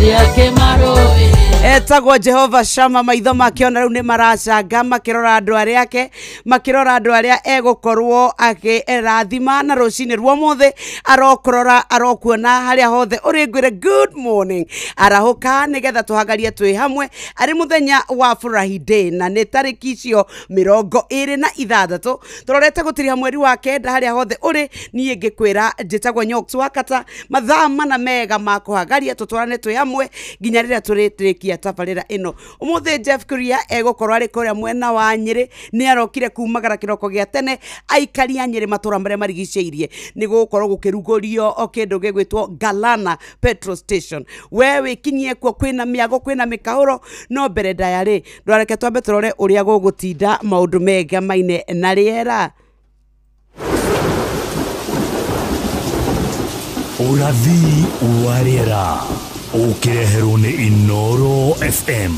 yake maroe etagwo Jehova Shama maitho makiona riu ni maracanga makirora andu aria ake makirora andu aria egukorwo akirathima na rucini rwa muthe arokorora arokuona haria hothe uri ngwire good morning arahuka nigetha tuhagarie twi hamwe ari muthenya wa furahi day na ni tariki icio 26 turorete gutiria mweri wa kenda haria hothe uri nie ngikwira njitagwo Nyox wakata mathaa mana mega makuhagaria tutwarane twi hamwe nginya riria turitikia tabarira ino umuthe Jeff Kuria egukorwo ari kuria mwena wa Nyeri ni arokire kumagara kiroko gia tene aikaria Nyeri matura maria marigiceirie ni gukorwo gukirugorio okindu gigwitwo Galana petrol station wewe kinyie kwa kwina miago kwina mikahuro no mbere ndayari ndwareke twambe turore uria gugutinda maundu mega maine na riera Urathi wa riera ukireherwo ni Inoro FM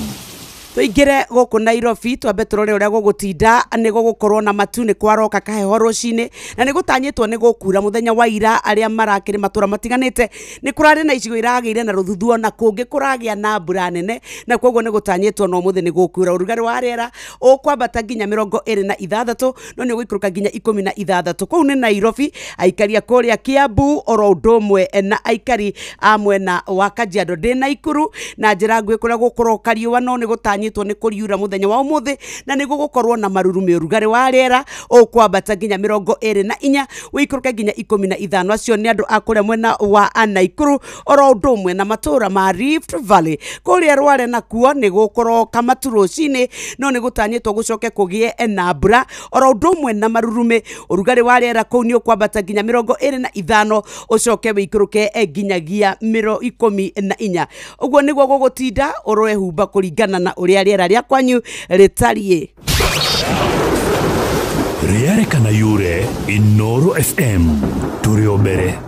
tuingire guku Nairobi twambe turore uria gugutinda ni gugukorwo na matu ni kwaroka kaheho rucini na ni gutanyitwo ni gukura muthenya wa ira aria marakiri matura matiganite ni kurari na icigo iragire na ruthuthuo na kungi kuragia na mbura nene na koguo ni gutanyitwo no muthi ni gukura urugari wa riera ukwambata nginya 26 no ni guikuruka nginya 16 kou ni Nairobi aikaria kuria Kiambu oro ndomwe na aikari amwe na wa Kajiado ndi Naikuru na njira ngwe kuria gukorwo kariwa no ni gutanyitwo ni kuriura muthenya wa umuthi na ni gukorwo na marurumi urugari wa riera ukwambata nginya 24 wikuruka nginya 15 acio ni andu akuria mwena wa Naikuru oro ndomwe na matura ma Rift Valley kuria rware na kuo ni gukorwo kamaturucini no ni gutanyitwo gucoke kugie na mbura oro ndomwe na marurumi urugari wa riera kou ni ukwambata nginya 25 ucoke wikuruke nginyagia 14 uguo niguo gugutinda urwehumba kuringana na uria riera ria kwanyu ritarie Riereka yure Inoro FM turio mbere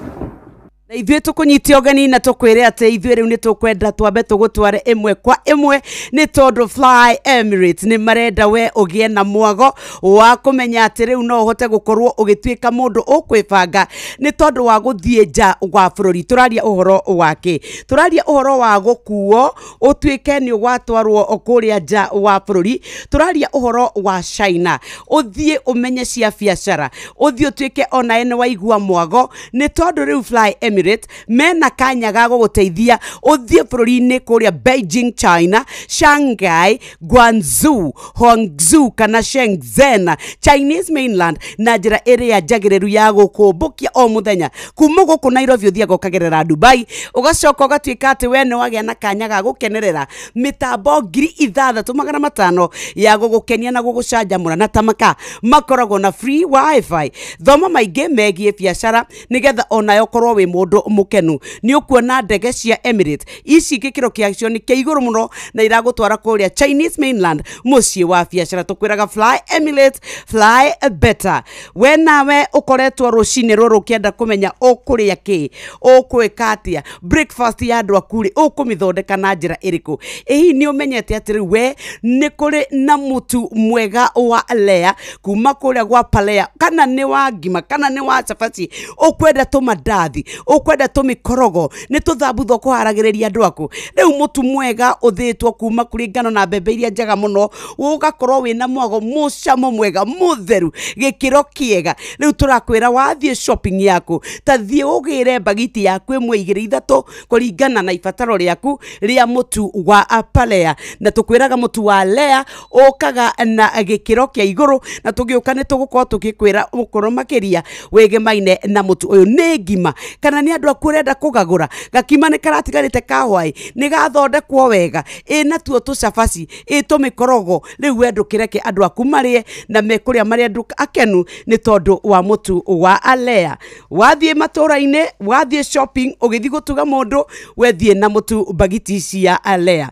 na ithuĩ tukunyitia ogeni na tukwire ati ithuĩ riu ni tukwenda twambe tugutware imwe kwa imwe ni tondu Fly Emirates ni marenda we ugie na mwago wa kumenya ati riu no uhote gukorwo ugitwika mundu ukwibanga ni tondu wa guthie nja wa bururi turaria uhoro wake turaria uhoro wa gukuo utwike ni ugwatwarwo okuria nja wa bururi turaria uhoro wa China uthie umenye cia biacara uthie utwike ona ene waigua mwago ni tondu riu Fly Emirates mena kanya ga guguteithia uthie bururi-ini kuria Beijing China Shanghai Guangzhou Hangzhou kana Shenzhen Chinese mainland na njira iria njagiriru ya gukumbukia o muthenya kuma guku Nairobi uthia gokagerera Dubai ugacoka ugatwika ati we ni wagia na kanya ga gukenerera mitambo 6,500 ya gugukenia na gugucanjamura na tamaka makoragwo na free wifi thoma maingi megie biacara nigetha onayo korwo wi mundu mukenu ni ukuona ndege cia Emirates ici gikiro kiacio ni kiiguru muno na iragutwara kuria Chinese mainland mucie wa biacara tukwiraga Fly Emirates fly better we nawe ukoretwo rucini ruru kienda kumenya ukuria ki ukwika atia breakfast ya andu akuri ukumithondeka na njira iriku ehi ni umenyete ati we ni kuri na mutu mwega wa Lea kuma kuria gwa Palea kana ni wa ngima kana ni wa chapati ukwenda tumandathi ukwenda tumikorogo ni tuthambutho kuharagiriria andu aku riu mutu mwega uthitwo kuma kuri ngano na mbembe iria njega muno ugakorwo wina mwago mucamo mwega mutheru gikiro kiega riu turakwira wathie shopping yaku tathie ugire bagiti yaku 1-2-3 kuringana na ibataro riaku ria mutu wa Palea na tukwiraga mutu wa Lea ukaga na gikiro kia iguru na tugiuka ni tugukorwo tugikwira ukoro makiria wege maine na mutu uyu ni ngima kana ni andu akurenda kugagura gakima ni karatigarite kahwai ni gathondekwo wega ina tuo tucabaci itumikorogo riu wendu kireke andu aku marie na mekuria maria andu akenu ni tondu wa mutu wa Alea wathie matura-ini wathie shopping ugithi gutuga mundu wethie na mutu bagiti cia Alea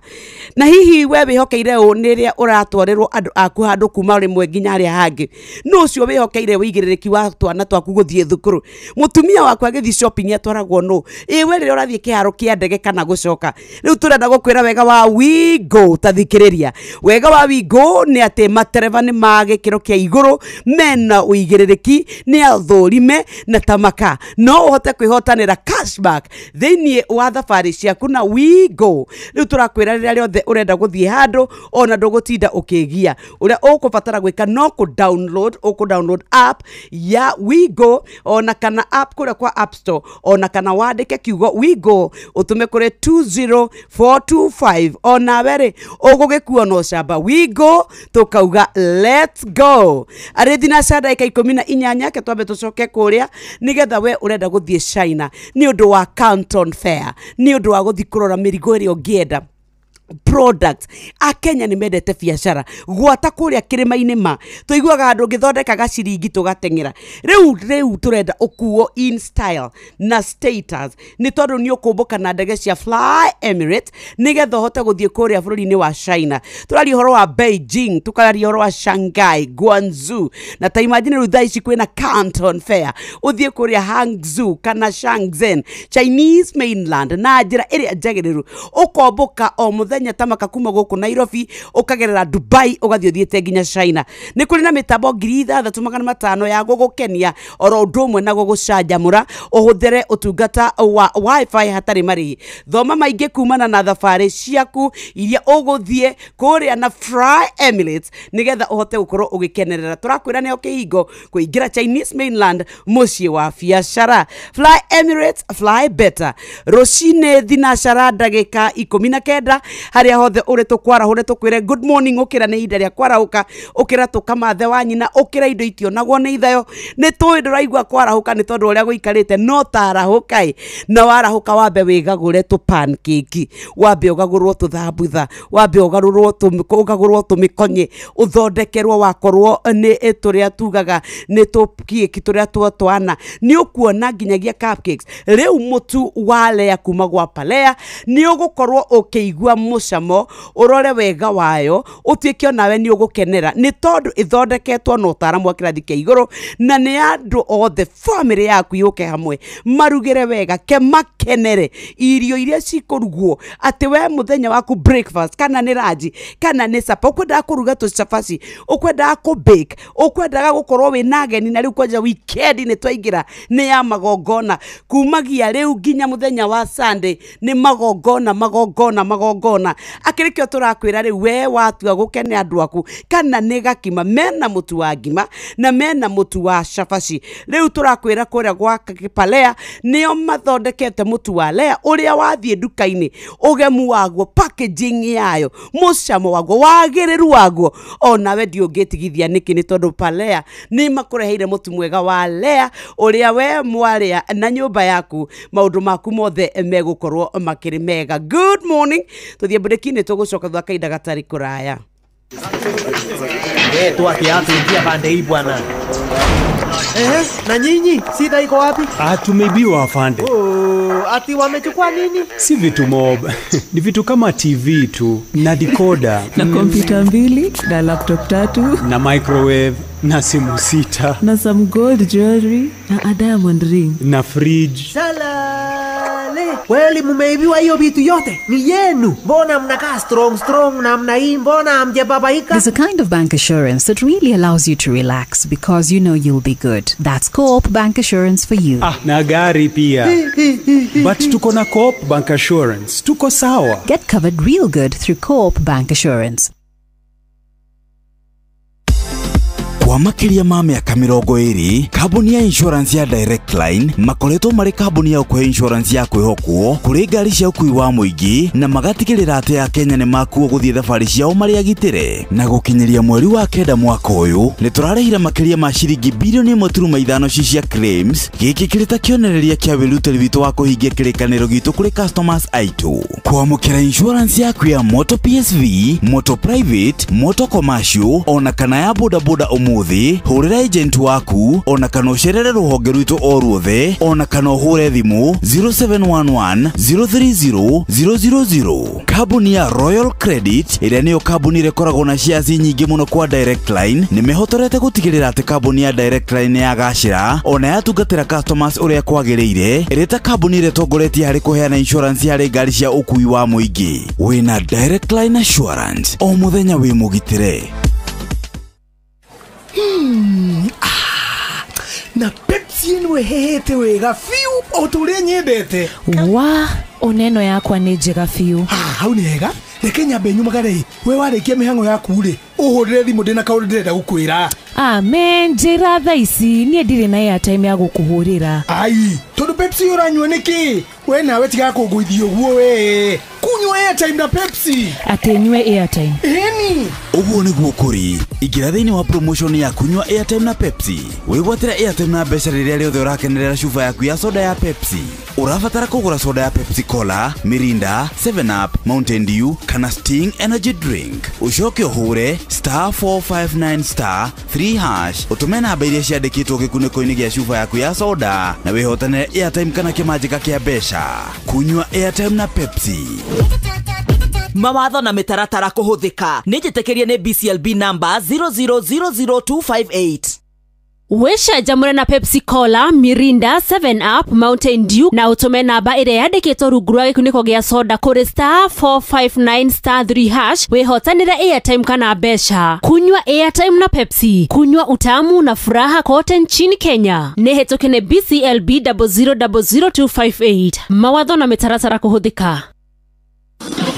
na hihi we wihokeire u ni ria uratwarirwo andu aku handu kuma rimwe nginya ria hangi no cio wihokeire wigiririki wa twana twaku guthie thukuru mutumia wakwa agithi shopping twaragwo no iwe rire urathie kiharo kia ndege kana gucoka riu turenda gukwira wega wa Wigo tathikiriria wega wa Wigo ni ati matereva ni magikiro kia iguru mena uigiririki ni athorime na tamaka no uhote kwihotanira cashback thiini wa thabari ciaku na Wigo riu turakwira rire riothe urenda guthie handu ona ndugutinda ukigia uria ukubatara gwika no ku download app ya Wigo ona kana app kuria kwa App Store ona kana wandike kiugo Wigo utume kuri 20425 ona were ugugikuo no camba Wigo tukauga let's go arithina sada ika 18 ke twambe tucoke kuria nigetha we urenda guthie China ni undu wa Canton Fair ni undu wa guthi kurora mirigo iri ongienda products akenya ni mendete biashara gwata kuria kirima-ini ma tuiguaga andu ngithondeka gaciringi tugatengera riu turenda ukuo in style na status ni tondu ni ukumbuka na ndege cia Fly Emirates nigetha uhote guthie kuria bururi-ini wa China turari horo wa Beijing tukarari horo wa Shanghai Guangzhou na ta imagine riu thaici kwina Canton Fair uthie kuria Hangzhou kana Shenzhen Chinese mainland na njira iri njagiriru ukombuka o muthenya tamaka kuma guku Nairobi ukagerera Dubai ugathio thiete nginya China ni kuri na mitambo 3,500 ya gugukenia oro ndumwe na gugucanjamura uhuthere utungata wa wifi hatari mari thoma maingi kumana na thabari ciaku iria uguthie kuria na Fly Emirates nigetha uhote gukorwo ugikenerera turakwira nio kihingo kuingira Chinese mainland mucie wa biashara Fly Emirates fly better rucine thinacara ndagika 19 haria hothe uri tukwarahure tukwire good morning ukira ni ihinda ria kwarahuka ukira tukamathe wa nyina ukira indo itionagwo ni ithayo ni tui nduraigua kwarahuka ni tondu uria guikarite no tarahuka na warahuka wambe wigagure tu pancake wambe ugagurwo tuthambutha wambe ugagurwo tumikonye uthondekerwo wakorwo ni turia tugaga ni tukieki turia twana ni ukuona nginyagia cupcakes riu mutu wale kuma gwa Palea ni ugukorwo ukiigua mucamo urore wega wayo utwike nawe ni ugukenera ni tondu ithondeketwo no taramu akirathi kia iguru na ni andu othe family yaku yuke hamwe marugire wega ke makenere irio iria cikurugwo ati we muthenya waku breakfast kana ni raji kana ni supper ukwenda kuruga tu chapati ukwenda ku bake ukwendaga gukorwo wina ageni na riu kwanja weekend ni twaingira ni ya magongona kumagia riu nginya muthenya wa Sunday ni magongona akirikio turakwira riu we watua gukene andu aku kana ni gakima mena mutu wa ngima na mena mutu wa shafashi riu turakwira kuria gwa Palea nio mathondekete mutu wa lea uria wathie nduka-ini ugemu waguo packaging yayo mucamo waguo wagiriru waguo ona we ndiungitigithia niki ni tondu Palea ni makureheire mutu mwega wa lea uria we mwaria na nyumba yaku maundu maku mothe megukorwo makiri mega good morning tuthie break-ini tugucoka thwa kainda gatari kuraya tu tuingia pande hii bwana. Na nyinyi sida iko wapi? Tumeibiwa afande. Ati wamechukua nini? Si vitu mob. Ni vitu kama TV tu na decoder na kompyuta 2 na laptop 3 na microwave na simu 6 na some gold jewelry na a diamond ring na fridge. Salale. Kweli mumeibiwa hiyo vitu yote? Ni yenu. Mbona mnakaa strong na hii mbona hamjababaika? There's a kind of bank assurance that really allows you to relax because you know you'll be good. That's Co-op Bank Assurance for you. Na gari pia. But tuko na Co-op Bank Assurance. Tuko sawa. Get covered real good through Co-op Bank Assurance. Kwa makiria ma miaka 20 kambuni ya insurance ya Direct Line makoretwo mari kambuni ya kwa insurance ya kwihokwo kuri ngari cia ukui wa muingi na magatigirira ati ya Kenya ni makuo guthie thabari ciao mari agitire na gukinyiria mweri wa kenda mwaka uyu ni turarehira makiria ma ciringi bilioni 1.5 cia claims giki kirita kionereria kia wiruteri witu wa kuhingia kirikaniro gitu kuri customers aitu kwa mukira insurance yaku ya moto PSV moto private moto commercial ona kana ya boda boda umuthi hurira agent waku ona kana ucerere ruhonge rwitu o ruothe ona kana uhure thimu 0711 030 000. Kambuni ya Royal Credit iria niyo kambuni rekoragwo na shares nyingi muno kwa Direct Line nimehotorete gutigirira ati kambuni ya Direct Line yagacira ona yatungatira customers uria kwagiriire ireta kambuni retongoretie hari kuheana insurance ya ngari cia ukui wa muingi. Wina Direct Line Assurance o muthenya wi mugitire. Na Pepsi nwe hehete wega fiu o turia nyendete. Wa oneno yakwa ni njega fiu. Hau ni hega. Reke nyambe nyumagare we warikia mihango yaku ri uhurire thimu ndina kauri ndirenda gukwira. Amen njira tha ici nie ndire na airtime ya gukuhurira. Ai tondu Pepsi uranywa niki we nawe tiga kunguithio guo we kunywa airtime na Pepsi atenywe airtime eni uguo niguo kuri ingira thiini wa promotion ya kunywa airtime na Pepsi wigwatira airtime na mbeca riria riothe urakenerera chufa yaku ya soda ya Pepsi. Urabatara kugura soda ya Pepsi Cola, Mirinda, 7up, Mountain Dew kana Sting energy drink ucoke uhure *459*3# utume namba iria ciandikitwo gikuniko-ini gia chufa yaku ya soda na wihotane airtime kana kimanjika kia mbeca. Kunywa airtime na Pepsi. Mawatho na mitaratara kuhuthika nijitekerie ni BCLB number 0000258. Wesha jamure na Pepsi Cola, Mirinda, 7up, Mountain Dew na utume namba ire yandikitwo rungu rwa gikuniko gia soda kuri *459*3# wihotanire airtime kana mbeca. Kunywa airtime na Pepsi, kunywa utamu na furaha kote nchini Kenya. Nihituke ni BCLB 0000258. Mawatho na mitaratara kuhuthika.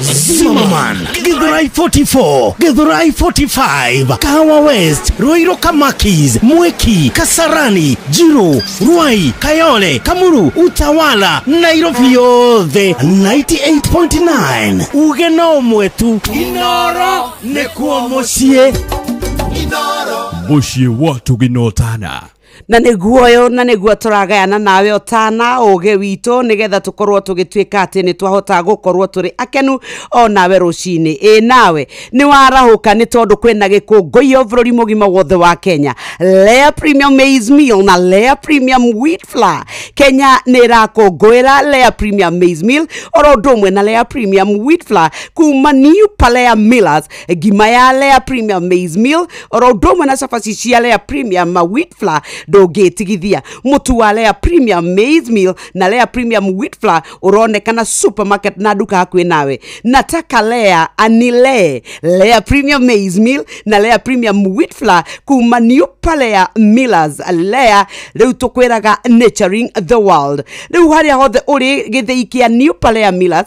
Zimmerman, Githurai 44, Githurai 45, Kahawa West, Ruiru Kamakis, Mweki, Kasarani, Jiro, Ruai, Kayole, Kamuru, Utawala, Nairobi yothe 98.9. Ugeno mwetu Inoro nekuo mucie. Inoro mucie watu ginotana. Na niguoyo na niguo turagayana nawe otana uge witu nigetha tukorwo tugitwika ati ni twahota gukorwo turi akenu o nawe rucini nawe ni warahuka ni tondu kwina gikunguyo bururi mugima wothe wa Kenya. Lea Premium Maize Meal na Lea Premium Wheat Flour. Kenya ni rakungwira Lea Premium Maize Meal oro ndomwe na Lea Premium Wheat Flour kuma New Palea Millers. Gima ya Lea Premium Maize Meal oro ndomwe na cabaci cia Lea Premium Wheat Flour ndogetigithia. Mutu wa Lea Premium Maize Meal na Lea Premium Wheat Flour uronekana supermarket na duka hakuhi nawe. Nataka Lea anile Lea Premium Maize Meal na Lea Premium Wheat Flour kuma New Palea Millers. Lea riu tukwiraga nurturing the world. Riu haria hothe uri githei kia New Palea Millers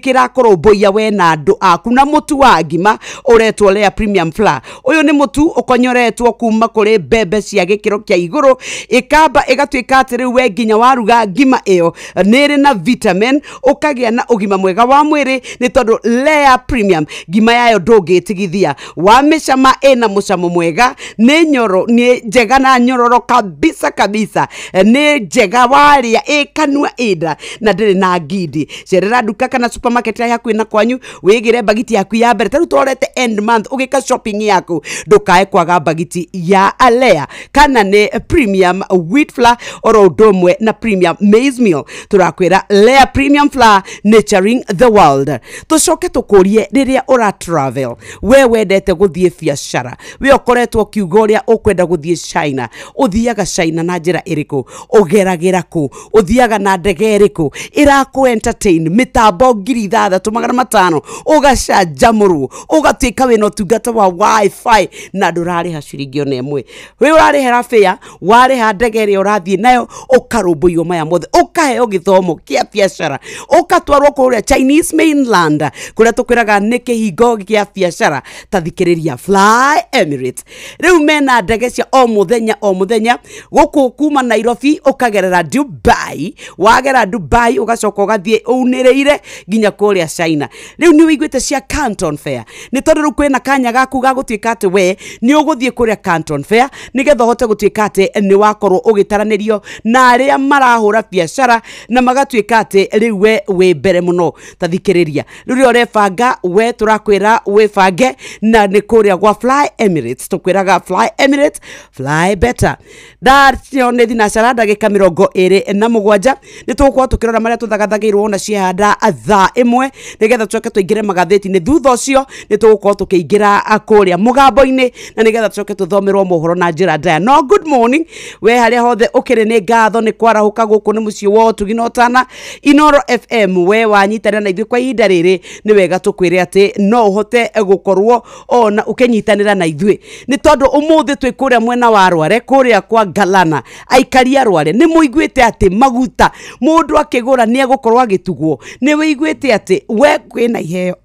nikirakoromboia we na andu aku na mutu wa ngima uretwo Lea Premium Flour. Uyu ni mutu ukonyoretwo kuma kuri mbembe cia gikiro kia iguru ikamba igatwika ati riu we nginya waruga ngima iyo niri na vitamin ukagia na ugima mwega wa mwiri ni tondu Lea Premium ngima yayo ndungitigithia wamicama ina mucamo mwega ni nyoro ni njega na nyororo kabisa kabisa ni njega waria ikanua ida na ndiri na ngidi. Cerera duka kana supermarket ya hakuhi na kwanyu wigire bagiti yaku ya mbere taru twarete end month ugika shopping yaku ndukae kwaga bagiti ya Lea kana ni Premium Wheat Flour oro ndomwe na Premium Maize Meal. Turakwira Lea Premium Flour nurturing the world. Tucoke tukurie riria ura travel we wendete guthie biashara we okoretwo kiugoria ukwenda guthie China uthiaga China na njira iriku ugeragira ku uthiaga na ndege iriku iraku entertain mitambo 6,500 ugacajamuru ugatwika wina utungata wa wifi na ndurariha ciringi ona imwe we urarihera fare wariha ndege iri urathie nayo ukarumbuyo maya mothe ukaheo githomo kia biashara ukatwarwo kuria Chinese mainland kuria tukwiraga ni kihingo kia biashara tathikiriria Fly Emirates. Riu mena ndege cia o muthenya guku kuma Nairobi ukagerera Dubai wagera Dubai ugacoka ugathie unireire nginya kuria China. Riu ni wiguite cia Canton Fair ni tondu kwina kanya gaku ga gutwika ati we ni uguthie kuria Canton Fair nigetha hote gutwika ati ni wakorwo ugitaranĩrio na aria marahũra biacara na magatuĩka atĩ rĩu we wĩ mbere mũno. Tathikĩrĩria rĩrĩa ũrebanga we tũrakwĩra wĩbange na nĩ kũrĩa gwa Fly Emirates. Tũkwĩraga Fly Emirates, fly better. Ndacio nĩ thinacara ndagĩka 27 nĩ tũgũkorwo tũkĩrora marĩa tũthagathagĩirwo na ciehanda thaa 1 nĩgetha tũcoke tũingĩre magathĩti-inĩ. Thutha ũcio nĩ tũgũkorwo tũkĩingĩra kũrĩa mũgambo-inĩ na nĩgetha tũcoke tũthomerwo mohoro na njĩra ndaya. No good morning we harĩa hothe ũkĩrĩ, nĩ ngatho nĩ kwarahũka gũkũ nĩ mũciĩ wa Ũtugi na Ũtana Inooro FM. We wanyitanĩra na ithuĩ kwa ihinda rĩrĩ nĩ wega tũkwĩre atĩ no ũhote gũkorwo ona ũkĩnyitanĩra na ithuĩ, nĩ tondũ ũmũthĩ twĩ kũrĩa mwena wa Rware kũrĩa kwa Galana. Aikari a Rware nĩ mũiguĩte atĩ maguta mũndũ akĩgũra nĩ egũkorwo agĩtugwo. Nĩ wĩiguĩte atĩ we kwĩna iheo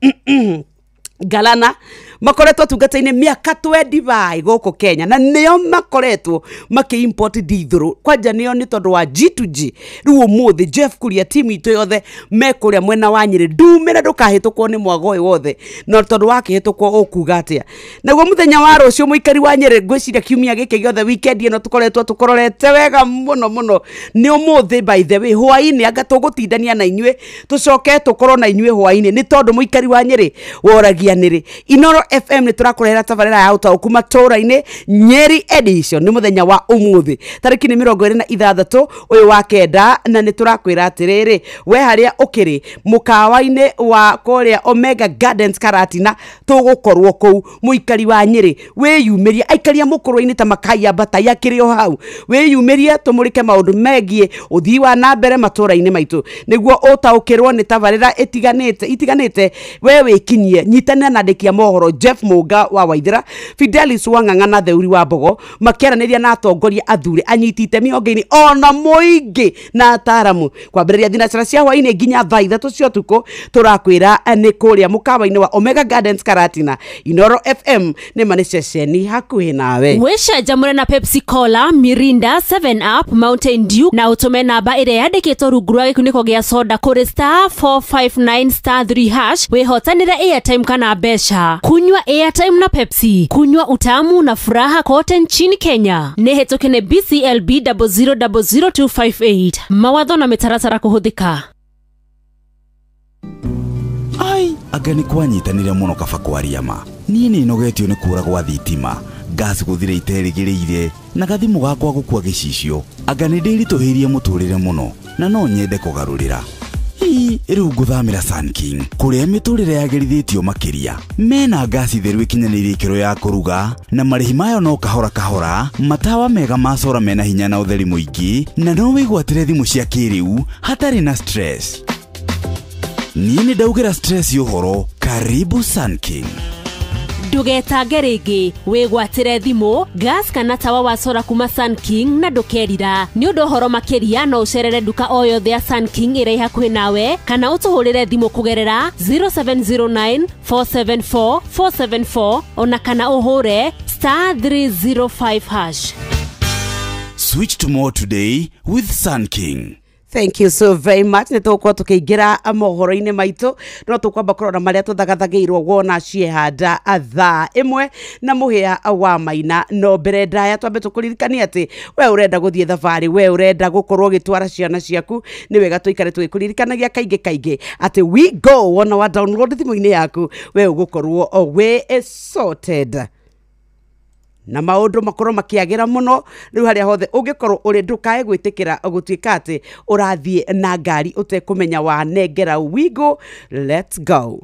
Galana makoretwo tungata-inĩ mĩaka 25 gũkũ Kenya na nĩo makoretwo import dithũrũ kwanja nĩo nĩ tondũ wa G2G. Rĩu ũmũthĩ Jeff Kuria timu itũ yothe mekũrĩa mwena wa Nyĩrĩ ndumĩra ndũkahĩtũkwo nĩ mwago ũyũ wothe, no tondũ wakĩhĩtũkwo ũkuga atĩa. Naguo mũthenya wa rũciũ mũikari wa Nyĩrĩ ngwĩciria kiumia gĩkĩ gĩothe weekend ĩno tũkororete wega mũno nĩ ũmũthĩ by the way hwaĩ-inĩ anga tũgũtindania na inyuĩ tũcoke tũkorwo na inyuĩ hwaĩ-inĩ nĩ tondũ mũikari wa Nyĩrĩ woragia nĩrĩ. Inooro FM nĩ tũrakũrehera tabarĩra ya ũtaũku matũũra-inĩ Nyeri edition nĩ mũthenya wa ũmũthĩ tarĩki nĩ 26 ũyũ wa kenda, na nĩ tũrakwĩra atĩrĩrĩ we harĩa ũkĩrĩ mũkawa-inĩ wa kũrĩa Omega Gardens Karatina tũgũkorwo kũu. Mũikari wa Nyĩrĩ wĩyumĩrie, aikaria mũkũrũ-inĩ ta Makaya Mbata yakĩrĩ o hau, wĩyumĩrie tũmũrĩke maũndũ megiĩ ũthii wa na mbere matũũra-inĩ maitũ nĩguo ũtaũkĩrwo nĩ tabarĩra itiganĩte. We wĩkinyie nyitanĩra na andĩki a mohoro Jeff Mũnga wa Waithĩra, Fidelis Wang'ang'a na Theuri wa Mbogo makĩaranĩria na atongoria athure anyiti itemi honge-inĩ ona mũingĩ na ataramu. Kwambĩrĩria thinacara cia hwaĩ-inĩ nginya thaa 3 cia ũtukũ tũrakwĩra nĩ kũrĩa mũkawa-inĩ wa Omega Gardens Karatina. Inooro FM nĩ manĩ ceceni hakuhĩ nawe. Wĩcanjamũre na Pepsi Cola, Mirinda, 7up, Mountain Dew na ũtũme namba ĩrĩa yandĩkĩtwo rungu rwa gĩkunĩko gĩa soda kũrĩ *459*3# wĩhotanĩre airtime kana mbeca. Kunywa airtime na Pepsi, kunywa utamu na furaha kote nchini Kenya. Nĩhetũke nĩ BCLB 0000258. Mawatho na mĩtaratara kũhũthĩka. Ai, anga nĩ kwanyitanire mũno kaba kwaria ma. Niĩ nĩ nogetio nĩ kũra gwa thitima, gas gũthira iterĩgĩrĩire na gathimũ gakwa gũkua gĩcicio. Anga nĩ ndĩritũhĩirie mũtũrĩre mũno na no nyende kũgarũrĩra. Rĩu ngũthamĩra Sun King kũrĩa mĩtũrĩre yagerithĩtio makĩria. Mena gasi theru ĩkinyanĩirie ikĩro ya kũruga na marĩhi mayo no kahora, matawa mega ma solar mena hinya na ũtheri mũingĩ, na no wĩgwatĩre thimũ cia kĩrĩu hatarĩ na stress. Niĩ nĩ ndaugĩra stress ũhoro. Karibu Sun King. Ndugetange rĩngĩ wĩgwatĩre thimũ, gas kana tawa wa solar kuma Sun King na ndũkerira. Nĩ ũndũ ũhoro makĩria no ũcerere nduka o yothe ya Sun King ĩrĩ hakuhĩ nawe kana ũtũhũrĩre thimũ kũgerera 0709474474 ona kana ũhũre *305#. Switch to more today with Sun King. Thank you so very much. Nĩ tũgũkorwo tũkĩingĩra mohoro-inĩ maitũ no tũkwamba kũrora marĩa tũthagathagĩirwo wona ciehanda thaa 1 na mũhĩa wa Maina. No mbere ndaya twambe tũkũririkania atĩ we ũrenda gũthiĩ thabarĩ, we ũrenda gũkorwo ũgĩtwara ciana ciaku, nĩ wega tũikare tũgĩkũririkanagia kaingĩ atĩ we go wona wa download thimũ-inĩ yaku we ũgũkorwo wĩ sorted na maũndũ makorwo makĩagĩra mũno. Rĩu harĩa hothe ũngĩkorwo ũrĩ ndũkae gwĩtĩkĩra gũtuĩka atĩ ũrathiĩ na ngari ũtekũmenya wanengera Wigo. Let's go.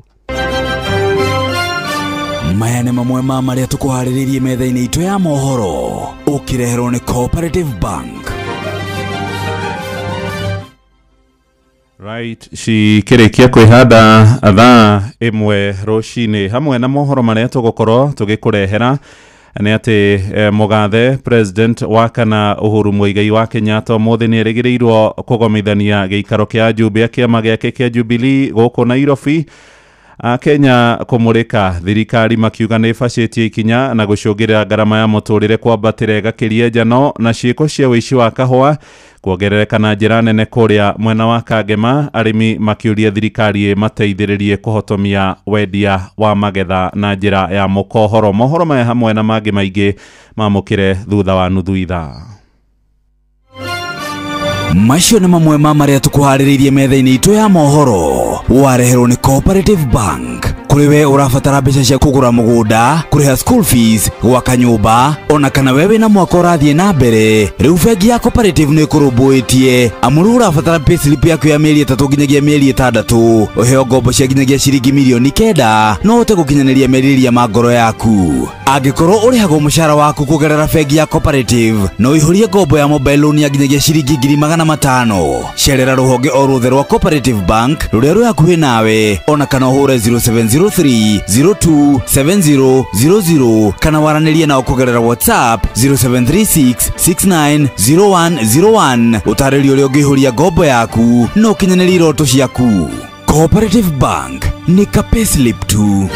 Maya nĩ mamwe ma marĩa tũkũharĩrĩirie metha-inĩ itũ ya mohoro ũkĩreherwo nĩ Cooperative Bank. Right, cikĩrĩkia kwĩhanda thaa 1 rũcinĩ hamwe na mohoro marĩa tũgũkorwo tũgĩkũrehera nĩ atĩ mũgathe president wa kana Uhuru Muigai wa Kenyatta ũmũthĩ nĩ erĩgĩrĩirwo kũgomithania gĩikaro kĩa Jubilee kĩama gĩake kĩa Jubilee gũkũ Nairobi. Kenya kũmũrĩka thirikari makiuga nĩ ĩbacĩtie ikinya na gũcũngĩrĩra ngarama ya mũtũrĩre kwambatĩra ĩgakĩria njano na ciĩko cia ũici wa kahũa kuongerereka na njĩra nene kũrĩa mwena wa Kangema, arĩmi makiuria thirikari mateithĩrĩrie kũhotomia wendia wa magetha na njĩra ya mũkohoro. Mohoro maya hamwe na mangĩ maingĩ mamũkĩre thutha wa nuthu ithaa. macio nĩ mamwe ma marĩa tũkũharĩrĩirie metha-inĩ itũ ya mohoro. Wareherwo nĩ Cooperative Bank. Kũrĩ we ũrabatara mbeca cia kũgũra mũgũnda, kũrĩha school fees, gwaka nyũmba, ona kana we wĩna mwaka ũrathiĩ na mbere, rĩu bengi ya Cooperative nĩ ĩkũrũmbũĩtie amu rĩu ũrabatara payslip yaku ya mĩeri 3 nginyagia mĩeri 6, ũheo ngombo cia nginyagia ciringi mirioni 9 no ũhote gũkinyanĩria merirĩria ma ngoro yaku. Angĩkorwo ũrĩhagwo mũcara waku kũgerera bengi ya Cooperative, no ũihũrie ngombo ya mobile loan ya nginyagia ciringi 500,000. Cerera rũhonge o rwothe rwa Cooperative Bank rũrĩa rwĩ hakuhĩ nawe, ona kana ũhũre 0703027000 kana waranĩrie nao kũgerera WhatsApp 0736690101 ũtarĩrio ũrĩa ũngĩihũria ngombo yaku no ũkinyanĩrie iroto ciaku. Cooperative Bank nĩ ka payslip tu.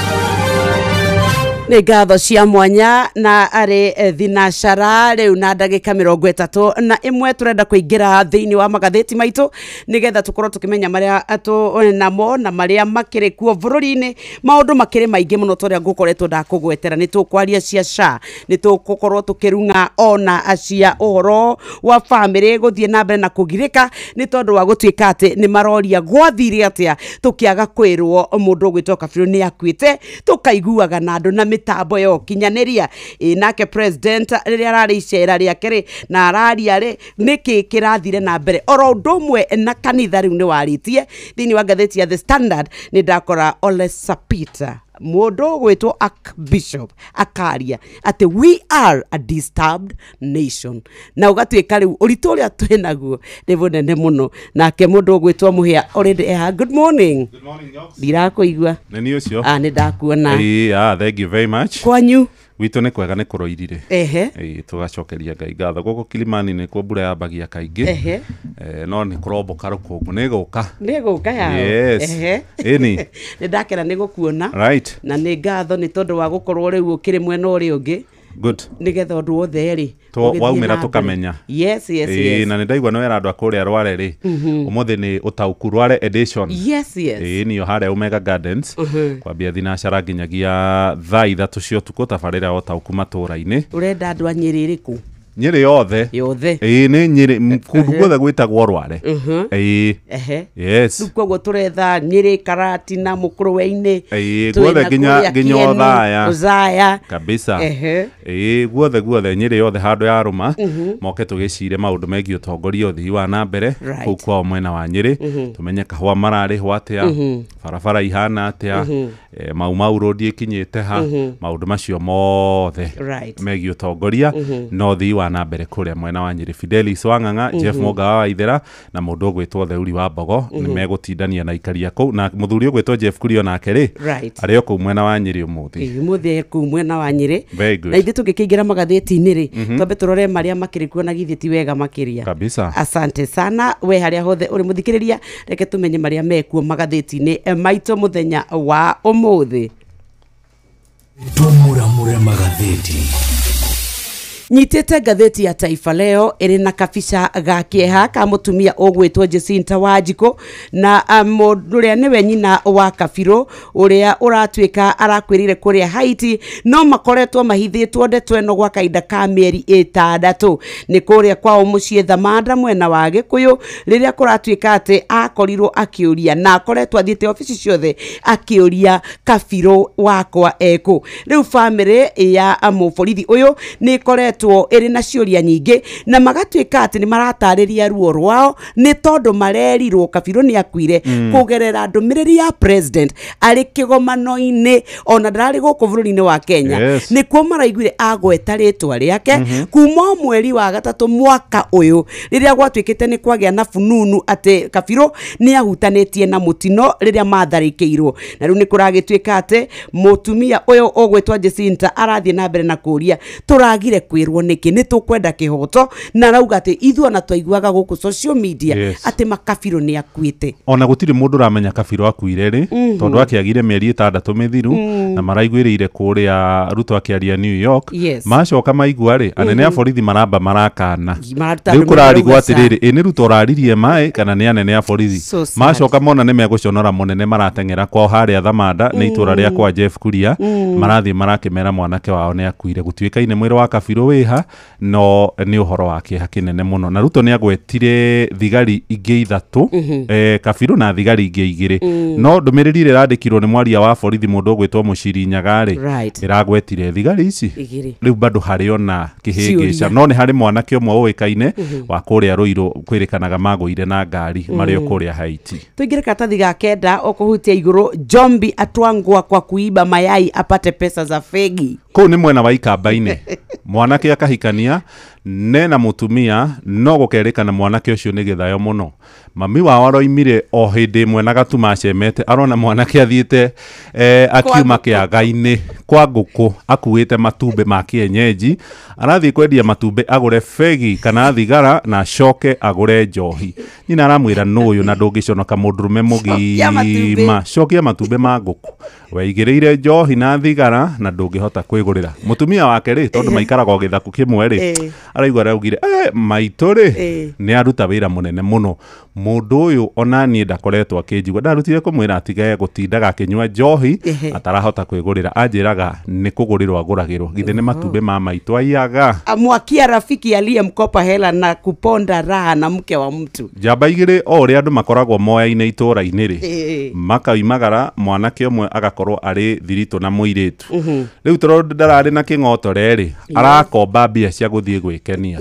Nĩ ngatho cia mwanya na arĩ thinashara rĩu na ndagĩka 31 turenda kũingĩra thĩinĩ wa magathĩti maitũ nĩgetha tũkorwo tũkĩmenya marĩa namo na marĩa makĩrĩ kuo bũrũri-inĩ. Maũndũ makĩrĩ maingĩ mũno tũrĩa ngũkoretwo ndakũgwetera. Nĩ tũkwaria cia SHA, nĩ tũgũkorwo tũkĩrunga ona cia ũhoro wa famĩlĩ gũthiĩ na mbere na kũgirĩka nĩ tondũ wa gũtuĩka atĩ nĩ maroria gwathire atĩa tũkĩaga kwĩrwo mũndũ ũgwĩtwo Kabirũ nĩ akuĩte, tũkaiguaga na andũ na mitambo yo kinyanĩria nake president rĩrĩa ararĩ icera rĩake rĩ na araria rĩ nĩkĩ kĩrathire na mbere. Oro ũndũ ũmwe na kanitha rĩu nĩ warĩtie thĩinĩ wa ngathĩti ya The Standard nĩ ndakora Ole Sapita mũndũ gwĩtwo Archbishop akaria atĩ we are a disturbed nation, na ũgatuĩka rĩu ũritũ ũrĩa twĩnaguo nĩ mũnene mũno. Nake mũndũ gwĩtwo Mũhĩa already good morning. Good morning, Yox. Ndirakũigua. Nĩ ũcio. Nĩ ndakuona. Thank you very much. Kwanyu witũ nĩ kwega nĩ kũroirire tũgacokeria Ngai ngatho. Gũkũ Kilimani nĩ kuo mbura yambagia kaingĩ no nĩ kũromboka rũkũngũ nĩ gũka yao. Nĩ ndakena nĩ gũkuona na nĩ ngatho nĩ tondũ wa gũkorwo rĩu ũkĩrĩ mwena ũrĩa ũngĩ nigetha ũndũ wothe rĩ waumĩra tũkamenya. Na nĩ ndaigua nĩ wera andũ a kũrĩa Rware rĩ ũmũthĩ nĩ ũtaũku Rware edition. Nĩyo harĩa Omega Gardens kwambia thinacara nginyagia thaa 3 cia ũtukũ tabarĩra ya ũtaũku matũũra-inĩ. Ũrenda andũ a Nyĩrĩ ĩrĩkũ? Nyĩrĩ yothe nĩ Nyĩrĩ kũndũ guothe gwĩtagwo Rware. Rĩu koguo tũretha Nyĩrĩ, Karatina, Mũkũrwe-inĩ guothe nginya Othaya kabisa. Guothe Nyĩrĩ yothe handũ ya rũma moke tũgĩcire maũndũ megiĩ ũtongoria ũthii wa na mbere kũu kwao mwena wa Nyĩrĩ. Tũmenye kahũa mararĩhwo atĩa, barabara ihana atĩa, Mau road ĩkinyĩte ha, maũndũ macio mothe megiĩ ũtongoria no ũthii wa na mbere kũrĩa mwena wa Nyĩrĩ. Fidelis Wang'ang'a, Jeff Mũnga wa Waithera na mũndũ ũgwĩtwo Theuri wa Mbogo nĩ megũtindania na ikaria kũu, na mũthuri ũgwĩtwo Jeff Kurio nake rĩ arĩ o kũu mwena wa Nyĩrĩ ũmũthĩ kũu mwena wa Nyĩrĩ. Na ithuĩ tũngĩkĩingĩra magathĩti-inĩ rĩ twambe tũrore marĩa makĩrĩ kuo na githĩ ti wega makĩria kabisa. Asante sana we harĩa hothe ũrĩ mũthikĩrĩria, reke tũmenye marĩa mekuo magathĩti-inĩ maitũ mũthenya wa ũmũthĩ. Tumuramure magathĩti. Nyitĩte ngathĩti ya Taifa Leo ĩrĩ na kabica ga kĩeha ka mũtumia ũgwĩtwo Jacinta Wanjikũ na mũndũ ũrĩa nĩwe nyina wa Kabirũ ũrĩa ũratuĩka arakwĩrire kũrĩa Haiti no makoretwo mahithĩtwo ndeto ĩno gwa kahinda ka mĩeri 6. Nĩ kũrĩa kwao mũciĩ Thamanda mwena wa Gĩkũyũ rĩrĩa kũratuĩka atĩ akorirwo akĩũria na akoretwo athiĩte ofici ciothe akĩũria Kabirũ wakwa ekũ. Rĩu bamĩrĩ ya mũborithi ũyũ nĩ ĩkoretwo ĩrĩ na ciũria nyingĩ na magatuĩka atĩ nĩ maratarĩria ruo rwao nĩ tondũ marerirwo Kabirũ nĩ akuire kũgerera ndũmĩrĩri ya president arĩ kĩgomano-inĩ ona ndararĩ gũkũ bũrũri-inĩ wa Kenya. Nĩkuo maraiguire agweta rĩtwa rĩake kuma mweri wa gatatũ mwaka ũyũ rĩrĩa gwatuĩkĩte nĩ kwagĩa na fununu atĩ Kabirũ nĩ ahutanĩtie na mũtino rĩrĩa matharĩkĩirwo. Na rĩu nĩ kũragĩtuĩka atĩ mũtumia ũyũ ũgwĩtwo Jacinta arathiĩ na mbere na kũria tũragire kwĩrwo nĩkĩ nĩ tũkwenda kĩhoto na rauga atĩ ithuĩ ona twaiguaga gũkũ social media atĩ Kabirũ nĩ akuĩte. Ona gũtirĩ mũndũ ramenya Kabirũ akuire rĩ tondũ akĩagire mĩeri 6 mĩthiru na maraiguĩrĩire kũrĩa Ruto akĩaria New York. Macoka maigua rĩ anene a borithi maramba marakana rĩu kũrarigwo atĩrĩrĩ nĩ Ruto raririe maĩ kana nĩ anene a borithi. Macoka mona nĩ megũconora mũnene marateng'era kwao harĩa Thamanda nĩ itũra rĩa kwa Jeff Kuria marathiĩ marakĩmera mwanake wao nĩ akuire. Gũtuĩkaine mwĩrĩ wa Kabirũ wiha no ni uhoro wake hakinene muno na Ruto ni agwetire thigari ingi ithatu Kabiru na thigari ingi igiri no ndumiriri ire randikirwo ni mwaria wa borithi mundu gwitwo Muciri Nyagari iragwetire thigari ici riu bado hari ona kihingisha no ni hari mwanake umwe uikaine wa kuria Ruiru kwirikanaga magwire na ngari mario kuria Haiti tuingire katathi ga kenda okuhutia iguru Jombi atwangwa kwa kuiba mayai apate pesa za fegi kuu ni mwena wa Ikamba-ini mwanake akahikania nena mutumia no gukerikana mwanake ucio ni githayo muno mami wao aroimire o hindi mwena gatuma acemete arona mwanake athiite akiuma kiaga-ini kwa nguku akuite matumbe ma kienyeji arathi kwendia matumbe agure fegi kana thigara na shoke agure njohi nyina aramwira nuyu na ndungiconoka mundurume mugima shokia matumbe ma nguku weigireire njohi na thigara na ndungihota kwigurira mutumia wake ri tondu maikaraga githaku kimwe ri araigwa raugire maitu ri ni aruta wira munene muno mundu uyu onani ndakoretwo akinjigwa ndarutire kumwira atigae gutindaga akinywa njohi atarahota kwigurira anjiraga ni kugurirwo aguragirwo githe ni matumbe ma maitu aiaga amwakia rafiki aliyemkopa hela na kuponda raha na mke wa mtu jamba igire o ri andu makoragwo moya-ine itura-ini ri makaimagara mwanake umwe agakorwo ari thirito na muiritu riu toro ndarari na king'otore ri arakomba mbia cia guthie gwikenia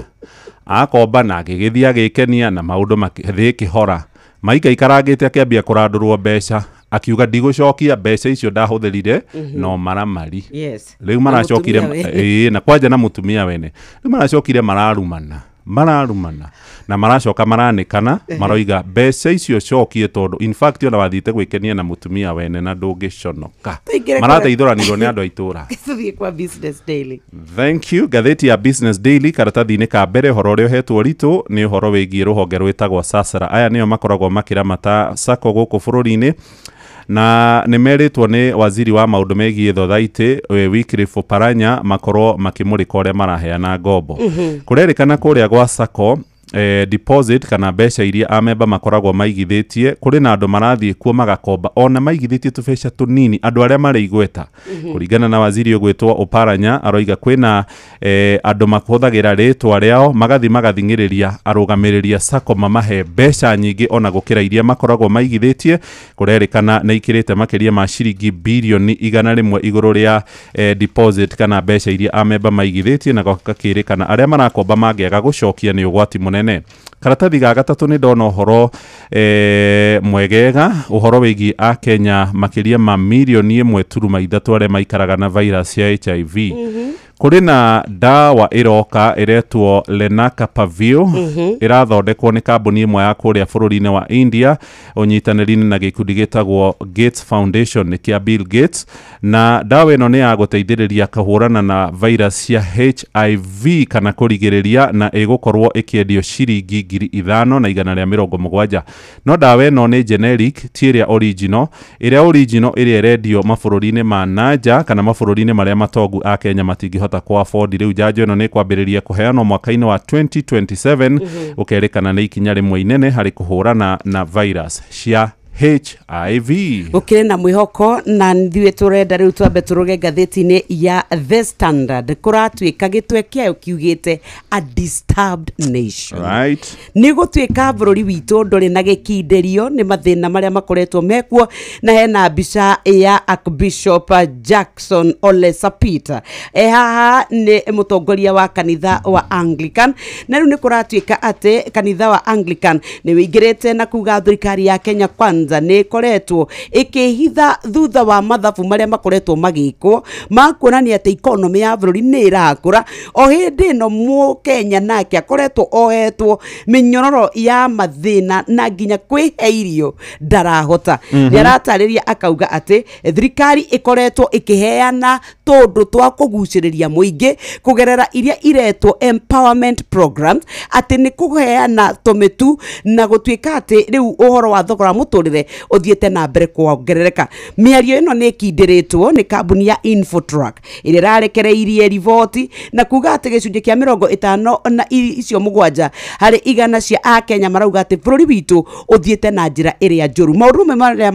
akomba na agigithia agikenia na maundu makithi kihora maika ikarangite akiambia kurandurwo mbeca akiuga ndigucokia mbeca icio ndahuthirire no maramari riu maracokire na kwanja na mutumia wene riu maracokire mararumana na maracoka maranikana maroiga mbeca icio cokie tondu in fact ona wathite gwikenia na mutumia wene na ndungiconoka marateithũranirwo ni andu aitura tuthie kwa Business Daily. Thank you. Gatheti ya Business Daily karatathi-ini ka mbere horo uria uhetwo ritu ni horo wigie ruhonge rwitagwo Sasra aya nio makoragwo makiramata sako guku bururi-ini na nimeritwo ni waziri wa maundu megie thothaiti Wycliffe Oparanya makorwo makimurika uria maraheana ngombo kurerikana kuria gwa sako deposit kana mbeca iria amemba makoragwo maigithitie kuri na andu marathie kuo magakomba ona maigithitie tubeca tunini andu aria mari igweta kuringana na waziri ugwitwo Oparanya aroiga kwina andu makuhuthagira ritwa riao magathingiriria arugamiriria sako mamahe mbeca nyingi ona gukira iria makoragwo maigithitie kurerikana na ikirite makiria ma ciringi bilioni 100 iguru ria deposit kana mbeca iria amemba maigithitie na gakirikana aria marakomba mangiaga gucokia ni ugwati munene karatathi ga gatatu ni ndona uhoro mwegega uhoro wigi a Kenya makiria ma milioni 1.3 aria maikaraga na virus ya HIV kuri na dawa iroka iretwo Lenacapavir irathondekwo ni kambuni imwe ya kuria bururi-ini wa India unyitanĩri-inĩ na gikundi gitagwo Gates Foundation ni kia Bill Gates na dawa ino ni ya guteithĩrĩria kahurana na virus ya HIV kana kurigĩrĩria na igukorwo ikiendio ciringi 5,170 no dawa ino ni generic ti iria original iria irendio mabũrũri-inĩ ma nanja kana mabũrũri-inĩ maria matongu a Kenya matingĩhota kwa afford riu njanjo ino ni kwambĩrĩria kuheanwo mwaka-inĩ wa 2027 ukerikana ni ikinya rimwe inene hari kuhurana na virus cia HIV ukire na mwihoko na ndhiwe turenda riu twambe turuge ngatheti-ini ya The Standard kuratwika gitwe kiayo kiugite a disturbed nation right ni gutwika bururi witu nduri na gikinderio ni mathina maria makoretwo mekuo na hena mbica ya Archbishop Jackson Ole Sapit haha ni mutongoria wa kanitha wa Anglican na riu ni kuratwika ate kanitha wa Anglican ni wingirite na kuga thirikari ya Kenya kwanza ni koretwo ikihitha thutha wa mathabu maria makoretwo magikwo makuonania ati economy ya bururi ni irakura o hindi no mu Kenya nake akoretwo ohetwo minyororo ya mathina na nginya kwihe irio ndarahota yaratariria akauga ati thirikari ikoretwo ikiheana tondu twa kuguciriria muingi kugerera iria iretwo empowerment programs ati ni kuheana tometu na gutwika ati riu uhoro wa thogora muturire muturire uthiete na mbere kuongerereka. Miario ino ni kindiritwo ni kambuni ya Infotrack ire rarekereirie riboti na kuga ati gicunje kia 50 na icio mugwanja hari igana cia Akenya marauga ati bururi witu uthiete na njira iria njuru. Maundu maria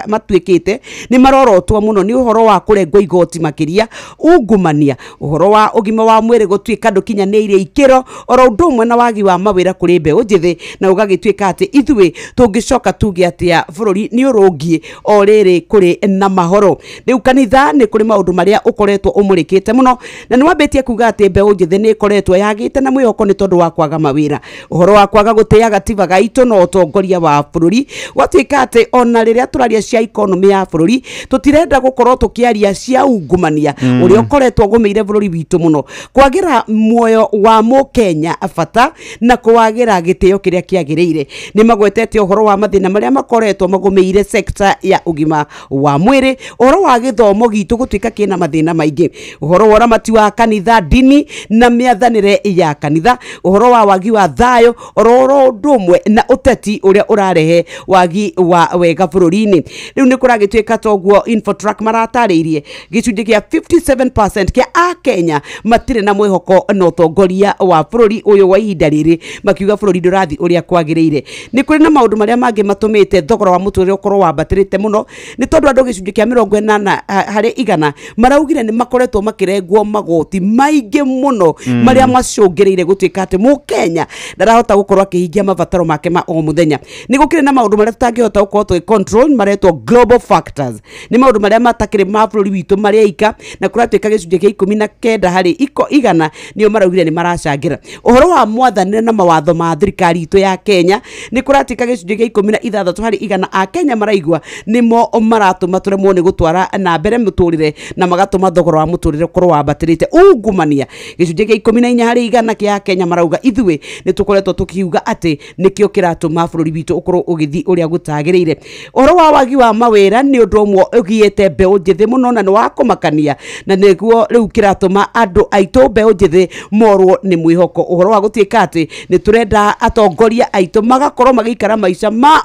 matuikite ni marorotwo muno ni uhoro wa kurengwo igoti makiria, ungumania, uhoro wa ugima wa mwiri gutuika ndukinyaniire ikiro, oro undu umwe na wagi wa mawira kuri mbeu njithi, na ugagituika ati ithui tungicoka tuge atia bururi ni urungie o riri kuri na mahoro. Riu kanitha ni kuri maundu maria ukoretwo umurikite muno, na ni wambitie kuga ati mbeu njithi ni ikoretwo yagite na mwihoko ni tondu wa kwaga mawira, uhoro wa kwaga gutia gatiba gaitu no utongoria wa bururi. Gwatuika ati ona riria turaria cia economy ya bururi tutirenda gukorwo tukiaria cia ungumania uria ukoretwo gumeire bururi witu muno, kwagira muoyo wa Mukenya bata na kwagira gitio kiria kiagiriire. Ni magwetete uhoro wa mathina maria makoretwo magumeire sector ya ugima wa mwiri, uhoro wa githomo gitu gutuika kina mathina maingi, uhoro wa ramati wa kanitha, dini na miathanire ya kanitha, uhoro wa wagi wa thayo, oro ndumwe na uteti uria urarehe wagi wa wega bururi-ini. Riu ni kuragituika toguo Infotrack maratariirie gicunje kia 57% kia Akenya matire na mwihoko na utongoria wa bururi uyu wa ihinda riri, makiuga bururi ndurathi uria kwagiriire. Ni kuri na maundu maria mangi matumite thogora wa muturire ukorwo wambatirite muno, ni tondu andu gicunje kia 80 hari igana maraugire ni makoretwo makirengwo magoti maingi muno maria macungiriire gutuika ati Mukenya ndarahota gukorwo akihingia mabataro make ma o muthenya. Ni gukire na maundu maria tutangihota gukorwo tu control maretwo global factors, ni maundu maria matakire ma bururi witu maria ika, na kuratuika gicunje kia 19 hari igana nio maraugire ni maracangira. Uhoro wa mwathanire na mawatho ma thirikari itu ya Kenya ni kuratuika gicunje kia 16 hari igana a Kenya maraigua nimo maratuma turemwo ni gutwara na mbere muturire na magatuma thogora wa muturire korwo wambatirite ungumania. Gicunje kia 14 hari igana kia Kenya marauga ithui ni tukoretwo tukiuga ati nikio kiratuma bururi witu ukorwo ugithi uria gutagiriire. Uhoro wa wagi wa mawira ni undu umwe ugiete mbeu njithi muno na ni wa kumakania, na niguo riu kiratuma andu aitu mbeu njithi morwo ni mwihoko. Uhoro wa gutuika ati ni turenda atongoria aitu magakorwo magikara maisha ma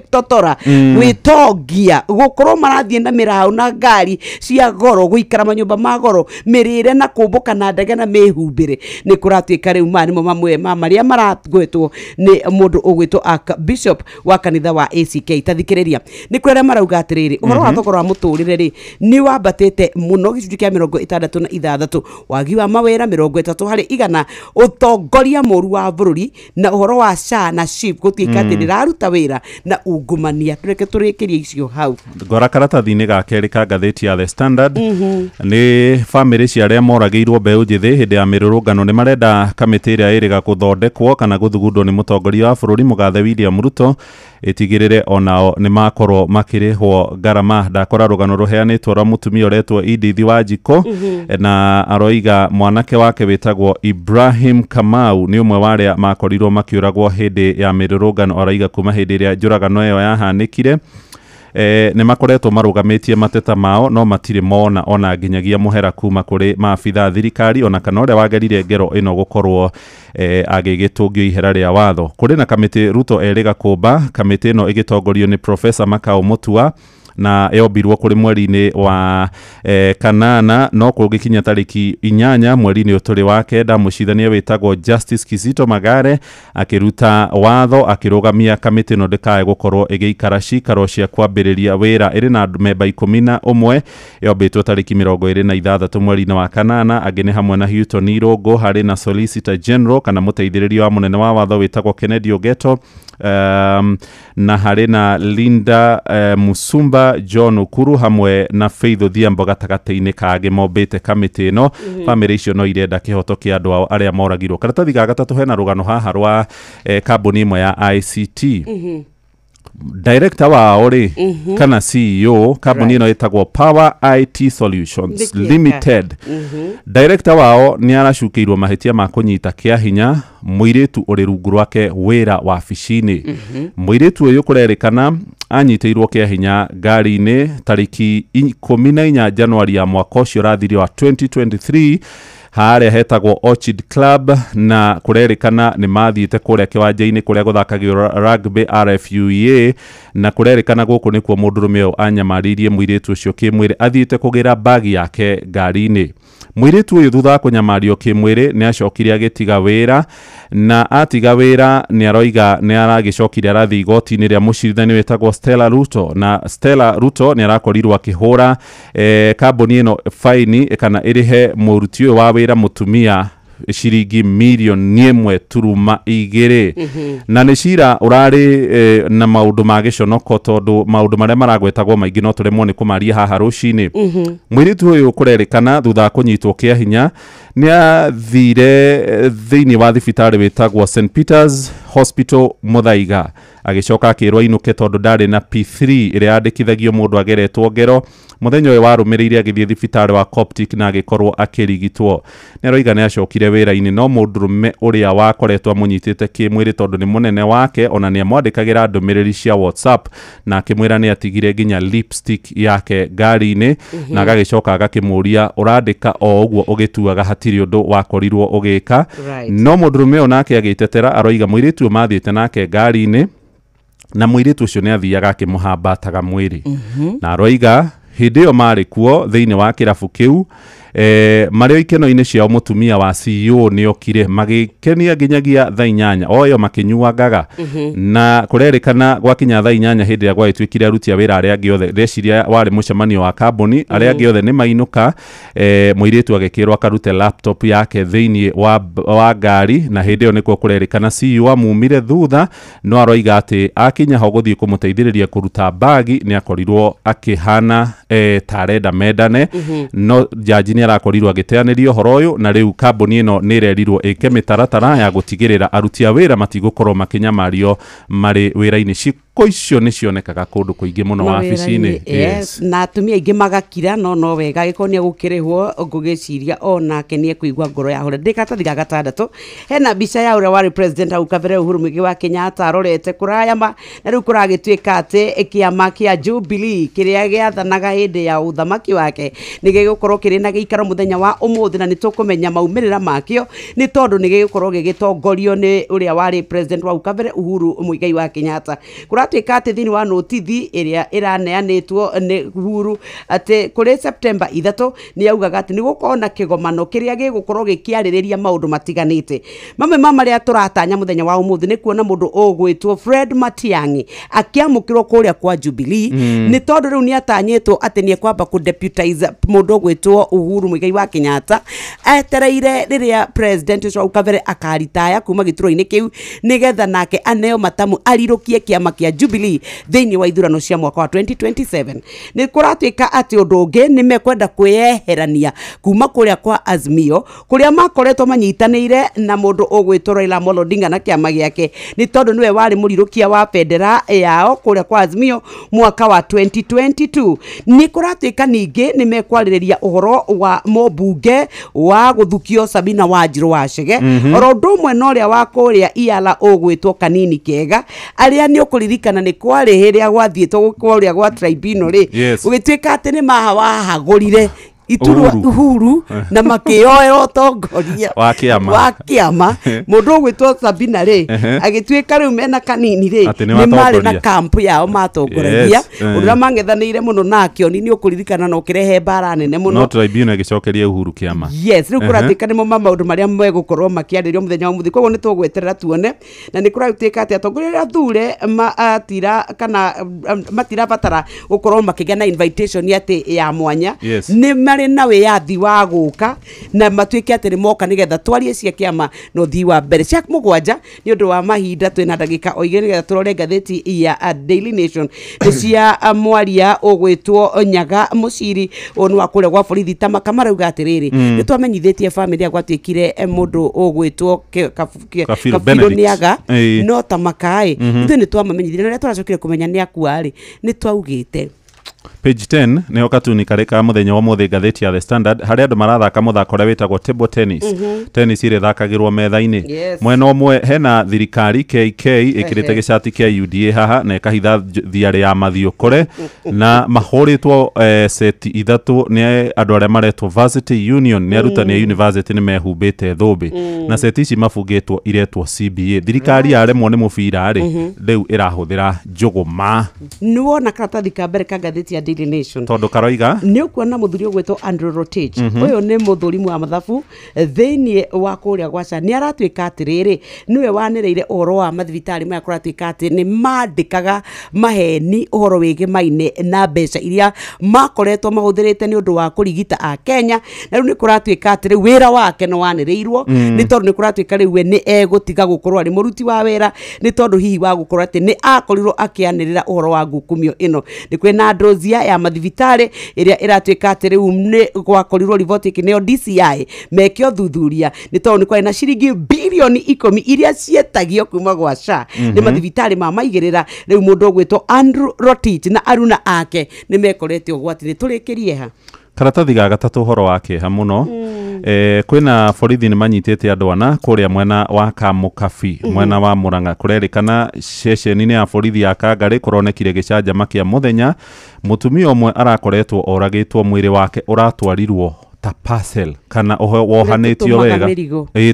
totora witongia, gukorwo marathie na mirao na ngari cia goro, guikara manyumba ma goro, mirire na kumbuka na ndege na mihumbire. Ni kuratuika riu mani mo mamwe ma maria maragwetwo ni mundu ugwitwo Bishop wa kanitha wa ACK. Tathikiriria ni kwera marauga atiriri uhoro wa thogora wa muturire ri ni wambatite muno gicunje kia 66, wagi wa mawira 30 hari igana, utongoria moru wa bururi na uhoro wa SHA na SHIF gutuika ati ndiraruta wira na ungumania. Tureke turikirie icio hau. Ngora karatathi-ini ga keri ka ngatheti ya The Standard ni family cia aria moragiirwo mbeu njithi hindi ya mirurungano ni marenda kamiti iria iriga kuthondekwo kana guthugundwo ni mutongoria wa bururi Mugathe William Ruto itigirire onao ni makorwo makirihwo ngarama. Ndakora rugano ruheanitwo rwa mutumia uretwo Edith Wanjiku na aroiga mwanake wake witagwo Ibrahim Kamau ni umwe wa aria makorirwo makiuragwo hindi ya mirurungano. Araiga kuma hindi iria njuragano iyo yahanikire ni makoretwo marugamitie mateta mao no matire mona ona nginyagia muhera kuma kuri maabitha thirikari ona kana uria wagerire ngero ino gukorwo agigitungio ihera ria watho. Kuri na kamiti Ruto eriga kumba, kamiti ino igitongorio ni Professor Makau Mutua na yombirwo kuri mweri-ini wa kanana no kugikinya tariki 8 mweri-ini uturi wa kenda, mucithania witagwo Justice Kizito Magare akiruta watho akirugamia kamiti no ndikae gukorwo igiikara cikaro cia kwambiriria wira iri na memba 11 yombitwo tariki 26 mweri-ini wa kanana. Angine hamwe na Hilton Irungu, hari na Solicitor General kana muteithiriria wa munene wa watho witagwo Kennedy Ogeto, na hari na Linda Musumba, John Ukuru hamwe na Faith Odhiambo gatagati-ini kage mombite kamiti no. Family icio no irenda kihoto kia andu ao aria moragirwo. Karatathi ga gatatu hena rugano haha rwa kambuni imwe ya ICT. Director wao ri kana CEO kambuni ino itagwo Power IT Solutions Limited. Director wao ni aracukirwo mahitia ma kunyita kia hinya muiritu uri rungu rwake wira wa ofisini. Muiritu uyu kurerikana anyiteirwo kia hinya ngari-ini tariki 14 Januari ya mwaka ucio rathiri wa 2023 haria hetagwo Orchid Club na kurerikana ni mathiite kuria kiwanja-ini kuria guthakagio rugby RFUA na kurerikana guku nikuo mundurume uyu anyamaririe mwiritu ucio kimwiri athiite kugira bagi yake ngari-ini. Mwiritu uyu thutha kunyamario kimwiri ni acokire agitiga wira na atiga wira ni aroiga ni aragicokire arathi igoti-ini ria mucirithania wetagwo Stella Ruto, na Stella Ruto ni arakorirwo akihura kambuni ino faini kana irihe muruti uyu wa wira mutumia ciringi milioni 1.2 na ni cira urari na maundu ma giconoko tondu maundu maria maragwetagwo maingi no turemwo ni kumaria haha rucini. Mwiritu uyu kurerikana thutha kunyitwo kia hinya ni athire thiini wa thibitari wetagwo St Peters Hospital Muthaiga agicoka akirwa inuke tondu ndari na P3 iria yandikithagio mundu ageretwo ngero. Muthenya uyu warumiriire agithie thibitari wa Coptic na agikorwo akirigitwo. Ni aroiga ni acokire wira-ini no mundurume uria wakoretwo amunyitite kimwiri tondu ni munene wake ona ni amwandikagira ndumiriri cia WhatsApp na akimwira ni atigire nginya lipstick yake ngari-ini na agagicoka agakimuria urandika o uguo ugituaga hatiri undu wakorirwo ugika. No mundurume uyu nake agitetera aroiga mwiritu mathiite nake ngari-ini na mwiritu ucio ni athiaga akimuhambataga mwiri na aroiga hindi iyo mari kuo thiini wa kirabu kiu mario ikeno-ini ciao mutumia wa CEO ni okire magikenia nginyagia thaa 8 oyo makinyuangaga na kurerikana gwakinya thaa 8 hindi ya gwagitwikire aruti a wira aria giothe reciria wari mucemanio wa kambuni aria giothe ni mainuka muiritu agikirwa karute laptop yake thiini wa ngari na hindi iyo nikuo kurerikana CEO amumire thutha no aroiga ati akinya ho guthii kumuteithiriria kuruta bagi ni akorirwo akihana tarenda medane no jaji ni arakorirwo agiteanirio horo uyu na riu kambuni ino ni rerirwo ike mitaratara ya gutigirira aruti a wira matigukorwo makinyamario mari wira-ini. Ciko icio ni cionekaga kundu kuingi muno wabici-ini. Yes, na atumia ingi magakira no wega gikonia gukirihwo ngugiciria onake ni ekuigwa ngoro ya hore ndikatathi ga gatandatu hena mbica ya uria wari president au kabere Uhuru Muigai wa Kenyatta arorete kurayama na riu kuragitwika ati kiama kia Jubilee kiria giathanaga hindi ya uthamaki wake ni gigukorwo kiri na giikaro muthenya wa umuthi na nitukumenya maumirira makio ni tondu ni gigukorwo gigitongorio ni uria wari president wa kabere Uhuru Muigai wa Kenyatta. Kuratwika ati thiini wa notithi iria iraneanitwo ni Uhuru ati kuri September 3 ni augaga ati ni gukorwo na kigomano kiria gigukorwo gikiaririria maundu matiganite. Mamwe mama ria turatanya muthenya wa umuthi ni kuona mundu ugwitwo Fred Matiang'i akiamukirwo kuria kwa Jubilee ni tondu riu ni atanyitwo ati ni kwamba ku deputize mundu ugwitwo Uhuru Muigai wa Kenyatta etereire riria president ucio ukavere akaritaya kuma gituro-ini kiu nigetha nake aneo matamu arirukie kiama kia Jubilee thiini wa ithurano cia mwaka wa 2027. Ni kuratwika ati undu ungi ni mekwenda kweherania kuma kuria kwa Azimio kuria makoretwo manyitanire na mundu ugwitwo Raila Amolo Odinga na kiama giake ni tondu niwe wari murirukia wa bendera yao kuria kwa Azimio mwaka wa 2022. Ni kuratwika ningi ni mekwariria uhoro wa mobunge wa guthukio Sabina Wanjiru wa Chege oro ndumwe no ria wa kuria iala ugwitwo Kanini Kega aria ni ukuririkana ni kwari hiria gwathietwo kuria gwa tribunal ri ugitwika ati ni mahagurire iturwa Uhuru na makioero tongoria wa kiama mundu gwitwo Sabina ri agitwika riu mena Kanini ri ni mari na camp yao matongoragia uria mangethanire muno nakio ni ukuririkana no kirehe bara nene muno no tribunal gicokeria Uhuru kiama. Yes, riu kuratika ni mo maundu maria megukorwo makiaririo muthenya wa muthi koguo ni tugweterera tuone na ni kuratuika ati atongoria athure atira kana matira batara gukorwo makigana invitation ati ya mwanya ni mari na wiyathi wa guka na matwike ati ni moka nigetha twarie cia kiama no thi wa mbere cia mugwanja ni undu wa mahinda twina ndagika o igiri nigetha turore ngatheti ya Daily Nation cia mwaria ugwitwo Nyaga Muciri onu akure gwa borithi Tamaka marauga atiriri ni twamenyithetie family agwatwikire mundu ugwitwo Kabiru Nyaga no Tamaka ithu ni twamamenyithire na turacokire kumenya ni akuari ni twaugite Page 10 niho katuni kareka muthenya wa muthi ngatheti ya The Standard haria andu marathaka muthako uria witagwo table tennis. Tennis ire thakagirwo metha-ini. Mwena umwe hena thirikari KK ikirite gicati kia UDA haha na ikahitha thiari ya mathiukore na mahoritwo seti ithatu ni andu aria maretwo Varsity Union ni arutani ya university ni mehumbite thumbi na seti ici mabungitwo iretwo CBA. Thirikari yaremwo ni mubira ri riu irahuthira njuguma. Nuona karatathi ka mbere ka ngatheti ya Daily Nation. Tondo karoiga ni ukuona muthuri gwetwo Andrew Rotich. Uyu ni muthurimu wa mathabu thiini wa kuria gwaca ni aratwika atiriri niwe wanireire uhoro wa mathibitari maya kuratwika ati ni mandikaga maheni uhoro wige maine na mbeca iria makoretwo mahuthirite ni undu wa kurigita a Kenya na riu ni kuratwika atiri wira wake no wanireirwo ni tondu ni kuratwika riu we ni egutiga gukorwo ari muruti wa wira ni tondu hihi wa gukorwo ati ni akorirwo akianirira uhoro wa ngukumio ino ni kwina ndozia ya mathibitari iria iratwika ati riu ni gwakorirwo riboti kineo DCI mekio thuthuria ni tondu ni kwina ciringi bilioni 10 iria cietagio kuma gwa SHA ni mathibitari maigirira riu mundu gwetwo Andrew Rotich na aruna ake ni mekoretio gwati ni turikirie ha karatathi ga gatatu uhoro wake ha muno kwina borithi ni manyitite andu ana kuria mwena wa Kamukabi mwena wa Murang'a kurerikana ceceni-ini ya borithi ya Kangari kuronekire gicanjama kia muthenya mutumia umwe arakoretwo oragitwo mwiri wake uratwarirwo ta parcel kana wohanetio wega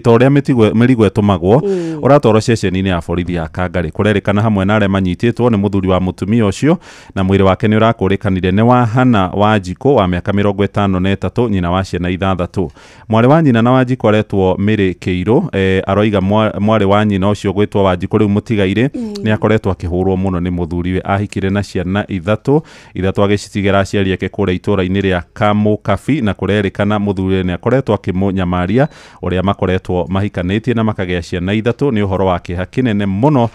to ria mirigo etumagwo uratoro ceceni-ini ya borithi ya Kangari kurerikana hamwe na aria manyititwo ni muthuri wa mutumia ucio na mwiri wake ni urakurikanire ni wa Hana Wanjiko wa miaka 53 nyina wa ciana 6 mwari wa nyina na Wanjiko aretwo Mary Keiro aroiga mwari wa nyina ucio gwitwo Wanjiko riu mutigaire ni akoretwo akihurwo muno ni muthuriwe ahikire na ciana 3 agicitigera aciari ake kuria itura-ini ria Kamukabi na kurerikana muthuri ni akoretwo akimunyamaria uria makoretwo mahikanitie na makagea ciana 3 ni uhoro wake hakinene muno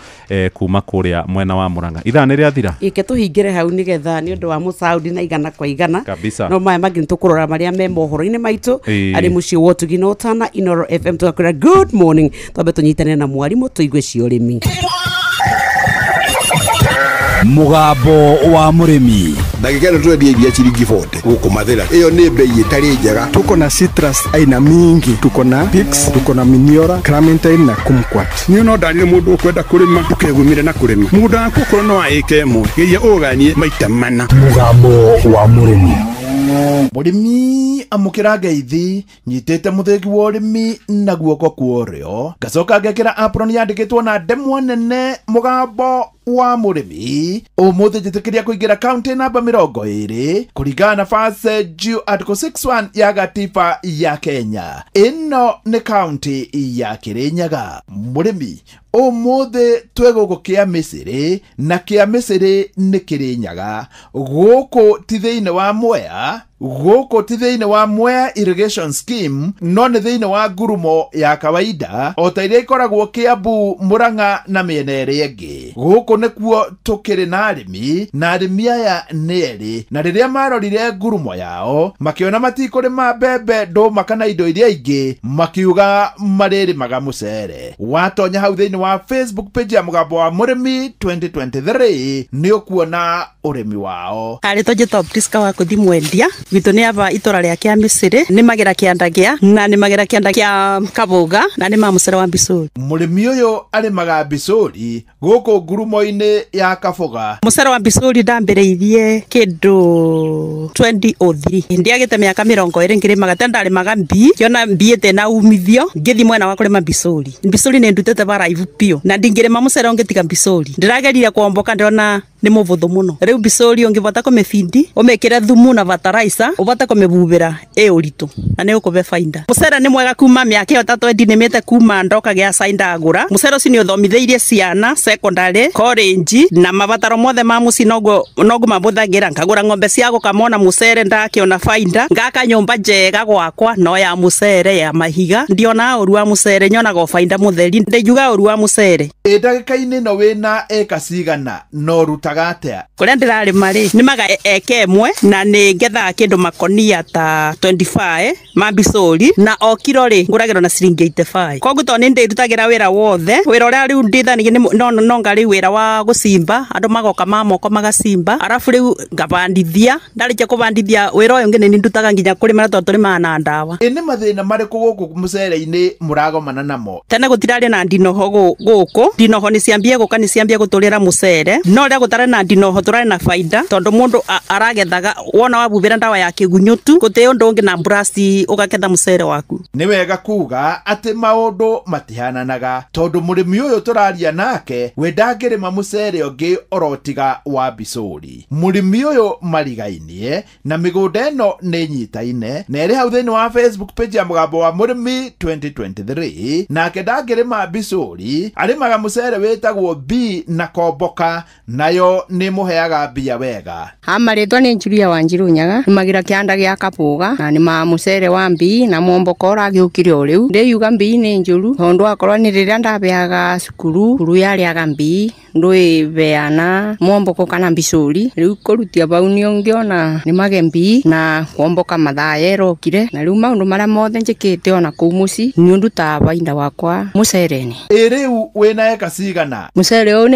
kuma kuria mwena wa Murang'a. Ithani ria thira ike tuhingire hau nigetha ni undu wa musaudi na igana kwa igana kabisa no maya mangi tukurora maria me mohoro-ini maitu ari muci wotu ginotana Inoro FM tukura good morning twabe tunyitane na mwarimu tuigue ciorimi mugambo wa murimi ndagika ino turendia iria ciringi 40 guku mathira iyo ni bei itari njega. Tuko na citrus aina mingi, tuko na Pix, tuko na Miniora, Clementine na Kumquat. Ni no ndarire mundu ukwenda kurima ukegumire na kurima mugunda waku korwo no aike ĩmwe geria uganie maita mana. mugambo wa murimi murimi amukira ngeithi nyitite muthegi wa urimi na guoko kuorio gacoka ngekira apron yandikitwo na ndemwa nene mugambo wa murimi umuthi njitikiria kuingira county namba 20 kuringana na fase juu article 61 ya gatiba ya Kenya. Ino ni county ya Kirinyaga. Murimi umuthi tweguko kia Misiri na kia Misiri ni Kirinyaga guku ti thiini wa Mwea guku ti thiini wa Mwea irrigation scheme no ni thiini wa ngurumo ya kawaida o ta iria ikoragwo Kiambu, Murang'a na miena iria ingi. Guku nikuo tukiri na arimi na arimi aya ni eri na riria marorire ngurumo yao makiona matikurima mbembe nduma kana indo iria ingi makiuga maririmaga mucere. Watonya hau thiini wa Facebook page ya mugambo wa murimi 2023 ni ukuona urimi wao. Arito jeta Priska wa kuthi mwendia gitu ni aba itora ria kia Misiri ni magera kiandagia na ni magera kiandagia Kaboga na ni mamucere wa Bisuri. Murimi uyu arimaga Bisuri guku ngurumo-ini ya Kaboga. Mucere wa Bisuri ndambireirie kindu 2003 ndiagite miaka 20 ngirimaga tenda rimaga mbi kiona mbiite na umithio ngithi mwena wa kurima Bisuri. Bisuri ni ndutete bara ivupio na ndingirima mucere ngitiga Bisuri ndiragerire kuomboka ndiona ni muvuthu muno. Riu Bisuri ungivota kumefindi umekira thumu na fertilizer ubota kumebubira uritu na ni ukube faida. Mucere ni mwega kuma miaka 3 nimete kuma ndoka gya sainda agura. Mucere uci ni uthomitheirie ciana secondary college na mabataro mothe ma muci nogo mabuthagira nkagura ng'ombe cia gukamona mucere ndakiona faida ngaka nyumba njega gwakwa no ya mucere ya mahiga ndiona uru wa mucere nyonaga faida mutheri ndijuga uru wa mucere. Ndagika-ini no wina eka cigana no ruta ũrĩmaga atĩa? Kũrĩa ndĩrarĩma rĩ nĩmaga eka ĩmwe na nĩ ngethaga kĩndũ makonia ta 25 ma Bisoli na o kilo rĩ ngũragĩrwo na ciringi 85. Koguo to nĩ ndĩrutagĩra wĩra wothe, wĩra ũrĩa rĩu ndĩthanigie no ngarĩ wĩra wa gũcimba, andũ magoka ma moko magacimba, arabu rĩu ngabandithia, ndarĩkia kũbandithia wĩra ũyũ ũngĩ nĩ ndutaga nginya kũrĩma na tũrĩmaga na ndawa. Nĩ mathĩna marĩkũ gũkũ mũcere-inĩ mũragomana namo? Tene gũtirarĩ na ndinoho gũkũ, ndinoho nĩ ciambie gũka nĩ ciambie gũtũrĩra mũcere, no rĩrĩa gũtarĩ na ndinoho tũrarĩ na baida tondũ mũndũ aragethaga wona wabubĩra ndawa ya kĩgunyo tu gũtĩ ũndũ ũngĩ na brasti ũgaketha mũcere waku. Nĩ wega kuga atĩ maũndũ matihananaga tondũ mũrĩmi ũyũ tũraria nake we ndangĩrĩma mũcere ũngĩ orotiga wa Bisoli. Mũrĩmi ũyũ marigainie na mĩgũnda ĩno nĩ nyitaine na ĩrĩ hau thĩinĩ wa Facebook page ya Mũgambo wa Mũrĩmi 2023, nake ndangĩrĩma Bisoli, arĩmaga mũcere wĩtagwo B na Komboka, nayo nĩ mũheaga mbia wega. Amarĩtwa nĩ Julia Wanjiru Nyaga, nĩmagira kĩanda gĩa Kabuga na nĩma mũcere wa B na Momboka ũragĩũkire o rĩu. Ndĩuga B nĩ njũru tondũ akorwo nĩ rĩrĩa ndabeaga cukuru yarĩaga B ndũĩbeana Momboka kana Bisoli, rĩu kũrutia bau nĩ ũngĩona nĩmage B na Komboka mathaa yerokire, na rĩu maũndũ marĩa mothe njĩkĩte ona kũu mũciĩ nĩ ndutaga bainda wakwa mũcere-inĩ. Rĩu wĩna eka cigana? Mũcere ũyũ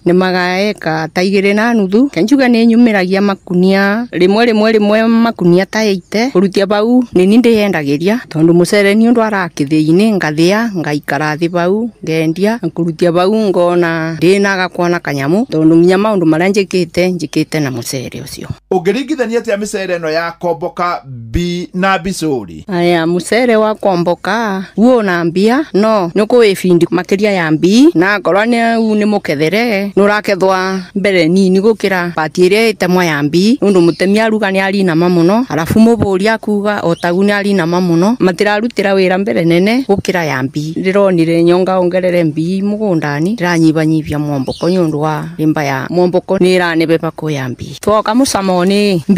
nĩmaga eka ta 2.5, kenjuga nĩ nyumĩragia makunia rĩmwe makunia ta 8. Kũrutia bau nĩ niĩ ndĩyendagĩria tondũ mũcere nĩ ũndũ arakĩthĩinĩ ngathĩa ngaikara thĩ bau ngendia, kũrutia bau ngona ndĩnaga kuona kanyamũ tondũ nginya maũndũ marĩa njĩkĩte na mũcere ũcio. Ũngĩringithania atĩa mĩcere ĩno ya Komboka B na Bisoli? Aya mũcere wa Komboka guo na mbia no nĩ kũwĩbindi makĩria ya B na korwo nĩ mũkethere nĩ ũrakethwa mbere nini gũkĩra pati ĩrĩa ĩtemwa ya B, nĩũndũ mũtemi aruga nĩ arinama mũno arabu mũbũri akuga otagu nĩ arinama mũno, matirarutĩra wĩra mbere nene gũkĩra ya B. Ndĩronire nyonga ongerere B mũgũndani ndĩranyibanyibia Momboka nĩũndũ wa rĩmba ya Momboka nĩ ĩranebeba kũ ya B. Twoka mũcamo nĩ B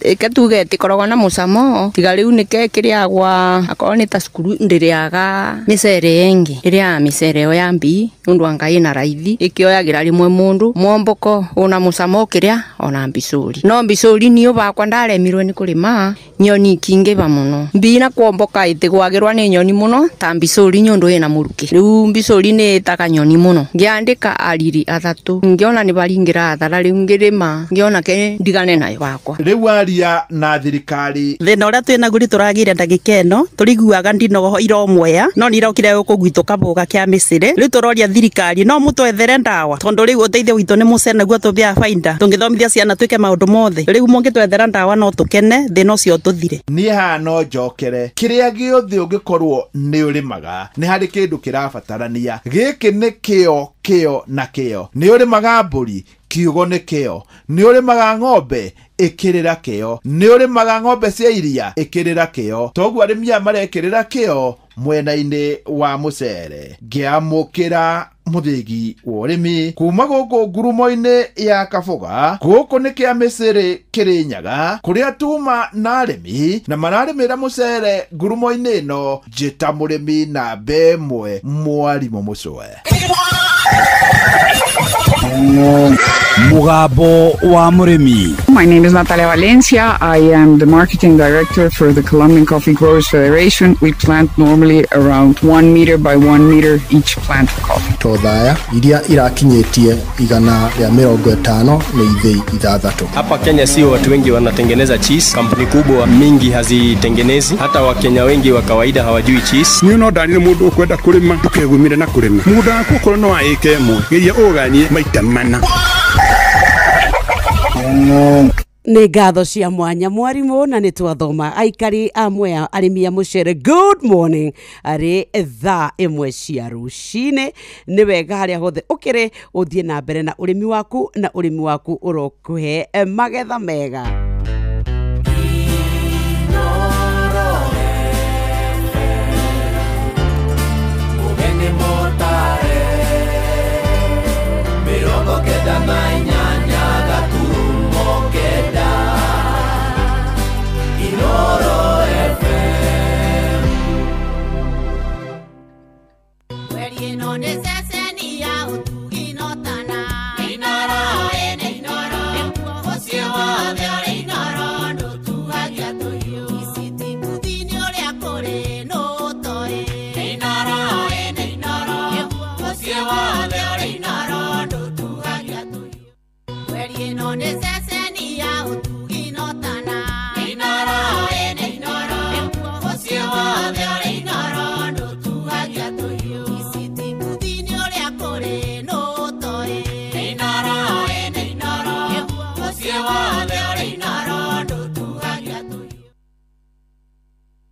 ĩketuge ĩtikoragwo na mũcamo tiga rĩu nĩke kĩrĩagwa akorwo nĩ ta cukuru ndĩrĩaga mĩcere ĩngĩ ĩrĩa mĩcere ĩyo ya B nĩũndũ wa Ngai na raithi ĩkĩoyagĩra rĩmwe mũndũ. Momboka ona mũcamo kĩrĩa ona Bisoli, no Bisoli niyo bakwa ndaremirwe nĩ kũrĩma nyoni kingĩba mũno. B na Komboka ĩtigwagĩrwa nĩ nyoni mũno ta Bisoli nĩũndũ ĩna mũrukĩ. Rĩu Bisoli nĩ ĩtaga nyoni mũno, ngĩandĩka ariri 3 ngĩona nĩ baringĩra athara, rĩu ngĩrĩma ngĩona ke ndigane nayo bakwa. Rĩu aria na thirikari thĩna ũrĩa twĩna gũri tũragĩire ndagĩka ĩno tũriguaga ndinoho iromwea no nĩ irokire gũkũ gwitũ Kabuga kĩa Misiri. Rĩu tũroria thirikari no mũtwethere ndawa tondũ rĩu ũteithio witũ nĩ mũcere naguo tũbĩa bainda tũngĩthomithia ciana twĩke maũndũ mothe. Rĩu mũngĩtwethera ndawa no tũkene thĩna ũcio tũthire. Niĩ haha no njokere kĩrĩa gĩothe ũngĩkorwo nĩ ũrĩmaga nĩ harĩ kĩndũ kĩrabatarania. Gĩkĩ nĩ kĩo na kĩo. Nĩ ũrĩmaga mbũri kiugo nĩ kĩo, nĩ ũrĩmaga ng'ombe ĩkĩrĩra kĩo, nĩ ũrĩmaga ng'ombe cia iria ĩkĩrĩra kĩo. Toguo arĩmi aya marekĩrĩra kĩo mwena-inĩ wa mũcere. Ngĩamũkĩra mũthĩgi wa ũrĩmi kuma gũkũ ngurumo-inĩ ya Kabuga, gũkũ nĩ kĩa Misiri Kĩrĩnyaga, kũrĩa tuma na arĩmi na mararĩmĩra mũcere ngurumo-inĩ ĩno. Njĩta mũrĩmi namba ĩmwe Mwarimũ Mũcwe. Mũgambo wa Mũrĩmi. My name is Natalia Valencia. I am the marketing director for the Colombian Coffee Growers Federation. We plant normally around 1 meter by 1 meter each plant of coffee. Todhaya iria irakinyĩtie 150 na ithĩi 6. Hapa Kenya sio watu wengi wanatengeneza cheese. Kampuni kubwa mingi hazitengenezi. Hata Wakenya wengi wa kawaida hawajui cheese. Niĩ no ndarire mũndũ ũkwenda kũrĩma ndũkegumire na kũrĩma. Mũgũnda waku ũkorwo no wa ĩka ĩmwe geria ũganie maita mana. Nĩ ngatho cia mwanya mwarimũ na nĩ twathoma aikari amwe arĩmi a mũcere. Good morning arĩ thaa 1 cia rũcinĩ. Nĩ wega harĩa hothe ũkĩrĩ ũthiĩ na mbere na ũrĩmi waku na ũrĩmi waku ũrokũhe magetha mega. Inoro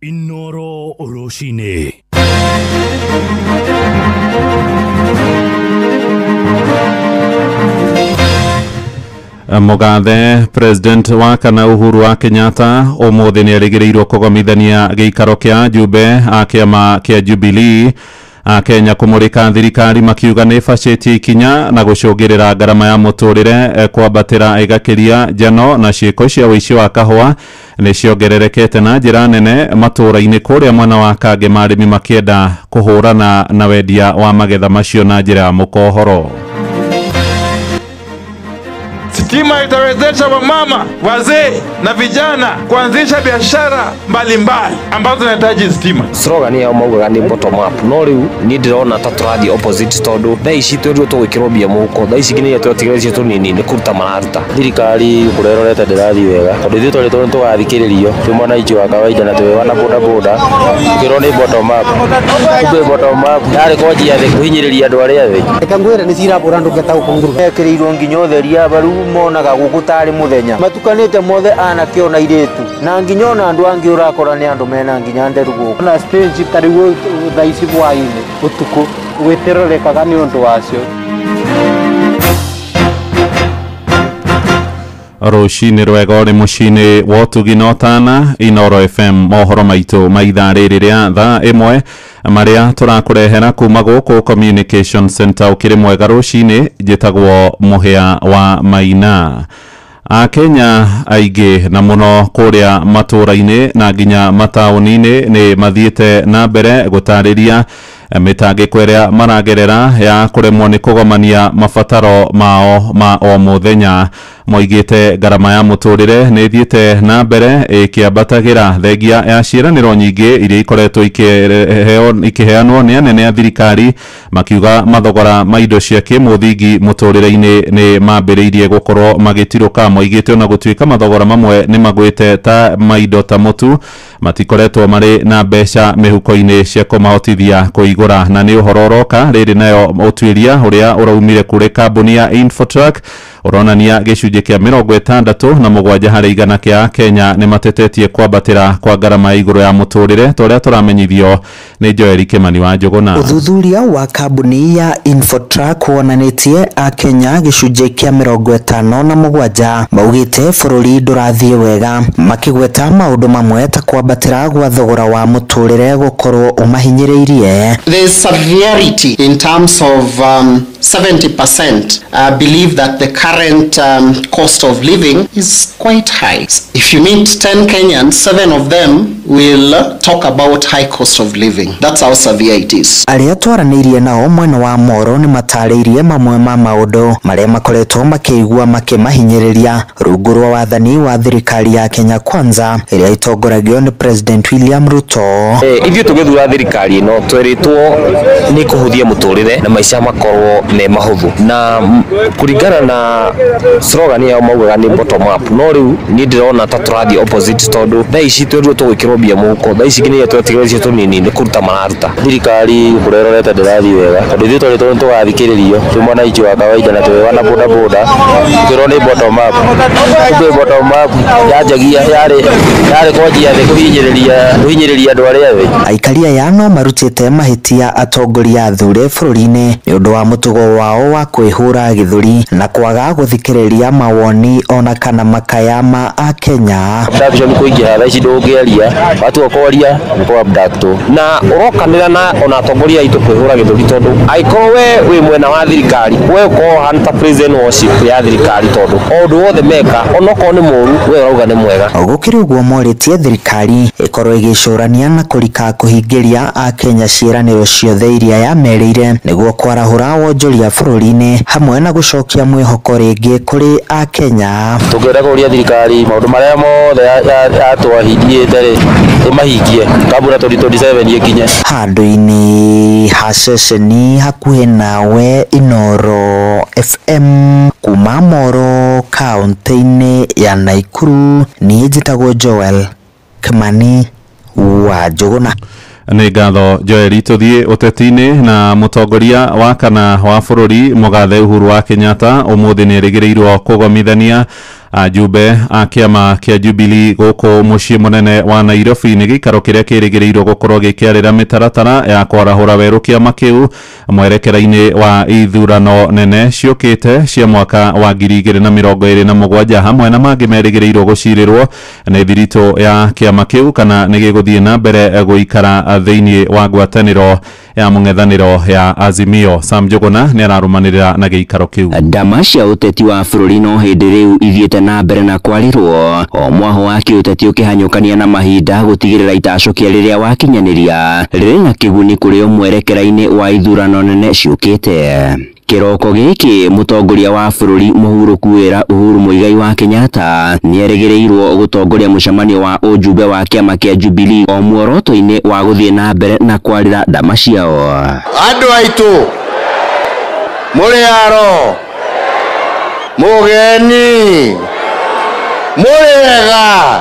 Inoro Oroshine. Mugathe president wa kana Uhuru wa Kenyatta umuthi ni arigirirwo kugomithania giikaro kia jumbe a kiama kia Jubilee a Kenya kumurika thirikari makiuga ni facetie ikinya na gucungirira garama ya muturire kwambatira igakiria njano na ciiko cia wici wa kahua ni ciongererekete na njira nene matura-ini kuria mwena wa Kange marimi makienda kuhurana na wendia wa magetha macio na njira ya mukohoro. Stima itawezesha wamama, wazee na vijana kuanzisha biashara mbalimbali ambazo zinahitaji stima. Slogan ya mauga ni bottom up. No riu ni ndirona ta turathi opposite tondu thaa ici twerirwo tugwikirwo mbia muhuko, thaa ici nginya twatigirecio tunini ni kuruta mararuta. Thirikari kurerorete ndirathi wega tondu ithuĩ twari tugathikiririo twi mwananchi wa kawaida na twi wana boda boda tukirwo ni bottom up. Kumbe bottom up yari kwanjia thĩ kuhinyĩrĩria andũ arĩa thĩ. Reke ngwĩre nĩ cirabũra ndũngĩta gũkũngũrũ ekĩrĩirwo nginya ũtheria baru monaga gũgũtarĩ muthenya matukanĩte mothe anake ona airĩtu na nginya ona andũ angĩ ũrakora nĩ andũ mena nginya nderu gũkũ na stage tarĩu thaa ici hwaĩ-inĩ ũtukũ gwĩtererekaga nĩ ũndũ wacio. Rucini rwega uri mucini wotugi notana Inoro FM mohoro maitu maitha rĩrĩ rĩa thaa ĩmwe maria turakurehera kuma guku Communication Center ukiri mwega rucini njitagwo Muhia wa Maina. Akenya aingĩ na muno kuria matura-ini na nginya mataũni-ini ni mathiĩte na mbere gũtarĩria mitangĩko ĩrĩa maragerera ya kuremwo ni kugomania mabataro mao ma o muthenya. Moigĩte garama ya muturire nĩ thiĩte na mbere ĩkĩambatagira thengia ya ciĩranĩro nyingĩ iria ikoretwo ikĩheanwo nĩ anene a thirikari makiuga mathogora ma indo cia kĩmũthingi muturire-ini nĩ mambĩrĩirie gũkorwo magĩtirũka. Moigĩte ona gũtuĩka mathogora mamwe nĩ magwĩte ta maindo ta mũtu matikoretwo marĩ na mbeca mĩhuko-inĩ cia kũmahotithia kũigũra, na nĩ ũhoro ũroka rĩrĩ nayo ũtuĩria ũrĩa ũraumire kũrĩ kambuni ya Infotrack uronania gĩcunjĩ kĩa 67 harĩ igana kĩa Kenya nĩ matetetie kwambatĩra kwa garama ya igũrũ ya muturire tũrĩa tũramenyithio nĩ Joel Kimani wa Njuguna. Uthuthuria wa kambuni ya Infotrack wonanĩtie a Kenya gĩcunjĩ kĩa 57 maugĩte bũrũri ndũrathiĩ wega, makĩgweta maũndũ mamwe ta kwambatĩra gwa thogora wa muturire gũkorwo ũmahinyĩrĩirie. The severity in terms of 70% believe that the current cost of living is quite high. If you meet 10 Kenyans, 7 of them will talk about high cost of living. That's how severe it is. Arĩa twaranĩirie nao mwena wa Moro nĩ matarĩirie mamwe ma maũndũ marĩa makoretwo makĩigua makĩmahinyĩrĩria rungu rwa wathani wa thirikari ya Kenya Kwanza ĩrĩa itongoragio nĩ President William Ruto. Ithuĩ tũgĩthura thirikari ĩno tweritwo nĩ kũhũthia muturire na maica makorwo me mahũthũ, na kũringana na slogan yao maugaga ni bottom up. No riu ni ndirona ta turathi opposite tondu thaa ici twerirwo tugwikirwo mbia muhuko, thaa ici nginya twatigirecio tunini ni kuruta mararuta. Thirikari kurerorete ndirathi wega tondu ithuĩ twari tugathikĩrĩrio twi mwananchi wa kawaida na twi wana boda boda tukirwo ni bottom up. Kumbe bottom up yanjagia yarĩ kwanjia thĩ kuhinyĩrĩria andũ arĩa thĩ. Aikaria ya no marutĩte mahĩtia atongoria athure bũrũri-inĩ nĩ ũndũ wa mũtugo wao wa kwĩhũra gĩthũri na kwaga gũthikĩrĩria mawoni ona kana makaya ma a Kenya. Abduction kuingĩra thaa ici ndũngĩaria, watua kwaria nĩ kwa abductwo na ũrokanĩra na ona atongoria aitũ kwĩhũra gĩthũri tondu angĩkorwo we wĩ mwena wa thirikari we ũkorwo hana ta prison worship ya thirikari tondu o ũndũ wothe meka onokorwo nĩ mũru we ũrauga nĩ mwega. Gũkĩrĩ ũguo morĩtie thirikari ĩkorwo ĩgĩcũrania na kũrika kũhingĩria a Kenya ciĩranĩro ciothe iria yamerĩire nĩguo kwarahũra wonjoria bũrũri-inĩ hamwe na gũcokia mwĩhoko rĩngĩ kũrĩ a Kenya. Tũngĩenda kũria thirikari maũndũ marĩa mothe yatwahingĩte ĩmahingie kabla 2027 ikinye. Handũ-inĩ ha ceceni hakuhĩ nawe Inoro FM kuma Moro kaunti-inĩ ya Naikuru, niĩ njĩtagwo Joel Kimani wa Njuguna. Nĩ ngatho Joel. Tuthiĩ ũteti-inĩ na mũtongoria wa kana wa bũrũri Mugathe Uhuru wa Kenyatta ũmũthĩ nĩ erĩgĩrĩirwo kũgomithania ajumbe a kiama kia Jubilee goko mucii munene wa Nairobi ni gikaro kiria kirigirirwo gukorwo gikiarira mitaratara ya kwarahura weru kiama kiu mwerekera-ini wa ithurano nene ciukite cia mwaka wa 2027 hamwe na mangi merigiriirwo gucirirwo ni thirito ya kiama kiu kana ni giguthie na mbere guikara thiini wa ngwataniro ya mung'ethaniro ya Azimio. Sam Njuguna ni ararumanirira na giikaro kiu. Ndama cia uteti wa bururi no hindi riu ithiete na mbere na kwarirwo o mwaho wa kiuteti ukihanyukania na mahinda gutigirira itacokia riria wakinyaniria riri na kiguni kuri mwerekera-ini wa ithurano nene ciukite. Kiroko giki mutongoria wa bururi Mũhuru Kuwera Uhuru Muigai wa Kenyatta nierĩgĩrĩirwo gutongoria mucemanio wa ujumbe wa kiama kia Jubilee o muoroto-ini wa guthie na mbere na kwarira ndama ciao. Andu aitu muriaro mugeni muriega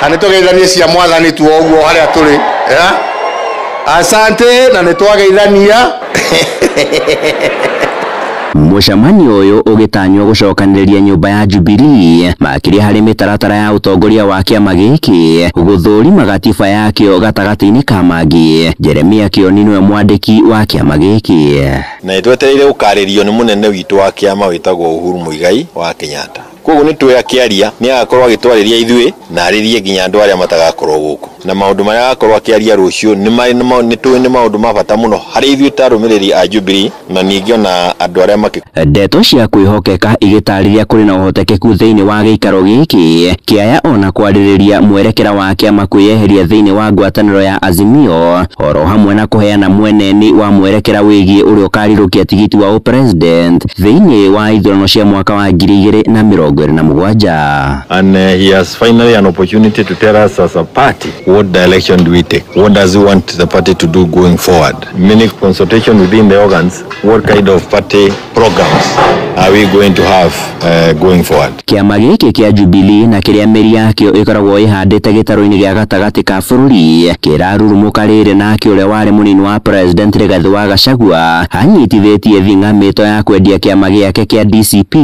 ani tugeithanie cia mwathani tu oguo haria turi asante na nitwageithania. Mucemanio uyu ugitanywo gucokaniriria nyumba ya Jubilee makiria hari mitaratara ya utongoria wa kiama giki guthurima gatiba yakio gatagati-ini ka mangi. Jeremia Kioni niwe mwandiki wa kiama giki na itwetereire ukaririo ni munene witu wa kiama witagwo Uhuru Muigai wa Kenyatta. Koguo ni tuya kiaria ni agakorwo agitwariria ithui na aririe nginya andu aria matagakorwo guku na maundu maria agakorwo akiaria rucio ni maundu ma bata muno hari ithui tarumiriri a Jubilee na ningi ona andu aria ndeto cia kwihokeka igitariria kuri na uhotekeku thiini wa giikaro giki kiaya ona kwaririria mwerekera wa kiama kwiyeheria thiini wa ngwataniro ya Azimio oro hamwe na kuheana mweneni wa mwerekera wigie uria ukarirukia tigiti wa president thiini wa ithurano cia mwaka wa 2027. And he has finally an opportunity to tell us as a party what direction do we take, what does he want the party to do going forward, many consultation within the organs, what kind of party programs are we going to have going forward. Kiama giki kia Jubilee na kiria meri yakio ikoragwo ihandite gitaro-ini gia gatagati ka bururi kirarurumuka riri nake uria wari munini wa president Rigathi wa Gachagua anyitithitie thingamito ya kwendia kiama giake kia DCP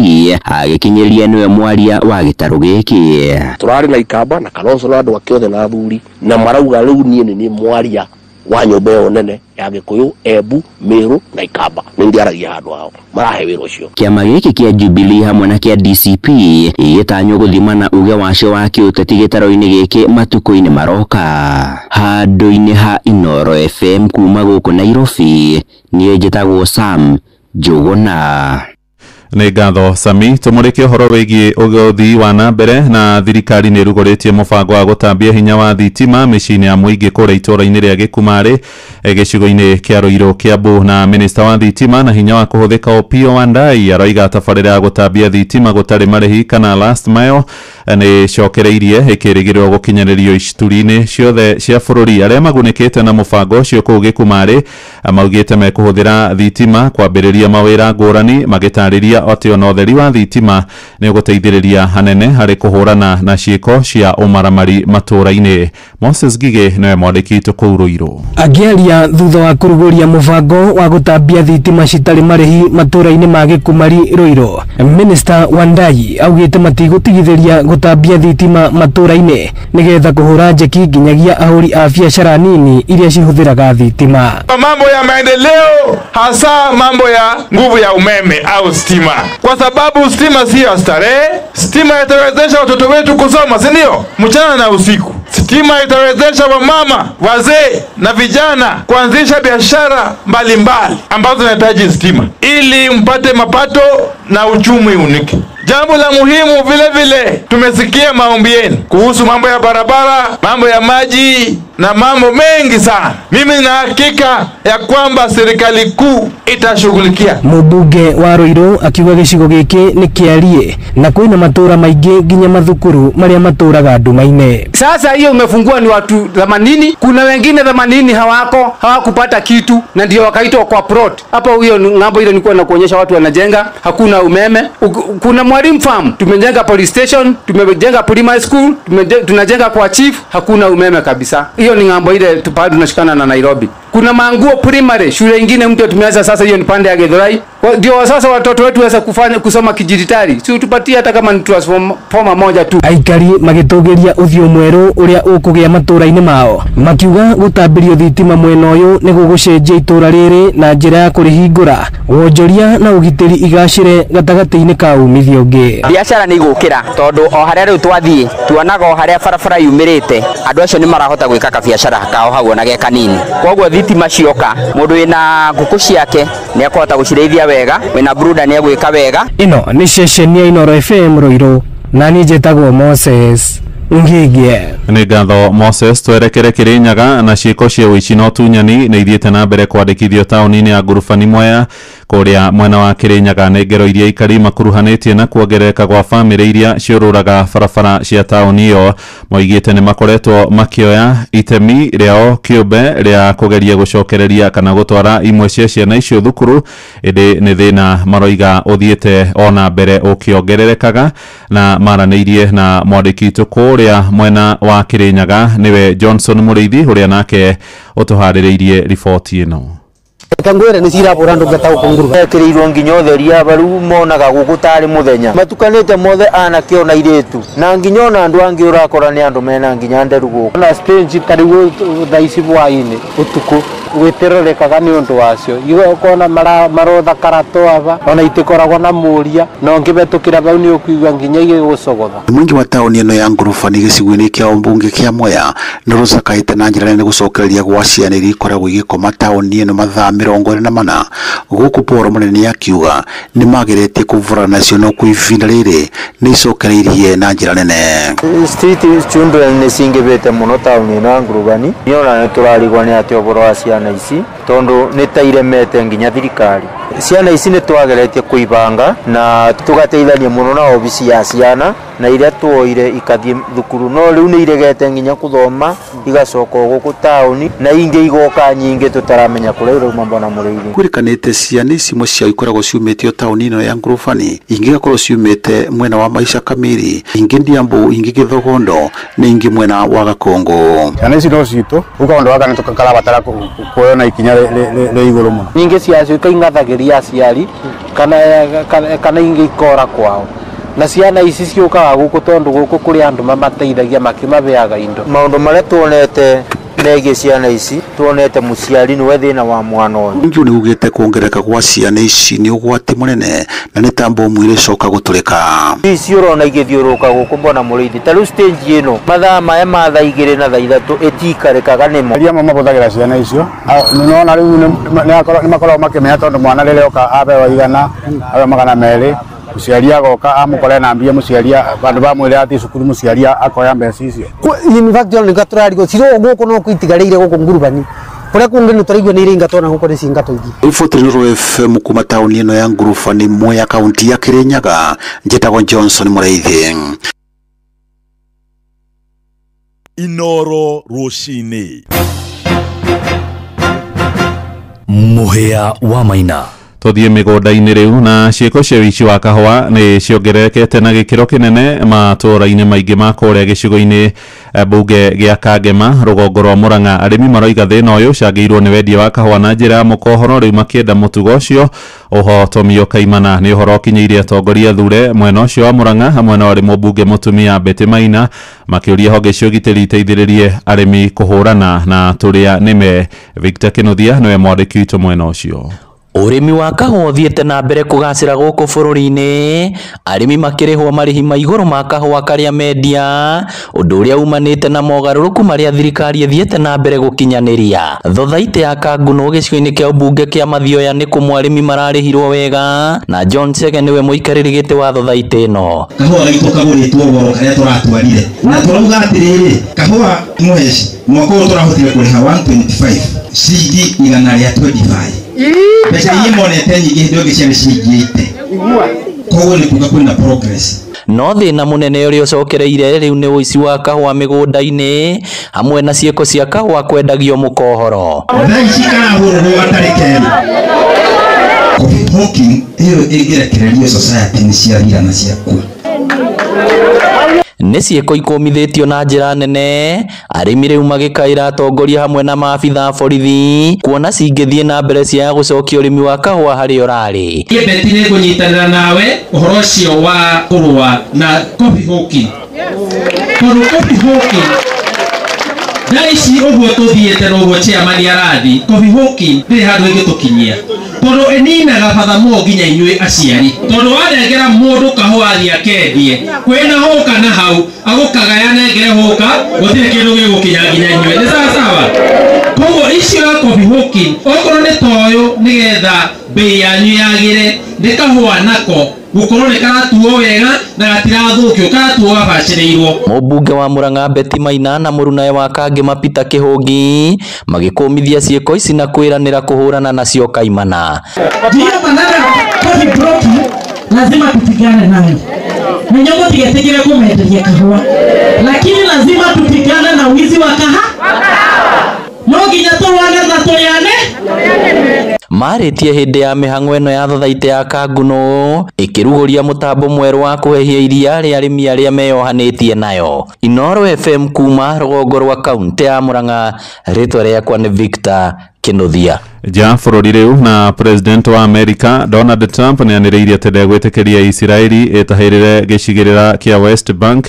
agikinyiriria niwe mwaria wa gitaro giki. Turari na Ikamba na Kalonzo na andu akiothe na athuri na marauga riu ni mwaria wa nyumba yo nene ya Gikuyu, Embu, Meru na Ikamba nindiaragia handu hao marahe wira ucio. Kiama giki kia Jubilee hamwe na kia DCP igitanywo guthimana uge wacio wa kiuteti gitaro-ini giki matuko-ini maroka. Handu-ini ha Inoro FM kuma guku Nairobi nie njitagwo Sam Njuguna. Ni ngatho Sami. Tumurike uhoro wigie ugothi wa na mbere na thirikari ni rugoritie mubango wa gutambia hinya wa thitima micini ya muingi kuria itura-ini ria Gikumari gicigo-ini kia Ruiru, Kiambu na minista wa thitima na hinya wa kuhuthika Opiyo Wandayi aroiga tabarira ya gutambia thitima gutari marihi kana last mile ni cokereirie ikirigirirwo gukinyanirio icituri-ini ciothe cia bururi. Aria magunikite na mubango ucio kuu Gikumari maugite mekuhuthira thitima kwambiriria mawira ngurani magitariria ati ona utheri wa thitima ni uguteithiriria hanene hari kuhurana na ciiko cia umaramari matura-ini. Moses Gige niwe mwandiki kuu Ruiru. Agiaria thutha wa kuruguria mubango wa gutambia thitima citari marihi matura-ini ma Gikumari Ruiru, Minister Wandayi augite matigutigitheria gutambia thitima matura-ini nigetha kuhura njeki nginyagia ahuri a biashara nini iria cihuthiraga thitima. Mambo ya maendeleo hasa mambo ya nguvu ya umeme au stima, kwa sababu stima sio starehe. Stima itawezesha watoto wetu kusoma, si ndio? Mchana na usiku. Stima itawezesha wamama, wazee na vijana kuanzisha biashara mbalimbali ambazo zinahitaji stima ili mpate mapato na uchumi unike. Jambo la muhimu vile vile tumesikia maombi yenu kuhusu mambo ya barabara, mambo ya maji na mambo mengi sana. Mimi na hakika ya kwamba serikali kuu itashughulikia. Mubunge wa Ruiru akiuga gicigo giki ni kiarie na kwina matura maingi nginya mathukuru maria maturaga nduma-ini. Sasa hiyo umefungua ni watu 80, kuna wengine 80 hawakupata kitu na ndio wakaitwa kwa plot. Hapo hiyo ngambo ile nilikuwa nakuonyesha watu wanajenga, hakuna umeme. Kuna Mwalimu Farm, tumejenga police station, tumejenga primary school, tunajenga kwa chief, hakuna umeme kabisa. Hiyo ni ngambo ile tupande tunashikana na Nairobi. Kuna Manguo primary, shule nyingine mpya tumeanza sasa, hiyo ni pande ya Githurai, ndio sasa watoto wetu waweza kusoma kidijitali. Si utupatie hata kama ni transformer moja tu. Aikari magitugiria uthio mweru uria ukugia matura-ini mao makiuga gutambirio thitima mwena uyu ni gugucenjia itura riri na njira ya kurihingura wonjoria na ugitiri igacire gatagati-ini ka umithio ungi. Biashara ni igukira tondu o haria riu twathie tuonaga o haria barabara yumirite andu acio ni marahota gwika ka biashara kao hau ona ge kanini. Koguo thitima cioka mundu wina nguku ciake ni akota gucirithia wega, wina bruda ni agwika wega. Ino ni session ya Inooro FM Ruiru na ni jetagwo Moses Ngigie. Nĩ ngatho Moses twerekere Kirinyaga na ciĩko cia ũici na ũtunyani nĩ ithiĩte na mbere kwandĩkithio taũni-inĩ ya ngurubani Mwea kũrĩa mwena wa Kirinyaga nĩ ngero iria ikari makuruhanĩtie na kuongerereka gwa bamĩrĩ iria ciũrũraga barabara cia taũni ĩyo moigĩte nĩ makoretwo makĩoya itemi rĩao kĩũmbe rĩa kũgeria gũcokereria kana gũtwara imwe cia ciana icio thukuru, ĩndĩ nĩ thĩna maroiga ũthiĩte ona mbere ũkĩongererekaga na maranĩirie na mwandĩki tũkũ ya mwena wa Kirinyaga niwe Johnson Mũrĩithi uria nake utuharĩrĩirie riboti ĩno. Kangwere ni cira bora ndungata ukunguru ekirirwo nginya utheria baru monaga gugutari muthenya matukanite mothe ana kiona iretu na nginya ona andu angi urakora ni andu mena nginya nderugo na stage tariwo thaisi bwaini utuku gwiterorekaga ni undu wacio igo kona marotha karato aba ona itikoragwo na muria no ngibetukira bau ni ukuigwa nginya igigusogotha. Mwingi wa tauni ino ya ngurubani gicigo-ini kia mbunge kia Mwea ni rucakaite na njira nene gucokereria gwa ciana iria ikoragwo igikoma tauni ino mathaa 24 guku Paul Munene akiuga ni mageretie kuvura nacio no kuivinda riri ni icokereirie na njira nene. Street children ni singibete muno tauni ino ya ngurubani ni ona turarigwa ni ati oboro wa ciana ici tondu ni tairemete nginya thirikari. Ciana ici ni twageretie kuibanga na tugateithania muno na obisi ya ciana na iria tuoire ikathie thukuru no riu ni iregete nginya kuthoma igacoka guku tauni na ingi igoka nyingi tutaramenya kuria irauma mbona Mũrĩithi. Kurikanite ciana ici imwe ciao ikoragwo ciumĩte tauni ino ya ngurubani ingi gakorwo ciumĩte mwena wa Maisha Kamiri ingi Ndiambu ingi Githogondo na ingi mwena wa Gakongo. Ciana ici no citu ukaondo waka nitukakala batara kuona ikinya le iguru muno nyingi ciacio ikaingathagiria aciari kana ingi ikora kwao na ciana ici ciukaga guku tondu guku kuri andu mamateithagia makimabeaga indo. Maundu maria tuonete negi ciana ici tuonete muciari niwe thina wa mwana uyu. Ingi ni ugite kuongereka gwa ciana ici ni ugwati munene na ni tambo mwire coka guturika. Ici urona igithiuruka guku mbona Mũrĩithi taru stage ino mathaa maya ma thaa 2 na thaa 3 etikarekaga nimo iria mama buthagira ciana icio nona riu ni makorwo makimenya tondu mwana rĩrĩa oka abewa igana abe magana merĩ muciari agoka amukore na mbia muciari bandu bamwire ati cukuru muciari akoya mbeca icio. In fact ni gaturarigo ciro guku no kwitigareire guku ngurubani kuria kungi ni turaigwa ni iringa tona guko ni cingato ingi. Riboti ni Inooro FM kuma tauni ino ya ngurubani Mwea kaunti ya Kirinyaga njetagwo Johnson Mũrĩithi. Inooro Rucini Mũhĩa wa Maina. Tuthie migunda-ini riu na ciĩko cia ũici wa kahũa nĩ ciongererekete na gĩkĩro kĩnene matũũra-inĩ maingĩ ma kũrĩa gĩcigo-inĩ mbunge gĩa Kangema rũgongo rwa Mũrang'a. Arĩmi maroiga thĩna ũyũ ũcangĩirwo nĩ wendia wa kahũa na njĩra ya mũkohoro, rĩu makĩenda mũtugo ũcio ũhotomio kaimana. Nĩ ũhoro ũkinyĩire atongoria thure mwena ũcio wa Mũrang'a hamwe na warĩ mũmbunge mũtumia Betty Maina makĩũria honge cia ũgitĩri iteithĩrĩrie arĩmi kũhũrana na tũrĩa nĩme. Victor Kinuthia nĩwe mwandĩki witũ mwena ũcio. Urimi wa kahũa thiĩte na mbere kũgacĩra gũkũ bũrũri-inĩ, arĩmi makĩrĩhwo marĩhi ma igũrũ ma kahũa karĩa mendia, ũndũ ũrĩa umanĩte na mogarũrũku marĩa thirikari ĩthiĩte na mbere gũkinyanĩria. Thothaitĩ ya Kanguno gĩcigo-inĩ kĩa ũmbunge kĩa Mathioya nĩ kũmwe arĩmi mararĩhirwo wega, na John Chege nĩwe mũikarĩri gĩtĩ wa thothaitĩ ĩno. Kahũa gaitũ kagũrĩtwo goro karĩa tũratwarire na tũrauga atĩrĩrĩ, kahũa mũheci mwaka ũyũ tũrahotire kũrĩha 125 ciringi 125. Pesa hii monete nyingi ndio gĩciarĩ ciringi 8. Koguo nĩ kuga kwĩna progress. No thĩna mũnene ũrĩa ũcokereire rĩu nĩ ũici wa kahũa mĩgũnda-inĩ hamwe na ciĩko cia kahũa kwendagio mũkohoro. Thaa ici karahũrwo gatarĩ keru. Covid hawking ĩyo ĩngĩrekererio society nĩ ciathira na ciakua. nĩ ciĩko ikumithĩtio na njĩra nene, arĩmi rĩu magĩkaĩra atongoria hamwe na maabitha a borithi kuona cingĩthiĩ na mbere cia gũcokia ũrĩmi wa kahũa harĩa ũrarĩ. Beti nĩ kũnyitanĩra nawe ũhoro ũcio wa kũrũa na coffee hawking. Tondũ coffee hawking Naici ũguo tũthiĩte noguo chairman arathi coffee hawking ndĩ handũ ĩngĩtũkinyia. Tondũ ĩninaga bathamũ nginya inyuĩ aciari. Tondũ warengera mũndũ kahũa athiĩ akendie, kwĩna hũka na hau agũkagaya nengere hũka gũtirĩ kĩndũ gĩgũkinya nginya inyuĩ. Nĩ sawa? Koguo icio ya coffee hawking okorwo nĩ toyo nĩgetha bei yanyu yagĩre nĩ kahũa nako gukorwo nĩ karatuo wega na gatirathũkio karatuo gabacĩrĩirwo. Mũmbunge wa Murang'a Betty Maina na mũrunawe wa Kangema Peter Kĩhũngi magĩkũmithia ciĩko ici na kwĩranĩra kũhũrana nacio kaimana. Ndio maneno coffee broki lazima tupigane nayo. Mwenyewe tigetegere kumenderia kahũa. Lakini lazima tupigane na wizi wa kahawa. No nginya tũrwane na tũyane. Marĩtie hĩndĩ ya mĩhang'o ĩno ya thathaitĩ ya Kanguno ĩkĩrugũria mũtambo mwerũ wa kũhehia iria rĩa arĩmi arĩa meyohanĩtie nayo. Inooro FM kuma rũgongo rwa kaunti ya Murang'a, rĩtwa rĩakwa nĩ Victor Kĩnuthia. Ja bũrũri rĩu na president wa America Donald Trump nĩanĩrĩirie atĩ ndegwĩtĩkĩria Isiraeli ĩtahĩrĩre gĩcigĩrĩra kĩa West Bank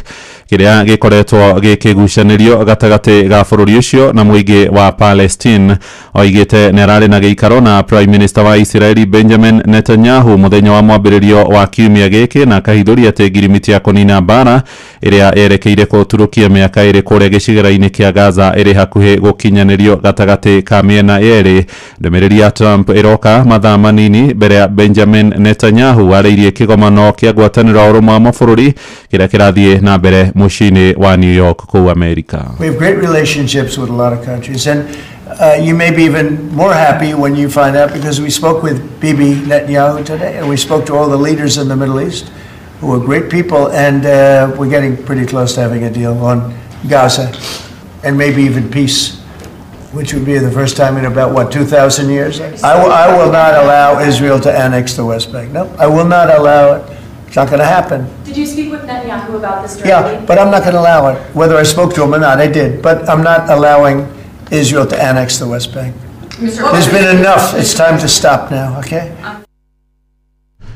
kĩrĩa gĩkoretwo gĩkĩgucanĩrio gatagatĩ ga bũrũri ũcio na mũingĩ wa Palestine. Oigĩte nĩararĩ na gĩikaro na Prime Minister wa Isiraeli Benjamin Netanyahu mũthenya wa mwambĩrĩrio wa kiumia gĩkĩ na akahithũria atĩ ngirimiti ya kũnina mbara ĩrĩa yerekeire gũturukia mĩaka ĩrĩ kũrĩa gĩcigĩrĩra-inĩ kĩa Gaza ĩrĩ hakuhĩ gũkinyanĩrio gatagatĩ ka mĩena yerĩ. Ndũmĩrĩri ya Trump ĩroka mathaa manini mbere ya Benjamin Netanyahu arĩirie kĩgomano kĩa ngwatanĩro ũrũmwe wa mabũrũri kĩrĩa kĩrathiĩ na mbere mũciĩ-inĩ wa New York kũu America. We have great relationships with a lot of countries, and you may be even more happy when you find out, because we spoke with Bibi Netanyahu today, and we spoke to all the leaders in the Middle East who are great people, and we're getting pretty close to having a deal on Gaza and maybe even peace, which would be the first time in about, what, 2,000 years? I will not allow Israel to annex the West Bank. No, I will not allow it. It's not going to happen. Did you speak with Netanyahu about this directly? Yeah, but I'm not going to allow it. Whether I spoke to him or not, I did. But I'm not allowing Israel to annex the West Bank. There's been enough. It's time to stop now, okay?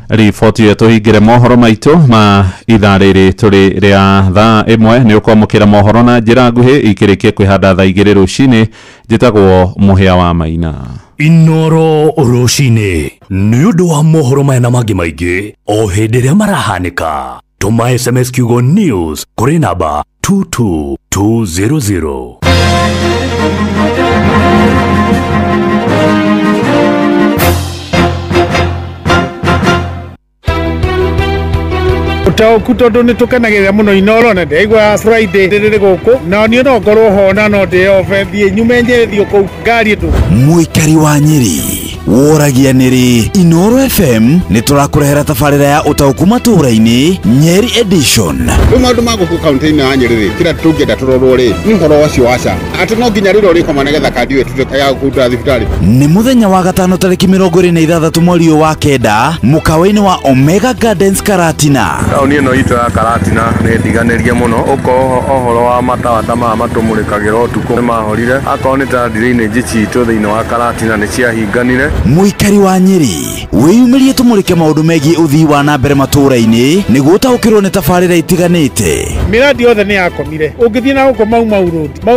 Riboti yetu hingire mohoro maitũ ma ithaa rĩrĩ tũrĩ rĩa thaa ĩmwe nĩ ũkwamũkĩra mohoro na njĩra nguhĩ ikĩrĩkie kwĩhanda thaa igĩrĩ rũcinĩ. Njĩtagwo Mũhĩa wa Maina. Inooro rũcinĩ nĩ ũndũ wa mohoro maya na mangĩ maingĩ o hĩndĩ ĩrĩa marahanĩka. Tũma SMS kiugo news kũrĩ namba 22200. Utaoku tondu ni tukenagirira muno Inooro na ndaigua Friday riri guku na ni no ngorwo ho na no ndi ofe thie nyume njerethio ku ngari tu. Muikari wa Nyeri woragia nĩrĩ. Inooro FM nĩ tũrakũrehera tabarĩra ya ũtaũku matũũra-inĩ Nyeri edition. Maũndũ ma gũkũ kaunti-inĩ ya Nyeri kira tũngĩenda tũrorwo rĩ nĩ ũhoro ũcio waca atĩ no nginya rĩrĩ ũrĩkoma nĩgetha kandi wetu ya gũkunda thibitarĩ. Nĩ mũthenya wa gatano tarĩki 26 mweri wa kenda mũkawa-inĩ wa Omega Gardens Karatina. Taũni ĩno itũ ya Karatina nĩ ndiganĩrie mũno ũko ũhoro wa matawa ta maya matũmũrĩkagĩra ũtukũ nĩ mahorire akorwo nĩ ta drainage citũ thĩinĩ wa Karatina nĩ ciahinganire. Muikari wa Nyeri wĩyumĩrie tũmũrĩke maũndũ megiĩ ũthii wa na mbere matũũra-inĩ nĩguo ũtaũkĩrwo nĩ tabarĩra itiganĩte. Miradi yothe nĩ yakomire ũngĩthiĩ na gũkũ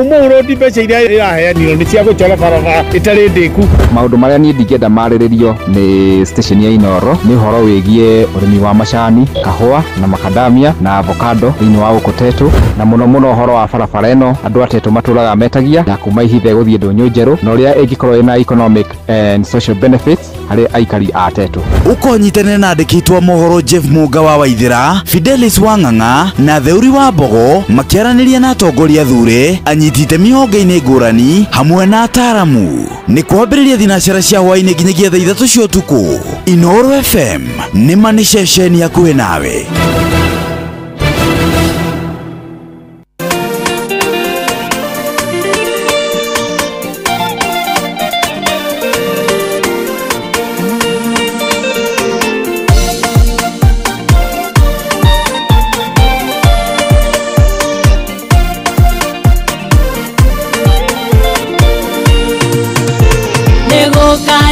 Mau Road mbeca iria iraheanirwo nĩ cia gũcora barabara ĩtarĩ ndĩku. Maũndũ marĩa niĩ ndingĩenda marĩrĩrio nĩ station ya Inooro nĩ ũhoro wĩgiĩ ũrĩmi wa macani, kahũa na macadamia na avocado thĩinĩ wa gũkũ Tetu, na mũno ũhoro wa barabara ĩno andũ a Tetu matũraga metagia ya kuma Ihithe gũthiĩ Ndũnyũ Njerũ na ũrĩa ĩngĩkorwo ĩna economic and social benefits harĩ aikari a Tetu. Ũkonyitanĩra na andĩkĩtwo mohoro Jeff Mũnga wa Waithĩra, Fidelis Wang'ang'a na Theuri wa Mbogo makĩaranĩria na atongoria thure anyiti itemi honge-inĩ ngũrani hamwe na ataaramu. Nĩ kwambĩrĩria thinacara cia hwaĩ-inĩ nginyagia thaa 3 cia ũtukũ. Inooro FM nĩ mani ceceni hakuhĩ nawe.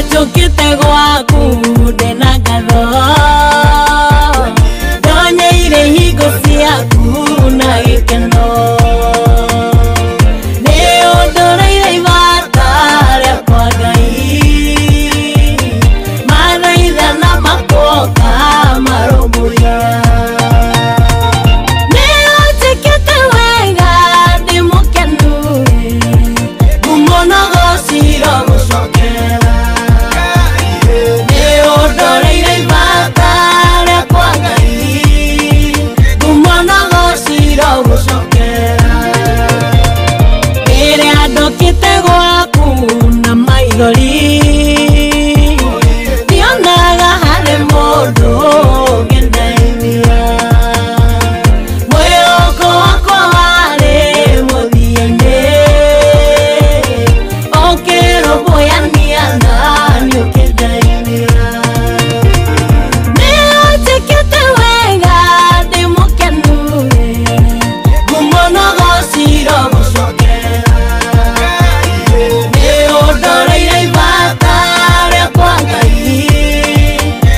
njũkĩte gwaku ndĩna ngatho ndonyeire hingo ciaku na gĩkeno nĩ ũndũrĩire ibata rĩakwa Ngai mathaitha na makuoka marũmbũiya nĩ ũnjĩkĩte wega ndĩ mũkenu ngũmũnogocira gũcokera nĩ ũndũrĩire ibata rĩakwa Ngai ngũmũnogocira gũcokera rĩrĩa ndokĩte gwaku na maithori ndionaga harĩ mũndũ ũngenagia mwĩhoko wakwa warĩ mũthia-inĩ ũkĩrũmbũyania na nĩũkĩndeithia nĩ ũnjĩkĩte wega ndĩ mũkenu ngũmũnogocira gũcokera nĩ ũndũrĩire ibata rĩakwa Ngai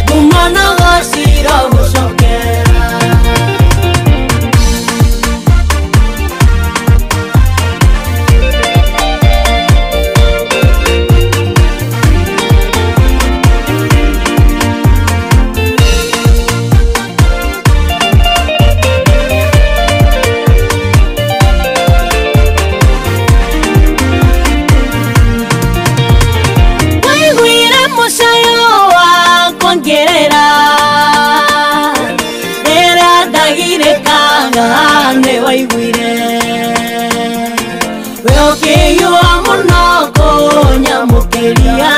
ngũmũnogocira gũcokera waiguire mũcayo wakwa ngĩrĩra rĩrĩa ndagirĩkaga nĩ waiguire we ũkĩiyũa mũno kũnyamũkĩria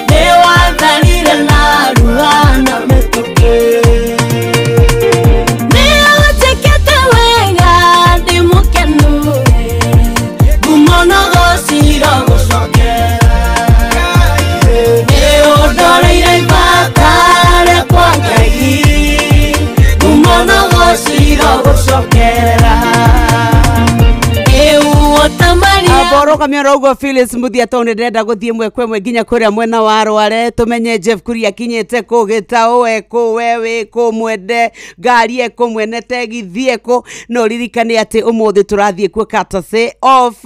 nĩ watharire na ruga na mĩtũkĩ nĩ ũnjĩkĩte wega ndĩ mũkenu ngũmũnogocira gũcokera nĩ ũndũrĩire ibata rĩakwa Ngai ngũmũnogocira gũcokera Aboro kamera ugo Phyllis Muthia tone ndenda guthie mwe kwemwe nginya kuria mwena wa Rware tumenye Jeff Kuria kinyete kugita owe ko wewe ko mwende ngari eko mwenete githie ko no ririkane ati umuthi turathie ku Katase of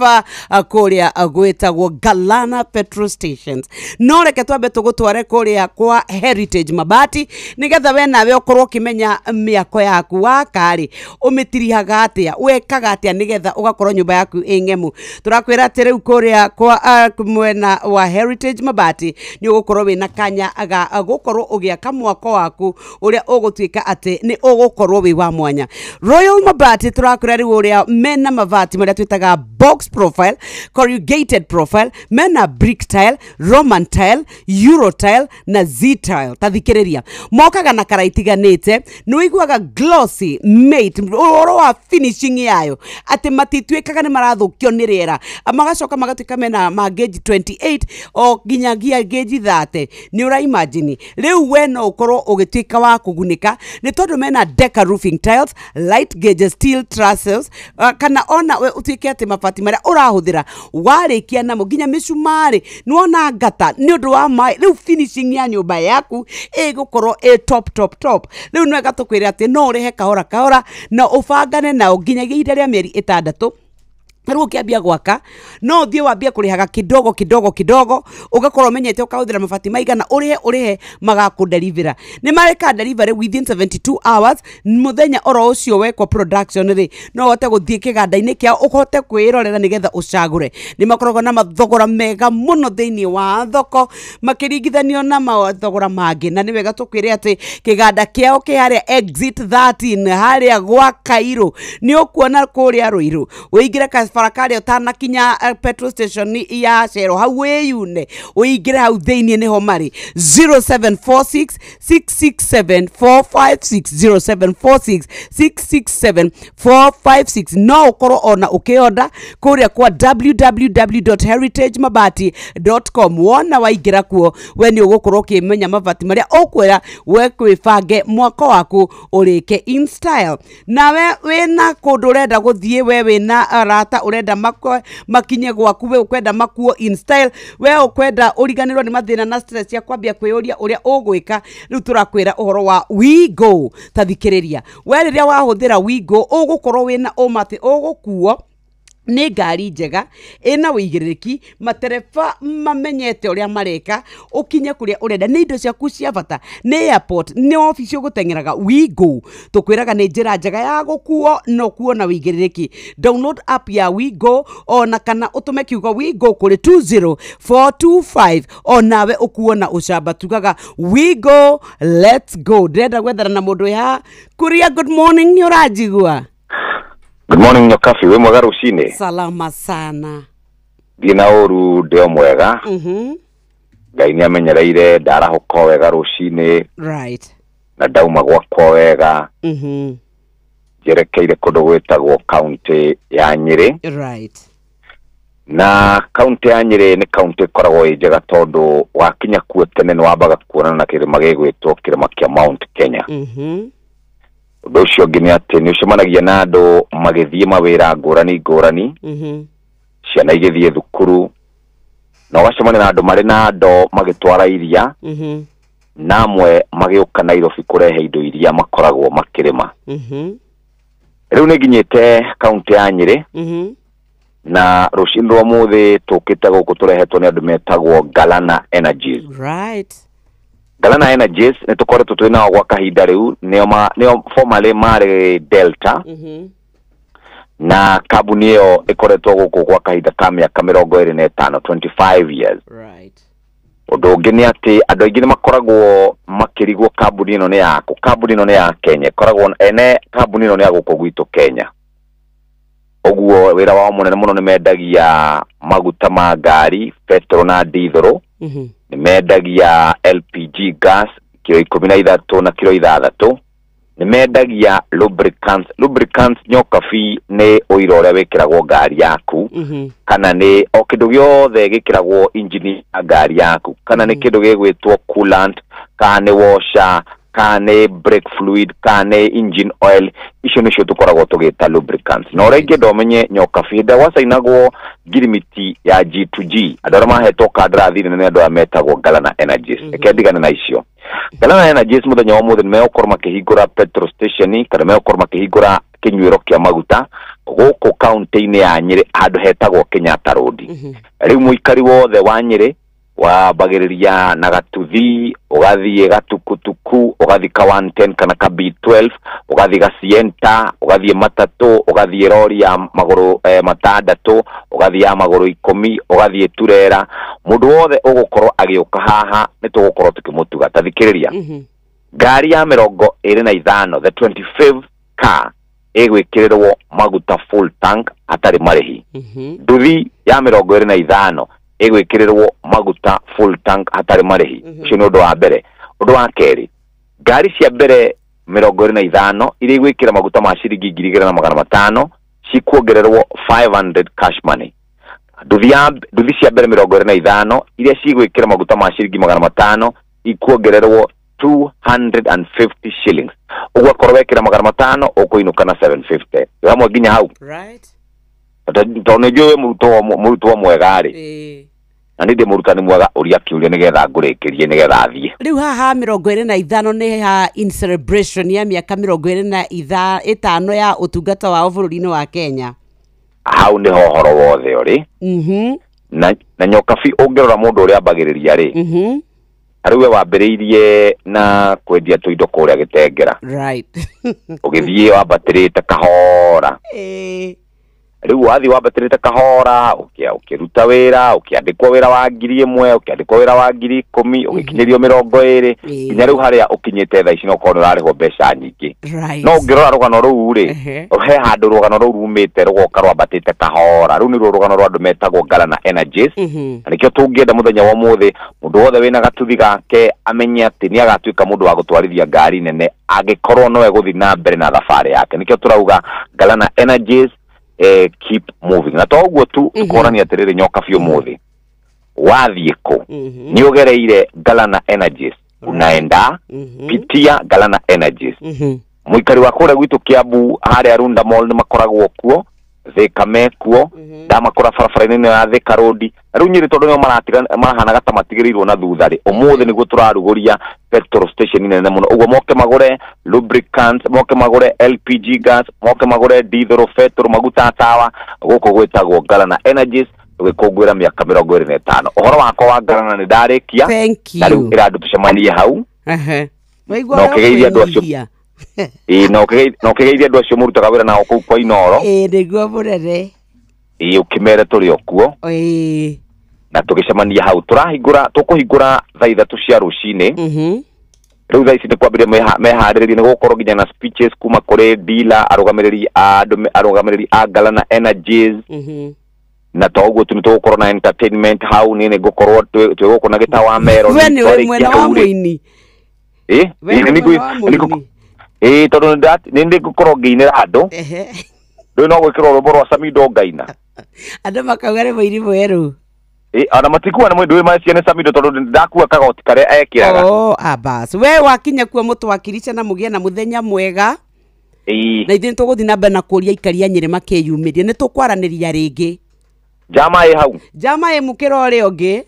kuria gwetagwo Galana petrol stations no reke twambe tugutware kuria kwa Heritage Mabati nigetha we nawe ukorwo kimenya miako yaku wa kari umitirihaga atia wekaga atia nigetha ugakorwo nyumba yaku ingemu turakwira ati riu kuria kwa mwena wa Heritage Mabati ni ugukorwo wina kanya aga gukorwo ugiaka mwako waku uria ugutwika ati ni ugukorwo wi wa mwanya Royal Mabati turakwira riu uria mena mabati maria twitaga box profile corrugated profile mena brick tile Roman tile Euro tile na Z tile tathikiriria mokaga na karaitiganite ni wiguaga glossy matte oro wa finishing yayo ati matitwikaga ni marathukio ni riera magacoka magatwika mena ma gauge 28 o ginyagia gauge 30 ni ura imagine riu we no ukorwo ugitwika wa kugunika ni tondu mena decker roofing tiles light gauge steel trusses kana ona we utwike ati mabati maria urahuthira warikia namo ginya micumari ni wona ngata ni undu wa mai riu finishing ya nyumba yaku igukorwo top riu no gatukwira ati no urehe kahora na ubangane na ginyagia ihinda ria mieri 6 riu kiambia gwaka no thie wambia kurihaga kidogo ugakorwo menyete ukahuthira mabati maigana urihe magakudelivera ni mareka delivery within 72 hours muthenya oro ucio wekwa production ri no hote guthie kiganda-ini kia uhote kwirorera nigetha ucagure ni makoragwo na mathogora mega muno thiini wa thoko makiringithanio na mathogora mangi na ni wega tukwire ati kiganda kiao kiaria exit 13 haria gwa Kairo ni ukuona kuria Ruiru uingire farakari otana kinya petrol station ya Shero haweyune uingire hau thiini niho mari 0746 667 456 0746 667 456 no ukoro ona ukioda kuria kwa www.heritagemabati.com wona waingira kuo we ni ugukorwo kimenya mabati maria ukwira we kwibange mwako waku urike in style nawe wina kundu renda guthie we wina arata mabata urenda makinye gwaku we ukwenda makuo in style we ukwenda uriganirwo ni mathina na stress ya kwambia kwiyuria uria ugwika riu turakwira uhoro wa WeGo tathikiriria we riria wahuthira WeGo ugukorwo wina umati ugukuo ni ngari njega ina wigiriki matereba mamenyete uria mareka ukinye kuria urenda ni indo ciaku cia bata ni airport ni office ugutengeraga WeGo tukwiraga ni njira njega ya gukuo no kuona wigiriki download app ya WeGo ona kana utume kiugo WeGo kuri 20425 onawe ukuona ucamba tugaga WeGo let's go ndenda gwethana na mundu ya kuria good morning ni urajigua. Good morning Nyokafi, we mwega rucine. Salama sana. Dina oru deo mwega. Ngai ni amenyereire ndarahuka wega rucine. Right. Na dauma gwakwa wega. Jerekeire kundu gwitagwo county ya Nyeri. Right. Na county ya Nyeri ni county ikoragwo njega tondu wakinya kuo tene ni wambaga kuonana na kirima gigwitwo kirima kia Mount Kenya. Undu ucio ngi ni ati ni ucemanagia na andu magithie mawira ngurani ciana igithie thukuru na ugacemania na andu mari na ando magitwara iria namwe magiuka Nairobi kurehe indo iria makoragwo makirima riu ni nginyite county ya Nyeri na rucini rwa muthi tukite guku turehetwo ni andu metagwo Galana Energies. Right. Galana Energies ni tukoretwo twina gwa kahinda riu nio formerly mari Delta na kambuni iyo ikoretwo guku gwa kahinda ka miaka 25 25 years. Right. Undu ungi ni ati andu aingi ni makoragwo makirigwo kambuni ino ni yako, kambuni ino ni ya Kenya, koragwo ene kambuni ino ni ya guku gwitu Kenya. Oguo wira wao munene muno ni mendagia maguta ma ngari, petrol na diesel. Ni mendagia LPG gas kilo 13 na kilo 6. Ni mendagia lubricants Nyokafi ni oiro uria wikiragwo ngari yaku kana ni o kindu giothe gikiragwo engine ya ngari yaku kana ni kindu gigwitwo coolant kana ni washer kana brake fluid kana engine oil icio nicio tukoragwo tugita lubricants no renge domenye Nyokafi nda wasainagwo girimiti ya G2G andora mahetwo kandrathi nene andu ametagwo Galana Energies ekendigana na icio Galana Energies muthenya wa muthe nimegukora makihingura petrol station kana megukora makihingura kinywiro kia maguta guku county-ini ya Nyeri andu hetagwo Kenyatta Road riu muikari wothe wa Nyeri wambagiriria na Gatuthi ugathie Gatukutuku ugathie ka 110 kana ka B12 ugathie Gasienta ugathie Matatu ugathie Rori ya maguru matandatu ugathie ya maguru 10 ugathie Turera mundu wothe ugukorwo agiuka haha nitugukorwo tukimutuga tathikiriria ngari ya 25 the 25th car egwikirirwo maguta full tank atari marihi nduthi ya 25 egwikirirwo maguta full tank hatari marihi ucio ni undu wa mbere. Undu wa keri ngari cia mbere 25 iri gwikira maguta ma ciringi 2500 cikuongererwo 500 cash money. Nduthi cia mbere 25 iria cigwikira maguta ma ciringi 500 ikuongererwo 250 shillings. Ugwa korwo wekira 500 ukuinuka na 750 yamwe nginya hau. Right. Tonejwe muruto mwega ri na ndi murutani mwega uria kiuria nigetha ngurikirie nigetha athie riu haha 25 ni ha in celebration ya miaka 25 ya utungata wa bururi-ini wa Kenya. Hau ni ho horo wothe uri na Nyokafi ungirora mundu uria ambagiriria ri ariwe wambiriirie na kwendia tuindo kuria Gitengera. Right. Ugithie wambatirite kahora riu wathi wambatirite kahora ukiruta wira ukiandikwo wira wa 1000 ukiandikwo wira wa 10,000 ugikinyirio 20 nginya riu haria ukinyite tha ici no kono rarihwo mbeca nyingi no ngirora rugano ruu ri he handu rugano ruu rumite rugoka rwambatite kahora riu ni rugano rwa andu metagwo Galana Energies nikio tungienda muthenya wa muthi mundu wothe wina gatuthi gake amenye ati ni agatuika mundu wa gutwarithia ngari nene agikorwo nowe guthi na mbere na safari yake nikio turauga Galana Energies keep moving na toguo tu tukorania atiriri Nyokafi umuthi wathie ku ni ugereire Galana Energies unaenda pitia Galana Energies muikari wa kure gwitu Kiambu haria Runda Mall ni makoragwo kuo Thika mekuo ndamakora barabara-inĩ ya Thika Road riu Nyeri tondu nio marahanaga ta matigirirwo na thuthari umuthi niguo turaruguria petrol station nene muno uguo moke magure lubricants moke magure LPG gas moke magure diesel petrol maguta tawa guku gwitagwo Galana Energies tugikungwira miaka 25 uhoro wakwa wa Galana ni ndarikia na riu irandu tucemanie hau waigua kigeithia andu acio no kigeithia andu acio murutaga wira nao kuu kwa Inoro niguo burere ukimere turi okuo na tugicemania hau tukuhingura thaa 3 cia rucini riu thaa ici ni kwambiria mehariririe ni gukorwo nginya na speeches kuma kuri dealer arugamiriri a Galana Energies na toguo tu nitugukorwo na entertainment hau ni ngukorwo twiguko na gitawa mero ni mwena wa muini tondu ndi ngukorwo ngiinira andu riu no gwikirwo rwimbo rwa Samido Ngaina andu makauga ni muini mweru ana matikuwa na mwendu macia ni Samido tondu ndakua kagoti karia ekiraga bas we wakinya kuo mutwakirisha na mugie na muthenya mwega na ithin tuguthi na mbere na kuria ikaria Nyeri makeyumiria ni tukwaraniria ringi jama hau jama mukiro ri ongi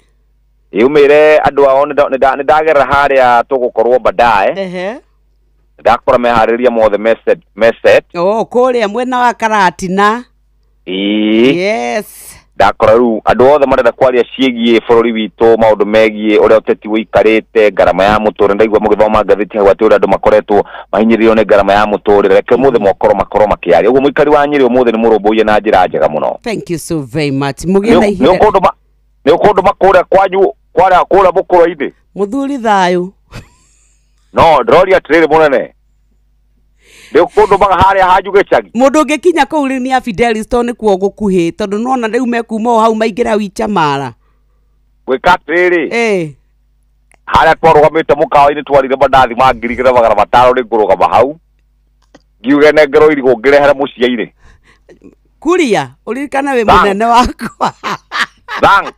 yumire andu ao ni ndagera haria tugukorwo badae ndakora mehariria mothe message kuria mwena wa Karatina yes ndakora ru andu othe marenda kwaria ciegie bururi witu maundu megie uria uteti wikarite garama ya muture ndaigua mugithoma ngathiti hau ati uria andu makoretwo mahinyiririo ni garama ya muture reke muthe makoro makiaria uguo muikari wa Nyeri umuthe ni murumbuye na njira njega muno. Thank you so very much mugenda ihire ni ukundu makura kwanyu kura bukuru-ini muthuri thayu no ndroria atiriri munene ndio kundu haria hajuge chagi mundu ngikinya kuu ni ya Fidelis toni kuo gukuhi tondu nona riu mekuma hau maingira wichamara gwika atiriri haria twarugamite mukawa-ini twarire mandathi mangirigire magana matano ni ngurugama hau ngiuge nengero irigo ngirehera muciaire kuria uririkana we munene wakwa Bank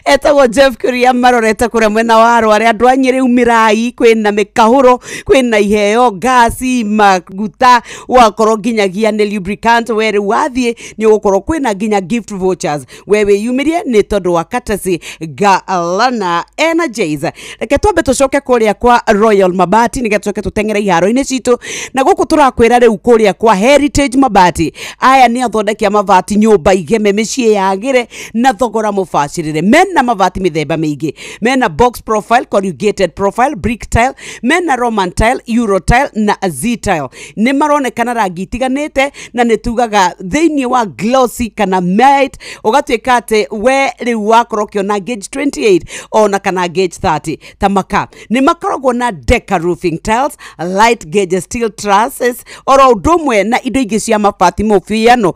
etagwo Jeff Kuria marorete kuria mwena wa Arware andu a Nyeri umirai kwina mikahuro kwina iheo gasi maguta wakorwo nginyagia ni lubricant were wathie ni ugukorwo kwina nginya gift vouchers wewe yumirie ni tondu wa katasi Galana Energies reke twambe tucoke kuria kwa Royal Mabati ni gatucoke tutengere iharo-ini citu na guku turakwira riu kuria kwa Heritage Mabati aya ni athondeki mabati nyumba igeme micii yagire na thogora mufacirire mena mabati mithemba mingi mena box profile corrugated profile brick tile mena Roman tile Euro tile na Z tile ni maronekana rangi itiganite na nitugaga thiini wa glossy kana matte ugatwika ati we riu wakorwo kiona gauge 28 ona kana gauge 30 tamaka ni makoragwo na Deca roofing tiles light gauge steel trusses oro udumwe na indo ingi cia mabati mufiano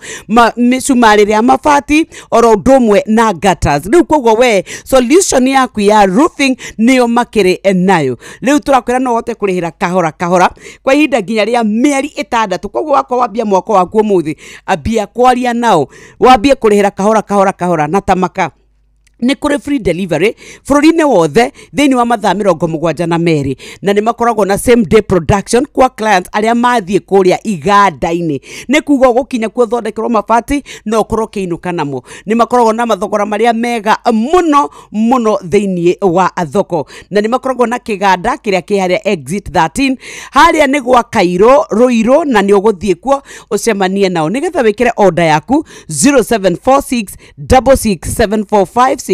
misumari ya mabati oro udumwe na gutters riu koguo we solution yaku ya roofing niyo makire nayo riu turakwira no wote kurihira kahora kwa ihinda nginya ria mieri 6 koguo wako wambia mwako waku umuthi ambia kwaria nao wambie kurihira kahora na tamaka ni kuri free delivery bururi-ini wothe thiini wa mathaa 72 na ni makoragwo na same day production kwa clients aria mathie kuria iganda-ini ni kuga gukinya kuo thondekerwo mabati no korwo kiinuka namo ni makoragwo na mathogora maria mega muno thiini wa thoko na ni makoragwo na kiganda kiria ki haria exit 13 haria ni gwa Kairo Ruiru na ni uguthie kuo ucemanie nao nigetha wikire order yaku 0746667456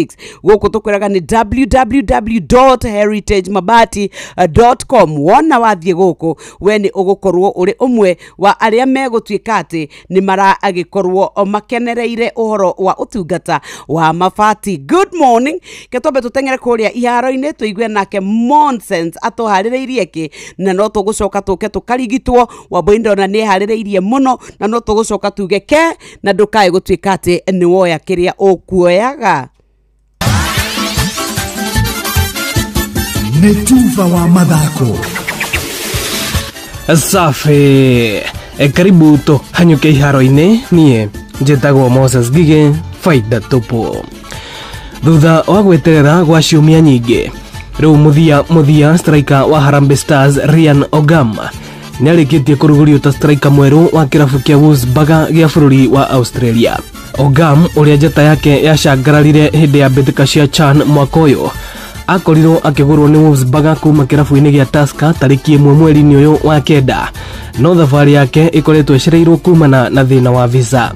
guku tukwiraga ni www.heritagemabati.com wona wathie guku we ni ugukorwo uri umwe wa aria megutwika ati ni maragikorwo makenereire uhoro wa utungata wa mabati. Good morning ketombe tutengere kuria iharo-ini tuigue nake Monsense atohaririirie ki na no tugucoka tuke tukarigitwo Wamboindo na ni haririirie muno na no tugucoka tuge ke na ndukae gutwika ati ni woya kiria ukuoyaga ni tuva wa mathako safi karibu to hanyuke iharo-ini nie njitagwo Moses Gige faida tupu thutha wa gweterera gwa ciumia nyingi riu muthia striker wa Harambee Stars Ryan Ogama nĩ arĩkĩtie kũrugũrio ta striker mwerũ wa kĩrabu kĩa Wolfsburg gĩa bũrũri wa Australia. Ogam ũrĩa njata yake yacangararire hĩndĩ ya mbĩtĩka cia CHAN mwaka ũyũ akorirwo akĩgũrwo nĩ Wolfsburg kuma kĩrabu-inĩ gĩa Tusker tarĩki 1 mweri-inĩ ũyũ wa kenda, no thabarĩ yake ĩkoretwo ĩcereirwo kumana na thĩna wa visa.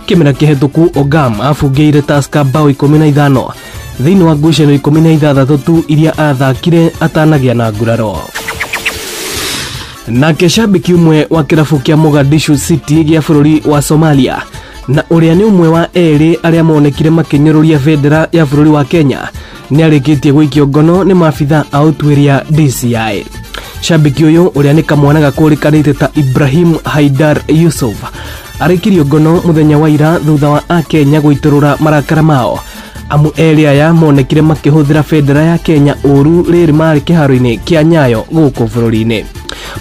Kĩmera kĩhetũku Ogam abungĩire Tusker bao 15 thĩinĩ wa ngucanio 16 tu iria athakire atanagĩa na nguraro. Nake shabiki ũmwe wa kĩrabu kĩa Mogadishu City gĩa bũrũri wa Somalia na ũrĩa nĩ ũmwe wa erĩ arĩa monekire makĩnyũrũria bendera ya bũrũri wa Kenya nĩ arĩkĩtie gũikio ngono nĩ maabitha a ũtuĩria DCI. Shabiki ũyũ ũrĩa nĩ kamwana gakũrĩkanĩte ta Ibrahim Haidar Yusuf arĩkirio ngono mũthenya wa ira thutha wa Akenya gũitũrũra marakara mao amu erĩ aya monekire makĩhũthĩra bendera ya Kenya ũru rĩrĩ marĩ kĩharo-inĩ kĩa Nyayo gũkũ bũrũri-inĩ.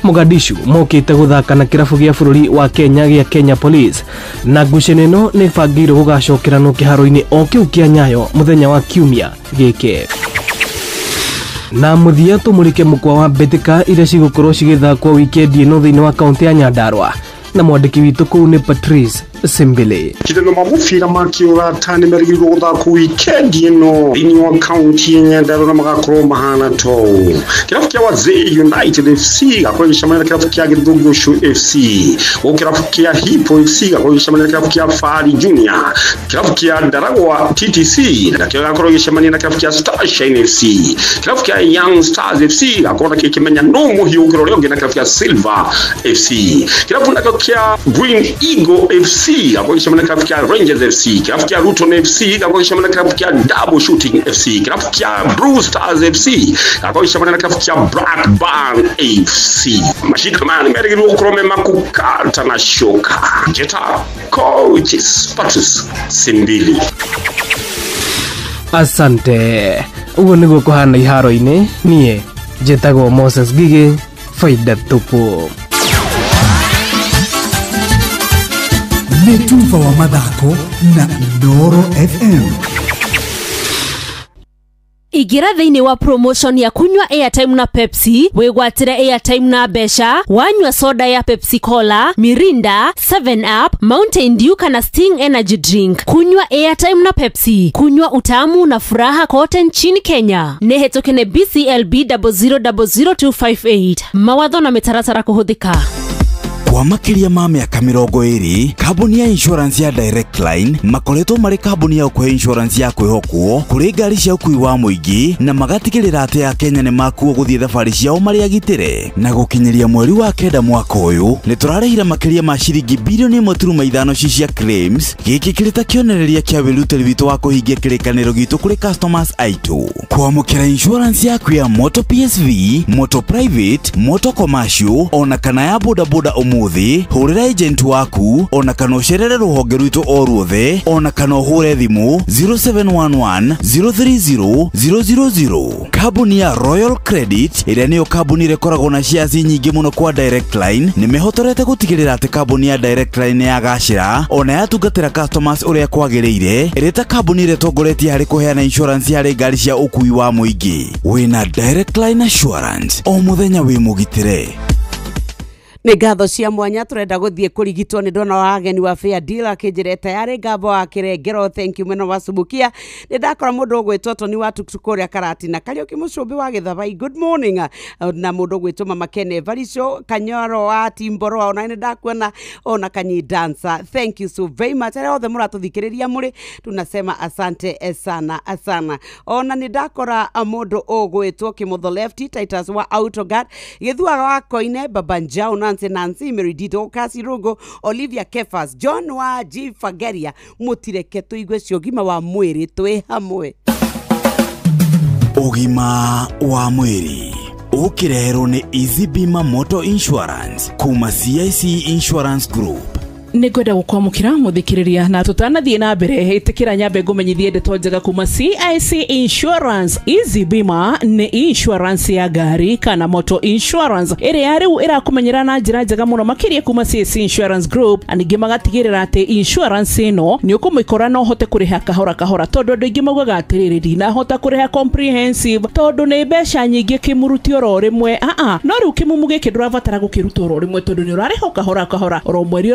Mogadishu mokĩte gũthaka na kĩrabu gĩa bũrũri wa Kenya gĩa Kenya Police na ngucanio ĩno nĩ bangĩirwo gũgacokeranwo kĩharo-inĩ o kĩu kĩa Nyayo mũthenya wa kiumia gĩkĩ. Na mũthia tũmũrĩke mũkwa wa mbĩtĩka iria cigũkorwo cigĩthakwo wikendi ĩno thĩinĩ wa kaunti ya Nyandarua na mwandĩki witũ kũu nĩ Patrice Simbele. Kideno mamufira makiura tani merigirwo guthakwo weekend ino thĩinĩ wa kaunti ya Nyandarua na magakorwo mahana to kĩrabu kĩa Wazee United FC gakorwo gĩcemania na kĩrabu kĩa Gĩthungushu FC, kĩrabu kĩa Hippo FC gakorwo gĩcemania na kĩrabu kĩa Fari Junior, kĩrabu kĩa Ndaragwa TTC nakĩo gakorwo gĩcemania na kĩrabu kĩa Starshine FC, kĩrabu kĩa Young Stars FC gakorwo gĩkĩmenya no mũhiũkĩro ũrĩa ũngĩ na kĩrabu kĩa Silver FC, kĩrabu nakĩo kĩa Green Eagle FC gakorwo gĩcemania na kĩrabu kĩa Rangers FC, kĩrabu kĩa Luton FC gakorwo gĩcemania na kĩrabu kĩa Double Shooting FC, kĩrabu kĩa Blue Stars FC gakorwo gĩcemania na kĩrabu kĩa Blackburn FC. Mashika mani merigirwo gũkorwo me makukata na shoka. Njeta coaches Patrice Simbili. Asante. Uguo nĩguo kũhana iharo-inĩ. Niĩ njĩtagwo Moses Gigi, faida tupu. Netumba wa mathako na Ndoro FM. Igira thĩinĩ wa promotion ya kunywa airtime na Pepsi, wĩgwatĩre airtime na mbeca, wanyua soda ya Pepsi Cola, Mirinda, 7 Up, Mountain Dew kana Sting Energy Drink. Kunywa airtime na Pepsi, kunywa utamu na furaha kote nchini Kenya. Nĩhetũkene BCLB 0000258. Mawatho na mĩtaratara kũhũthĩka. Kwa makĩria ma mĩaka 20, kambuni ya insurance ya Direct Line makoretwo marĩ kambuni ya ũkũhe insurance ya kwĩhokwo kũrĩ ngari cia ũkui wa mũingĩ na magatigĩrĩra atĩ Akenya nĩ makuo gũthiĩ thabarĩ ciao marĩ agitĩre. Na gũkinyĩria mweri wa kenda mwaka ũyũ nĩ tũrarĩhire makĩria ma ciringi bilioni 1.5 cia claims, gĩkĩ kĩrĩ ta kĩonereria kĩa wĩrutĩri witũ wa kũhingia kĩrĩkanĩro gitũ kũrĩ customers aitũ. Kwamũkĩra insurance yaku ya motor PSV, motor private, motor commercial ona kana ya bodaboda umuthi, hurira agent waku ona kana ucerere ruhonge rwitũ o ruothe ona kana uhure thimu 0711 030 000. Kambuni ya Royal Credit ĩrĩa nĩyo kambuni ĩkoragwo na shares nyingĩ mũno kwa Direct Line nĩmehotorete gũtigĩrĩra atĩ kambuni ya Direct Line yagacĩra ona yatungatĩra customers ũrĩa kwagĩrĩire, ĩrĩ ta kambuni ĩrĩa tongoretie harĩ kũheana insurance harĩ ngari cia ũkui wa mũingĩ. Wĩna Direct Line Assurance o mũthenya wĩ mũgitĩre. Nĩ ngatho cia mwanya turenda guthie kurigitwo ni ndona wa ageni wa Fair Deal akijire tayari ngabo wa kirengero. Thank you mwena wa Subukia. Ni ndakora mundu ugwitwo Toni wa Tuktuko ria Karatina Kariuki Mucumbi wa Githabai. Good morning. Na mundu ugwitwo Mama Kene Varico Kanyoro wa Timboro ona ni ndakuona ona Kanyi Dancer. Thank you so very much. Ara othe muratuthikiriria muri tunasema asante sana asana. Ona ni ndakora mundu ugwitwo Kimotho Lefty Titus wa Autoguard Githua wa Koine Babanjao Nancy Meridito Kasirugo Olivia Kefas John wa G Fageria mutireke tuigwe ciogima wa mwiri twi hamwe. Ugima wa mwiri ukireherwo ni Easy Bima Motor Insurance kuma CIC Insurance Group. nĩngwenda gũkwamũkĩra mũthikĩrĩria na tũtanathie na mbere ĩtĩkĩra nyambe ngũmenyithie ndeto njega kuma CIC Insurance. Easy Bima nĩ insurance ya ngari kana motor insurance ĩrĩa rĩu ĩrakũmenyera na njĩra njega mũno makĩria kuma CIC Insurance Group. Aningĩ magatigĩrĩra atĩ insurance ĩno nĩ ũkũmĩkora no hote kũrĩha kahora kahora, tondũ andũ aingĩ maugaga atĩrĩrĩ na hota kũrĩha comprehensive tondũ nĩ mbeca nyingĩ kĩmuruti oro rĩmwe. No rĩu kĩmumu gĩkĩ ndũrabatara gũkĩruta oro rĩmwe, tondũ nĩ ũrarĩha kahora kahora oro mweri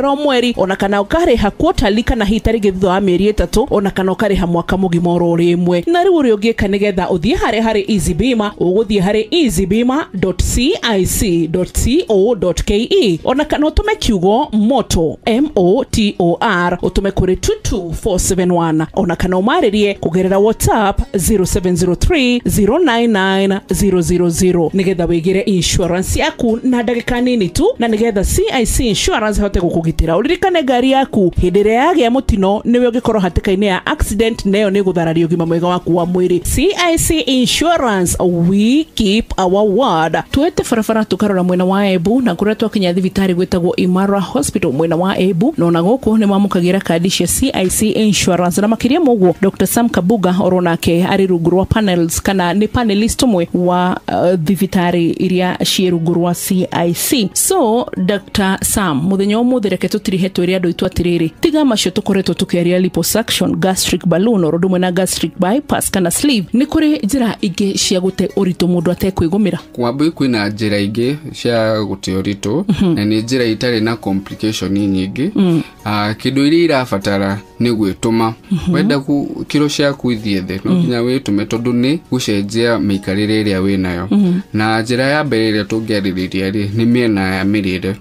ona kana ũkarĩha quarterly kana hitari thutha wa mĩeri 3 ona kana ũkarĩha mwaka mũgima oro rĩmwe. Na rĩu ũrĩa ũngĩka nĩgetha ũthiĩ harĩ Easy Bima, ũgũthiĩ harĩ easybima.cic.co.ke ona kana ũtũme kiugo motor MOTOR ũtũme kũrĩ 22471 ona kana ũmarĩrie kũgerera WhatsApp 0703099000 nĩgetha wĩgĩre insurance yaku na ndagĩka nini tu, na nĩgetha CIC Insurance hote gũkũgitĩra. Ũririkane ngari yaku hĩndĩ ĩrĩa yagĩa mũtino nĩwe ũngĩkorwo hatĩka-inĩ ya accident, nayo nĩ gũthararia ũgima mwega waku wa mwĩrĩ. CIC Insurance, we keep our word. Tuete barabara tukarora mwena wa Embu na kũrĩa twakinya thibitarĩ gwĩtagwo Imara Hospital mwena wa Embu, no na gũkũ nĩ mamũkagĩra kandi cia CIC Insurance. Na makĩria mũguo Dr. Sam Kabuga oro nake arĩ rungu rwa panels kana nĩ panelist ũmwe wa thibitarĩ iria ciĩ rungu rwa CIC. So Dr. Sam, mũthenya ũmũthĩ reke tũtirihe twĩre andũ itũ atĩrĩrĩ, tiga macio tũkoretwo tũkĩaria liposuction, gastric balloon oro ndũmwe na gastric bypass kana sleeve, nĩ kũrĩ njĩra ingĩ cia gũte ũritũ mũndũ atekwĩgũmĩra? Kwambĩ kwĩna njĩra ingĩ cia gũte ũritũ na nĩ njĩra itarĩ na complication nyingĩ. Kĩndũ iria irabatara nĩ gwĩtũma. Wenda kiro ciaku ithiĩ thĩ no nginya wĩtũme, tondũ nĩ gũcenjia mĩikarĩre ĩrĩa wĩnayo. Na njĩra ya mbere ĩrĩa tũngĩarĩrĩria nĩ mĩena ya mĩrĩre.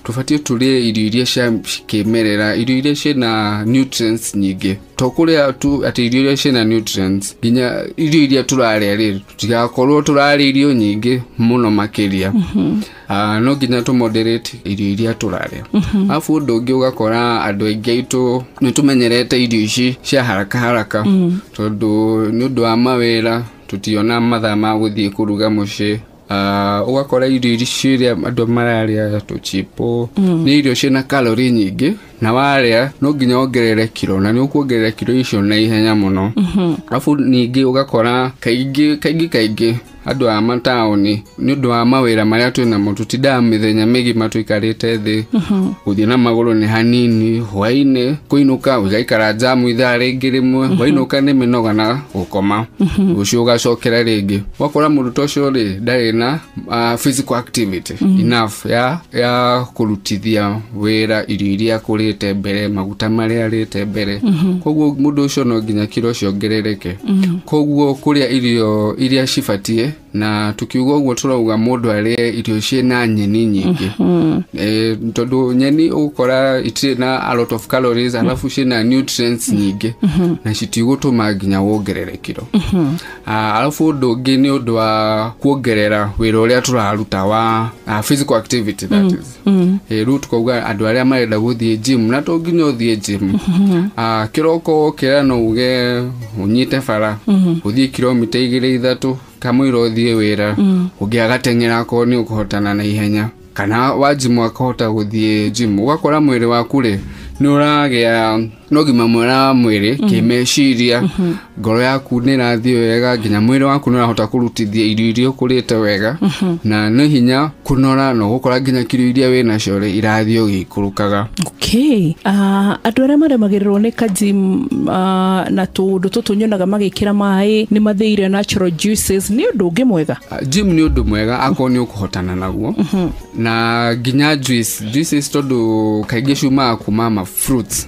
Tũbatiĩ tũrĩe irio iria cia kĩmerera, irio iria ciĩna nutrients nyingĩ. Tokũrĩa tu atĩ irio iria ciĩna nutrients, nginya irio iria tũrarĩa tutigakorwo tũrarĩa irio nyingĩ mũno makĩria. No nginya tu moderate irio iria tũrarĩa. Alafu ũndũ ũngĩ ũgakora andũ aingĩ aitũ nĩ tũmenyerete irio ici cia haraka tondũ nĩ ũndũ wa mawĩra tũtiona mathaa ma gũthiĩ kũruga mũciĩ. Ugakora irio iria andũ mararĩa tũchipo nĩ irio ciĩna calorie nyingĩ, na warĩa no nginya ongerere kilo, na nĩ ũkuongerera kilo icio na ihenya mũno. Alafu ningĩ ugakora kaingĩ andũ a mataũni nĩ ũndũ wa mawĩra marĩa twĩnamo tũtindaga mĩthenya mĩgima tũikarĩte thĩ, gũthiĩ na magũrũ nĩ hanini, hwaĩ-inĩ kũinũka ũgaikara jamu ithaa rĩngĩ rĩmwe, wainũka nĩ mĩnoga na gũkoma, ũcio ũgacokera rĩngĩ. Wakora mũndũ ta ũcio ndarĩ na physical activity enough ya kũrutithia wĩra irio iria kũrĩte mbere, maguta marĩa arĩte mbere. Koguo mũndũ ũcio no nginya kiro ciongerereke. Koguo kũrĩa irio iria cibatiĩ, na tukiuga ũguo turauga mũndũ arĩe irio ciĩna nyeni nyingĩ. Tondũ nyeni ũgũkora itirĩ na a lot of calories, alafu ciĩna nutrients nyingĩ na citigũtũma nginya wongerere kiro. Alafu ũndũ ũngĩ nĩ ũndũ wa kuongerera wĩra ũrĩa tũraruta wa physical activity, that is. Rĩu tukauga andũ arĩa marenda gũthiĩ gym, na to nginya ũthiĩ gym. Kĩroko kĩra no uge unyite bara ũthiĩ kilomita 2-3 kamũira ũthiĩ wĩra, ũngĩagateng'era ko nĩ ũkũhotana na ihenya, kana wajimu akahota gũthiĩ gym. Ugakora mwĩrĩ waku nĩ ũragĩa n'ũgima mwega wa mwĩrĩ, kĩmeciria, ngoro yaku nĩ ĩrathiĩ wega, nginya mwĩrĩ waku nĩ ũrahota kũrutithia irio iria ũkũrĩte wega, na nĩ hinya kũnora, na ũgũkora nginya kiro iria wĩnacio irathiĩ ũgĩikũrũkaga. Okay. Andũ arĩa maremagĩrĩrwo nĩ ka-gym na tũndũ tũtũ nyonaga magĩkĩra maĩ nĩ mathĩire natural juices, nĩ ũndũ ũngĩ mwega? Gym nĩ ũndũ mwega akorwo nĩ ũkũhotana naguo, na nginya juices tondũ kaingĩ ciumaga kuma fruits.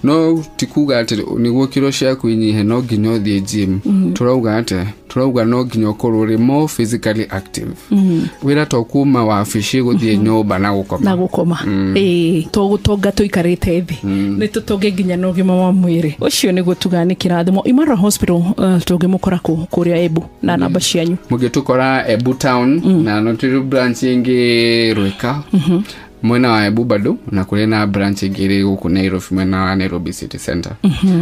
No tikuga atĩ nĩguo kiro ciaku inyihe no nginya ũthiĩ gym. Turauga no nginya ũkorwo ũrĩ more physically active. Wĩra to kuma wabici gũthiĩ nyũmba na gũkoma. To gũtonga tũikarĩte thĩ, nĩ tũtonge nginya na ũgima wa mwĩrĩ. Ũcio nĩguo tuga nĩ kĩrathimo. Imara Hospital tũngĩmũkora kũrĩa Embu na namba cianyu? Mũngĩtũkora Embu town na no tũrĩ branch ingĩ Rwĩka mwena wa Embu bado, na kũrĩ na branch ingĩ ĩrĩ gũkũ Nairobi mwena wa Nairobi City Center.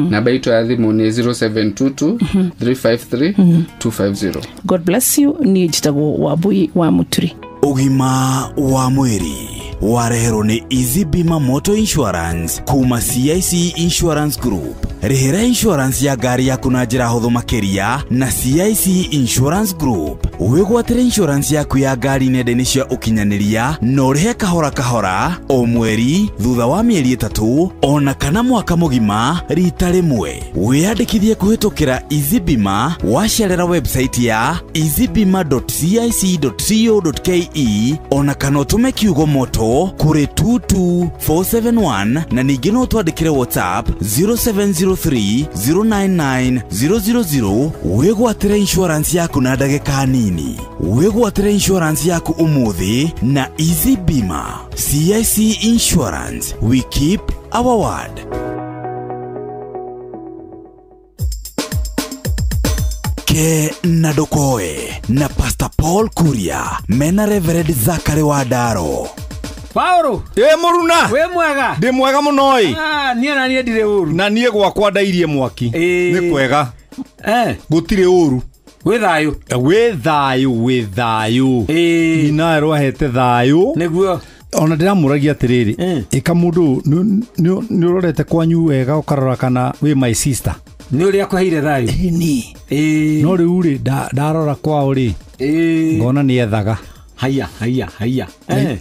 Namba itũ ya thimũ nĩ 0722 353 250. God bless you. Niĩ njĩtagwo Wambui wa Muturi. Ũgima wa mwĩrĩ. wareherwo ni Easy Bima Motor Insurance kuma CIC Insurance Group. Rehera insurance ya gari yaku na njira huthu makiria na CIC Insurance Group. Wigwatire insurance yaku ya gari nenda-ini cia ukinyaniria na urihe kahora kahora o mweri thutha wa mieri 3 ona kana mwaka mugima rita rimwe. Wiyandikithie kuhitukira Easy Bima wacerera website ya easybima.cic.co.ke ona kana utume kiugo moto kuri 22471 na ningĩ no twandĩkĩre WhatsApp 0703099000. Wigwatire insurance yaku na ndagĩka nini. Wigwatire insurance yaku umuthi na Easy Bima. CIC Insurance, we keep our word. Ke nadokoe na Pastor Paul Kuria mena Reverend Zachary Wadaro. Paulo muruna we mwega ndi mwega muno niĩ na niĩ ndirĩ ũru na niĩ gwakwa ndairie mwaki nĩ kwega gũtirĩ ũru wĩ thayũ ina rwahete thayũ nĩguo ona ndiramũragia atĩrĩrĩ ĩka mũndũ nĩ ũrorete kwanyu wega ũkarora kana wĩ my sister nĩ ũrĩa akũheire thayũ no rĩu rĩ ndarora kwao rĩ ngona nĩ ethaga haya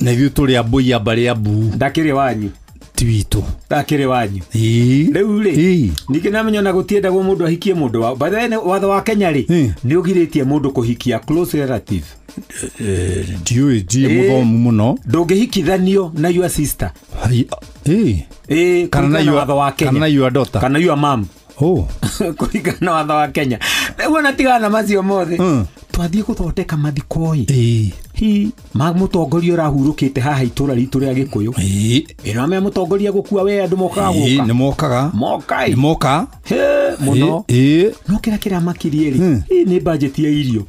na ithuĩ tũrĩ ambũia mbarĩ ambu ndakĩrĩ wanyu twitũ ndakĩrĩ wanyu rĩu rĩ ningĩ namenya na gũtiendagwo mũndũ ahikie mũndũ wa baadaye watho wa Kenya rĩ nĩ ũgirĩtie mũndũ kũhikia close relative ndiũĩ mũthomu mũno ndũngĩhikithanio na your sister kana na watho wa Kenya kana your daughter kana your mom kũringana na watho wa Kenya nĩguo natigana macio mothe twathiĩ gũthondeka mathiko hi mũtongoria ũrahurũkĩte haha itũra ritũ rĩa Gĩkũyũ ĩno me mũtongoria gũkua we andũ mokaga gũka nĩ mokaga mokai moka mũno no kĩrĩa makirie rĩ nĩ budget ya irio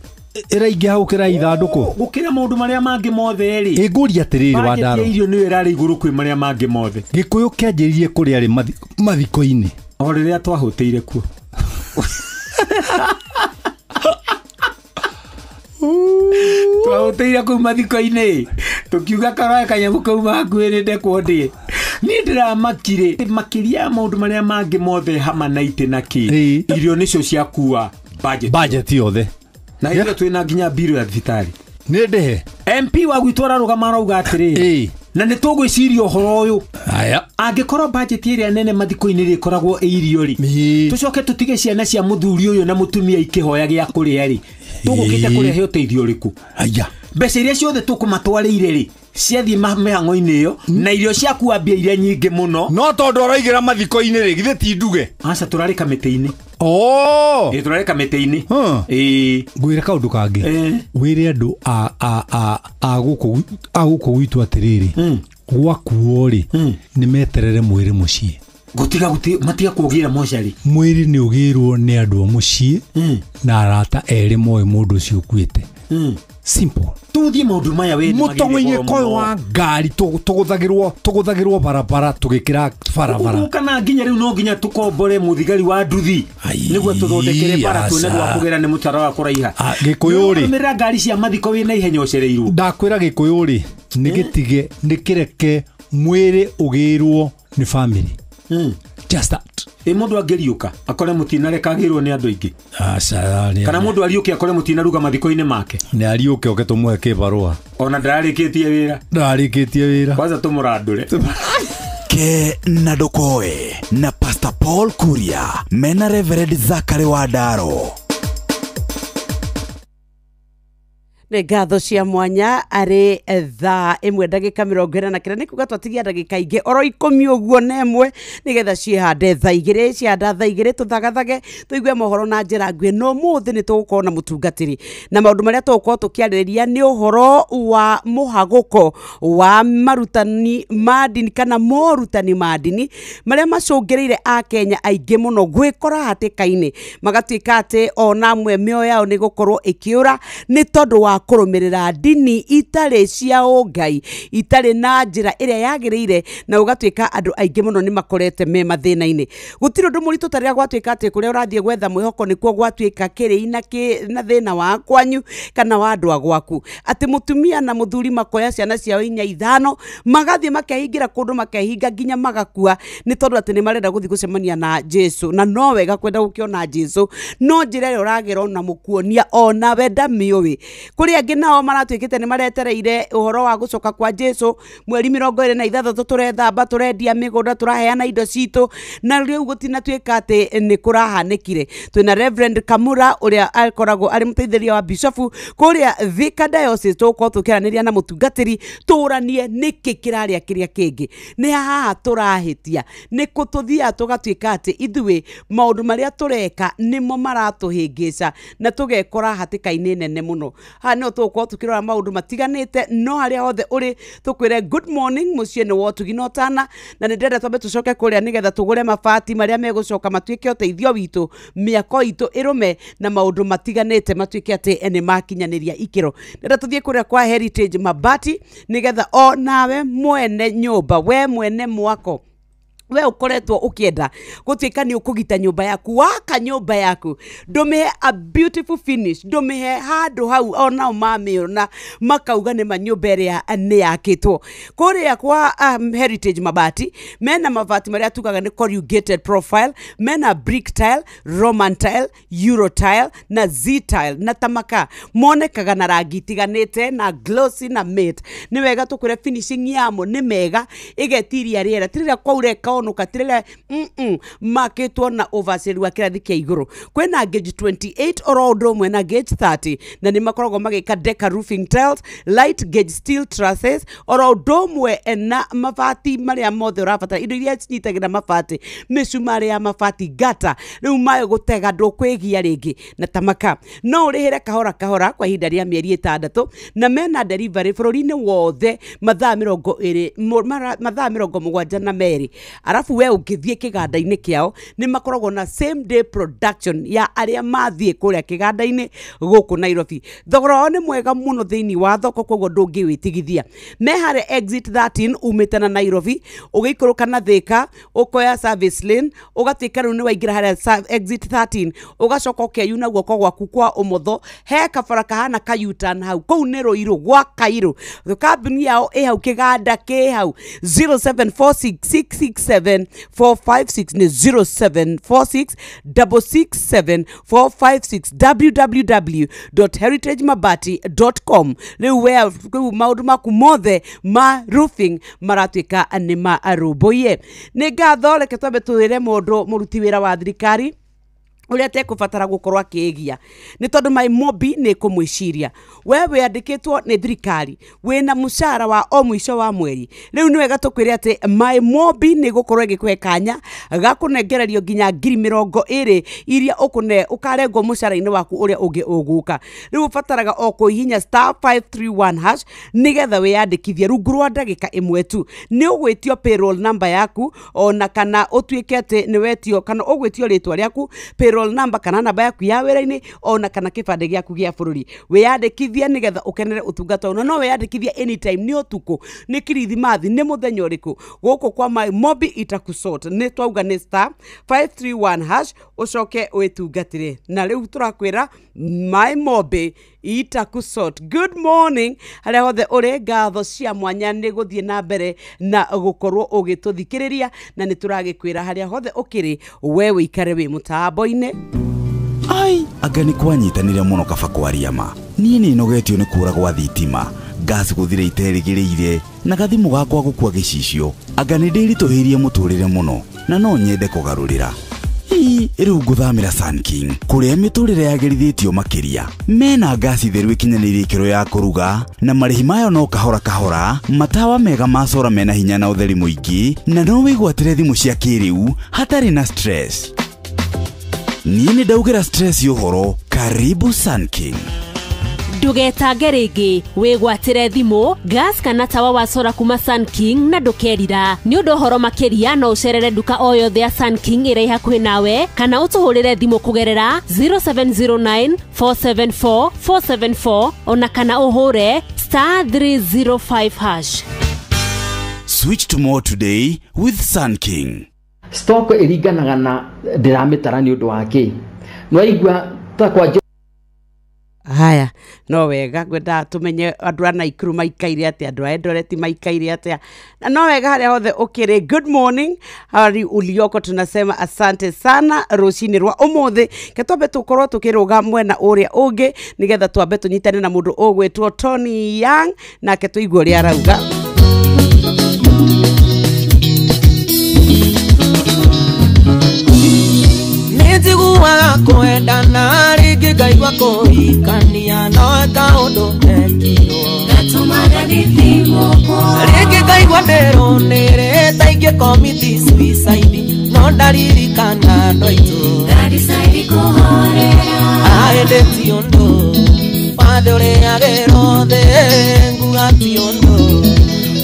ĩraingĩha gũkĩra ithandũkũ gũkĩra maũndũ marĩa mangĩ mothe rĩ ngũria atĩrĩrĩ Wandaro budget ya irio nĩyo ĩrarĩ igũrũ kwĩ marĩa mangĩ mothe Gĩkũyũ kĩanjĩrĩirie kũrĩa rĩ mathiko-inĩ o rĩrĩa twahũtĩire kuo twahũtĩire kũu mathiko-inĩ tũkiuga karoe kanyamũ kau makuĩrĩte kwondie niĩ ndĩramakire makĩria ya maũndũ marĩa mangĩ mothe hama na itĩ na kĩ irio nĩcio ciakua budget yothe na ithuĩ twĩna nginya mbirũ ya thibitarĩ nĩ ndĩhe MP wa gwitũ ararũgama arauga atĩrĩrĩ na nĩ tũgwĩciria ũhoro ũyũ angĩkorwo budget ĩrĩa nene mathiko-inĩ rĩkoragwo irio rĩ tũcoke tũtige ciana cia mũthuri ũyũ na mũtumia ikĩhoya gĩa kũrĩa rĩ tũgũkĩte kũrehe ũteithio ũrĩkũ mbeca iria ciothe tũkũmatwarĩire rĩ ciathiĩ mĩhang'o-inĩ ĩyo na irio ciakuambia iria nyingĩ mũno no tondũ araigĩra mathiko-inĩ rĩ githĩ ti nduge aca tũrarĩ kamĩtĩ-inĩ tũrarĩ kamĩtĩ-inĩ ngwĩre kaũndũ kangĩ wĩre andũ a gũkũ gwitũ atĩrĩrĩ gwakuo rĩ nĩ meterere mwĩrĩ mũciĩ matiga kũgĩra mocarĩ mwĩrĩ nĩ ũgĩrwo nĩ andũ a mũciĩ na arata erĩ moĩ mũndũ ũcio ũkuĩte simple tuthie maũndũ maya we mũtongo-inĩ koyo wa ngari tũgũthagĩrwo barabara tũgĩkĩra barabara kana nginya rĩu no nginya tũkombore mũthigari wa nduthi nĩguo tũthondekere bara tuone gwa kũgera nĩ mũtara wa kũraiha Gĩkũyũ rĩ mĩra ngari cia mathiko wĩ na ihenya ũcereirwo ndakwĩra Gĩkũyũ rĩ nĩ gĩtige nĩ kĩreke mwĩrĩ ũgĩrwo nĩ family just that mũndũ angĩriũka akore mũtinarekagĩrwo nĩ andũ aingĩ kana mũndũ ariũke akore mũtinaruga mathiko-inĩ make nĩ ariũke oke tũmũhe kĩbarũa ona ndararĩkĩtie wĩra kwanza tũmũrandũre Ke nadokoe na Pastor Paul Kuria mena Reverend Zachary Wadaro. nĩ ngatho cia mwanya arĩ thaa 1:20 na kĩrĩa nĩ kuga twatigia ndagĩka ingĩ oro 10 ũguo na ĩmwe nĩgetha ciĩhande thaa 2 ciahanda thaa 2 tũthagathage tũigue mohoro na njĩra nguhĩ no mũthĩ nĩ tũgũkorwo na mũtungatĩri na maũndũ marĩa tũgũkorwo tũkĩarĩrĩria nĩ ũhoro wa mũhagũko wa marutani ma ndini kana morutani ma ndini marĩa macũngĩrĩire a Kenya aingĩ mũno gwĩkora hatĩka-inĩ magatuĩka atĩ ona amwe mĩoyo yao nĩ gũkorwo ĩkĩũra nĩ tondũ wa wa kurumirira ndini itari cia ungai itari na njira iria yagireire na ugatwika andu aingi muno ni makorete me mathina-ini gutiro ndu muritu tarira gwatwika ati kuria urathie gwetha mwihoko nikuo gwatwika kiri na thina wa kwanyu kana wa andu agwaku ati mutumia na muthuri makoya ciana ciao 4-5 magathie makehingira kundu makehinga nginya magakua ni tondu ati ni marenda guthii gucemania na Jesu na no wega kwenda gukiona Jesu no njira ira uragira ona mukuonia ona wenda miuwi kuri angi nao maratwikite ni maretereire uhoro wa gucoka kwa Jesu mweri 23 turethamba turendia migunda turaheana indo citu na riu gutina twika ati ni kurahanikire twina Reverend Kamura uria akoragwo ari muteithiria wa bishofu kuria Thika Diocese tuko tukiraniria na mutungatiri turanie niki kiraria kiria kingi ni haha turahitia ni kututhia tugatwika ati ithuĩ maundu maria tureka nimo maratuhingica na tugekora hatikaini nene muno hano tuko tukirora maundu matiganite no haria hothe uri tukwire good morning mucie ni wotuginotana na ndenda twambe tucoke kuria nigetha tugure mabati maria megucoka matwike uteithio witu miako itu irume na maundu matiganite matwike ati ni makinyaniria ikiro ndenda tuthie kuria kwa Heritage Mabati nigetha o nawe mwene nyumba we mwene mwako we ukoretwo ukienda gutwika ni ukugita nyumba yaku waka nyumba yaku ndumihe a beautiful finish ndumihe handu hau ona mamiro na makauga ni manyumba ria ni yakitwo kuria kwa Heritage Mabati mena mabati maria tukaga ni corrugated profile mena brick tile Roman tile Euro tile na Z tile na tamaka monekaga na rangi tiganite na glossy na matte ni wega tukure finishing yamo ni mega igetiria riera tirira kwaureka ono katirele maketwo na oversell wa kirathi kia iguru kwena gauge 28 orodo mwena gauge 30 na ni makorogo magika deca roofing tiles light gauge steel trusses orodo mwe na mabati maria mothe urabata indo iria cinyitagira mabati misumari ya mabati gata riu mayo gutega ndukwigia ringi na tamaka no urihire kahora kwa ihinda ria mieri 6 na mena delivery bururi-ini wothe mathaa 7 na meri arafu we ukithie kiganda-ini kiao ni makoragwo na same day production ya aria mathie kuria kiganda-ini guku Nairobi thogora ni mwega muno thiini wa thoko koguo ndungiwitigithia me hare exit 13 umite na Nairobi ugiikuruka na Thika ukoya service lane ugatwika riu ni waingira hare exit 13 ugacoka ukeyu na guoko gwaku kwa umotho he kabara kahana ka U-turn hau kou ni Ruiru gwa Kairu kambuni yao hau kiganda ki hau 0746667456 ni 0746667456 www.heritagemabati.com riu wea maundu maku mothe ma roofing maratwika ni ma aruboye ni ngatho reke twambe tuire mundu muruti wira wa thirikari uria tekubatara gukorwa kigia ni tondu mai mobi ni kumwiciria wewe andikitwo ni thirikari wina mushara wa o mwisho wa mweri riu ni wega tukwire ati mai mobi ni gukorwa igikwe kanya gakunengererio nginya 20,000 iria ukune ukarengwo mushara-ini waku uria ungi uguka riu ubataraga o kuhihinya *531# nigetha wiyandikithie rungu rwa ndagika imwe tu ni ugwitio payroll number yaku ona kana utwike ati ni wetio kana ugwitio ritwa riaku payroll number kana namba yaku ya wira-ini ona kana kibande giaku gia bururi wiyandikithie nigetha ukenere utungata uno no wiyandikithie anytime ni utuku ni kirithimathi ni muthenya uriku guku kwa my mobi itakusort ni twauga ni *531# ucoke witungatire na riu turakwira my mobi itakusort. Good morning haria hothe uri ngatho cia mwanya ni guthie na mbere na gukorwo ugituthikiriria na ni turagikwira haria hothe ukiri wewe ikare wi mutambo-ini ai anga ni kwanyitanire muno kaba kwaria ma nie ni nogetio ni kura gwa thitima gas guthire iterigiriire na gathimu gakwa gukua gicicio anga ni ndirituhirie muturire muno na no nyende kugarurira riu nguthamira Sun King kuria miturire yagerithitio makiria mena gasi theru ikinyanirie ikiro ya kuruga na marihi mayo no kahora matawa mega macora mena hinya na utheri muingi na no wigwatire thimu cia kiriu hatari na stress nie ni ndaugira stress yohoro karibu Sun King Ndugetange ringi wigwatire thimu gas kana tawa wa sora kuma Sun King na ndukerira ni undu horo makiria no ucerere duka o yothe ya Sun King iri hakuhi nawe kana utuhurire thimu kugerera 0709 474 474 ona kana uhure *305#. Switch to more today with Sun King. Stock iringanaga na ndiramitara ni undu wake no igwa takwa. Haya no wega gwenda tumenye andu ana ikuru maikaire atia andu Eldoret maikaire atia na no wega haria hothe ukire. Good morning hari ulioko, tunasema asante sana rucini rwa umuthi ke twambe tukorwo tukiruga mwena uria ungi nigetha twambe tunyitane na mundu ugwitwo Tony Young nake tuigwe uria arauga. Nitiguaga kwendana ringi ngaigua kuhikania no kaundu ekirwo gatumana nithimoko ringi ngaigua ndirunire ta ingikomithi suicide no ndaririkana ndoitu ndaricaidi kuhorera aende ti undu wathe uriagirwo thi nguga ti undu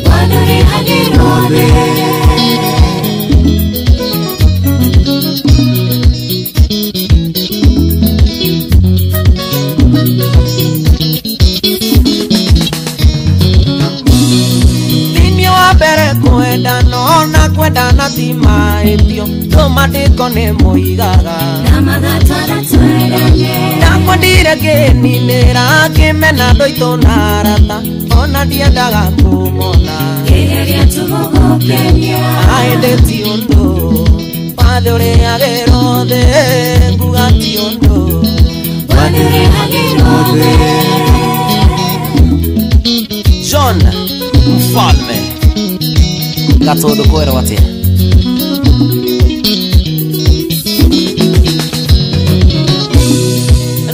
wathe uriagirwo thi. Kwenda no na kwenda na tima etio tomatiko ne moigaga na magatara tweranye na kwendire geninira kimena ndoito na rata ona ndiendaga kumona gereria tugugukenia aende ti undu wathe uriagirwo thi nguga ti undu wathe uriagirwo thi. John Mfalme Gatodo kwera watia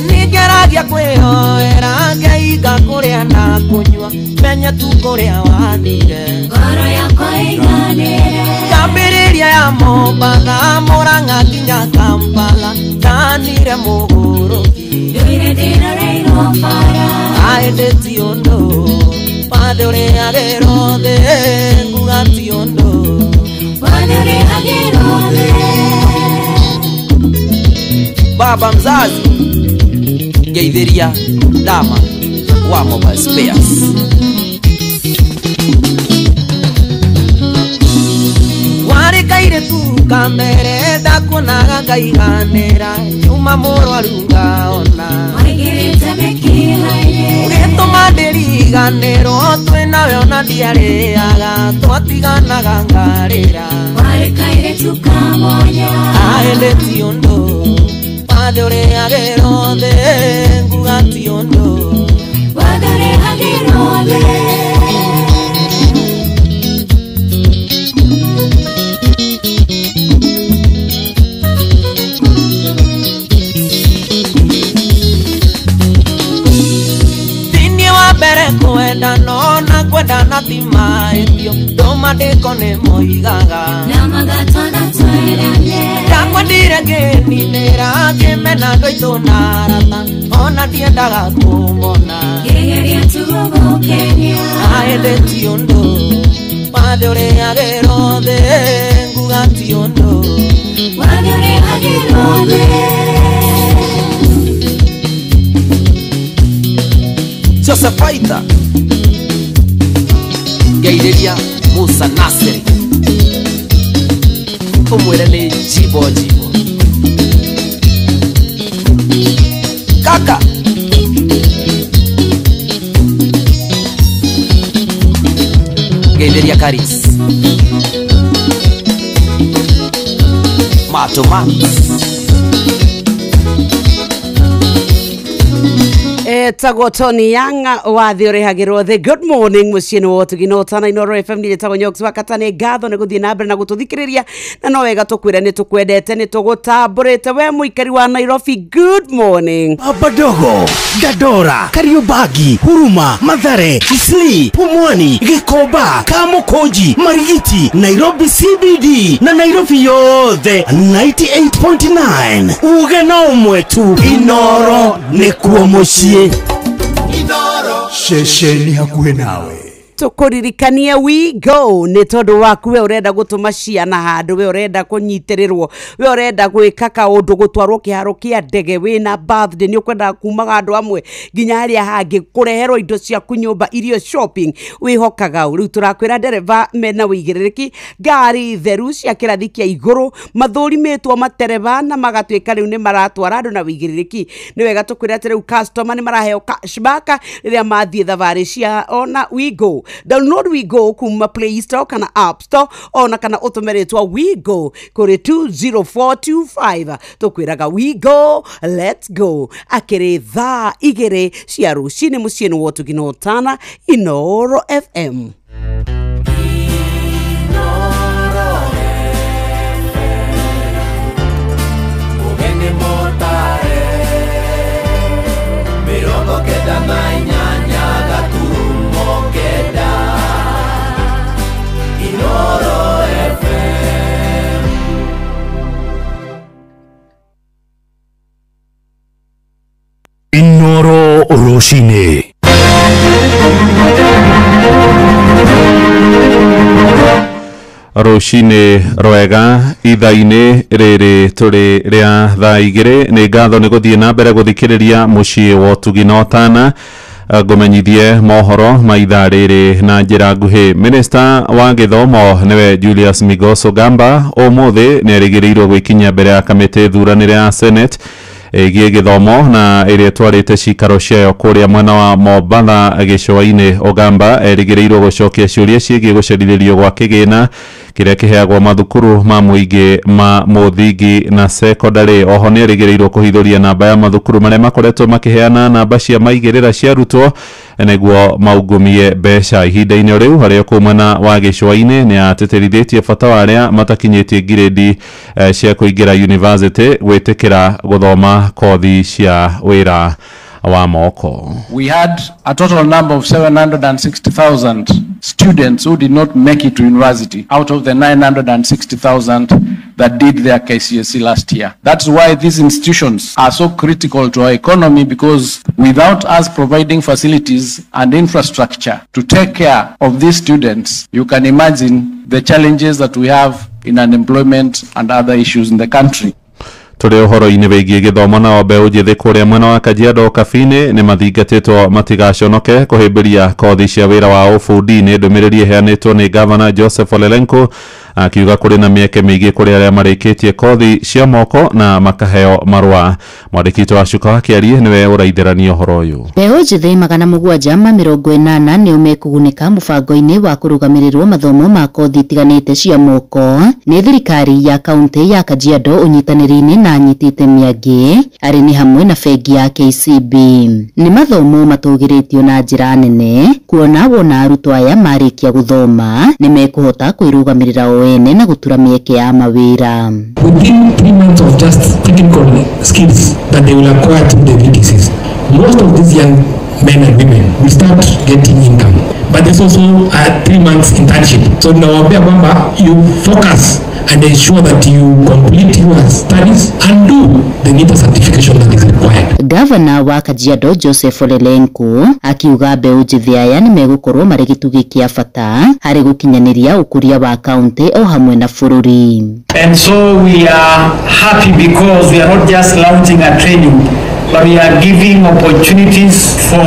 nigeragia kwihoera ngeiga kuria na kunywa menya tu kuria wathire ngoro yakwa iganire kambiriria ya Mombatha Murang'a nginya Kampala ndanire muguruki nduire ndinoreirwo bara aende ti undu wathe uriagirwo thi nguga ti undu wathe uriagirwo thi. Baba mzazi geithiria Dama wa Mobile Spares warikaire tu kamere ndakuonaga ngaiganira nyuma murwaru ngaona waigirite mikiha-ini ugituma ndiriganirwo twinawe ona ndiarĩaga twatiganaga ngarĩra warikaire tu kamonya aende ti undu wathe uriagirwo thi nguga ti undu wathe uriagirwo thi. Kwenda no na kwenda na tima etio tomatiko ne moigaga na magatana tweranye ndakwendire ngeninira kimena ndoito na rata ona ndiendaga kumona gereria tugugukenia aende ti undu wathe uriagirwo thi nguga ti undu wathe uriagirwo thi. Joseph Aita Gaideria Musa Nasiri umwere ni jibo kaka Gaideria Karis Matoma etagwo Tony Young wathi urihagirwo the good morning muciini wotu ginotana Inoro FM ni etagwo Nyox wakatane gatho ne guthie na mbere na gututhikiriria na no wega tukwire ni tukwendete ni tugutamburite we muikari wa Nairobi. Good morning Baba Dogo, Dadora, Kariobagi, Huruma, Mathare, Isli, Pumwani, Gikomba, Kamukonji, Marigiti, Nairobi CBD na Nairobi yothe 98.9 uge na umwe tu Inoro ni kuo muciĩ. Shesheni hakuhe nawe. tukuririkanie we go ni tondu waku we urenda gutuma ciana handu we urenda kunyitirirwo we urenda gwika kaundu gutwarwo kiharo kia ndege wina birthday ni ukwenda kumaga andu amwe nginya haria hangi kureherwo indo ciaku nyumba irio shopping wihokaga riu turakwira ndereva mena wigiririki ngari theru cia kirathi kia iguru mathurimitwo matereva na magatwika riu ni maratwara andu na wigiririki ni wega tukwira ati riu customer ni maraheo cashback riria mathie thavari cia ona we go. Download we go kuma Play Store kana App Store ona kana utumeretwa we go kuri 20425 tukwiraga we go let's go akiri thaa igiri cia rucini muciini wotu ginotana Inoro FM. Inoro Roshine. Roshine rwega ithaini riri turi ria thaa igiri ni ngatho ni guthie na mbere guthikiriria mucii wa Tuginotana ngumenyithie mohoro maitha riri na njira nguhi. Minister wa githomo niwe Julius Migoso Gamba umuthi ni erigirirwo gwikinya mbere ya kamiti thuranire ya Senate egie githomo na iria twarite cikaro ciayo kuria mwena wa Mombatha gicua-ini. Ogamba erigirirwo gucokia ciuria ciigie gucerithĩrio gwa kigina kiria kiheagwo mathukuru ma muingi ma muthingi na secondary. Oho ni erigirirwo kuhithuria namba ya mathukuru maria makoretwo makiheana namba cia maigirira cia arutwo niguo maungumie mbeca ihinda-ini riu haria ku mwena wa gicua-ini ni ateterithitie bata wa aria matakinyitie grade cia kuingira university gwitikira guthoma kothi cia wira wa moko. We had a total number of 760,000 students who did not make it to university out of the 960,000 that did their KCSE last year. That's why these institutions are so critical to our economy, because without us providing facilities and infrastructure to take care of these students, you can imagine the challenges that we have in unemployment and other issues in the country. Turi uhoro-ini wigie githomo na mbeũ njithi kuria mwena wa Kajiado Kabini ni mathingatitwo matigaconoke kuhimbiria kothi cia wira wa ubundi. Ni ndumiriri iheanitwo ni Governor Joseph Ole Lenku akiuga kuri na mieke miingi kuri aria marikitie kothi cia moko na makaheo marua. Mwandiki wa Shuka wa Kiari niwe uraithirania uhoro uyu. Mbeũ njithi 780 ni umekugunika mubango-ini wa kurugamirirwo mathomo ma kothi tiganite cia moko ni thirikari ya kaunti ya Kajiado unyitaniri-ini na anyitite miangi ari ni hamwe na bengi ya KCB. Ni mathomo matugiritio na njira nene kuona wona arutwo aya marikia guthoma ni mekuhota kwirugamirira oene na gutura mieke ya mawira. Within 3 months of just technical skills that they will acquire through the VTCs, most of these young men and women will start getting income. But there's also a 3 months internship. So nawaambia kwamba you focus and ensure that you complete your studies and do the NITA certification that is required. Governor wa Kajiado Joseph Ole Lenku akiuga mbeũ njithi aya ni megukorwo mari gitugi kia bata hari gukinyaniria ukuria wa county o hamwe na bururi. And so we are happy because we are not just launching a training, but we are giving opportunities for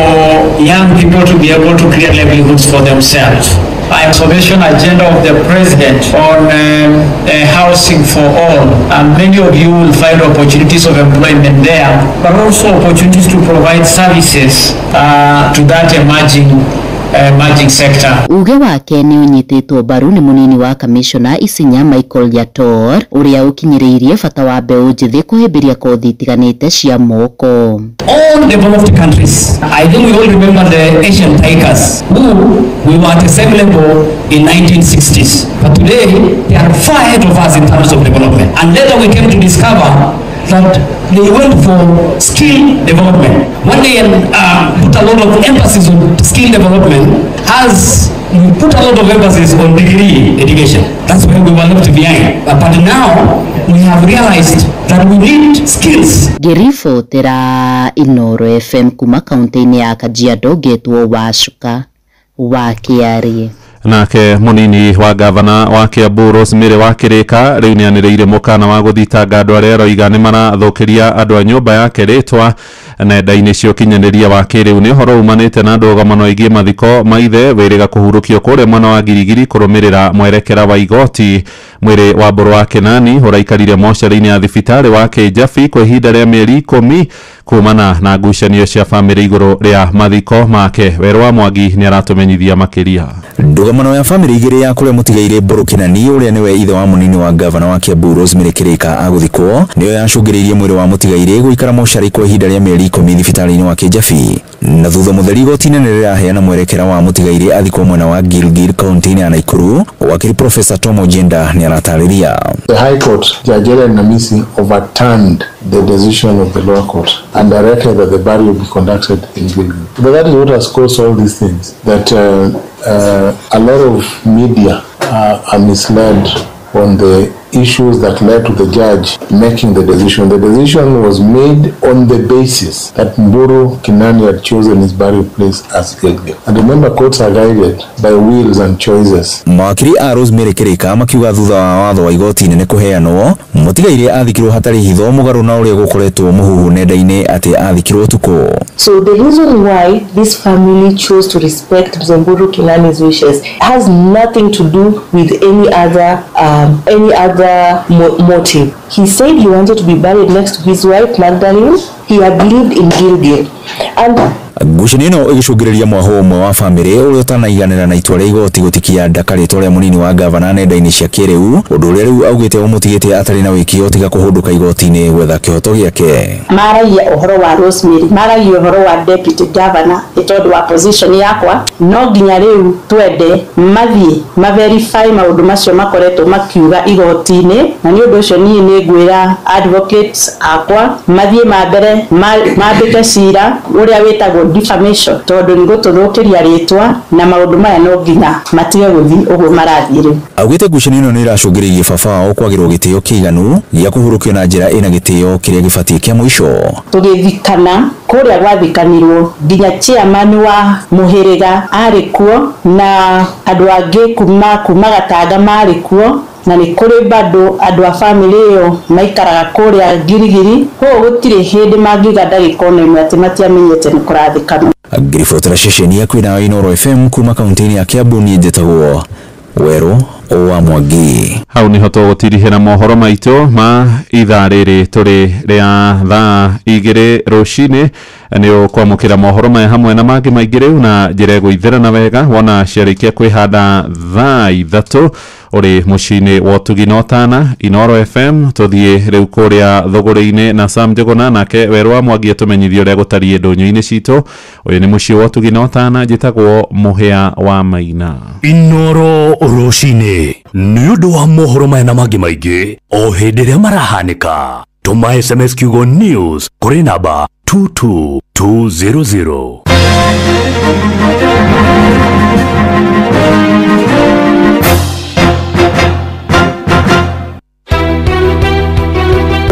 young people to be able to create livelihoods for themselves. Transformation agenda of the president on housing for all, and many of you will find opportunities of employment there, but also opportunities to provide services to that emerging sector. Uge wake ni unyititwo baru ni munini wa commissioner Isinya Michael Yator uria ukinyiriirie bata wa mbeũ njithi kuhimbiria kothi tiganite cia moko. All developed countries, I think we all remember the Asian tigers who we were at the same level in 1960s, but today they are far ahead of us in terms of development. And later we came to discover that they went for skill development. When they put a lot of emphasis on skill development, as we put a lot of emphasis on degree education, that's where we were left behind. But now we have realized that we need skills. Ngĩribotera Inooro FM kuma kaunti-inĩ ya Kajiado ngetwo Wacuka wa Kĩarie. Nake munini wa gavana wa Kiambu Rosemary Wakirika riu ni anireire mukana wa guthitanga andu aria aroiga ni marathukiria andu a nyumba yake ritwa nenda-ini cio kinyaniria wa kiriu ni horo umanite na ndũgamo igie mathiko maithe wĩrĩga kũhurũkio kũrĩa mwena wa Girigiri kũrũmĩrĩra mwerekera wa igoti. Mwĩrĩ wa Mbũrũ wa Kenani ũraikarire mocarĩ-inĩ ya thibitarĩ wa Kĩjabi kwa ihinda rĩa mĩeri 10 kumana na ngucanio cia bamĩrĩ igũrũ rĩa mathiko make. Werũ wa Mwangi ni aratumenyithia makĩria. Ndũgamo ya bamĩrĩ igĩrĩ ya kũrĩa mũtigaire Mbũrũ Kenani ũrĩa nĩwe ithe wa mũnini wa gavana wa Kiambu Rosemary Kirika agũthikwo nĩyo yacũngĩrĩirie mwĩrĩ wa mũtigaire gũikara mocarĩ kwa ihinda rĩa mĩeri 10 thibitarĩ-inĩ wa Kĩjabi. Na thutha mũtheri igoti-inĩ nĩrĩraheana mwerekera wa mũtigaire athikwo mwena wa Gilgil kaunti-inĩ ya Nakuru. Wakiri Professor Tom Ojenda ni aratarĩria. The High Court, Judge Ellen Namisi, overturned the decision of the lower court and directed that the burial be conducted in Gilgil. But that is what has caused all these things, that a lot of media are misled on the issues that led to the judge making the decision. The decision was made on the basis that Mburu Kenani had chosen his burial place as Gilgil. And remember, courts are guided by wills and choices. Mawakiri a Rosemary Kirika makiuga thutha wa watho wa igoti-inĩ nĩ kũheanwo mũtigaire athikirwo hatarĩ hitho mũgarũ na ũrĩa gũkoretwo mũhuhu nenda-inĩ atĩ athikirwo ũtukũ. So the reason why this family chose to respect Mburu Kenani's wishes has nothing to do with any other motive. He said he wanted to be buried next to his wife Magdalene. He had lived in Gilgil. And ngucanio ĩno ĩgĩcũngĩrĩria mwahũ ũmwe wa bamĩrĩ ũrĩa ũtanaiganĩra na itua rĩa igoti gũtikia ndakarĩtwo rĩa mũnini wa gavana nenda-inĩ cia kĩrĩu, ũndũ ũrĩa rĩu augĩte ũmũtigĩte atarĩ na wĩkio tiga kũhũndũka igoti-inĩ gwetha kĩhoto gĩake. Maragia ũhoro wa Rosemary, maragia ũhoro wa deputy governor, ĩtondũ wa position yakwa no nginya rĩu twende mathiĩ maverify maũndũ macio makoretwo makiuga igoti-inĩ, na nĩ ũndũ ũcio niĩ nĩ ngwĩra advocates akwa mathiĩ mambere mambĩke cira ũrĩa wĩtagwo defamation, tondũ nĩ gũtũthũkĩria rĩtwa na maũndũ maya no nginya matige gũthiĩ ũguo marathiĩ rĩu. Augĩte ngucanio ĩno nĩ ĩracũngĩrĩirie baba wao kwagĩrwo gĩtĩo kĩiganu gĩa kũhurũkio na njĩra ĩna gĩtĩo kĩrĩa gĩbatiĩ kĩa mũico. Tũgĩthikana kũrĩa gwathikanirwo nginya chairman wa mũhĩrĩga arĩ kuo na andũ angĩ kuma Gatanga marĩ kuo, na nĩ kũrĩ bado andũ a bamĩrĩ ĩyo maikaraga kũrĩa Girigiri, koguo gũtirĩ hĩndĩ mangĩga ndagĩka ona ĩmwe atĩ matiamenyete nĩ kũrathikana. Ngĩribotera ceceni ya kwĩna Inooro FM kuma kaunti-inĩ ya Kiambu niĩ njĩtagwo Werũ wa Mwangi. Hau niho tũgũtirihĩra mohoro maitũ ma ithaa rĩrĩ tũrĩ rĩa thaa 2 rũcinĩ. Nĩ ũkwamũkĩra mohoro maya hamwe na mangĩ maingĩ rĩu na njĩra ĩgũithĩrana wega wona ciarĩkia kwĩhanda thaa 3 ũrĩ mũciĩ-inĩ wa Ũtugi na Ũtana. Inooro FM tũthiĩ rĩu kũrĩa thũgũrĩ-inĩ na Sam Njũgũna, nake Werũ wa Mwangi atumenyithie ũrĩa gũtariĩ ndũnyũ-inĩ citũ. Ũyũ nĩ mũciĩ wa Ũtugi na Ũtana, njĩtagwo Mũhĩa wa Maina. Inooro rũcinĩ nĩ ũndũ wa mohoro maya na mangĩ maingĩ o hĩndĩ ĩrĩa marahanĩka. Tũma SMS kiugo news kũrĩ namba 22200.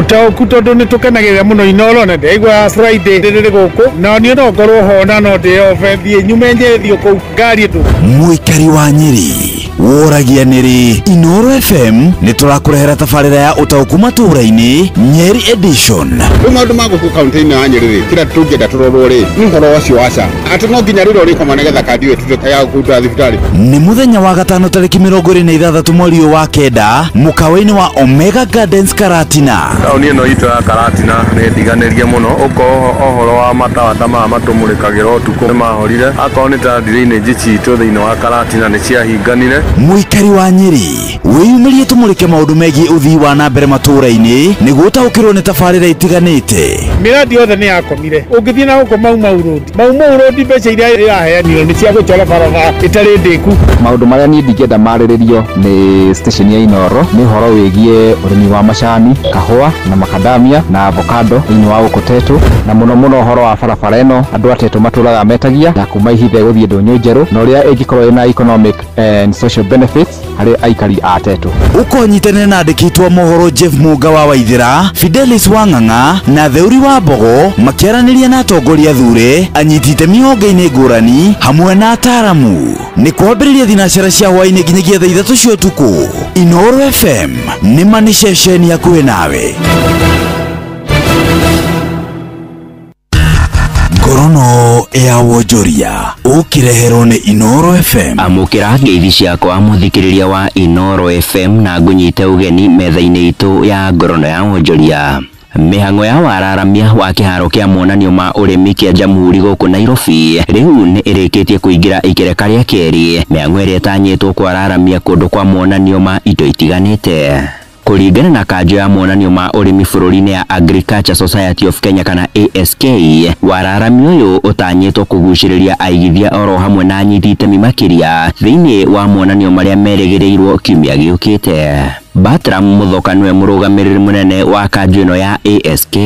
Taukuto ndo nitukenagirira muno Inooro na ndeigua Friday riri guku na ni no ngorwo ho na no ndi ofethi nyumenje thio ku ngari tu Mũikari wa Nyeri woragia nĩrĩ. Inooro FM nĩ tũrakũrehera tabarĩra ya ũtaũku matũũra-inĩ Nyeri edition. Maũndũ ma gũkũ kaunti-inĩ ya Nyeri kila tũngĩenda tũrorwo rĩ ũhoro ũcio waca atĩ no nginya rĩrĩ ũrĩkoma nĩgetha kandi wetu ya gũkuta thibitarĩ. Nĩ mũthenya wa gatano tarĩki 26 mweri wa kenda mũkawa-inĩ wa Omega Gardens Karatina. Taũni ĩno itũ ya Karatina nĩ ndiganĩrie mũno ũko ũhoro wa matawa ta maya matũmũrĩkagĩra ũtukũ nĩ mahorire akorwo nĩ ta drainage citũ thĩinĩ wa Karatina nĩ ciahinganire. Mũikari wa Nyeri wĩyumĩrie tũmũrĩke maũndũ megiĩ ũthii wa na mbere matũũra-inĩ nĩguo ũtaũkĩrwo nĩ tabarĩra itiganĩte. Mĩradi yothe nĩ yakomire ũngĩthiĩ na gũkũ Mau road mbeca iria iraheanio nĩ cia gũtwara barabara ĩtarĩ ndĩku. Maũndũ marĩa niĩ ndingĩenda marĩrĩrio nĩ station ya Inooro nĩ ũhoro wĩgiĩ ũrĩmi wa macani, kahũa na macadamia na avocado thĩinĩ wa gũkũ Tetu, na mũno ũhoro wa barabara ĩno andũ a Tetu matũraga metagia ya kuma ihithe gũthiĩ Ndũnyũ Njerũ na ũrĩa ĩngĩkorwo ĩna economic and social social benefits harĩ aikari a Tetu. Ukonyitane na andĩkĩtwo mohoro Jeff Muga wa Waithira, Fidelis Wang'ang'a na Theuri wa Mbogo makiaranĩria na atongoria thure anyiti itemi honge-inĩ ngũrani hamwe na ataramu. Nĩ kwambĩrĩria thinacara cia hwaĩ-inĩ nginyagia thaa 3 cia ũtukũ. Inooro FM nĩ mani ceceni hakuhĩ nawe. Ngorono ya wonjoria ukireherwo nĩ Inooro FM. Amukĩra ngeithi ciakwa muthikĩrĩria wa Inooro FM na ngunyite ugeni metha-inĩ itu ya ngorono ya wonjoria. Mihango ya wararamia wa kiharo kia monanio ma urimi kia Jamhuri gũkũ Nairobi riu nĩ ĩrĩkĩtie kũingĩra ikereka rĩa kerĩ. Mihango ĩrĩa ĩtanyĩtwo kwararamia kũndũ kwa monanio ma indo itiganĩte. Kuringana na kanjo ya monanio ma urimi bũrũri-inĩ ya Agriculture Society of Kenya kana ASK, wararamio ũyũ ũtanyĩtwo kũgucĩrĩria aigithia oro hamwe na anyiti itemi makĩria thĩinĩ wa monanio marĩa merĩgĩrĩirwo kiumia gĩũkĩte. Batram Muthoka nĩwe mũrũgamĩrĩri mũnene wa kanjo ĩno ya ASK.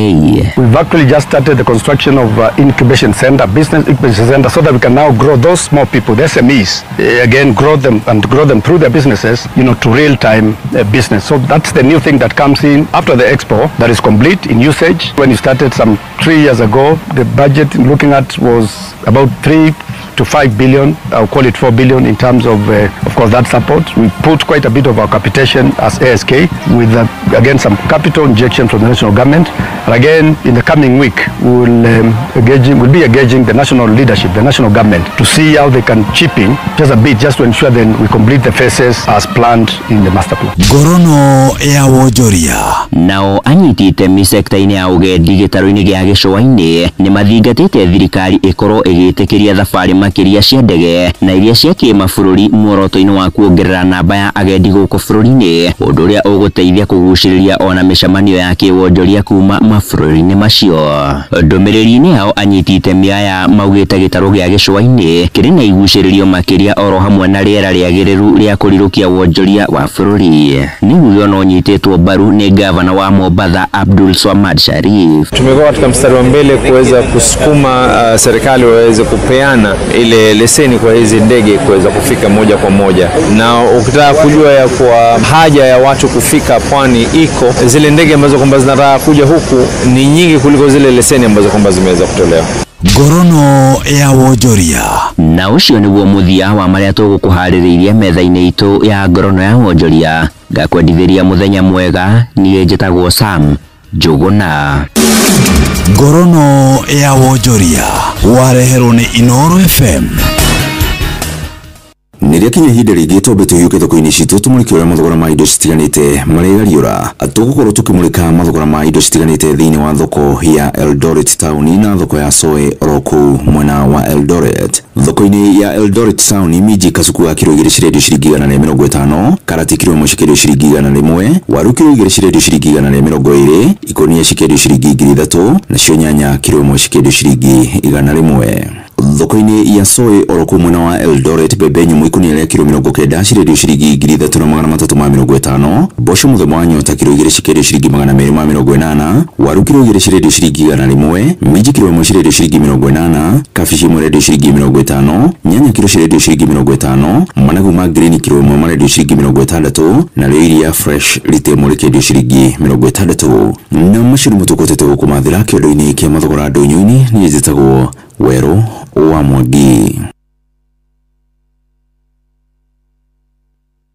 We've actually just started the construction of incubation center, business incubation center, so that we can now grow those small people, the SMEs, again grow them through their businesses, to real-time business. So that's the new thing that comes in after the expo that is complete in usage. When you started some 3 years ago, the budget looking at was about 3 to 5 billion, I'll call it 4 billion in terms of course, that support. We put quite a bit of our capitation as ASK with, again, some capital injection from the national government. And again, in the coming week, we'll be engaging the national leadership, the national government, to see how they can chip in just a bit, just to ensure then we complete the phases as planned in the master plan. Ngorono ya wonjoria. Nao anyiti itemi sekta-inĩ ya ũgendi gĩtarũ-inĩ gĩa gĩcũa-inĩ nĩ mathingatĩte thirikari ĩkorwo ĩgĩtĩkĩria thabarĩ makĩria cia ndege na iria cia kĩmabũrũri muoroto-inĩ wa kuongerera namba ya agendi gũkũ bũrũri-inĩ, ũndũ ũrĩa ũgũteithia kũgucĩrĩria ona mĩcemanio ya kĩwonjoria kuma mabũrũri-inĩ macio. Ndũmĩrĩri-inĩ yao anyiti itemi aya maugĩte gĩtarũ gĩa gĩcũa-inĩ kĩrĩ na igucĩrĩrio makĩria oro hamwe na rĩera rĩagĩrĩru rĩa kũrirũkia wonjoria wa bũrũri. Nĩguo ona ũnyitĩtwo mbaru nĩ gavana wa Mombasa Abdul Swamad Sharif. Tumekuwa katika mstari wa mbele kuweza kusukuma serikali waweze kupeana ile leseni kwa hizi ndege kuweza kufika moja kwa moja, na ukitaka kujua ya kwa haja ya watu kufika pwani iko, zile ndege ambazo kwamba zinataka kuja huku ni nyingi kuliko zile leseni ambazo kwamba zimeweza kutolewa. Ngorono ya wonjoria. Na ucio nĩguo muthia wa marĩa tũgũkũharĩrĩirie metha-inĩ itũ ya ngorono ya wonjoria. Ngakwendithĩria mũthenya mwega, niĩ njĩtagwo Sam Njũgũna. Ngorono ya wonjoria wareherwo nĩ Inooro FM. Nĩrĩa kinya ihinda rĩngĩ twambe tũhiũke thoko-inĩ citũ tũmũrĩke ũrĩa mathogora ma indo citiganĩte marĩgariũra. Tũgũkorwo tũkĩmũrĩka mathogora ma indo citiganĩte thĩinĩ wa thoko ya Eldoret Town na thoko ya Soe oro kũu mwena wa Eldoret. Thoko-inĩ ya Eldoret Town minji kasuku ya kiro 2 cirendio ciringi 150, karati kiro 1 cirendio ciringi 100, waru kiro 2 cirendio ciringi 120, ikonia cirendio ciringi 300, nacio nyanya kiro 1 cirendio ciringi 100. Thoko-inĩ ya Soe oro kũu mwena wa Eldoret mbembe nyũmũ ikonia rĩa kiro 90 cirendio ciringi 3,350, mboco mũthemba wa nyota kiro 2 cirendio ciringi 280, waru kiro 2 cirendio ciringi 100, minji kiro 1 cirendio ciringi 80, kabici 1 cirendio ciringi 50, nyanya kiro cirendio ciringi 50, managu ma green kiro 1 cirendio ciringi 60, na rĩo iria fresh rĩtemo rĩkendio ciringi 60. Na maciaro mũtukotete gũkũ mathira kĩondo-inĩ kĩa mathogora ndũnyũ-inĩ nĩ njĩtagwo Werũ wa Mwangi.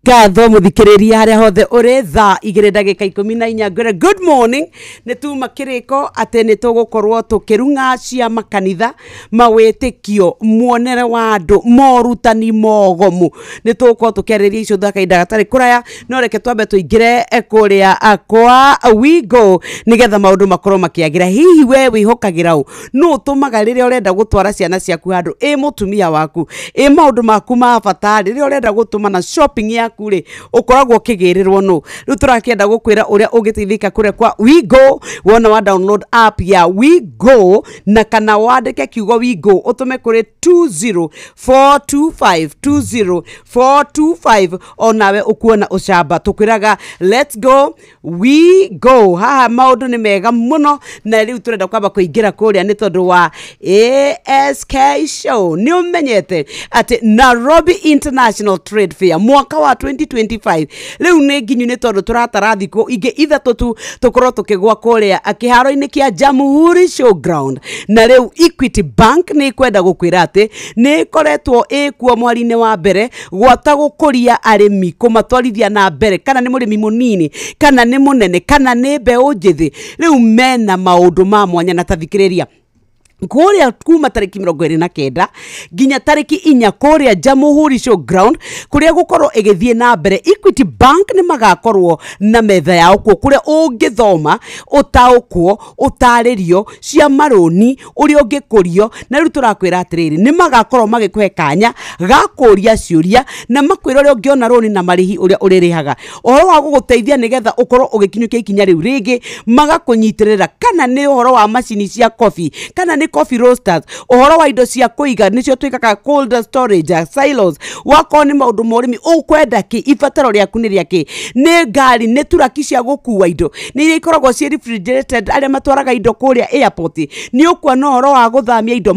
Ngatho muthikiriria haria hothe uri thaa 2:14 ngwire good morning ni tuma kiriko ati ni tugukorwo tukirunga cia makanitha mawitikio muonere wa andu morutani mogomu ni tugukorwo tukeriria icio thaka inda gatari kuraya no reke twambe tuingire kuria akwa wigo nigetha maundu makorwo makiagira hihi we wihokagira u no tumaga riria urenda gutwara ciana ciaku handu mutumia waku maundu maku ma bata riria urenda gutuma na shopping ya yaku ri ukoragwo kigirirwo no riu turakienda gukwira uria ungiteithika kure kwa WeGo wona wa download app ya WeGo na kana wandike kiugo WeGo utume kuri 20425 onawe ukuona ucamba tukwiraga let's go WeGo haha maundu ni mega muno na riu turenda kwamba kuingira kuria ni tondu wa ASK show ni umenyete ati Nairobi International Trade Fair mwaka wa 2025 riu ni nginyu ni tondu turatara thiko ingi ithatu tu tukorwo tukigwa kuria akiharo-ini kia Jamhuri Showground na riu Equity Bank ni kwenda gukwira ati ni koretwo ikuo mwari-ini wa mbere gwata gukuria arimi kumatwarithia na mbere kana ni murimi munini kana ni munene kana ni mbeu njithi riu mena maundu ma mwanya na tathikiriria kuria kuma tariki 29 ginya tariki 4 kuria Jamhuri Showground kuria gukorwo igithie na mbere Equity Bank ni magakorwo na metha yao kuria ungithoma utaukwo utaririo cia maroni uri ungikurio na riu turakwira atiriri ni magakorwo magikuhe kanya gakuria ciuria na makwira uri ungiona roni na marihi uria uririhaga ohoro wa guguteithia nigetha ukorwo ugikinyukia ikinya riu ringi magakunyitirira kana ni ohoro wa macini cia coffee kana ni coffee roasters ohoro wa indo cia kuiga nicio twikaga cold storage silos wako ni maundu morimi ukwenda ki ifataro riaku ni riaki ni ngari ni turaki cia gukua indo ni iria ikoragwo ci refrigerated aria matwaraga indo kuria airport ni ukwana ohoro wa guthamia indo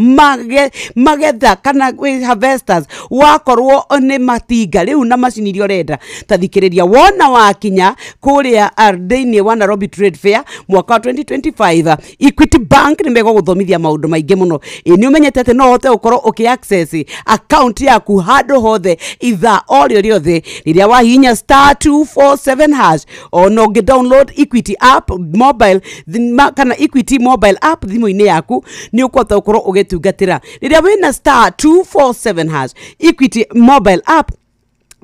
magetha kana harvesters wakorwo ni matinga riu na macini iria urenda tathikiriria wona wakinya kuria ardeini wa Nairobi Trade Fair mwaka 2025 Equity Bank ni mego guthomithia maundu maingi muno ni umenyete ati no hote ukorwo ukiaccess account yaku handu hothe itha orio riothe riria wahinya *247# ono ngi download Equity app mobile kana Equity mobile app thimu-ini yaku ni ukwota ukorwo ugitungatira riria wina *247# Equity mobile app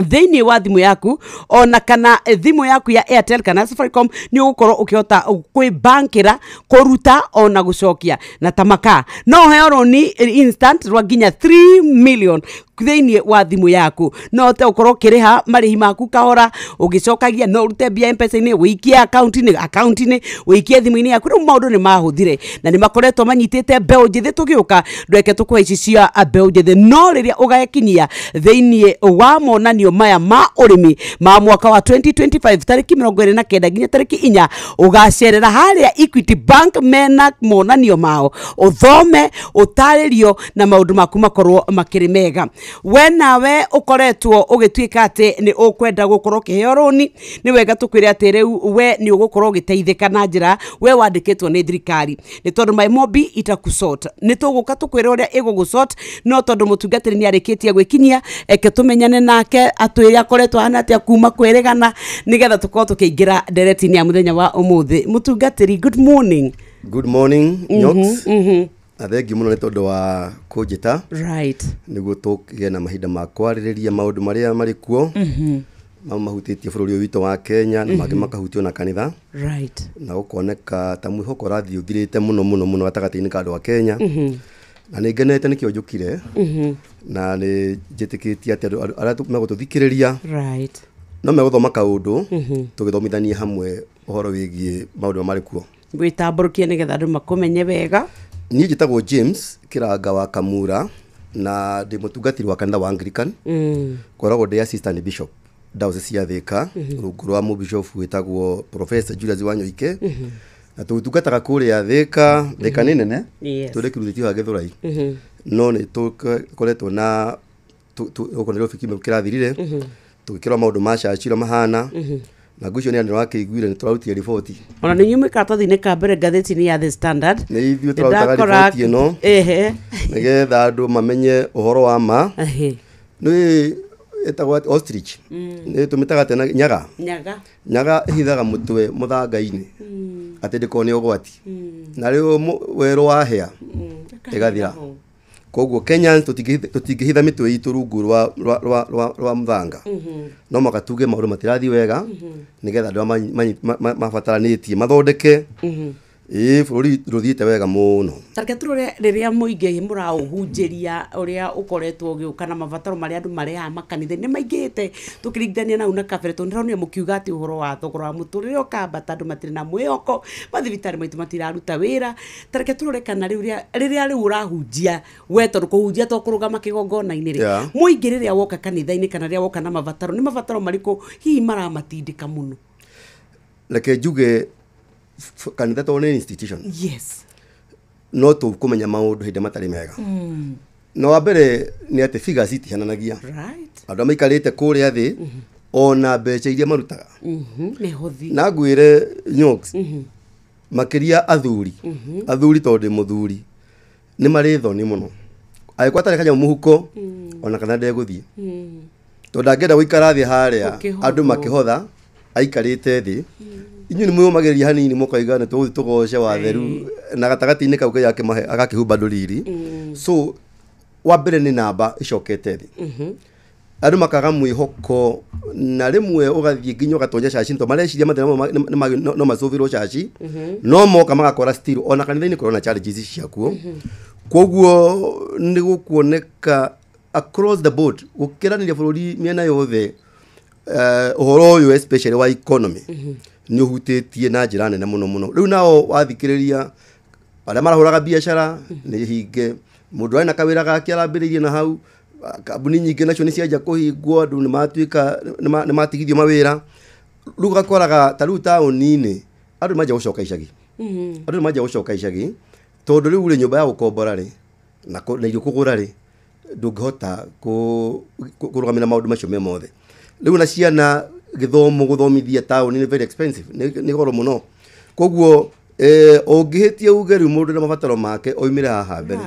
thini wa thimu yaku ona kana thimu yaku ya Airtel kana Safaricom ni ugukorwo ukihota kwibankira kuruta ona gucokia na tamaka no hero ni instant rwa ginya 3 million thini wa thimu yaku no te ukorwo kiriha marihi maku kahora ugicokagia no rute bia M-Pesa-ini wikie account-ini wikie thimu-ini yaku riu maundu ni mahuthire na ni makoretwo manyitite mbeu njithi tugiuka ndweke tukwe ici cia mbeu njithi no riria ugakinyia thini wa monanio maya ma urimi ma mwaka wa 2025 tariki 29 ginya tariki 4 ugacerera haria Equity Bank mena monanio mao uthome utaririo na maundu maku makorwo makiri mega wenawe ukoretwo ugitwika ati ni ukwenda gukorwo kiheo roni ni wega tukwire ati riu we ni ugukorwo giteithika na njira we wandikitwo ni thirikari ni tondu my mobi itakusort ni tuguka tukwire uria igugusort no tondu mutungatiri ni arikitie gwikinyia eke tumenyane nake atwiri akoretwo hana atia kuma kweregana nigetha tukorwo tukiingira ndereti-ini ya muthenya wa umuthi mutungatiri good morning Nyox athengi muno ni tondu wa kunjita right niguo tugie na mahinda ma kwaririria maundu maria mari kuo mahutitie bururi witu wa Kenya na magi makahutio na kanitha right na ukoneka ta mwihoko rathi uthirite muno gatagati-ini ka andu a Kenya na ni ngenete nikio njukire na ni njitikitie ati aria megututhikiriria right no meguthoma kaundu tugithomithanie hamwe uhoro wigie maundu mari kuo gwitamburukie nigetha andu makumenye wega ni njitagwo James Kiranga wa Kamura na ndi mutungatiri wa kanitha wa Anglican koragwo ndi assistant bishop diocese ya Thika rungu rwa mubishop witagwo Professor Julius Wanyoike na tutungataga kuria Thika ni nene tuli kirutithio ha Githurai no ni tukoretwo na ukonero fikime kirathirire tukikirwa maundu ma chachira mahana na gucio ni andu wakiguire ni turarutia report ona ni nyume karatathi-ini ka mbere ngatheti-ini ya The Standard ni ithuĩ tũrarutaga report ĩno nigetha andu mamenye uhoro wa ma ni etagwo ostrich ni tumitaga tena nyaga hithaga mutwe muthanga-ini ati ndikone ugwati na riu weru wahea igathira koguo Kenyans tutingihitha mitwe itu rungu rwa muthanga no makatuge maundu matirathi wega nigetha andu mabataranitie mathondeke Bũrũri rũthiĩte wega mũno. Tareke turore rĩrĩa mũingĩ mũraũhunjĩria ũrĩa ũkoretwo ũgĩũka na mabataro marĩa andũ marehaga makanitha-inĩ maingĩte tũkĩringithania nau na kabere tondũ ndĩronire mũkiuga atĩ ũhoro wa thogora wa mũtũrĩre ũkambata andũ matirĩ na mwĩhoko mathibitarĩ maitũ matiraruta wĩra. Tareke turore kana rĩrĩa rĩu ũrahunjia we tondũ kũhunjia to kũrũgama kĩgongona-inĩ rĩ mũingĩ rĩrĩa woka kanitha-inĩ kana rĩrĩa woka na mabataro nĩ mabataro marĩkũ hihi maramatindĩka mũno? Reke njuge kanitha to nĩ institution. Yes. No tũkũmenya maũndũ hĩndĩ matarĩ mega. No wa mbere nĩ atĩ figures itihananagia. Andũ maikarĩte kũrĩa thĩ ona mbeca iria marutaga. Nĩ hothi. Na ngwĩre Nyox makĩria athuri tondũ mũthuri nĩ marĩ thoni mũno. Agĩkwa tarĩ kanya mũhuko ona kana ndegũthiĩ. Tondũ angĩenda gũikara thĩ harĩa andũ makĩhotha aikarĩte thĩ. Inyu nĩ mwĩyũmagĩrĩria hanini mũkaiga nĩ tũgũthiĩ tũgoce watheru na gatagatĩ-inĩ kau yake mahe agakĩhumba ndũriri. So wa mbere nĩ namba icokete thĩ. Andũ makaga mwĩhoko na rĩmwe ũgathiĩ nginya ũgatonya caci to mareciria mathĩna no macũbĩrwo caci no moka magakora still ona kanitha-inĩ kũrĩ na challenges ciakuo. Koguo nĩ gũkuoneka across the board gũkĩranĩria bũrũri mĩena yothe ũhoro ũyũ especially wa economy nĩ ũhutĩtie na njĩra nene mũno. Rĩu nao wathikĩrĩria arĩa marahũraga biacara nĩ hinge mũndũ arĩ na kawĩra gake arambĩrĩirie na hau kambuni nyingĩ nacio nĩ cianjia kũhingwo andũ nĩ matuĩka nĩ matigithio mawĩra. Rĩu gakoraga ta rĩu taũni-inĩ andũ manjia gũcoka icagi. Andũ manjia gũcoka icagi tondũ rĩu nyũmba ya gũkombora rĩ na irio kũgũra rĩ ndũngĩhota kũrũgamĩrĩra maũndũ macio me mothe. Rĩu na ciana gĩthomo gũthomithia taũni nĩ very expensive nĩ goro mũno. Koguo ũngĩhĩtie uge rĩu mũndũ na mabataro make oimĩre haha mbere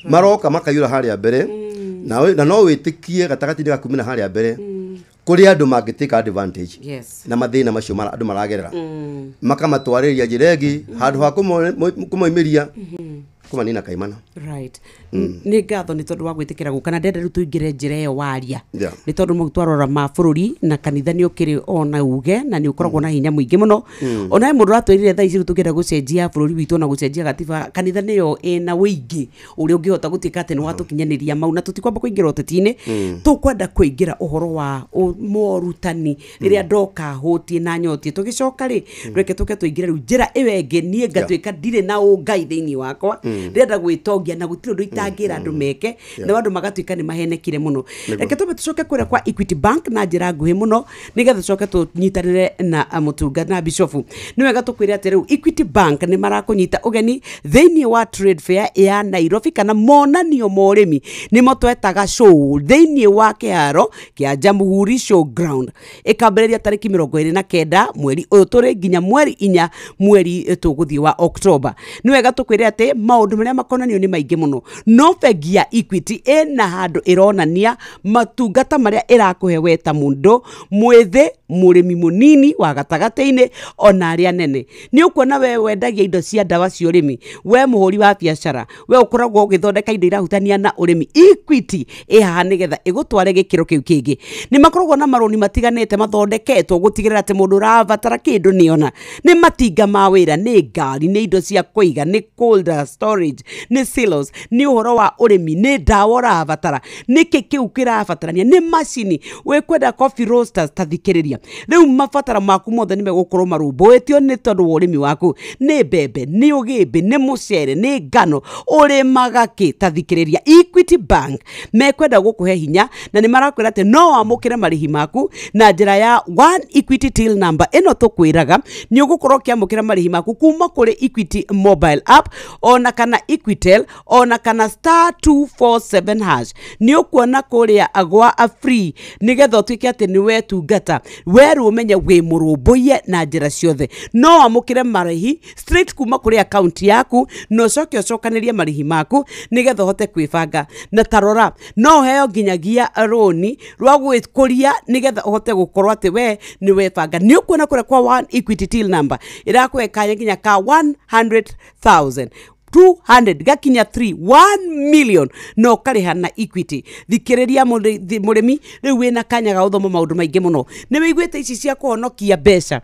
maroka makaiyũra harĩa mbere na no wĩtĩkie gatagatĩ-inĩ gaku mena harĩa mbere kũrĩ andũ mangĩtĩka advantage na mathĩna macio andũ maragerera makamatwarĩria njĩra ĩngĩ handũ ha kũmoimĩria kũmanina kaimana. Right. Nĩ ngatho nĩ tondũ wa gwĩtĩkĩra gũka na ndenda rĩu tũingĩre njĩra ĩyo waria nĩ tondũ mũtwarora mabũrũri na kanitha nĩ ũkĩrĩ ona uge na nĩ ũkoragwo na hinya mũingĩ mũno. Ona mũndũ ratwĩrire thaa ici rĩu tũngĩenda gũcenjia bũrũri witũ na gũcenjia gatiba kanitha nĩyo ĩna wĩingĩ ũrĩa ũngĩhota gũtuĩka atĩ nĩ watũkinyanĩria mau na tũtikwamba kũingĩra ũteti-inĩ tũkwenda kũingĩra ũhoro wa morutani rĩrĩa ndoka hũtie na nyotie tũgĩcoka rĩ reke tũke tũingĩre rĩu njĩra ĩyo ĩngĩ niĩ ngatuĩka ndirĩ na ũngai thĩinĩ wakwa ndĩrenda gwĩtongia na gũtirĩ ũndũ itangĩra andũ meke na andũ magatuĩka nĩ mahenekire mũno. Reke tũcoke kũrĩa kwa Equity Bank na njĩra nguhĩ mũno nĩgetha tũcoke tũnyitanĩre na mũtunga na bishofu. Nĩ wega tũkwĩre atĩ rĩu Equity Bank nĩ marakũnyita ũgeni thĩinĩ wa trade fair ya Nairobi kana monanio ma ũrĩmi nĩmo twetaga show thĩinĩ wa kĩharo kĩa Jamhuri Showground ĩkambĩrĩria tarĩki 29 mweri ũyũ tũrĩ nginya mweri 4 mweri tũgũthiĩ wa October. Nĩ wega tũkwĩre atĩ maũndũ marĩa makonanio nĩ maingĩ mũno no bengi ya Equity ĩna handũ ĩronania matungata marĩa ĩrakũhe we ta mũndũ mwĩthĩ mũrĩmi mũnini wa gatagatĩ-inĩ ona arĩa nene. Nĩ ũkuona we wendagia indo cia ndawa cia ũrĩmi we mũhũri wa biacara we ũkoragwo ũgĩthondeka indo irahutania na ũrĩmi Equity ĩhaha nĩgetha ĩgũtware gĩkĩro kĩu kĩngĩ. Nĩ makoragwo na marũni matiganĩte mathondeketwo gũtigĩrĩra atĩ mũndũ ũrabatara kĩndũ nĩona nĩ matinga ma wĩra nĩ ngari nĩ indo cia kũiga nĩ cold storage nĩ silos nĩ ũhoro wa ũrĩmi nĩ ndawa ũrabatara nĩ kĩu kĩrabatarania nĩ macini we kwenda coffee roasters tathikĩrĩria rĩu mabatara maku mothe nĩ megũkorwo marũmbũĩtio nĩ tondũ wa ũrĩmi waku nĩ mbembe nĩ ũgĩmbi nĩ mũcere nĩ ngano ũrĩmaga kĩ tathikĩrĩria. Equity Bank mekwenda gũkũhe hinya na nĩ marakwĩra atĩ no wamũkĩre marĩhi maku na njĩra ya one Equity till number ĩno tũkwĩraga nĩ ũgũkorwo ũkĩamũkĩra marĩhi maku kuma kũrĩ Equity mobile app ona kana Equitel ona kana *247# nĩ ũkuona kũrĩa agwa a free nĩgetha ũtuĩke atĩ nĩ wetungata weru ũmenye wĩ mũrũmbũiye na njĩra ciothe no wamũkĩre marĩhi straight kuma kũrĩ account yaku no ũcoke ũcokanĩrie marĩhi maku nĩgetha ũhote kwĩbanga na tarora no heo nginyagia roni rwa gwĩkũria nĩgetha ũhote gũkorwo atĩ we nĩ webanga. Nĩ ũkuona kũrĩa kwa one Equity till number ĩrakũhe kanya nginya ka 100,000 200 gakinya 1 million no karĩha na Equity. Thikĩrĩria mũrĩmi rĩu wĩna kanya ga ũthoma maũndũ maingĩ mũno nĩ wĩiguĩte ici cia kũhonokia mbeca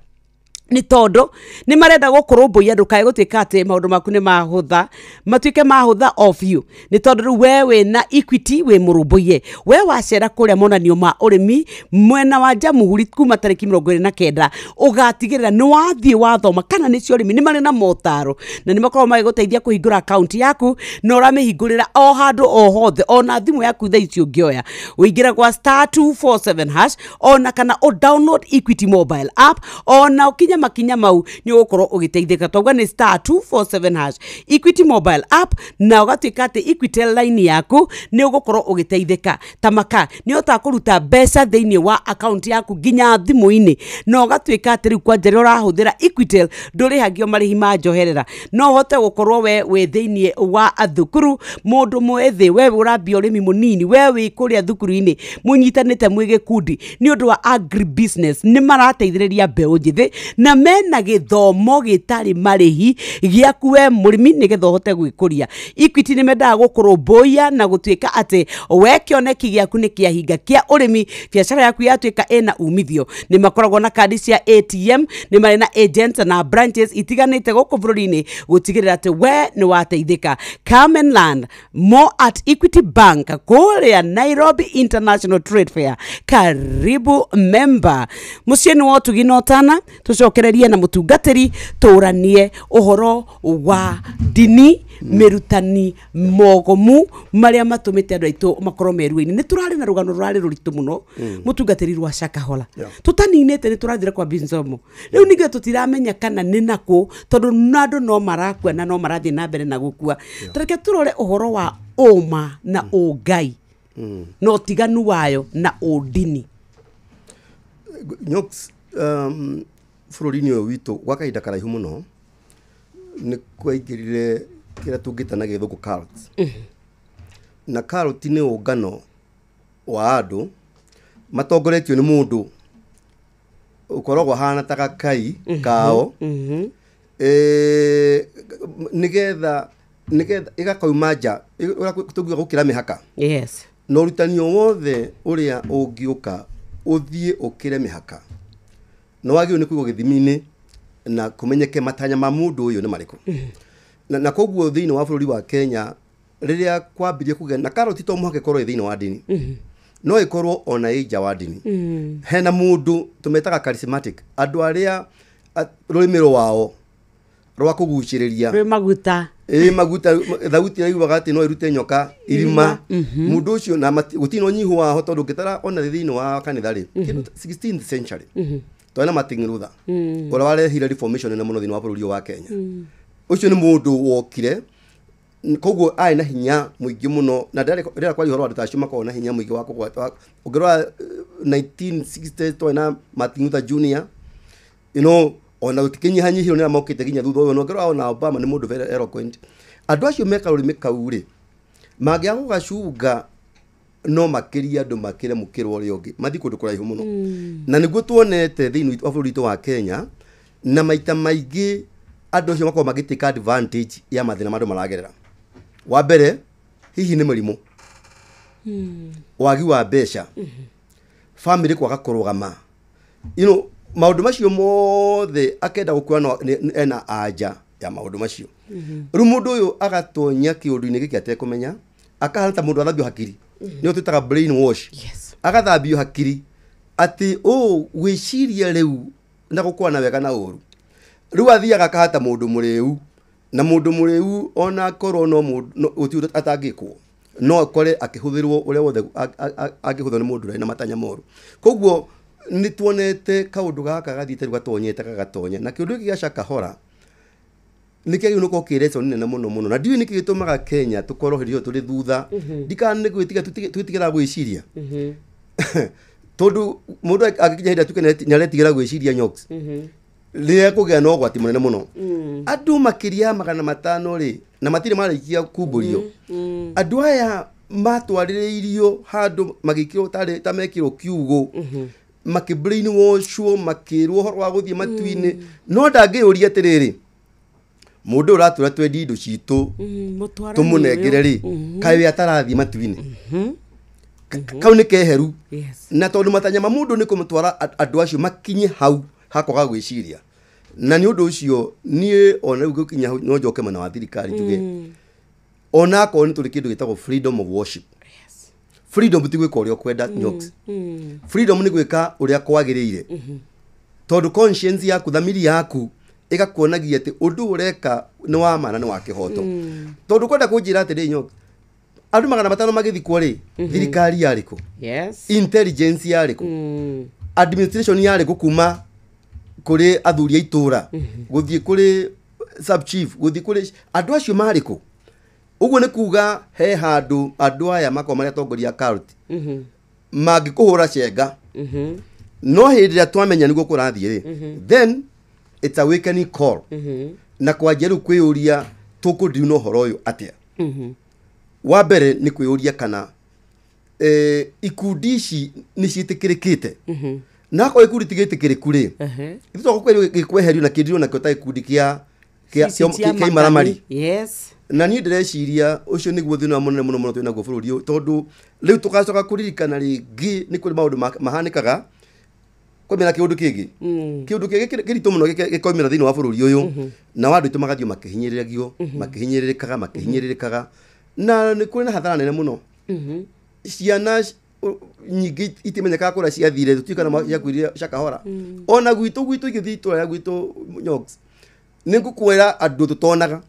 ni tondo ni marenda gukurumbuia ndukae gutuika ati maundu maku ni mahutha matuike mahutha of you ni tondo ru wewe na Equity we murumbuie we wacera kuria monanio ma urimi mwena wa Jamuhuri kuma tariki 29 ugatigirira ni wathie wathoma kana ni cio urimi ni mari na motaro na ni makorwo magiguteithia kuhingura account yaku na uramihingurira o handu o hothe ona thimu yaku tha icio ngioya uingira kwa *247# ona kana o download Equity mobile app ona ukinya makinya mau ni ugukorwo ugiteithika togwa ni *247# Equity mobile app na ugatuika ati Equity line yaku ni ugukorwo ugiteithika tamaka ni utakuruta mbeca thiini wa account yaku ginya thimu-ini na ugatuika ati riu kwa njeri urahuthira Equity ndurihagio marihi ma njoherera no hote gukorwo we thiini wa athukuru mundu mwethi we urambia urimi munini we wi kuria thukuru-ini munyitanite mwige kundi ni undu wa agri business ni marateithiriria mbeu njithi na mena githomo gitari marihi giaku we murimi nigetha hote gwikuria Equity ni mendaga gukurumbuia na gutuika ati we kioneki giaku ni kiahinga kia urimi biashara yaku yatuika ena umithio ni makoragwo na kadi cia ATM ni mari na agents na branches itiganite guku bururi-ini gutigirira ati we ni wateithika come and land more at Equity Bank kuria Nairobi International Trade Fair karibu member mucieni wotu ginotana tucokererie na mutungatiri turanie uhoro wa dini merutani mogomu maria matumite andu aitu makoro meruini ni turari na rugano rurari ruritu muno mutungatiri rwa Shakahola tutaninete ni turathira kwa Binzomo riu nige tutiramenya kana ni nako tondu nadu no marakua na no marathi na mbere na gukua tareke turore uhoro wa oma na ugai no tiganu wayo na udini Nyoks bururi-ini uyu witu gwa kahinda karaihu muno ni kwaingirire kira tungitana githuku cults na cult ni ungano wa andu matongoretio ni mundu ukoragwo hana ta gakai kao nigetha igakoima nja tugiye gukira mihaka yes no rutanio wothe uria ungiuka uthie ukire mihaka no wagio ni kuigwo githimi-ini na kumenyeke matanya ma mundu uyu ni mariku na koguo thiini wa bururi wa Kenya riria kwambirie kugena na karoti to muhake korwo thiini wa dini no ikorwo ona ija wa dini hena mundu tumetaga charismatic andu aria rurimiro wao rwa kuguciriria maguta maguta thauti aiguaga ati no irute nyoka irima mundu ucio na gutino nyihu wa hoto ndungitara ona thiini wa kanitha ri 16th century twana Martin Luther ora warehire reformation na muno thiini wa bururi wa Kenya ucio ni mundu wokire koguo ai na hinya muingi muno na rira kwali horo andu tacio makona hinya muingi wa kugwata ungirwa 1960 twana Martin Luther Junior ona utikinyihanyihiro ni mokite ginya thutha uyu no ngirwa ona Obama ni mundu very eloquent andu acio meka rurimi kauri mangia gugacunga no makiria andu makire mukirwo ri ungi mathi kundu kuraihu muno na niguo tuonete thiini wa bururi wa Kenya na maita maingi andu acio makwa magitika advantage ya mathina mandu maragerera wa mbere hihi ni murimu wagi wa mbeca family kwaga kurugama maundu macio mothe akenda gukua ena anja ya maundu macio riu mundu uyu agatonya kiundu-ini giki atekumenya akahana ta mundu athambio hakiri ni utitaga brain wash agathambio hakiri ati gwiciria riu na gukua na wega na uru riu athiaga akahata mundu muriu na mundu muriu ona korwo no mundu uti atangikwo no akore akihuthirwo uria wothe akihuthwo ni mundu na matanya moru koguo ni tuonete kaundu gaka gathite gatonyete gatonya na kiundu giki Shakahola nikio nuko kireso nene muno na ndiu niki gitumaga Kenya tukoroherio turi thutha ndikana ni gwitiga twitigira gwiciria tondu mundu akinya hinda tukene nyaretigira gwiciria Nyoks ria kugia no gwati munene muno andu makiria 500 ri na matire marikia kumburio andu aya matwaririirio handu magikiro tare tamekiro kiugo makibrain washwo makirwo horo wa guthie matu-ini no ndangiuria atiriri mundu uratura twendi indo citu tumunengere ri kai atarathie matu-ini kau ni keheru na tondu matanya ma mundu ni kumutwara andu acio makinye hau hakoga gwiciria na ni undu ucio nie ona gukinya no njoke mana wa thirikari njuge ona ko ni tuli kindu gitagwo freedom of worship. Freedom butigwika uria kwenda nyoks. Freedom ni gwika uria kwagirire. Tondu conscience yaku thamiri yaku igakuonagia ati undu ureka ni wa mana ni wa kihoto. Tondu kwenda kunjira ati ri nyoks andu 500 magithikwo ri thirikari yariko. Yes. Intelligence yariko. Administration yariko kuma kuri athuri aitura guthie kuri sub chief guthie kuri andu acio mariko. Uguo ni kuga he handu andu aya mako maria tongoria county magikuhura cenga no hindi ya twamenya niguo kurathie ri then it's a awakening call na kwanjeru kwiyuria tukudiu no horo uyu atia wa mbere ni kwiyuria kana ikundi ici ni ciitikirikite na ko ikundi tigitikiriku ri ithu ko gikweherio na kindiru na kota ikundi kia maramari. Yes. Na ni ndireciria ucio niguo thina munene muno twina go bururi uyu tondu riu tugacoka kuririkana ringi ni kuri maundu mahanikaga kwemera kiundu kingi kiundu kingi kirito muno gikoimira thina wa bururi uyu na wandu itu magathio makihinyiririkaga na ni kuri na hathara nene muno ciana nyingi itimenyeka kura ciathire tutikana ya kwiria cakahora ona gwitu igithitwa ya gwitu nyoks ningukwira andu tutonaga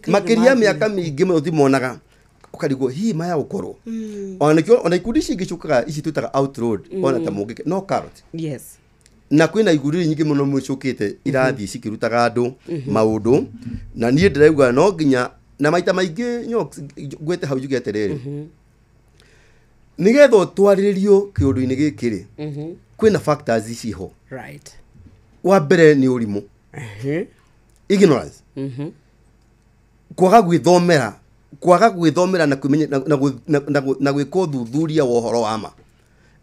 makiria miaka mingi muno timonaga ukarigo hi maya ukorwo ona ikundi cingicukaga ici twitaga out road ona ta mungi no carrot. Yes. Na kwina iguri nyingi muno mucukite irathi cikirutaga andu maundu na nie ndirauga no nginya na maita maingi nyoks gwete hau jugete riri nigetho twaririo kiundu-ini gikiri kwina factors iciho. Right. Wa mbere ni urimu ignorance kwaga gwithomera na kumenya na gwika uthuthuria wa uhoro wa ma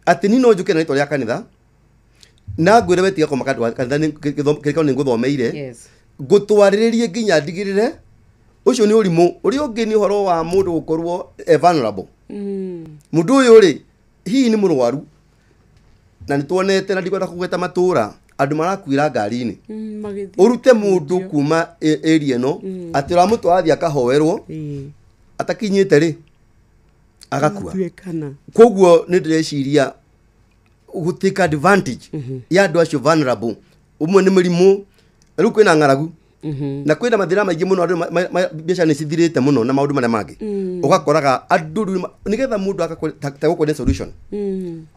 ati ni no njuke na ritwa ria kanitha na ngwire wetiga ko makandwa kanitha kirikao ni nguthomeire gutwariririe nginya ndigirire ucio ni urimu uri ungi ni uhoro wa mundu gukorwo vulnerable mundu uyu ri hihi ni murwaru na nitwonete na ndikwenda kugweta matura andu marakwira ngari-ini urute mundu kuma area no ati ramutwarathia akahoerwo atakinyite ri agakua koguo ni ndireciria gutake advantage ya andu acio vulnerable umwe ni mirimu riu kwina ng'aragu na kwina mathira maingi muno andu biacara ni cithirite muno na maundu maria mangi ugakoraga andu nigetha mundu akagukwenda solution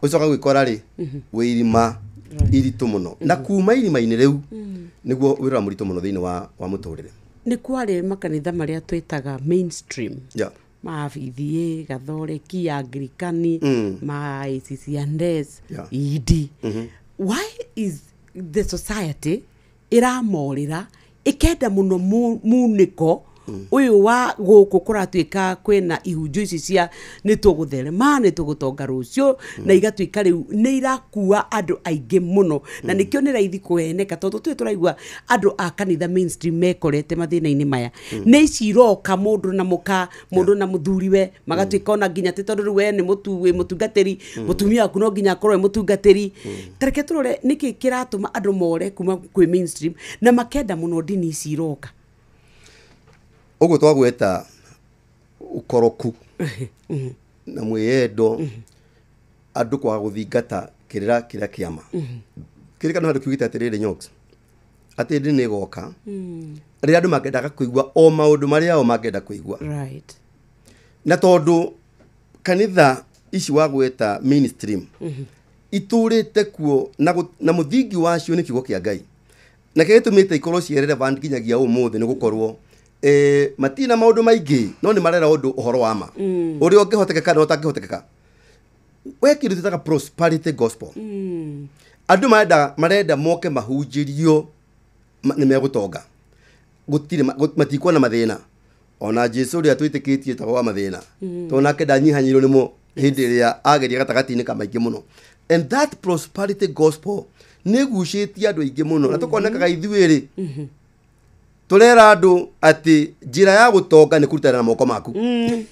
ucoka gwikora ri wirima iritu muno na kuma irima-ini riu niguo wira murito muno thiini wa muturire. Ni kwari makanitha maria twitaga mainstream Maabithie, Gathoreki, Anglikani, ma ICCNDs, ED. Why is the society iramorira ikenda muno muniko uyu wa guku kuratuika kwina ihunjo ici cia nitugutherema nitugutonga rucio na igatuika riu ni irakua andu aingi muno na nikio ni raithi kuheneka tondu twi turaigua andu a kanitha mainstream mekorete mathina-ini maya ni iciroka mundu na muka mundu na muthuriwe magatuika ona nginya ti tondu we ni mutungatiri mutumia aku no nginya akorwo mutungatiri tareke turore niki kiratuma andu more kuma kwi mainstream na makenda muno dini iciroka ugo twagweta ukoroku na mwiyendo andu kwa guthingata kirira kiama kirika no handu kiugite atiriri nyoks ati ndi ni goka ri andu makendaga kuigua o maundu maria o makenda kuigua right na tondu kanitha ici wagweta mainstream iturite kuo na muthingi wacio ni kiugo kia Ngai na kigitumite ikorwo ci relevant kinyagia umuthi ni gukorwo matina maundu maingi no ni marera undu uhoro wa ma uri ungihotekeka no utangihotekeka wekiru tutaga prosperity gospel andu marenda moke mahunjirio ni megutonga gutire matikwa na mathina ona Jesu ria twitikitie tago wa mathina to nake ndanyihanyirwo nimo hindi ria ageria gatagati-ini kamaingi muno and that prosperity gospel ni gucitie andu aingi muno na tukonekaga ithuiri turera andu ati njira ya gutonga ni kurutana na moko maku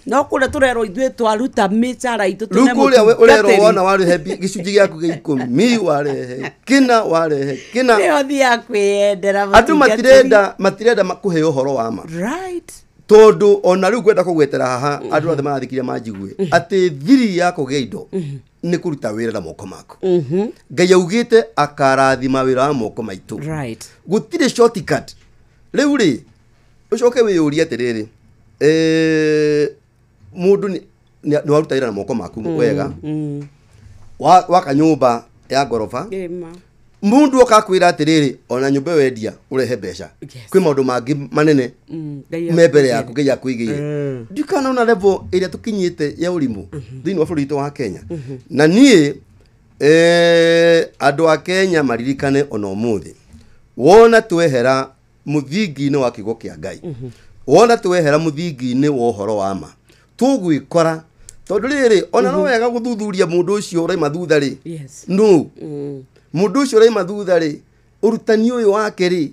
no kure turero ithuĩ twaruta mĩcara itũ tũne mũtungatĩri ũrero wona warehe gĩcunjĩ gĩaku gĩa 10 warehe kina warehe kina nĩyo thia kwĩyendera andũ matirenda kũheo ũhoro wa ma right tondu ona rĩu kwenda kũgwetera haha andũ othe marathikiria manjigue atĩ thiri ya kũgĩa indo nĩ kũruta wĩra na moko maku Ngai augĩte akarathima wĩra wa moko maitũ right gũtirĩ shortcut rĩu rĩ ũcoke wĩyũrie atĩrĩrĩ mũndũ nĩ waruta wĩra na moko maku wega waka nyũmba ya ngoroba mundu okakwira atiriri ona nyumba wendia urehe mbeca kwi maundu mangi manene membere yaku ngai akuigiire ndikana na level iria tukinyite ya urimu thini wa bururi wa Kenya na nie andu a Kenya maririkane ona umuthi wona twehera muthingi-ini wa kiugo kia Ngai wona twehera muthingi-ini wa uhoro wa ma tugwikora tondu riri ona no wega guthuthuria mundu ucio uraima thutha ri no mundu ucio uraima thutha ri urutani uyu wake ri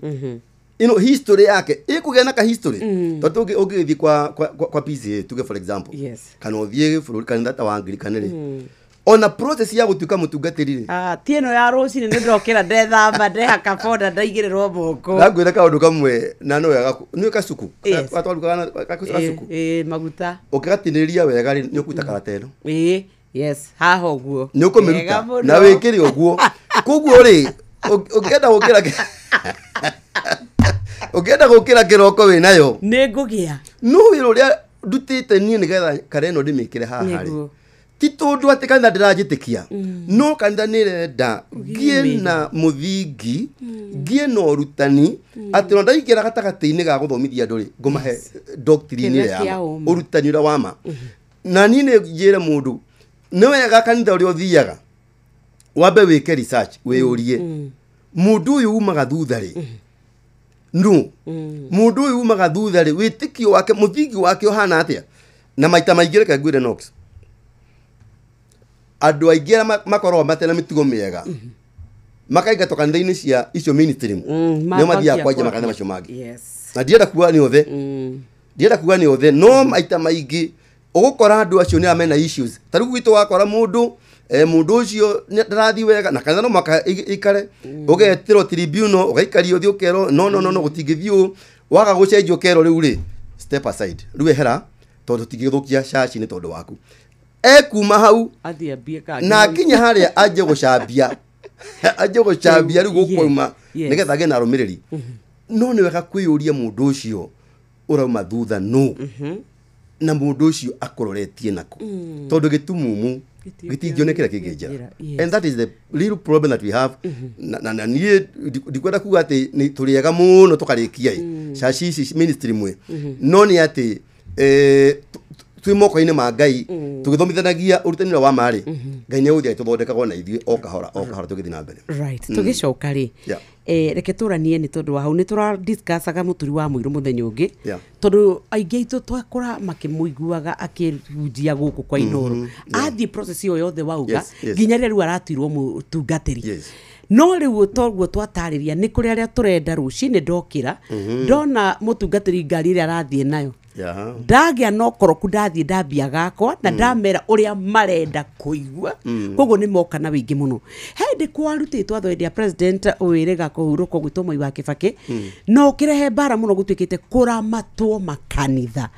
history yake ikugena ka history tondu ungithi kwa PCA tuge for example kana uthie bururi kana ta wa Anglican ri ona process ya gutuika mutungatiri ri tieno ya roci ni ndokira ndethamba ndehaka boda ndaigirerwo moko ngwira kaundu kamwe na no wega ni kasuku watwaruka kasuku maguta ukigatiniria wega ri ni ukuita karateno yes haha uguo ni ukumiruta na wikiri uguo kuguo ri ukienda gukira kiroko we nayo ni ngugia no wiro ria ndutite nie nigetha kareno ndimikire haha ri ti tondu ati kanitha ndirajitikia no kanitha nirenda ngie na muthingi ngie na urutani ati no ndaikira gatagati-ini ga guthomithia andu ri ngumahe doctrine ya urutani ura wama na nie ne njire mundu ni wega kanitha uri uthiaga wambe wike research wiyurie mundu uyu umaga thutha ri no mundu uyu umaga thutha ri witikio wake muthingi wake ohana atia na maita maingire ka ngwire Knox andu aingira makorwo matena mitugo miega makaiga tokandaini cia icio ministry ne mathia kwaje makana macio mangi na ndienda kuwa ni othe no maita maingi ugukora andu acio ni amena issues tariu gwitu wakora mundu ucio ndarathi wega na kana no maka ikare ugetiro tribunal ugaikari uthi ukero no gutingithio waga gucenjio ukero riu ri step aside riu ehera tondu tingithukia shashi ni tondu waku kuma hau na kinya haria anje gucambia riu gukuma nigetha gena rumiriri no ni wega kwiyuria mundu ucio urauma thutha no na mundu ucio akororetie nako tondu gitumumu gitingionekera kingenjera and that is the little problem that we have na nie ndikwenda kuga ati ni turiega muno tukarikia shashi ministry mwe no ni ati twimoko-ini ma Ngai tugithomithanagia urutani wa mari Ngai ni uthia tuthondekagwo na ithuĩ o kahora tugithi na mbere right tugicoka ri reke turanie ni tondu wa hau ni tura discussaga muturi wa muiru muthenya ungi tondu aingi itu twakora makimuiguaga akirunjia guku kwa Inoro athi process iyo yothe wauga nginya riu aratuirwo mutungatiri no riu toguo twatariria ni kuri aria turenda rucini ndokira ndona mutungatiri ngari ria arathie nayo ndagia no koroku ndathie ndambia gakwa na ndamera uria marenda kuigua koguo ni moka na wingi muno hindi kwarutitwo athoendia president uwirega kuhuruka gwitwo Mwai wa Kibaki no kirehe bara muno gutwikite kuramatwo makanitha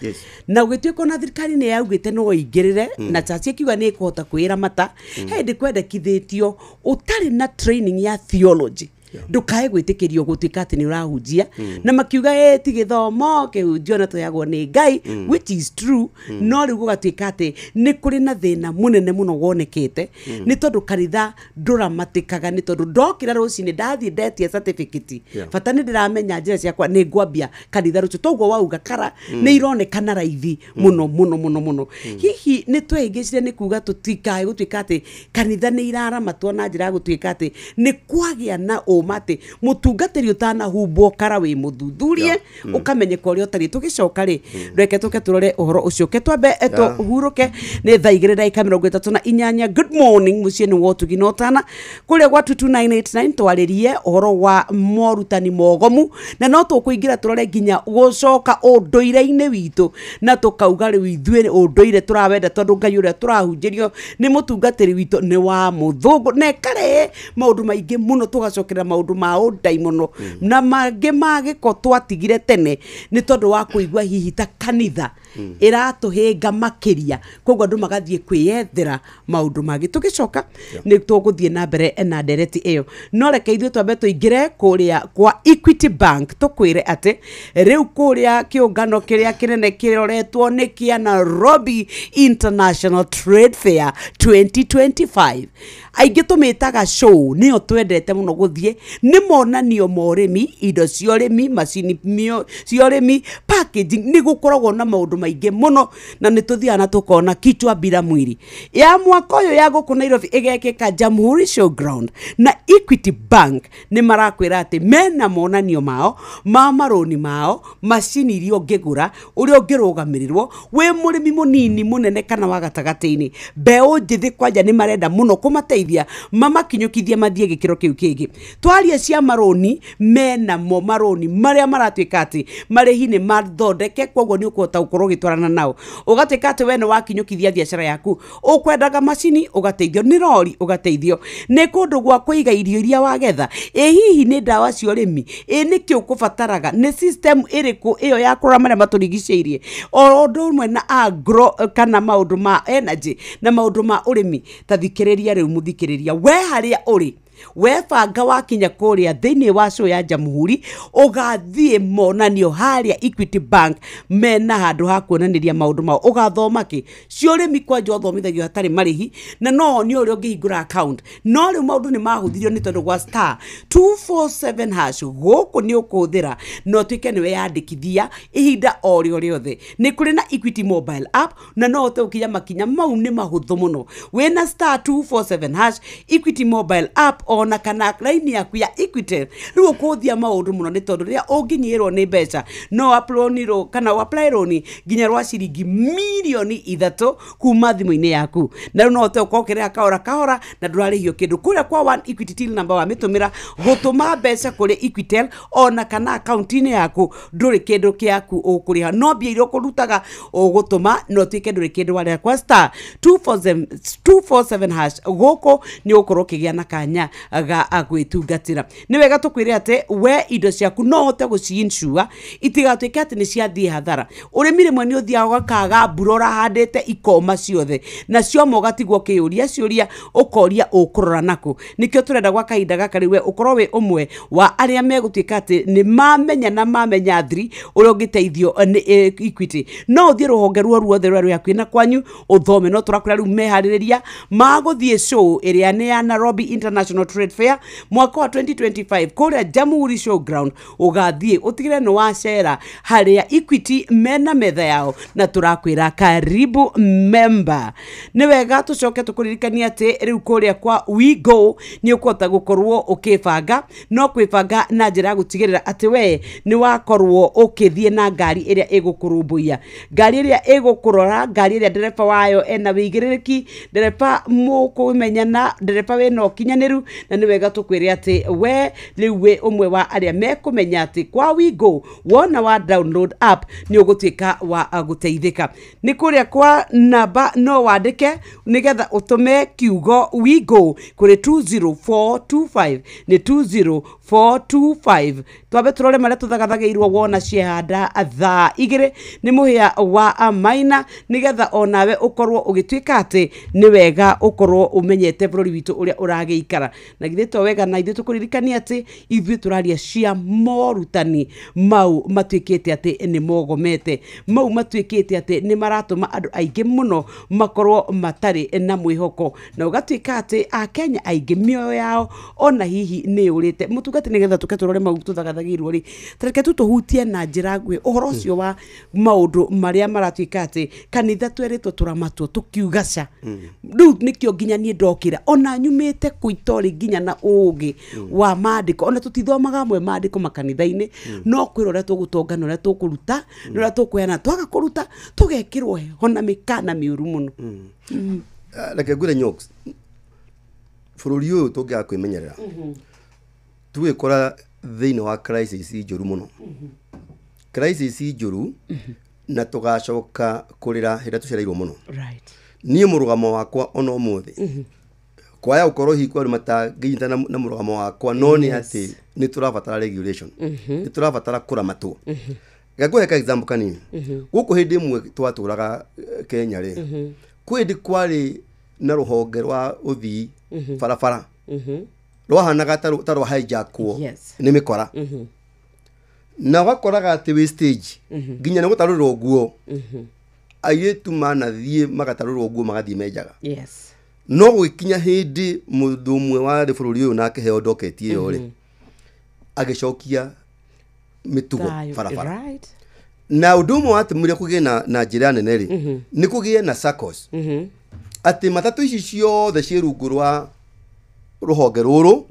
na ugituika na thirikari ni yaugite no ingirire na chachi kiuga ni kuhota kwira mata hindi kwendekithitio utari na training ya theology ndukae gwitikirio gutwika ati ni urahunjia na makiuga ti githomo kihunjio na tuyagwo ni Ngai which is true no riu gugatwika ati ni kuri na thina munene muno wonekete ni tondu kanitha nduramatikaga ni tondu ndokira rucini ndathie ndetie certificate bata ni ndiramenya njira ciakwa ni ngwambia kanitha rucio toguo wauga kara ni ironekana raithi muno hihi ni twehingicire ni kuga tutikae gutwika ati kanitha ni iraramatwo na njira gutwika ati ni kwagia na gũthũma atĩ mũtungatĩri ũtanahumbwo kara wĩ mũthuthurie ũkamenyeka ũrĩa ũtariĩ. Tũgĩcoka rĩ reke tũke tũrore ũhoro ũcio ke twambe tũhurũke nĩ thaa 2:38. Good morning mũciĩ nĩ wotugi no tana kũrĩa gwa 22989 twarĩrie ũhoro wa morutani mogomu na no tũkũingĩra tũrore nginya gũcoka ũndũire-inĩ witũ na tũkauga rĩu ithuĩ ũndũire tũrawenda tondũ Ngai ũrĩa tũrahunjĩrio nĩ mũtungatĩri witũ nĩ wa mũthũngũ na kare maũndũ maingĩ mũno tũgacokerera maũndũ ma ũndai mũno na mangĩ magĩko twatigire tene nĩ tondũ wa kũigua hihi ta kanitha ĩratũhĩnga makĩria koguo andũ magathiĩ kwĩyethera maũndũ mangĩ. Tũgĩcoka nĩ tũgũthiĩ na mbere na ndereti ĩyo no reke ithuĩ twambe tũingĩre kũrĩa kwa Equity Bank tũkwĩre atĩ rĩu kũrĩa kĩũngano kĩrĩa kĩnene kĩroretwo nĩ kĩa Nairobi International Trade Fair 2025 aingĩ tũmĩtaga show nĩyo twendete mũno gũthiĩ nĩ monanio ma ũrĩmi indo cia ũrĩmi macini cia ũrĩmi packaging nĩ gũkoragwo na maũndũ maingĩ mũno na nĩ tũthiaga na tũkona kichwa bila mwili ya mwaka ũyũ ya gũkũ Nairobi ĩgekĩka Jamhuri Showground na Equity Bank nĩ marakwĩra atĩ mena monanio mao ma maroni mao macini iria ũngĩgũra ũrĩa ũngĩrũgamĩrĩrwo wĩ mũrĩmi mũnini mũnene kana wa gatagatĩ-inĩ mbeũ njĩthĩ kwanja nĩ marenda mũno kũmateithia mamakinyũkithie mathiĩ gĩkĩro kĩu kĩngĩ. Twaria cia maroni mena mo maroni marĩa maratuĩka atĩ marĩhi nĩ mathondeke koguo nĩ ũkũhota gũkorwo ũgĩtwarana nao ũgatuĩka atĩ we nĩ wakinyũkithia biacara yaku ũkwendaga macini ũgateithio nĩ rori ũgateithio nĩ kũndũ gwa kũiga irio iria wagetha hihi nĩ ndawa cia ũrĩmi nĩkĩ ũkũbataraga nĩ system ĩrĩkũ ĩyo ya kũrora marĩa matũrigicĩirie o ũndũ ũmwe na agro kana maũndũ ma energy na maũndũ ma ũrĩmi. Ta thikĩrĩria rĩu mũthikĩrĩria we harĩa ũrĩ webanga wakinya kũrĩa thĩinĩ wa show ya Jamhuri ũgathiĩ monanio harĩa Equity Bank mena handũ ha kuonanĩria maũndũ mao ũgathoma kĩ ciũrĩmi kwanja ũthomithagio hatarĩ marĩhi na no nĩ ũrĩa ũngĩhingũra account no rĩu maũndũ nĩ mahũthirio nĩ tondũ gwa star 247 hash gũkũ nĩ ũkũhũthĩra no tuĩke nĩ weyandĩkithia ihinda o rĩo rĩothe. Nĩ kũrĩ na Equity mobile app na no ũte ũkinya makinya mau nĩ mahũthũ mũno wĩna star 247 hash Equity mobile app ona kana line yaku ya Equity rĩu ũkũthia maũndũ mũno nĩ tondũ rĩrĩa ũngĩnyĩrwo nĩ mbeca no apply kana apply loan nginya rwa ciringi mirioni 3 kuma thimũ-inĩ yaku na rĩu no ũte ũkokerera kahora na ndũrarĩhio kĩndũ kũrĩa kwa one Equity till number wa mĩtũmĩra gũtũma mbeca kũrĩ Equitel ona kana account-inĩ yaku ndũrĩ kĩndũ kĩaku ũkũrĩha no mbia iria ũkũrutaga ũgũtũma no tuĩke ndũrĩ kĩndũ warĩha kwa star 247 hash gũkũ nĩ ũkorwo kĩgĩa na kanya agwĩtungatĩra. Nĩ wega tũkwĩre atĩ we indo ciaku no ũhote gũci-insure itigatuĩke atĩ nĩ ciathiĩ hathara. Ũrĩmi rĩmwe nĩ ũthiaga ũgakaga mbura ũrahandĩte ikoma ciothe na cioma ũgatigwo ũkĩũria ciũria ũkoria ũkũrora nakũ. Nĩkĩo tũrenda gwa kahinda gaka rĩu we ũkorwo wĩ ũmwe wa arĩa megũtuĩka atĩ nĩ mamenya na mamenya thiri ũrĩa ũngĩteithio nĩ Equity. No ũthiĩ rũhonge ruothe rũrĩa rwĩ hakuhĩ na kwanyu ũthome no tũrakwĩra rĩu meharĩrĩria magũthiĩ show ĩrĩa nĩ ya Nairobi International Trade Fair mwaka wa 2025 kũrĩa Jamhuri Showground ũgathiĩ ũtigire nĩ wacera harĩa Equity mena metha yao na tũrakwĩra karibu member. Nĩ wega tũcoke tũkũririkania atĩ rĩu kũrĩa kwa We Go nĩ ũkũhota gũkorwo ũkĩbanga no kwĩbanga na njĩra ya gũtigĩrĩra atĩ we nĩ wakorwo ũkĩthiĩ na ngari ĩrĩa ĩgũkũrũmbũiya, ngari ĩrĩa ĩgũkũrora, ngari ĩrĩa ndereba wayo ena wĩigĩrĩrĩki, ndereba mũkũmenyana, ndereba wĩna ũkinyanĩru na nĩ wega tũkwĩre atĩ we rĩu wĩ ũmwe wa arĩa mekũmenya atĩ kwa We Go wona wa download app nĩ ũgũtuĩka wa gũteithĩka. Nĩ kũrĩa kwa namba no wandĩke nĩgetha ũtũme kiugo We Go kũrĩ 20425 nĩ 20425. Twambe tũrore marĩa tũthagathagĩirwo wona ciehanda thaa 2 nĩ mũhĩa wa maina nĩgetha onawe ũkorwo ũgĩtuĩka atĩ nĩ wega ũkorwo ũmenyete bũrũri witũ ũrĩa ũragĩikara. Na githĩ to wega na ithuĩ tũkũririkania atĩ ithuĩ tũraria cia morutani mau matuĩkĩte atĩ nĩ mogomete, mau matuĩkĩte atĩ nĩ maratũma andũ aingĩ mũno makorwo matarĩ na mwĩhoko na ũgatuĩka atĩ Akenya aingĩ mĩoyo yao ona hihi nĩ ũrĩte. Mũtungatĩri ati nigetha tuketurore mau tuthagathagiirwo ri tareke tutuhutie na njira ngwe uhoro ucio wa maundu maria maratuika ati kanitha tweritwo turamatwo tukiugaca riu nikio nginya nie ndokira ona nyumite kuitori nginya na ugi wa maandiko ona tutithomaga amwe maandiko makanitha-ini no kwirora tugutongana uria tukuruta uria tukwena twaga kuruta tugekirwo hona mikana miuru muno like ngure nyoks bururi uyu tungia kwimenyerera tugikora thiini wa crisis njuru muno crisis njuru na tugacoka kurira hira tucereirwo muno nie murugamo wakwa ono umuthi kwaya ukorwo hikwa matangita na murugamo wakwa no ni ati ni turabatara regulation ni turabatara kuramatwo gakuhe ka example kanini guku hindi imwe twaturaga Kenya ri kwindi kwari na ruhonge rwa uthii barabara rwahanaga tarwo hijackwo ni mikora na wakoraga ati wastage nginya ni gutarurwo guo ayetu mana thie magatarurwo guo magathie menjaga no gwikinya hindi mundu umwe wa bururi uyu nake heo docket iyo ri agicokia mitugo barabara na udumo atumire kugena na njira nene ri ni kugie na SACCOS ati matatu ici ciothe cirungurwa ruhonge ruru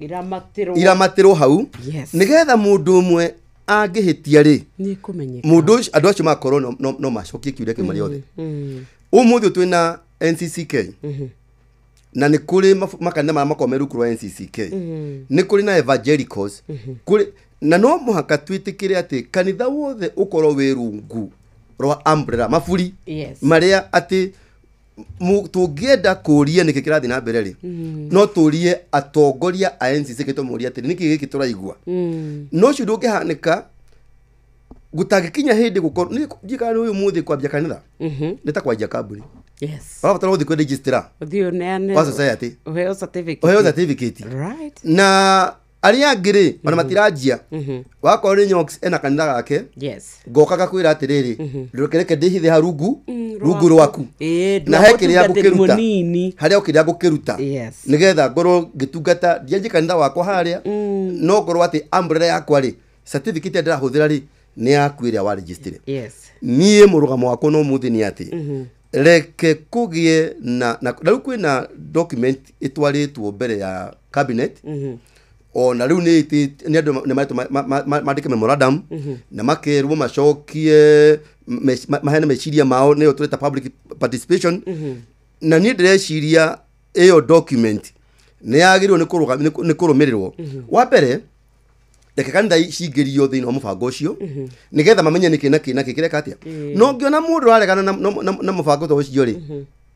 iramatiro hau nigetha mundu umwe angihitia ri ni kumenyeka mundu andu acio makorwo no macokie kiuria ki mari othe umuthi twina NCCK na ni kuri makanitha mara makomeru kuri NCCK ni kuri na evangelicals kuri na no muhaka twitikire ati kanitha wothe ukorwo wirungu rwa umbrella mafuri maria ati tungienda kuria niki kirathi na mbere ri no turie atongoria a NCCK tumuria ati niki giki turaigua no cio ndungihanika gutagikinya hindi gukorwo njikana uyu muthi kwambia kanitha nita kwajia kaburi barabatara uthi kwenda register wa society uheo certificate na aria ngiri ona matirajia wakorwo nyoks ena kanitha gake ngokaga kwira atiriri ndukereke ndihithe harungu rungu rwaku na hekiria gukiruta haria ukiria gukiruta nigetha ngorwo ngitungata ndianji kanitha wakwa haria no ngorwo ati umbrella yakwa ri certificate ndirahuthira ri ni yakwiria wa register nie murugamo wako no muthi ni ati reke kugie na riu kwina document itwaritwo mbere ya cabinet ona riu ni andu ni mandike memorandum na makerwo macokie mahena meciria mao ni tureta public participation na ni ndreciria iyo document ni yagirwo ni kurumirirwo wa mbere reke kanitha cingirio thiini wa mubango ucio nigetha mamenye niki na kireka atia no ngiona mundu aregana na mubango to ucio ri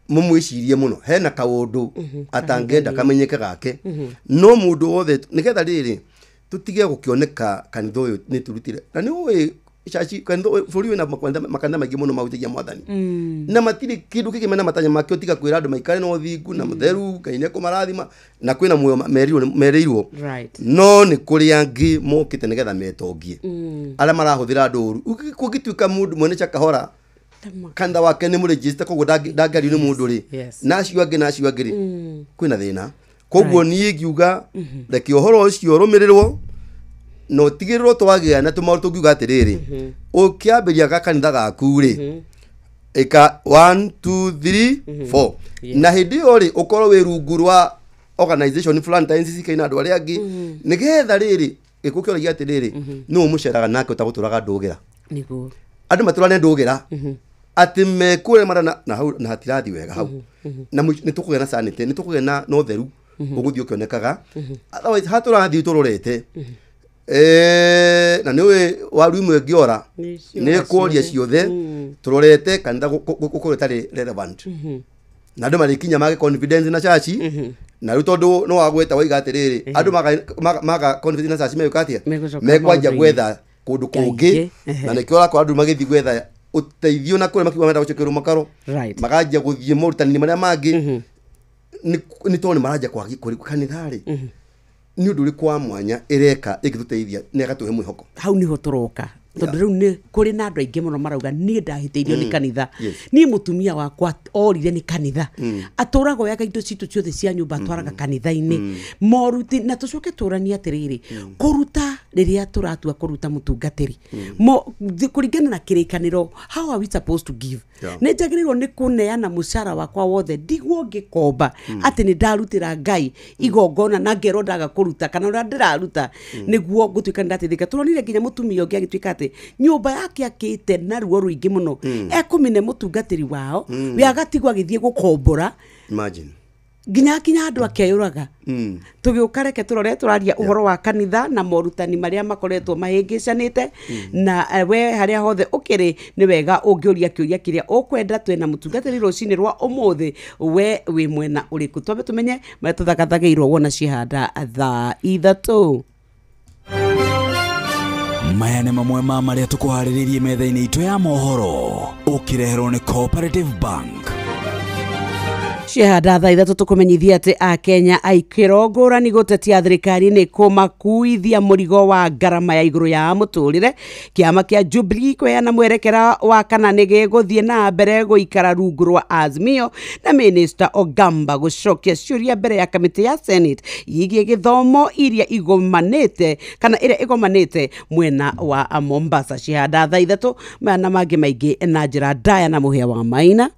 mumwicirie muno hena kaundu atangenda kamenyeke gake no mundu wothe nigetha riri tutige gukioneka kanitha uyu ni turutire na ni uwi chachi kanitha buri wina makanitha maingi muno mautigia mwathani na matiri kindu kikimena matanya makio tiga kwira andu maikare no thingu na mutheru kaine kumarathima na kwina muyo mereirwo no ni kuri angi mokite nigetha metongie ala marahuthira nduru kugituika mundu mwene cha kahora kanda wake ni muregister koguo ndangari ni mundu ri nacio angi ri kwina thina koguo nie ngiuga reke uhoro ucio rumirirwo no tigirwo twagia na tumaru tungiuga atiriri ukiambiria gakanitha gaku ri eka 1 2 3 4 na hindi yo ri ukorwo wirungu rwa organization fulani ta NCCK na andu aria angi nigetha riri gikukiora atiriri no muceraga nake utaguturaga ndugira niguo andu maturane ndugira ati mekure mara na hau na hatirathi wega hau na ni tukugena sanite ni tukugena no theru uguthio kionekaga otherwise haturathi turorete na niwe waru imwe ngiora ni kuoria ciothe turorete kanitha gukureta relevant na andu marikinya mage confidence na chachi na riu tondu no wagweta waiga atiriri andu maga confidence na chachi mekukatia mekwanja gwetha kundu kungi na nikiora kwa andu magithi gwetha uteithio na kure makiwa menda gucekerwo makaro magajia guthie morutani maria mangi ni toni maraja kwa kanithari ni undu ri kwa mwanya ireka igituteithia ni agatuhe mwihoko hau niho turoka tondu riu ni kuri na andu aingi muno marauga ni ndahiteirio ni kanitha ni mutumia wakwa orire ni kanitha aturago yaga indo citu ciothe cia nyumba twaraga kanitha-ini moruti na tucoke turania atiriri kuruta riria turatua kuruta mutungatiri mo kuringana na kirikaniro how are we supposed to give ne jagirirwo ni kuneana mushara wakwa wothe ndigwo ngikomba ati ni ndarutira Ngai igongona na ngero ndaga kuruta kana ura ndiraruta niguo gutuika ndateithika turonire nginya mutumia ungi agituika ati nyumba yake akite na ruo ruingi muno ekumine mutungatiri wao we agatigwa agithie gukombora imagine ginya kinya andu akeyuraga tugiukareke turore turaria uhoro wa kanitha na morutani maria makoretwo mahingicanite na we haria hothe ukiri ni wega ungiuria kiuria kiria ukwenda twena mutungatiri rucini rwa umuthi we wi mwena uriku twabe tumenye maria tuthagathagirwo wona cihanda thaa ithatu. Maya nĩ mamwe ma maria tukuharĩrĩirie metha-inĩ itũ ya mohoro ukireherwo ni Cooperative Bank. Cihanda thaa ithatu tukumenyithia ati a Kenya aikiro ngurani gutetia thirikari ni kumakuithia murigo wa ngarama ya iguru ya muturire. Kiama kia Jubilee kweana mwerekera wa kana ni giguthie na mbere guikara rungu rwa Azimio na Minister Ogamba gucokia ciuria mbere ya kamiti ya Senate yigie githomo iria igomanite kana iria igomanite mwena wa Mombasa. Cihanda thaa ithatu na mangi maingi na njira ndaya na muhia wa Maina.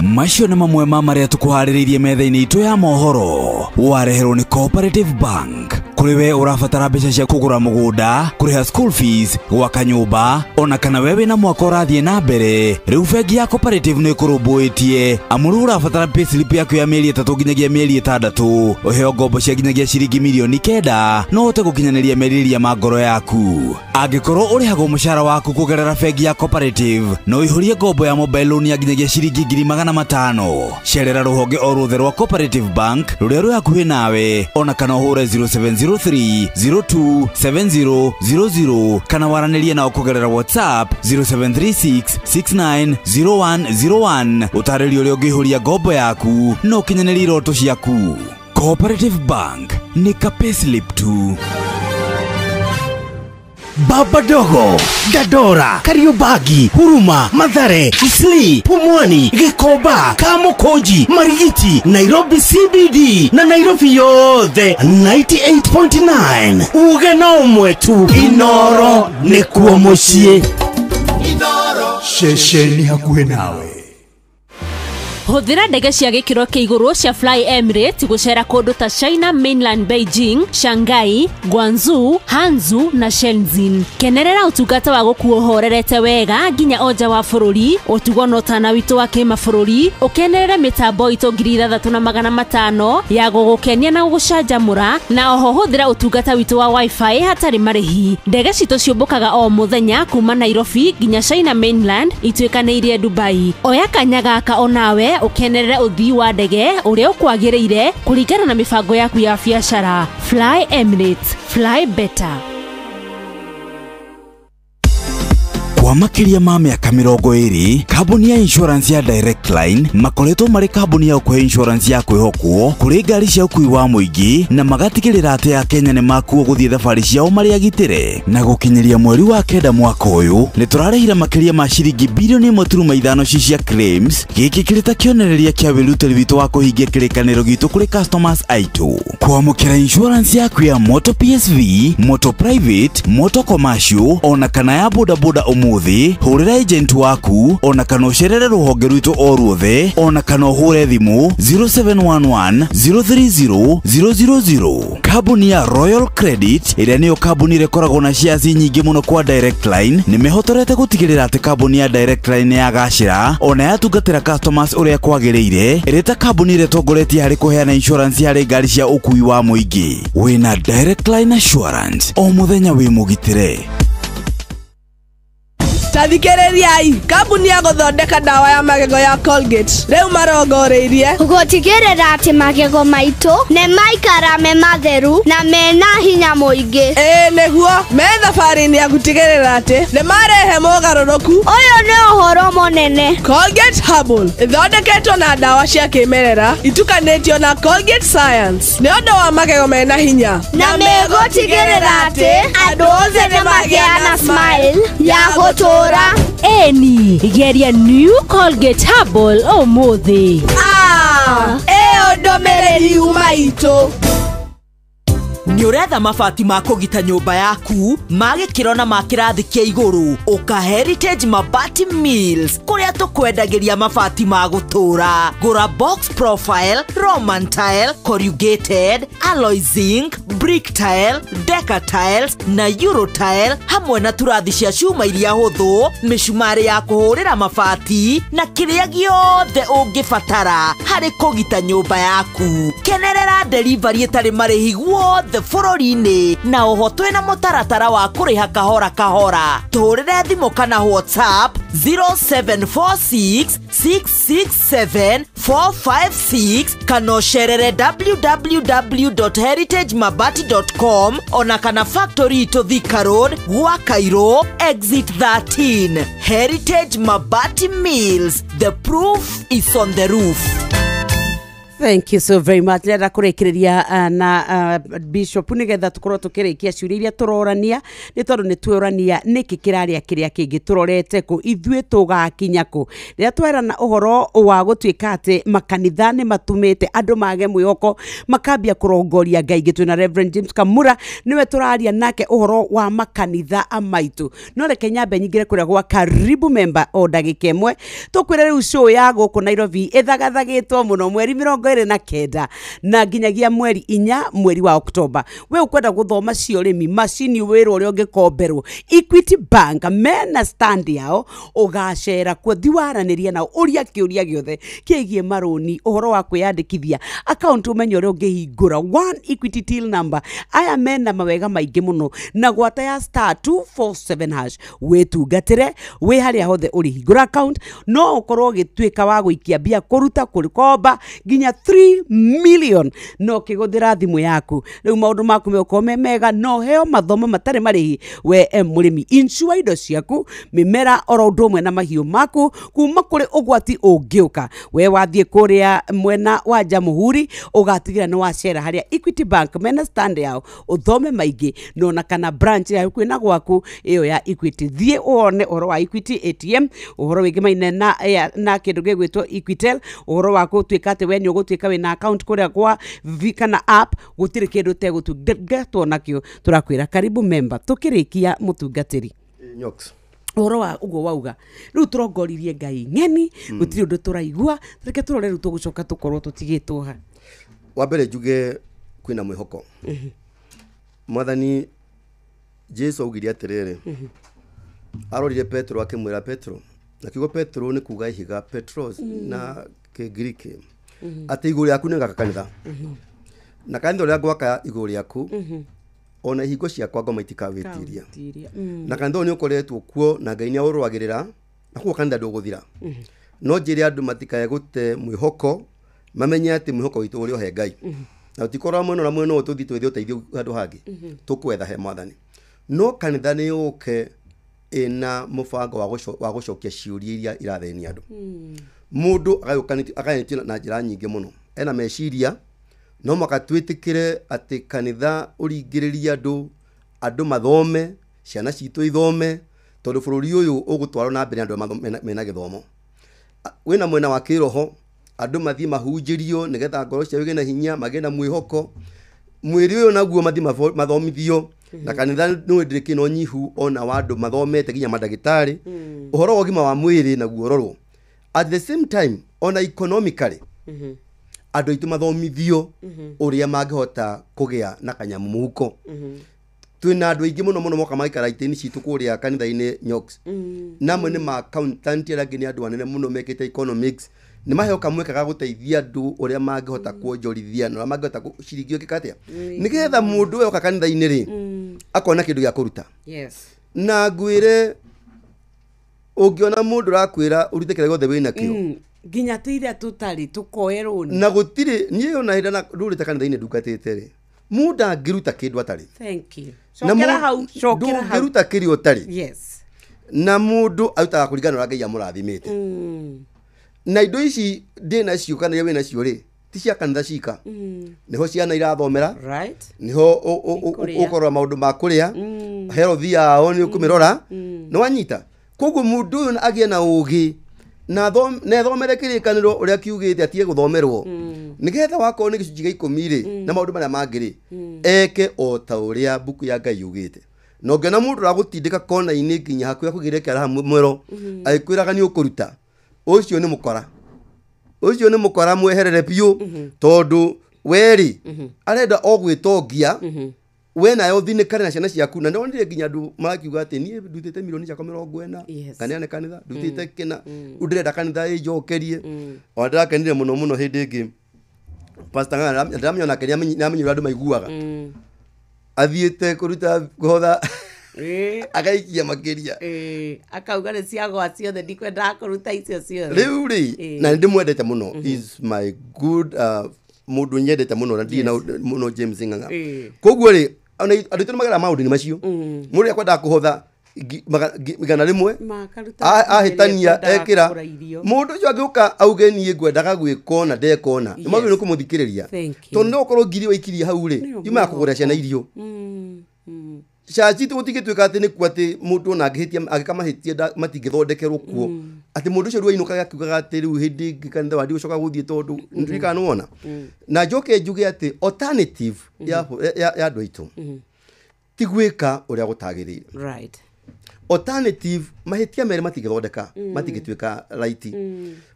Macio nĩ mamwe ma maria tukuharĩrĩirie metha-inĩ itũ ya mohoro wareherwo ni Cooperative Bank. Kuri we urabatara mbeca cia kugura mugunda, kuriha school fees, gwaka nyumba, ona kana wewe na mwaka ũrathiĩ na mbere, riu bengi ya Cooperative nĩ ĩkũrũmbũĩtie amuru urabatara payslip yaku ya mĩeri 3 nginyagia mĩeri 6 ũheo ngombo cia nginyagia ciringi milioni 9 no ũhote gũkinyanĩria merirĩria ma ngoro yaku. Angĩkorwo ũrĩhagwo mũcara waku kũgerera bengi ya Cooperative no ũihũrie ngombo ya mobile loan ya nginyagia ciringi 500,000. Cerera rũhonge o ruothe rwa Cooperative Bank rũrĩa rwĩ hakuhĩ nawe, ona kana ũhũre 0703027000 kana waranĩrie nao kũgerera WhatsApp 0736690101 ũtarĩrie ũrĩa ũngĩihũria ngombo yaku no ũkinyanĩrie iroto ciaku. Cooperative Bank ni ka payslip tu. Baba Dogo, Dadora, Kariobagi, Huruma, Mathare, Isli, Pumwani, Gikomba, Kamukoji, Marigiti, Nairobi CBD na Nairobi yothe 98.9 ugena umwetu Inoro nikuo mucie. Inoro shesheni hakuhe nawe. Huthira ndege cia gikiro kia iguru cia Fly Emirates gucera kundu ta China Mainland, Beijing, Shanghai, Guangzhou, Hangzhou na Shenzhen. Kenerera utungata wa gukuo horerete wega nginya oja wa bururi, utugo no tana witu wa kimabũrũri, ukenerere mitambo itu 3,500 ya gugukenia na gugucanjamũra, na oho huthira utungata witu wa wifi hatari marihi. Ndege citu ciumbukaga o muthenya kuma Nairobi nginya China Mainland ituikanirie Dubai. Oya kanya gaka onawe ukenerere uthii wa ndege uria ukwagiriire kuringana na mibango yaku ya biashara. Fly Emirates, fly better. Kwa makiria ma miaka 20, kambuni ya insurance ya Direct Line makoretwo mari kambuni ya kwa insurance ya kwihokwo kuri ngari cia ukui wa muingi na magatigirira ati ya Kenya ni makuo guthie thabari ciao mari agitire. Na gukinyiria mweri wa kenda mwaka uyu ni turarehira makiria ma ciringi bilioni 1.5 cia claims, giki kirita kionereria kia wiruteri witu wa kuhingia kirikaniro gitu kuri customers aitu. Kwamukira insurance yaku ya moto PSV, moto private, moto commercial ona kana ya bodaboda umuthi, hurira agent waku ona kana ucerere ruhonge rwitu o ruothe ona kana uhure thimu 0711 030 000. Kambuni ya Royal Credit iria niyo kambuni rekoragwo na shares nyingi muno kwa Direct Line ni mehotorete gutigirira ati kambuni ya Direct Line ya gacira ona yatungatira customers uria kwagiriire ireta kambuni retongoretie hari kuheana insurance hari ngari cia ukui wa muingi. Wina Direct Line Assurance o muthenya wi mugitire. Tathikĩrĩriai, kambuni ya gũthondeka ndawa ya magego ya Colgate rĩu marongoreirie gũtigĩrĩra atĩ magego maitũ nĩ maikara me matheru na mena hinya mũingĩ. Nĩguo me thabarĩ-inĩ ya gũtigĩrĩra atĩ nĩ marehe mogarũrũku. Ũyũ nĩ ũhoro mũnene. Colgate Herbal ĩthondeketwo na ndawa cia kĩmerera itukanĩtio na Colgate Science nĩ ũndũ wa magego mena hinya na megũtigĩrĩra atĩ andũ othe nĩ magĩa na smile ya gũtũra. eni geria new Colgate Herbal umuthi. Eo ndomereri umaito. Nĩ ũretha mabati ma kũgita nyũmba yaku ma gĩkĩro na ma kĩrathi kĩa igũrũ, ũka Heritage Mabati Mills kũrĩa tũkwendagĩria mabati ma gũtũũra. Gũra box profile, Roman tile, corrugated, alloy zinc, brick tile, deca tiles na euro tile hamwe na turathi cia cuma iria hũthũ, mĩcumarĩ ya kũhũrĩra mabati na kĩrĩa gĩothe ũngĩbatara harĩ kũgita nyũmba yaku. Kenerera delivery ĩtarĩ marĩhi guothe bũrũri-inĩ na ũhotwe na mũtaratara wa kũrĩha kahora kahora. Tũhũrĩre thimũ kana WhatsApp 0746667456 kana ũcerere www.heritagemabati.com ona kana factory itũ Thika Road gwa Cairo exit 13. Heritage Mabati Mills, the proof is on the roof. Thank you so very much. Lera kurekereria na Bishop nigetha tukorwo tukirikia ciuria iria turorania ni tondu ni twirania niki kiraria kiria kingi turorete ku ithue tugakinya ku rira twerana uhoro wa gutwika ati makanitha ni matumite andu mage mwihoko makambia kurongoria Ngai gitu na Reverend James Kamura niwe turaria nake uhoro wa makanitha amaitu no reke nyambe nyingire kuria gwa karibu member o ndagika imwe tukwire riu show ya guku Nairobi ithagathagitwo muno mweri 29 na nginyagia mweri 4 mweri wa Oktoba. We ukwenda guthoma ciorimi macini wiro uri ungikomberwo Equity Bank mena stand yao ugacera kwa thiwaraniria na uria kiuria giothe kigie maroni uhoro wa kwiyandikithia account umenyo uri ungihingura 1 Equity till number aya mena mawega maingi muno na gwata ya *247# wetungatire we haria hothe uri hingura account no ukorwo gitwika wa guikia bia kuruta kurikomba ginya 3 million no kiguthira thimu yaku riu maundu maku mekome mega no heo mathomo matare marihi we murimi insure indo ciaku mimera oro ndomwe na mahiu maku kuma kuri ugwati ungiuka we wathie kuria mwena wa Jamuhuri ugatigira no wacera haria Equity Bank mena stand yao uthome maingi no na kana branch ya kwina gwaku iyo ya Equity thie uone oro wa Equity ATM uhoro wingi maine na kindu gigwitwo Equitel uhoro wa gutwika ati we ni ugutwika wina account kuria kwa vikana app gutire kindu te gutungatwo nakio turakwira karibu member tukirikia mutungatiri Nyox uhoro wa ugo wauga riu turongoririe Ngai ng'eni gutire undu turaigua reke turore riu tugucoka tukorwo tutigitwo ha wa mbere njuge kwina mwihoko mwathani Jesu augiria atiriri arorire Petro akimwira Petro na kiugo Petro ni kuga ihiga Petros na Kigiriki ati iguru yaku ni gakakanitha na kanitha ria gwaka iguru yaku ona ihingo ciakwa ngoma itikawitiria na kanitha ni ukoretwo kuo na Ngai ni aurwagirira na kuo kanitha nduguthira no njire andu matikaye gute mwihoko mamenye ati mwihoko witu uri ohe Ngai na utikorwa mweno na mweno tuthi twithio teithio andu hangi tukwetha he mwathani no kanitha ni uke ina mubango wa gucokia ciuria iria irathenia andu mundu agayukanitio na njira nyingi muno ena meciria no makatwitikire ati kanitha uringiriria andu mathome ciana citu ithome tondu bururi uyu ugutwarwo na mbere andu mena githomo wina mwena wa kiroho andu mathie mahunjirio nigetha ngoro cia wigena hinya magena mwihoko mwiri uyu naguo mathie mathomithio na kanitha no ndiriki no nyihu ona wa andu mathomete ginya madagitari uhoro wa gima wa mwiri naguo rorwo at the same time ona economically andu itu mathomithio uria mangihota kugia na kanyamu muhuko twina andu aingi muno moka maikara itini citu kuria kanitha-ini Nyox namwe ni ma accountant arangi ni andu anene muno mekite economics ni maheo kamwe kaga guteithia andu uria mangihota kuonjorithia na mangihota ciringio kikatia nigetha mundu we kanitha-ini ri akona kindu gya kuruta na ngwire ungiona mundu rakwira urite kire gothe wina kio ginya tuire tutari tukoerwo na gutire nie ona hida na rurite kanitha-ini ndungatite ri mundu angiruta kindu atari thank you shokera hau ngiruta kiri utari yes na mundu autaga kuringana na Ngai amurathimite na indo ici ndina cio kana we na cio ri ti cia kanitha cika niho ciana irathomera right niho ukorwa maundu ma kuria health yao ni ukumirora no wanyita koguo mundu uyu agie na ugi na thomere kirikaniro uria kiugite atie guthomerwo nigetha wakorwo ni gicunji gĩa 10 ri na maundu maria mangiri eke o ta uria buku ya Ngai yugite no ngena mundu ragutindika kona-ini nginya hakuya kugire kera mwero aikwiraga ni ukuruta ucio ni mukora mweherere biu tondu weri arenda ogwitongia we nayo thinikare na ciana ciaku na ndonire nginya andu makiuga ati nie ndutite milioni ciakwa 40 kanene kanitha ndutite kina ndirenda kanitha ijokerie o ndakenire muno hindi ingi pastor ngana ndamyona keria namenyira andu maiguaga athiete kuruta kuhotha agaikia makiria akauga ni ciagwa ciothe ndikwenda kuruta icio ciothe riu ri na ndimwendete muno is my good mundu nyendete muno na ndina muno James Ng'ang'a koguo ri andu magera maundu ni macio muri akwenda kuhotha igana rimwe ahitania ekira mundu ucio agiuka auge nie ngwendaga gwikona ndekona maundu ni kumuthikiriria tondu no korwo ngiri waikirie hau ri yuma kugura ciana irio shaji tu utigituika ati ni kwati mundu na agihitia agikamahitia matingithondekerwo kuo ati mundu ucio ruinukaga akiugaga ati riu hindi kanitha wandi ucoka guthie tondu ndirikana wona na njoke njuge ati alternative ya andu aitu tigwika uria gutagirire right alternative mahitia mere matingithondeka matingituika right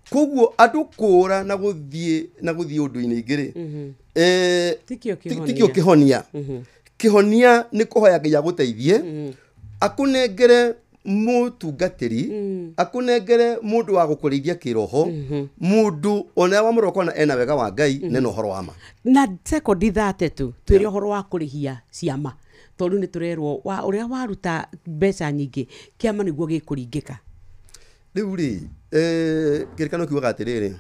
koguo andu kura na guthie undu-ini ingiri tikio kihonia kihonia ni kuhoya Ngai aguteithie akunengere mutungatiri akunengere mundu wa gukurithia kiroho mundu ona wa muroko na ena wega wa Ngai neno horo wama na second that tu twiri horo wa kurihia ciama tondu ni turerwo wa uria waruta mbeca nyingi kiama niguo gikuringika riu ri kirikano kiuga atiriri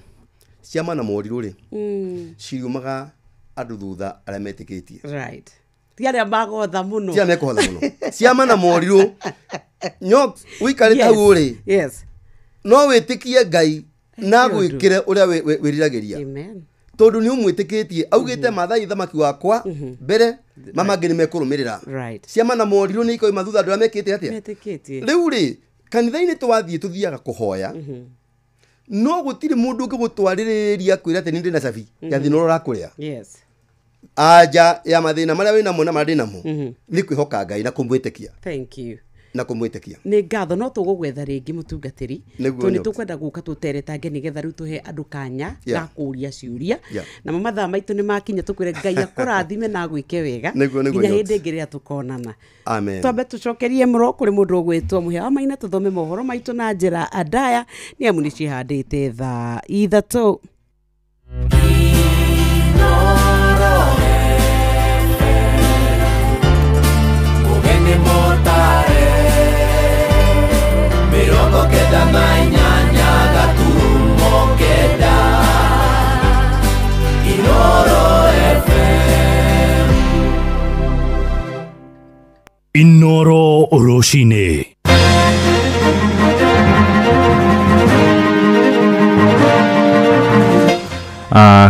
ciama na moriru ri ciumaga andu thutha aria metikitie right tiare magotha muno tiare mekotha muno ciama na moriru nyo wikare hau ri yes no witikie Ngai na gwikire uria wiriragiria amen tondu ni umwitikitie augite mathai thamaki wakwa mbere mama ngeni mekurumirira right ciama na moriru ni ikoima thutha andu amekite atia metikitie riu ri kanitha-ini twathie tuthiaga kuhoya no gutiri mundu ngigutwaririria kwira ati ndi na cabi ya thino rakuria yes aja ya mathina maria wina mo na madina mo ni kwihoka Ngai na kumwitikia thank you na kumwitikia ni ngatho no tugugwetha ringi mutungatiri to ni tukwenda guka tuteretange nigetha riu tuhe andu kanya ga kuria ciuria na mamathaa maitu ni makinya tukwire Ngai akurathime na gwike wega nginya hindi ngiria tukonana amen twambe tucokerie muro kuri mundu gwitwo muhia wa maina tuthome mohoro maitu na njira andaya ni amu ni cihandite thaa ithatu Inoro Oroshine.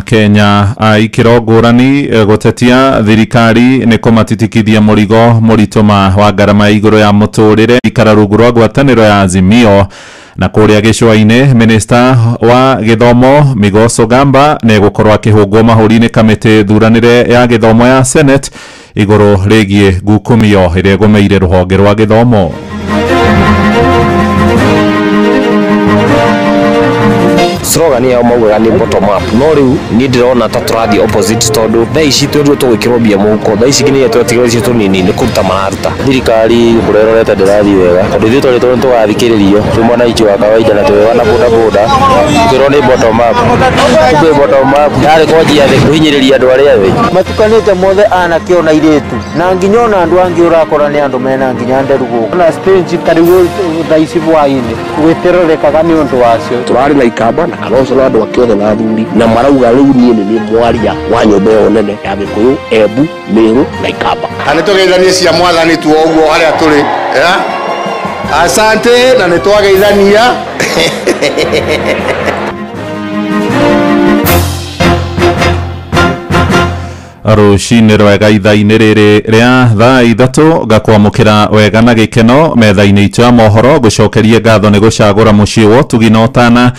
Kenya ikiro ngurani gutetia thirikari ni kumatitikithia murigo murituma wa ngarama ya iguru ya muturire ikara rungu rwa ngwataniro ya Azimio na kuria gicwa-ini minista wa githomo Migoso Gamba ne gukorwa akihungwo mahuri-ini kamiti thuranire ya githomo ya Senate iguru rigie ngukumio iria gumeire ruhonge rwa githomo slogan ya mauga ni bottom up no riu ni ndirona ta turathi opposite tondu thaa ici twendu tugwikirwo mbia muko thaa ici nginya twetigire ici tunini ni kuruta mararuta thirikari kurerorete ndirathi wega tondu ithuĩ twari tugathikĩrĩrio twĩ mwananchi wa kawaida na twĩ wana boda boda tukirwo ni bottom up kumbe bottom up yarĩ kwanjia thĩ kuhinyĩrĩria andũ arĩa thĩ matukanĩte mothe anake ona airĩtu na nginya ona andũ angĩ ũrakora nĩ andũ mena nginya nderugu na stage karibu thaa ici hwaĩ-inĩ gwĩtererekaga nĩ ũndũ wacio tũrarĩ na ikamba na Kalonzo na andu akiothe na athuri na marauga riu nie ni mwaria wa nyumba yo nene ya Gikuyu Embu Meru na Ikamba ani tugeithanie cia mwathani tu oguo haria turi asante na ni twageithania rucini rwega ithaa-inĩ rĩrĩ rĩa thaa ithatũ ngakwamũkĩra wega na gĩkeno metha-inĩ itũ ya mohoro ngũcokerie ngatho nĩ gũcagũra mũciĩ wa ũtugi na ũtana.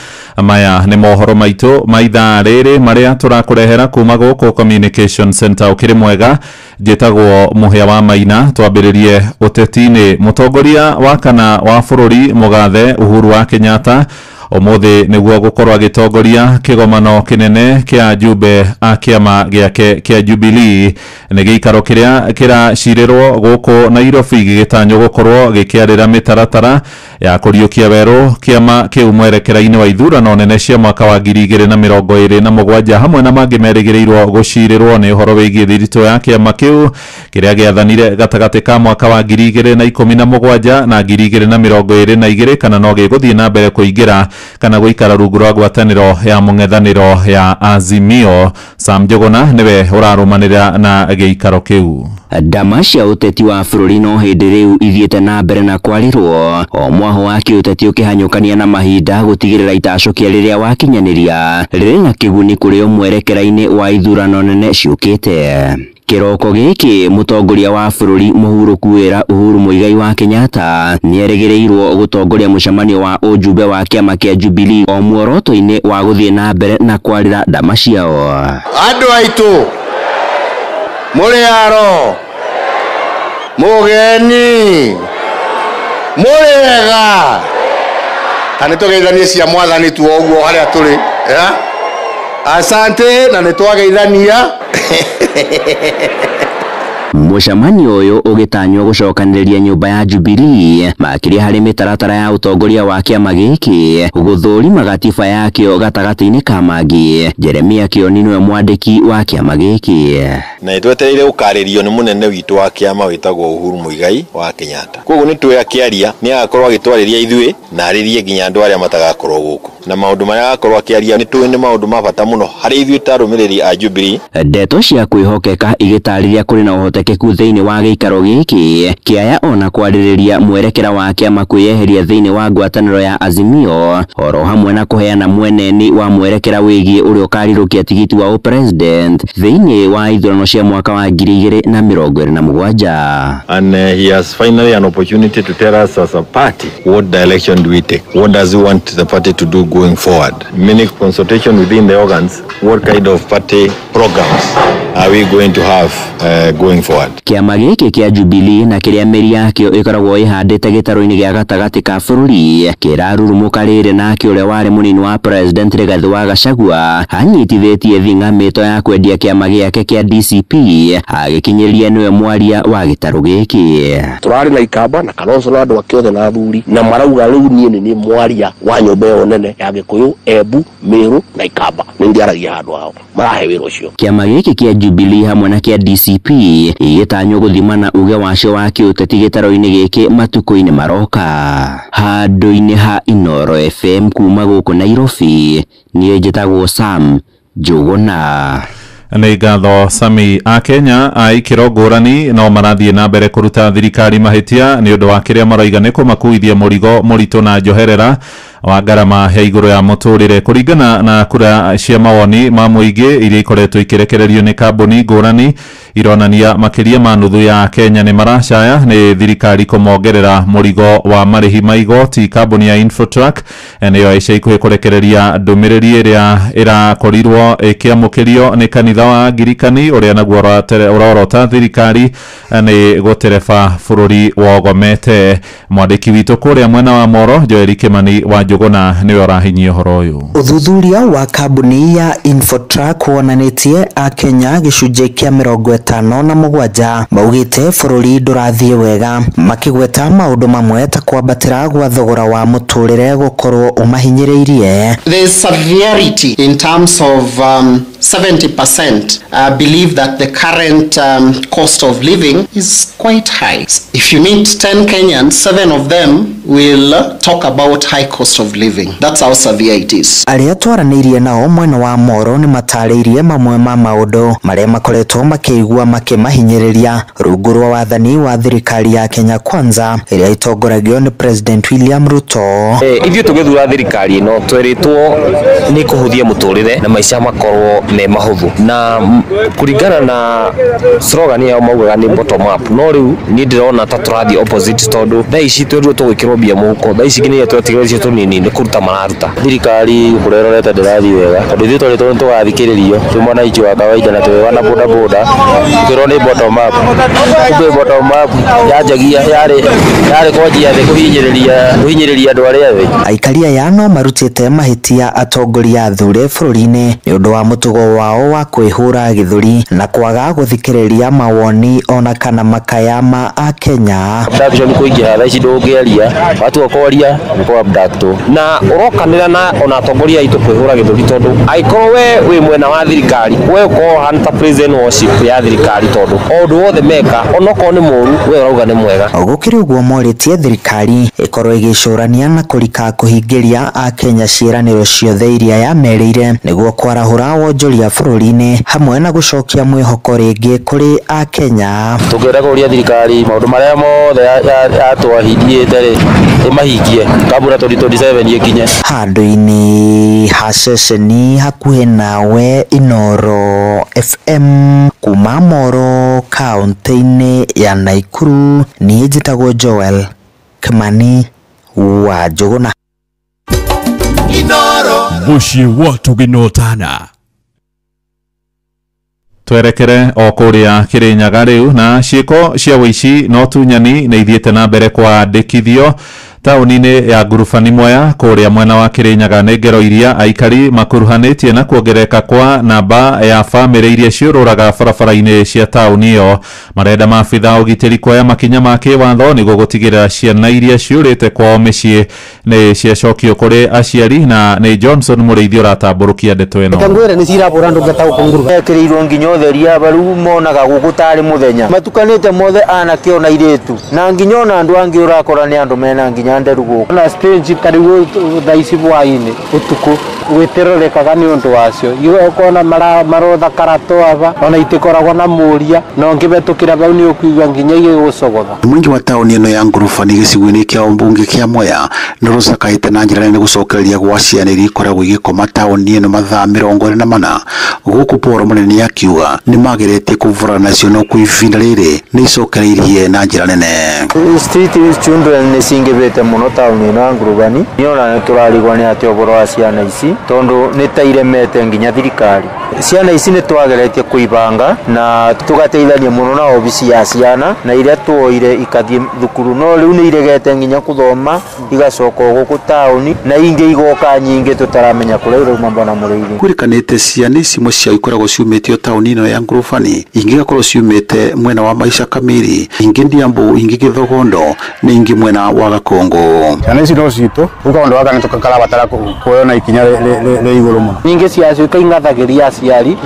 Maya nĩ mohoro maitũ ma ithaa rĩrĩ marĩa tũrakũrehera kuma gũkũ Communication Center ũkĩrĩ mwega. Njĩtagwo Mũhĩa wa Maina. Twambĩrĩrie ũteti-inĩ. Mũtongoria wa kana wa bũrũri mũgathe Uhuru wa Kenyatta ũmũthĩ nĩguo gũkorwo agĩtongoria kĩgomano kĩnene kĩa jumbe a kĩama gĩake kĩa Jubilee. Nĩ gĩikaro kĩrĩa kĩracirĩrwo gũkũ Nairobi gĩgĩtanywo gũkorwo gĩkĩarĩra mĩtaratara ya kũriũkia werũ kĩama kĩu mwerekera-inĩ wa ithurano nene cia mwaka wa 2027 hamwe na mangĩ merĩgĩrĩirwo gũcirĩrwo nĩ ũhoro wĩgiĩ thiritũ ya kĩama kĩu kĩrĩa gĩathanire gatagatĩ ka mwaka wa 2017 na 2022 kana no gĩgũthiĩ na mbere kũingĩra kana gũikara rungu rwa ngwatanĩro ya mũng'ethanĩro ya Azimio. Sam Njuguna niwe ũrarũmanĩrĩra na gĩikaro kĩu. Ndama cia ũteti wa bũrũri no hĩndĩ rĩu ithiĩte na mbere na kwarĩrwo, o mwaho wa kĩũteti ũkĩhanyũkania na mahinda gũtigĩrĩra itacũkia rĩrĩa wakinyanĩria rĩrĩ na kĩguni kũrĩ o mwerekera-inĩ wa ithurano nene ciũkĩte. Kĩroko gĩkĩ mũtongoria wa bũrũri mũhurũku wĩra Uhuru Muigai wa Kenyatta nĩerĩgĩrĩirwo gũtongoria mũcemanio wa ũjumbe wa kĩama kĩa Jubilee o muoroto-inĩ wa gũthiĩ na mbere na kwarĩra ndama ciao. Andũ aitũ mũrĩ aro mũgeni mũrĩ wega kana tũgeithanie cia mwathani tu ũguo harĩa tũrĩ. Asante na nĩtwageithania. Mũcemanio ũyũ ũgĩtanywo gũcokanĩrĩria nyũmba ya Jubilee makĩria harĩ mĩtaratara ya ũtongoria wa kĩama gĩkĩ gũthũrima gatiba yakĩo gatagatĩ-inĩ ka mangĩ. Jeremia Kioni nĩwe mwandĩki wa kĩama gĩkĩ. Na itwetereire gũkarĩrio nĩ mũnene witũ wa kĩama wĩtagwo Uhuru Muigai wa Kenyatta. Koguo nĩtũĩ akĩaria nĩagakorwo agĩtwarĩria ithuĩ na arĩrie nginya andũ arĩa matagakorwo gũkũ. Na maũndũ marĩa agakorwo akĩaria nĩtũĩ nĩ maũndũ ma bata mũno harĩ ithuĩ ta arũmĩrĩri a Jubilee. Ndeto cia kwĩhokeka igĩtarĩria kũrĩ na ũhotekeku thĩinĩ wa gĩikaro gĩkĩ kĩaya ona kwarĩrĩria mwerekera wa kĩama kwĩyeheria thĩinĩ wa ngwatanĩro ya Azimio oro hamwe na kũheana mweneni wa mwerekera wĩgiĩ ũrĩa ũkarirũkia tigiti wa president thĩinĩ wa ithurano cia mwaka wa 2027. And he has finally an opportunity to tell us as a party what direction do we take, what does he want the party to do going forward. Many consultation within the organs, what kind of party programs are we going to have going forward. Kĩama gĩkĩ kĩa Jubilee na kĩrĩa mĩri yakĩo ĩkoragwo ĩhandĩte gĩtarũ-inĩ gĩa gatagatĩ ka bũrũri kĩrarurumũka rĩrĩ nake ũrĩa warĩ mũnini wa president Rigathi wa Gachagua anyitithĩtie thing'amĩto ya kwendia kĩama gĩake kĩa DCP agĩkinyĩria nĩwe mwaria wa gĩtarũ gĩkĩ. Tũrarĩ na ikamba na Kalonzo na andũ akĩothe na athuri na marauga rĩu niĩ nĩ mwaria wa nyũmba ĩyo nene ya Gĩkũyũ, Embu, Meru na Ikamba nĩ ndiaragia handũ hao marahe wĩra ũcio. Kĩama gĩkĩ kĩa Jubilee hamwe na kĩa DCP igĩtanywo gũthimana uge wacio wa kĩũteti gĩtarũ-inĩ gĩkĩ matukũ-inĩ maroka. Handũ-inĩ ha Inoro FM kuma gũkũ Nairobi niĩ njĩtagwo Sam Njuguna. Nĩ ngatho Sami. Akenya a ikĩro ngũrani no marathiĩ na mbere kũruta thirikari mahĩtia nĩ ũndũ wa kĩrĩa maroiga nĩ kũmakuithia mũrigo mũritũ na njoherera wa ngarama ya igũrũ ya mũtũrĩre kũringana na kura cia mawoni ma mũingĩ iria ikoretwo ikirekererio nĩ kambuni ngũrani ironania makĩria ma nuthu ya Kenya nĩ maracaya nĩ thirikari kũmongerera mũrigo wa marĩhi ma igoti. Kambuni ya Infotrack nĩyo ica ikuhĩ kũrekereria ndũmĩrĩri ĩrĩa ĩrakorirwo ĩkĩamũkĩrio nĩ kanitha wa Angirikani ũrĩa naguo ũrorota thirikari nĩ gũtereba bũrũri wogomete. Mwandĩki witũ kũrĩa mwena wa Moro Joel Kimani wa Njuguna nĩwe ũrahinyia ũhoro ũyũ. Ũthuthuria wa kambuni ya Infotrack wonanĩtie Akenya gĩcunjĩ kĩa 57 maugĩte bũrũri ndũrathiĩ wega, makĩgweta maũndũ mamwe ta kwambatĩra gwa thogora wa mũtũrĩre gũkorwo ũmahinyĩrĩirie. The severity in terms of 70% believe that the current cost of living is quite high. If you meet 10 Kenyans, 7 of them will talk about high cost of living. That's how severe it is. Arĩa twaranĩirie nao mwena wa Moro nĩ matarĩirie mamwe ma maũndũ marĩa makoretwo makĩigua makĩmahinyĩrĩria rungu rwa wathani wa thirikari ya Kenya Kwanza ĩrĩa itongoragio nĩ President William Ruto. Ithuĩ tũgĩthura thirikari ĩno twerĩtwo nĩ kũhũthia mũtũrĩre na maica makorwo me mahuthu na kuringana na slogan ya maugaga ni bottom up no riu ni ndirona ta turathi opposite tondu thaa ici twendwo tugikirobia muhuko thaa ici nginya twatigeretie tunini ni kuruta mararuta thirikari kurerorete ndirathi wega tondu ithu twari tugathikiririo tumona ichi wa kawaida na twewana boda boda tukirwo ni bottom up kumbe bottom up yajagia yari kwajia the kuhinyiriria andu aria othe. Aikari aya no marutite mahitia atongoria athure bururi-ini ni undu wa mutugo wao wa kwihura githuri na kwaga guthikiriria mawoni ona kana makaya ma Akenya. Abduction kuingira thaa ici ndungiaria watu okwaria ni kwa abducto na urokanira na ona atongoria itu kwihura githuri tondu aikorwo we wi mwena wa thirikari we uko hanta prison worship ya thirikari tondu ondu wothe meka onoko ni muru we urauga ni mwega. Gukiri uguo moritie thirikari ikorwo igicurania na kurika kuhingiria Akenya ciiraniro ciothe iria yamerire niguo kwarahura wonjoria bururi-ini hamwe na gucokia mwihoko ringi kuri Akenya. Tungirega uria thirikari maundu maria mothe atwahindie ri imahingie kabura 2027 ikinye handu-ini ha ceceni hakuhi nawe Inoro FM kuma Moro kaunti-ini ya Naikuru. Ni njitagwo Joel Kimani wa Njuguna. Inoro muciĩ watu ginotana twerekere o kuria Kirinyaga riu na ciiko cia wici no tunyani ni ithiete na mbere kwa ndikithio tauni-ini ya ngurubani Mwea kuria mwena wa Kirinyaga ni ngero iria aikari makuruhanitie na kuongereka kwa namba ya family iria ciururaga barabara-ini cia tauni iyo marenda maabitha ugitiri kuoya makinya ma kiwatho niguo gutigirira ciana iria ciurite kwao micii ni ciacokio kuri aciari na ni Johnson Muriithi uratamburukia ndeto ino. Kangwere ni cirabura ndungeta ukunguru ekirirwo nginyo theria baru monaga guku tari muthenya matukanite mothe anake ona iritu na nginyo na andu angi urakora ni andu mena nginya nderugo na stage kariwo thaisi bwaini utuku gwiterorekaga ni undu wacio igokona marotha karato aba ona itikoragwo na muria no ngibetukira bau ni ukuigwa nginya igigucogotha. Mwingi wa tauni ino ya ngurubani gicigo-ini kia umbunge kia Mwea nirusakaite na njira nene gucokereria gwa ciana iria ikoragwo igikoma tauni ino mathaa 24 guku Paul Munene akiuga ni mageretie kuvura nacio no kuivinda riri ni icokereirie na njira nene. Street children ni singibete muno tauni ino ya ngurubani niona turarigwa ni ati oboro wa ciana ici tondu ni tairemete nginya thirikari. Ciana ici ni twageretie kuibanga na tugateithania muno na obisi ya ciana na iria tuoire ikathie thukuru no riu ni iregete nginya kuthoma igacoka guku tauni na ingi igoka nyingi tutaramenya kuria irauma mbona Muriithi. Kurikanite ciana ici imwe cia ikoragwo ciumĩte tauni ino ya ngurubani ingi gakorwo ciumĩte mwena wa Maisha Kamiri ingi Ndiambu ingi Githogondo na ingi mwena wa Gakongo. Ciana ici no citu ukaondu waka ni tukakala batara kuona ikinya le iguru muno nyingi ciacio ikaingathagiria aciari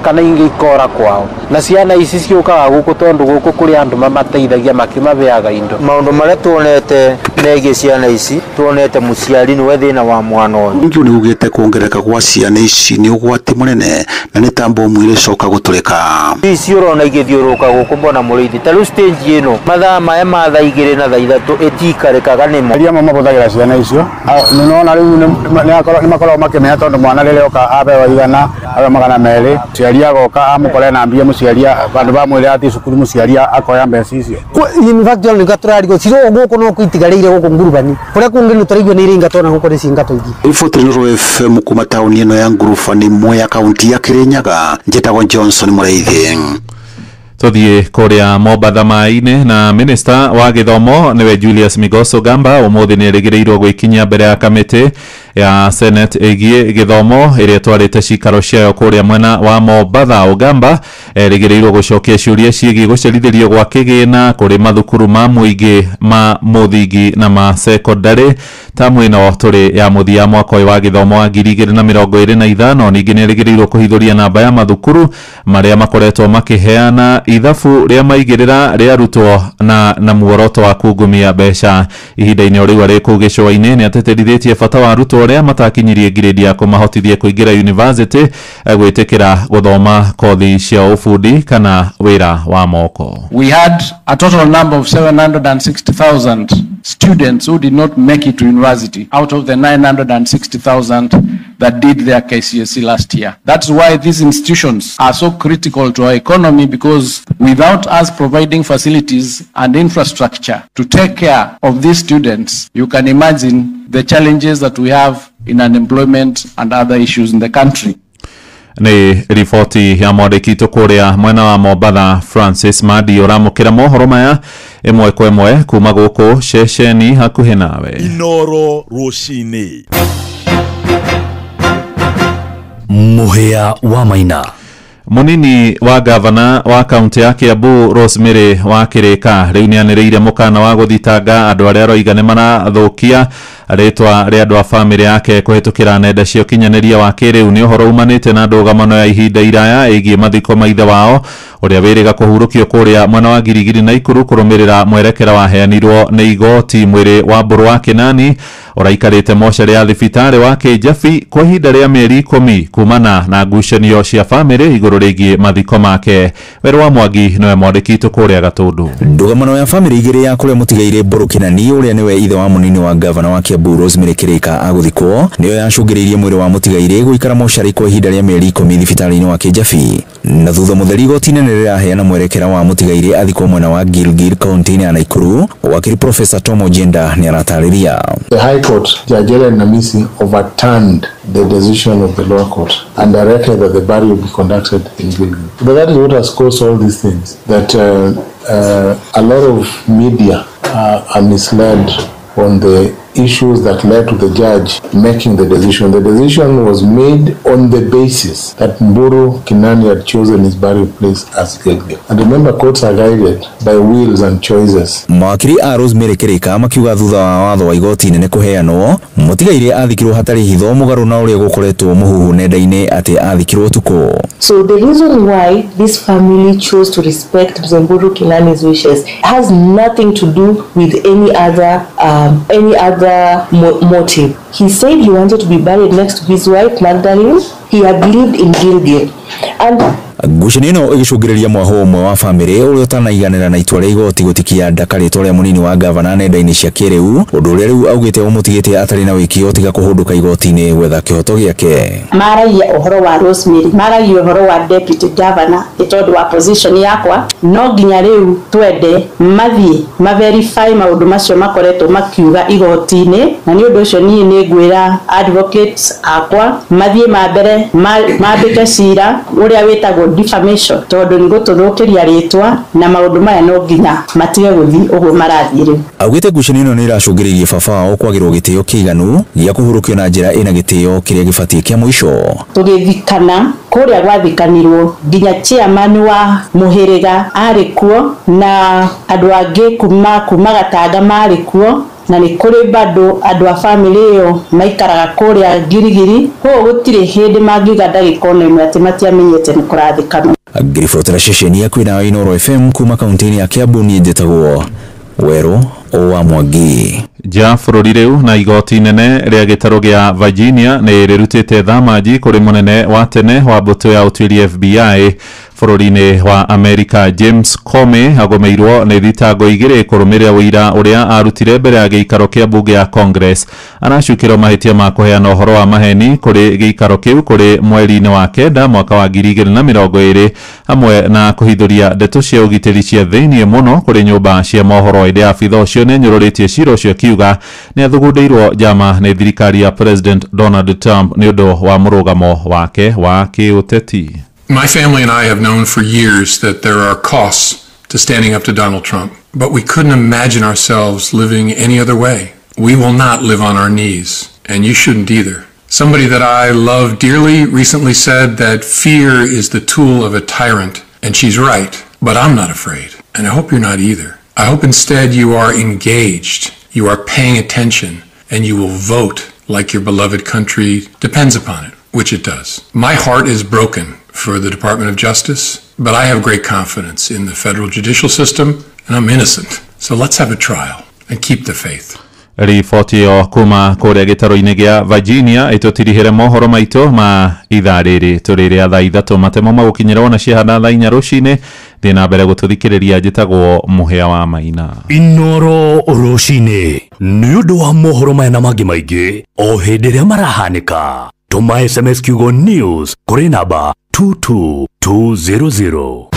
kana ingi ikora kwao na ciana ici ciukaga guku tondu guku kuri andu mamateithagia makimabeaga indo. Maundu maria tuonete negi ciana ici tuonete muciari niwe thina wa mwana uyu ingi ni ugite kuongereka gwa ciana ici ni ugwati munene na ni tambo mwire coka guturika ici urona igithiuruka guku mbona Muriithi taru stage ino mathaa maya ma thaa 2 na thaa 3 etikarekaga nimo aria mama buthagira ciana icio nona riu ni makorwo makimenya tondu mwana rĩrĩa oka abewa igana abe magana merĩ ciari agoka amukore na mbia muciari bandu bamwire ati cukuru muciari akoya mbeca icio. In fact ni gaturarigo ciro guku no kuitigareire guku ngurubani kuria kungi ni turaigwa ni ringa tona guku ni cingato ingi. Ifoti Inoro FM kuma tauni ino ya ngurubani Mwea kaunti ya Kirinyaga njitagwo Johnson Muriithi. Tuthie kuria Mombatha mai-ini na Minister wa Githomo niwe Julius Migoso Gamba umuthi ni erigireirwo gwikinya mbere ya kamiti ya Senate igie githomo iria twarite cikaro ciayo kuria mwena wa Mombatha. Ogamba erigireirwo gucokia ciuria ciigi gucerithirio gwa kigina kuri mathukuru ma muingi ma muthingi na ma secondary tamu ino turi ya muthia mwaka wa githomo wa 2025 ningi ni erigireirwo kuhithuria namba ya mathukuru maria makoretwo makiheana ithabu ria maigirira ria rutwo na muoroto wa kungumia mbeca ihinda-ini riu ari ku gicua-ini ni ateterithitie bata wa rutwo ria matakinyirie grade ya kumahotithia kuingira university gwitikira guthoma kothi cia ufundi kana wira wa moko. We had a total number of 760,000 students who did not make it to university out of the 960,000 that did their KCSE last year. That's why these institutions are so critical to our economy, because without us providing facilities and infrastructure to take care of these students, you can imagine the challenges that we have in unemployment and other issues in the country. Ni riboti ya mwandĩki kũrĩa mwena wa Mombatha Francis Madi ũramũkĩra mohoro maya ĩmwe kwa ĩmwe kuma gũkũ ceceni hakuhĩ nawe. Inoro Rũcinĩ. Mũhĩa wa Maina. Munini wa gavana wa kaunti ya Kiambu Rosemary wa Kirika riu nianiriire mukana wa guthitanga andu aria roigane marathukia ritwa ria andu a family yake kuhitukira nenda cia kinyaniria wa kiriu ni uhoro umanite na ndugamano ya ihinda iraya igie mathiko maithe wao uria wiriga kuhurukio kuria mwena wa Girigiri na Ikuru kurumirira mwerekera waheanirwo ni igoti mwiri wa Mburu wa Kinani uraikarite mochari ya thibitari wa Kijabi kwa ihinda ria mieri 10 kumana na ngucanio cia family iguru rigie mathiko make. Weru wa Mwangi nowe mwandĩki kuria Gatundu. Ndugamano ya family igiri ya kuria mutigaire Mburu Kinani uria niwe ithe wa munini wa gavana wa Kiambu Rosemary Kirika aguthikwo niyo yacungiriirie mwiri wa mutigaire guikara mochari kwa ihinda ria mieri 10 thibitari-ini wa Kijabi. Na thutha mutheri igoti-ini niriraheana mwerekera wa mutigaire athikwo mwena wa Gilgil kaunti-ini ya Nakuru. Wakili Professor Tom Ojenda ni aratariria. The High Court, Judge Ellen Namisi, overturned the decision of the lower court and directed that the burial be conducted in Gilgil. But that is what has caused all these things, that a lot of media are misled on the issues that led to the judge making the decision. The decision was made on the basis that Mburu Kinani had chosen his burial place as Gilgil. And remember, courts are guided by wills and choices. Mawakiri a Rosemary Kirika makiuga thutha wa watho wa igoti nene kuheanwo mutigaire athikirwo hatari hitho mugaru na uria gukoretwo muhuhu nenda-ini ati athikirwo tuko. So the reason why this family chose to respect Mburu Kinani's wishes has nothing to do with any other motive. He said he wanted to be buried next to his wife Magdalene. He had lived in Gilgil. And ngucanio ino igicungiriria mwaho umwe wa family uria utanaiganira na itua ria igoti gutikia ndakarĩtwo ria munini wa gavana nenda-ini cia kiriu undu uria riu augite umutigite atari na wikio tiga kuhunduka igoti-ini gwetha kihoto giake. Maragia uhoro wa Rosemary, maragia uhoro wa deputy governor itondu wa position yakwa no nginya riu twende mathie maverify maundu macio makoretwo makiuga igoti-ini na ni undu ucio nie ni ngwira advocates akwa mathie mambere mambike cira uria witagwo defamation tondu ni gututhukiria ritwa na maundu maya no nginya matige guthi uguo marathie riu. Augite ngucanio ino ni iracungiririe baba wao kwagirwo gitio kiiganu gia kuhurukio na njira ina gitio kiria gibatie kia mwisho. Tugithikana kuria gwathikanirwo nginya chairman wa muhiriga ari kuo na andu angi kuma Gatanga mari kuo na ni kuri bado andu a family yo maikaraga kuria Girigiri ho gutire hindi mangiga ndagika imwe ati matiamenyete ni kurathikana. Ngiribotera ceceni ya kwina Inoro FM kuma kaunti-ini ya Kiambu ni njĩtagwo Weru wa Mwangi. Ja bũrũri rĩu na igoti nene rĩa gĩtarũ gĩa Virginia nĩ rĩrutĩte thamanji kũrĩ mũnene wa tene wa mbũtũ ya ũtuĩria FBI bũrũri-inĩ wa Amerika James Comey agomeirwo nĩ thitango igĩrĩ kũrũmĩrĩra ũira ũrĩa arutire mbere ya gĩikaro kĩa mbunge ya Congress. Aracukĩrwo mahĩtia ma kũheana ũhoro wa maheni kũrĩ gĩikaro kĩu kũrĩ mweri-inĩ wa kenda mwaka wa 2020 hamwe na kũhithũria ndeto cia ũgitĩri cia thĩinĩ mũno kũrĩ nyũmba cia mohoro ĩrĩa abitha ũcio nĩ anyũrũrĩtie cira ũcio akiuga nĩ athugundĩirwo njama nĩ thirikari ya President Donald Trump nĩ ũndũ wa mũrũgamo wake wa kĩũteti. My family and I have known for years that there are costs to standing up to Donald Trump, but we couldn't imagine ourselves living any other way. We will not live on our knees, and you shouldn't either. Somebody that I love dearly recently said that fear is the tool of a tyrant, and she's right, but I'm not afraid, and I hope you're not either. I hope instead you are engaged, you are paying attention, and you will vote like your beloved country depends upon it, which it does. My heart is broken for the Department of Justice, but I have great confidence in the federal judicial system, and I'm innocent. So let's have a trial and keep the faith. Riboti yo kuma kuria gĩtarũ-inĩ gĩa Virginia ĩtũtirihĩre mohoro maitũ ma ithaa rĩrĩ tũrĩrĩa thaa ithatũ matemo magũkinyĩra na ciahana thaa 4 rũcinĩ thiĩ na mbere gũtũthikĩrĩria njĩtagwo Mũhĩa wa Maina. Inoro rũcinĩ nĩ ũndũ wa mohoro maya na mangĩ maingĩ o hĩndĩ ĩrĩa marahanĩka. Tuma SMS kiugo news kuri namba 22200.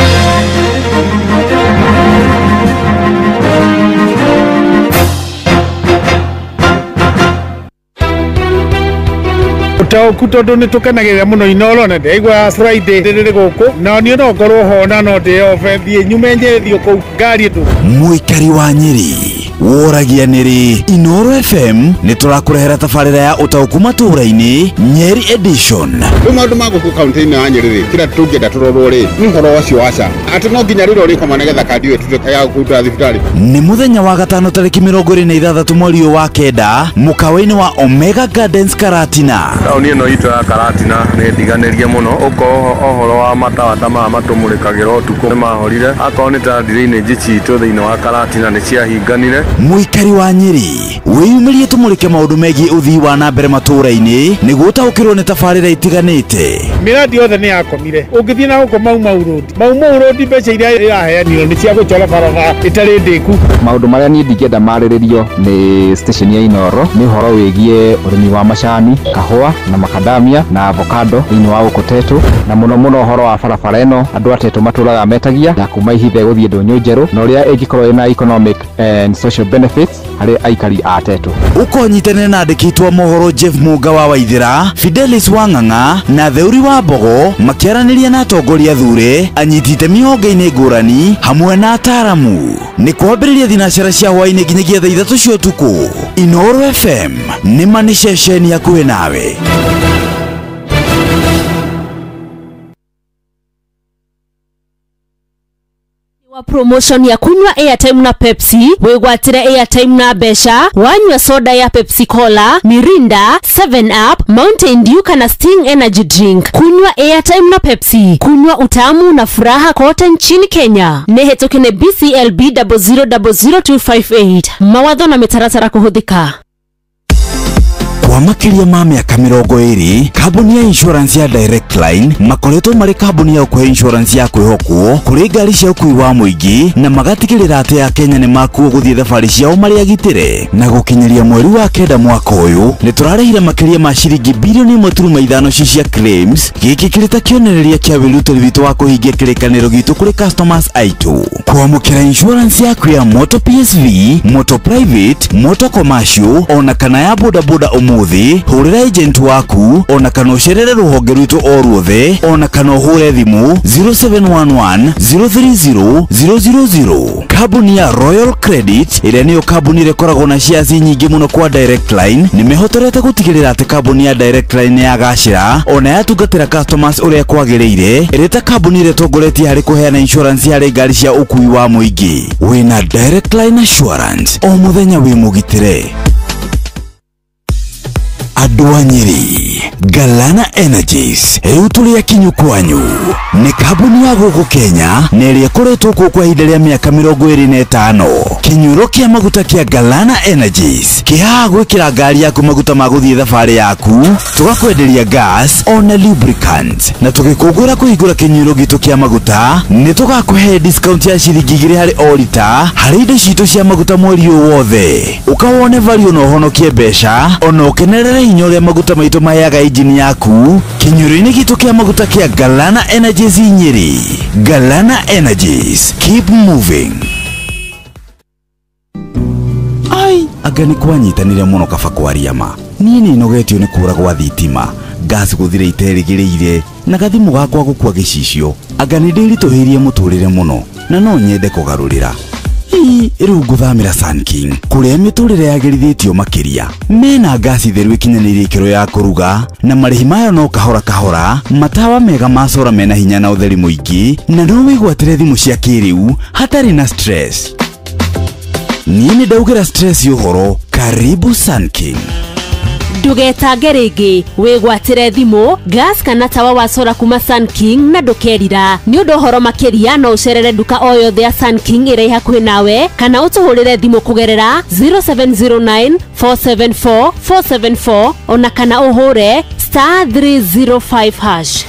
Utakuta ndo nitukenagirira muno Inoro na ndeigwa Friday ndiri guku na ni no ngorwo hona no ndi ofethi nyumenje thio ku ngari tu Muikari wa Nyeri woragia niri Inoro FM niturakurehera tafarira ya utauku matura-ini Nyeri edition. Maundu ma guku kaunti-ini ya Nyeri kira tungenda turorwo ri ni horo wacio waca ati no nginya riro ri koma negetha kandi wetu ya kuta thibitari. Ni muthenya wa gatano tariki 26 mweri wa kenda mukawa-ini wa Omega Gardens Karatina. Tauni ino itu ya Karatina ni ndiganirie muno uko ohoro wa matawa tama matumurikagira utuku ni mahorire akoni ta drainage citu thiini wa Karatina ni ciahinganire. Muikari wa Nyeri wiyumirie tumurike maundu megie uthii wa na mbere matura-ini niguo utaukirwo ni tafarira itiganite. Miradi yothe ni yakomire ungithie na huko Mau road mbeca iria iraheanirwo ni cia gucola barabara itari ndiku. Maundu maria ni ndingenda mariririo ni station ya Inoro ni horo wigie urimi wa macani, kahua na makadamia na avocado thiini wa Ukotetu na muno horo wa barabara ino andu atetu maturaga metagia ya kuma ihithe guthie ndonyo njeru na uria ingikorwo ina economic and social benefits hari aikari atetu. Ukonyitene na andikitwo mohoro Jeff Muga wa Waithira, Fidelis Wang'ang'a na Theuri wa Mbogo makiaraniria na atongoria thure anyitite mihonge-ini ngurani hamwe na ataramu. Ni kwambiriria thinashara cia hwaini nginyagia thaa 3 cia utuku. Inoro FM ni mani ceceni hakuhi nawe. Wa promotion ya kunywa airtime na Pepsi, wegwatire airtime na besha, wanywa soda ya Pepsi Cola, Mirinda, 7 Up, Mountain Dew kana Sting Energy Drink. Kunywa airtime na Pepsi, kunywa utamu na furaha kote nchini Kenya. Nehetokene BCLB 0000258. Mawatho na mitaratara kuhudhika. Kwa makiria ma miaka 20 kambuni ya insurance ya Direct Line makoretwo mari kambuni ya kwa insurance ya kwihokwo kuri ngari cia ukui wa muingi na magatigirira ati ya Kenya ni makuo guthie thabari ciao mari agitire na gukinyiria mweri wa kenda mwaka uyu ni turarehire makiria ma ciringi bilioni 1.5 cia claims giki kirita kionereria kia wirutiri witu wa kuhingia kirikaniro gitu kuri customers aitu kwamukira insurance yaku ya moto PSV, moto private, moto commercial ona kana ya bodaboda umuthi hurira agent waku ona kana ucerere ruhonge rwitu o ruothe ona kana hure thimu 0711 030 000. Kambuni ya Royal Credit iria niyo kambuni rekoragwo na shares nyingi muno kwa Direct Line nimehotorete gutigirira ati kambuni ya Direct Line ya gashira ona yatungatira customers uria kwagiriire ireta kambuni retongoretie hari kuheana insurance ya ngari cia ukui wa muingi. Wina Direct Line Assurance o muthenya wi mugitire. Andu a Nyeri, Galana Energies euturia kinyu kwanyu ni kambuni ya guku Kenya neria koretwo kwa ihinda ria miaka 25. Kinyuro kia maguta kia Galana Energies kiha gwikira ngari yaku maguta ma guthie thabari yaku, tugakwenderia gas ona lubricant na tugikungura kuhingura kinyuro gitu kia maguta ni tugakuhe discount ya ciringi 2 hari o lita hari indo citu cia maguta mweri wothe. Ukawone value no honokie besha ona ukenerere hinya uria maguta maitu mayaga engine yaku kinyuro-ini gitu kia maguta kia Galana Energies Nyeri. Galana Energies, keep moving. Ai, agani kwanyitanire muno kaba kwaria ma. Niĩ nĩ nogetio nĩ kura gwa thitima, gas guthire iterigĩrĩire na gathimu gakwa gukua gĩcicio. Agani ndĩritũhĩirie mũtũrĩre muno na no nyende kũgarũrĩra. Rĩu ngũthamĩra Sun King kũrĩa mĩtũrĩre yagĩrithĩtio makĩria. Mena gasi theru ĩkinyanĩirie ikĩro ya kũruga na marĩhi mayo no kahora kahora, matawa mega ma solar mena hinya na ũtheri mũingĩ na no wĩgwatĩre thimũ cia kĩrĩu hatarĩ na stress. Niĩ nĩ ndaugĩra stress ũhoro. Karibu Sun King. Ndugetange ringi wigwatire thimu gas kana tawa wa solar kuma Sun King na ndukerira ni undu horo makiria no ucerere duka o yothe ya Sun King iri hakuhi nawe kana utuhurire thimu kugerera 0709 474 474 ona kana uhure *305#.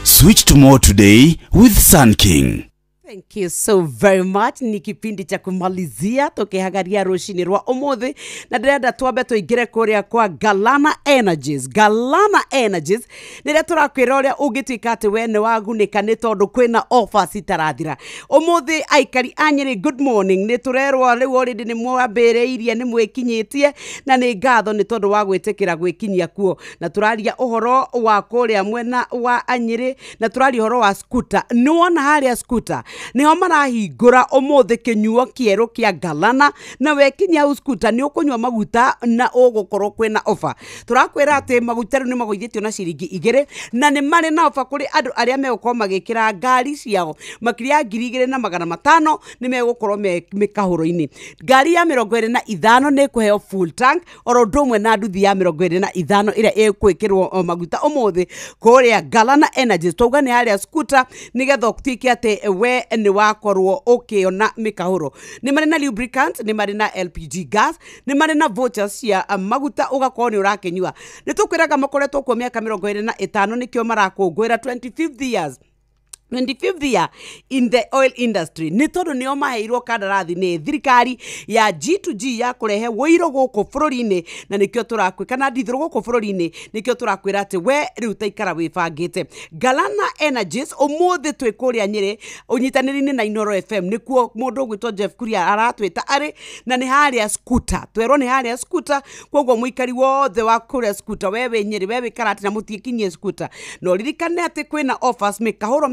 Switch to more today with Sun King. Thank you so very much. Ni kipindi cha kumalizia tukihagaria rushini rwa umuthi na ndirenda twambe tuingire kuria kwa Galana Energies. Galana Energies nire turakwira uria ungituika ati we ni wagunika ni tondu kwina offers itarathira. Umuthi aikari anyiri, good morning. Ni turerwa riu already ni mwambiriirie ni mwikinyitie na ni ngatho ni tondu wa gwitikira gwikinyia kuo, na turaria uhoro wa kuria mwena wa Anyiri na turaria uhoro wa scooter. Ni wona haria scooter niho marahingura umuthi kinyuo kieru kia Galana, na wekinya scooter ni ukunywa maguta na ugukorwo kwina offer. Turakwira ati maguta ni magoithitio na ciringi 2 na ni mari na offer kuri andu aria megukorwo magikira ngari ciao makiria 2,500 ni megukorwo mikahuro-ini. Ngari ya 25 ni kuheo full tank oro ndomwe na nduthi ya 25 ira ikwikirwo maguta umuthi kuria Galana Energies. Twauga ni haria scooter nigetha gutike ati we ni wakorwo ukiona mikahuro. Ni mari na lubricant, ni mari na LPG gas, ni mari na vouchers cia maguta ugakorwo ni urakenyua. Ni tukwiraga makoretwo kwa miaka 25 nikio marakungwira 25th years 25th year in the oil industry. Ni tondu nio maheirwo kandarathi ni thirikari ya G2G ya kurehe woiro guku bururi-ini, na nikio turakwika na ndithiro guku bururi-ini nikio turakwira ati we riu taikara wibangite. Galana Energies umuthi twikuria Nyeri unyitaniri-ini na Inoro FM nikuo mundu gwitwo Jeff Kuria aratwita ari, na ni haria scooter twerwo ni haria scooter. Kwoguo muikari wothe wa kuria scooter wewe Nyeri wewe karati na mutikinyie scooter no ririkane ati kwina offers mikahuro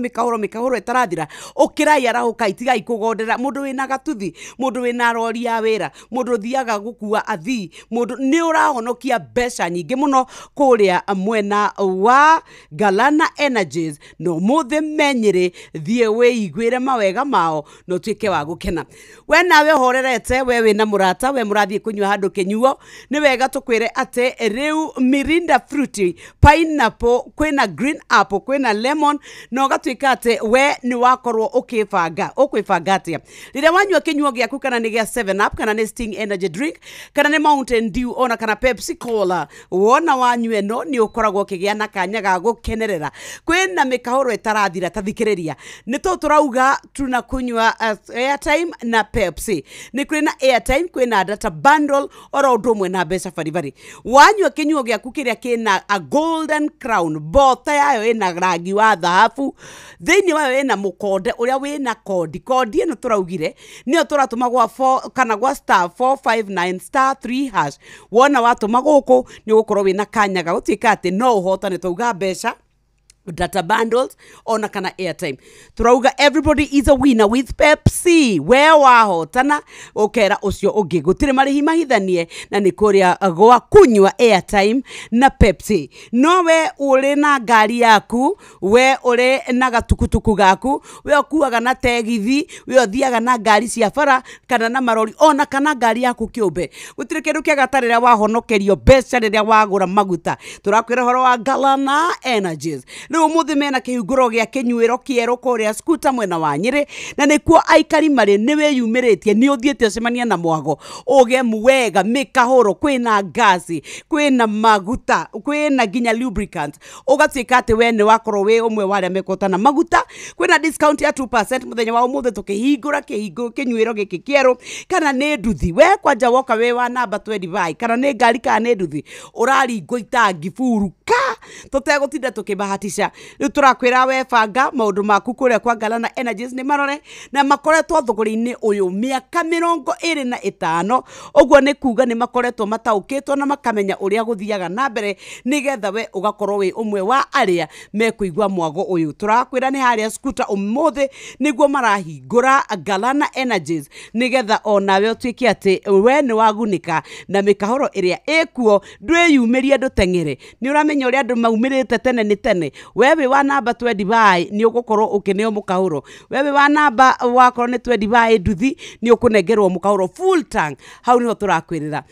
etarathira ukirai arahuka itigai kugondera mundu wina gatuthi, mundu wina rori ya wira, mundu thiaga gukua athii, mundu ni urahonokia mbeca nyingi muno kuria mwena wa Galana Energies. No muthe menyere thie weigwire mawega mao no twike wa gukena. We nawe horerete we wina murata we murathie kunywa handu kinyuo, ni wega tukwire ate riu Mirinda Fruity, pineapple, kwina green apple, kwina lemon, no gatwika ate we ni wakorwo ukwibanga atia riria wanyua kinyuo giaku, kana ni gia 7 up, kana ni Sting energy drink, kana ni Mountain Dew, ona kana Pepsi Cola. Wona wanyue no ni ukoragwo kigia na kanya ga gukenerera. Kwina mikahuro etarathira tathikiriria ni to turauga tuna kunywa airtime na Pepsi. Ni kwina airtime, kwina data bundle oro ndomwe na mbeca barivari. Wanyua kinyuo giaku kiria kina a golden crown, bota yayo ina rangi wa dhahabu, thini wayo ina mukonde uria wina kodi eno turaugire nio turatuma gwa 4 kana gwa star 459 star 3 hash. Wona watuma guku ni gukorwo wina kanya ga gutika ati no uhotane twauga mbeca, data bundles ona kana airtime. Turauga everybody is a winner with Pepsi. We wahotana ukera ucio ungi gutire marihi mahithanie na ni kuria gwa kunywa airtime na Pepsi. No we uri na ngari yaku, we uri na gatukutuku gaku, we okuaga na tegithi, we othiaga na ngari cia bara kana na marori, ona kana ngari yaku kiumbe, gutire kindu kia gatarira wahonokerio mbeca riria wagura maguta. Turakwira horo wa Galana Energies. Riu muthi mena kihunguro gia kinyuiro kieru kuria scooter mwena wa Nyeri, na nikuo aikari mari niwe yumiritie ni uthiete ucemania na mwago uge muwega mikahuro, kwina gasi, kwina maguta, kwina ginya lubricant, ugatwika ati we ni wakorwo we umwe waria mekotana maguta. Kwina discount ya 2% muthenya wa umuthi tukihingura kinyuiro giki kieru, kana ni nduthi we kwanja woka we wa namba 25 kana ni ngari kana ni nduthi uraringo itangi furu ka tutegutinda tukibahatisha. Riu turakwira we banga maundu maku kuria kwa Galana Energies ni marore na makoretwo thogori-ini uyu miaka 25. Uguo ni kuga ni makoretwo mataukitwo na makamenya uria guthiaga na mbere nigetha we ugakorwo we umwe wa aria mekuigwa mwago uyu. Turakwira ni haria scooter umuthi niguo marahingura Galana Energies nigetha onawe utwike ati we ni wagunika na mikahuro iria ekuo ndwiyumirie ndutengere. Ni uramenya uria andu maumirite tene ni tene. Wewe wa namba 25 ni ugukorwo ukineo mukahuro, wewe wa namba wakorwo ni 25 nduthi ni ukunengerwo mukahuro full tank. Hau niho turakwirira.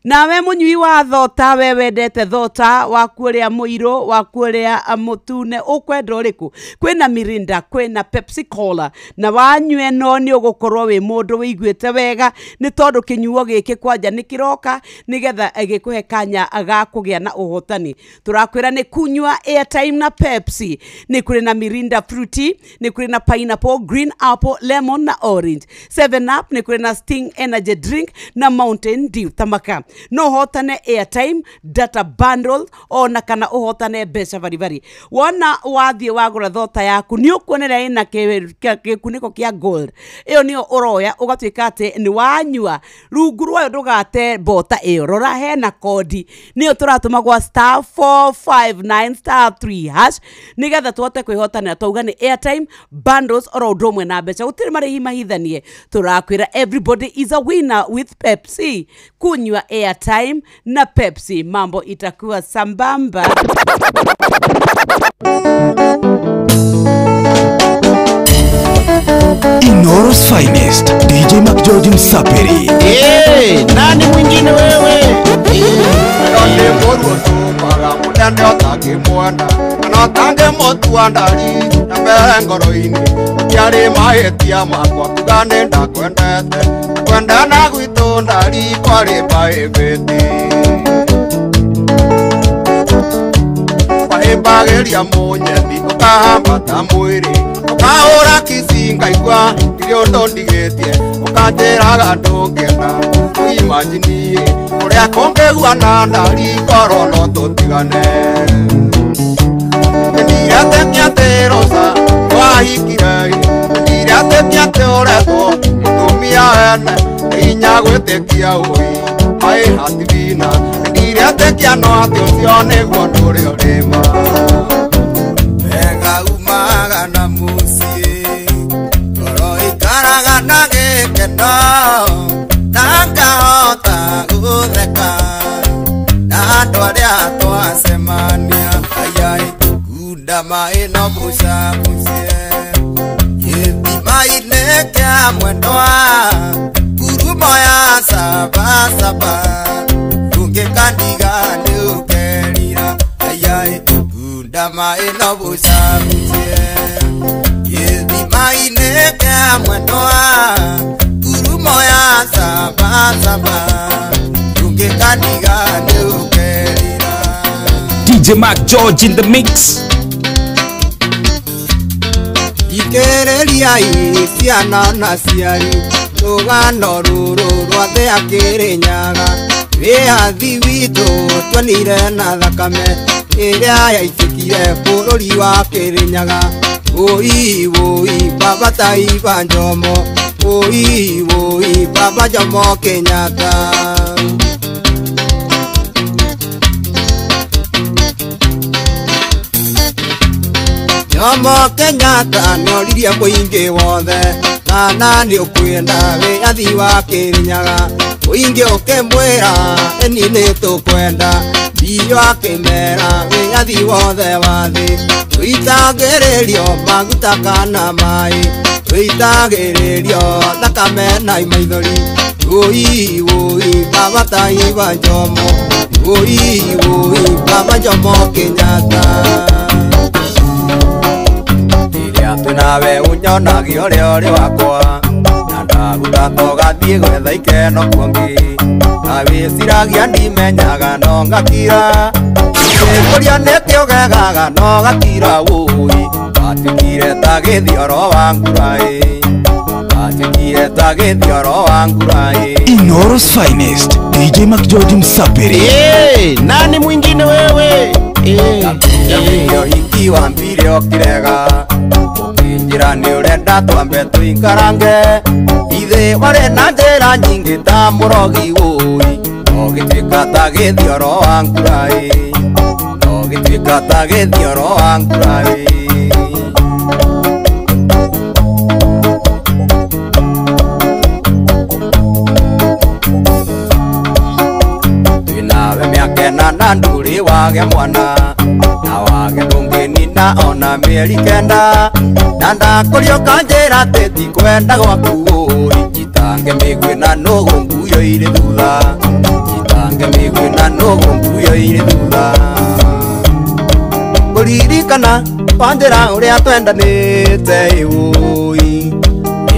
Nawe munyui wa thota, we wendete thota wa kuria muiro, wa kuria mutune, ukwenda uriku? Kwina Mirinda, kwina Pepsi Cola, na wanyue no ni ugukorwo we mundu wiguite wega ni tondu kinyuo giki kwanja ni kiroka nigetha gikuhe kanya ga kugia na uhotani. Turakwira ni nĩ kunywa airtime na Pepsi. Nĩ kũrĩ na Mirinda Fruity, nĩ kũrĩ na pineapple, green apple, lemon na orange. 7up nĩ kũrĩ na Sting Energy Drink na Mountain Dew. Tamaka no hotane airtime, data bundle ona kana uhotane mbeca bari. Wona wathie wagura thota yaku ni ukuonera ina kikuniko kia gold. Iyo niyo uroya ugatuika ati ni wanyua. Rungu rwayo ndugate bota iyo. Rora hena kodi. Niyo turatuma gwa *459*3# nigetha tuhote kwihotana twauga ni airtime, bundles oro ndomwe na mbeca. Gutiri marihi mahithanie. Turakwira everybody is a winner with Pepsi. Kunywa airtime na Pepsi, mambo itakuwa sambamba. Inoro's finest, DJ McGeorge Msapiri. Nani mwingine wewe? Nonde moru tumaga mudande otake mwana. Anotange motu andari na mbengoroini. Kiari maetia makwa kugane ndakwendete. Kwenda na gwitu ndari kwari baebete. Bageria munyeni ukahambata mwiri. Ukahora kisinga igwa irio ndondigetie. Ukanjeraga ndungena uimaginie. Uria kongegua na ndari koro no tutigane. Ndirate miate rosa wahikire. Ndirate miate oreto mutumia ene. Inya gwetekia ui ai hativina. Ndirate kiano ati ucio niguo nduri urima. Wega umaga na mucie koro ikaraga na gikeno na ngahota gutheka na andu aria twacemania ayai kunda mai no bucabucie githima-inĩ kĩa mwendwa ngurumo ya sabasaba tũngĩkandiga nĩ ũkerira ayai kunda mai no bucabucie githima-inĩ kĩa mwendwa ngurumo ya sabasaba tũngĩkandiga nĩ ũkerira. DJ McGeorge in the mix. Ikereria ciana na ciari rũgano rũrũ rwa thĩa Kĩrĩnyaga wĩyathi witũ tuonire na thakame ĩrĩa yaitĩkire bũrũri wa Kĩrĩnyaga. Oi oi baba Taifa Njomo, oi oi baba Jomo Kenyatta. Jomo Kenyatta noririe mũingĩ wothe kana nĩ ũkwenda wĩyathi wa Kĩrĩnyaga. Mũingĩ ũkĩmwĩra eni nĩ tũkwenda biũ akĩmera wĩyathi wothe wa thĩ. Wĩitagĩrĩrio maguta kana maĩ, wĩitagĩrĩrio thakame na maithori. Oi oi baba Taifa Njomo, oi oi baba Jomo Kenyatta. Nawe unyonagio rĩorĩ wakwa na ndagũta gathiĩ gwetha ikeno kuongi na wĩciragia ndimenyaga no ngakira gĩkũria nĩkĩo gegaga no gatira wũi gatuĩkire ta gĩthioro wa nguraĩ gatuĩkire ta gĩthioro wa nguraĩ. Inoro's finest, DJ McGeorge Msapiri. Nani mwingine wewe? Ndio hiki wa mbire okirega njĩra nĩ ũrenda twambe tũikarange ithe warĩ na njĩra nyingĩ ta mũrogi wũi no gĩtuĩka ta gĩthioro wa nguraĩ no gĩtuĩka ta gĩthioro wa nguraĩ. Twĩnawe mĩaka ĩnana ndũrĩ wagĩa mwana na wage ndũngĩnina ona mĩeri kenda na ndakũrio kanjĩra atĩ ndikwenda gwaku ũĩ njitange mĩguĩ na nũgũ nguyo irĩ thutha njitange mĩguĩ na nũgũ nguyo irĩ thutha. Kũririkana wanjĩra ũrĩa twendanĩte ũĩ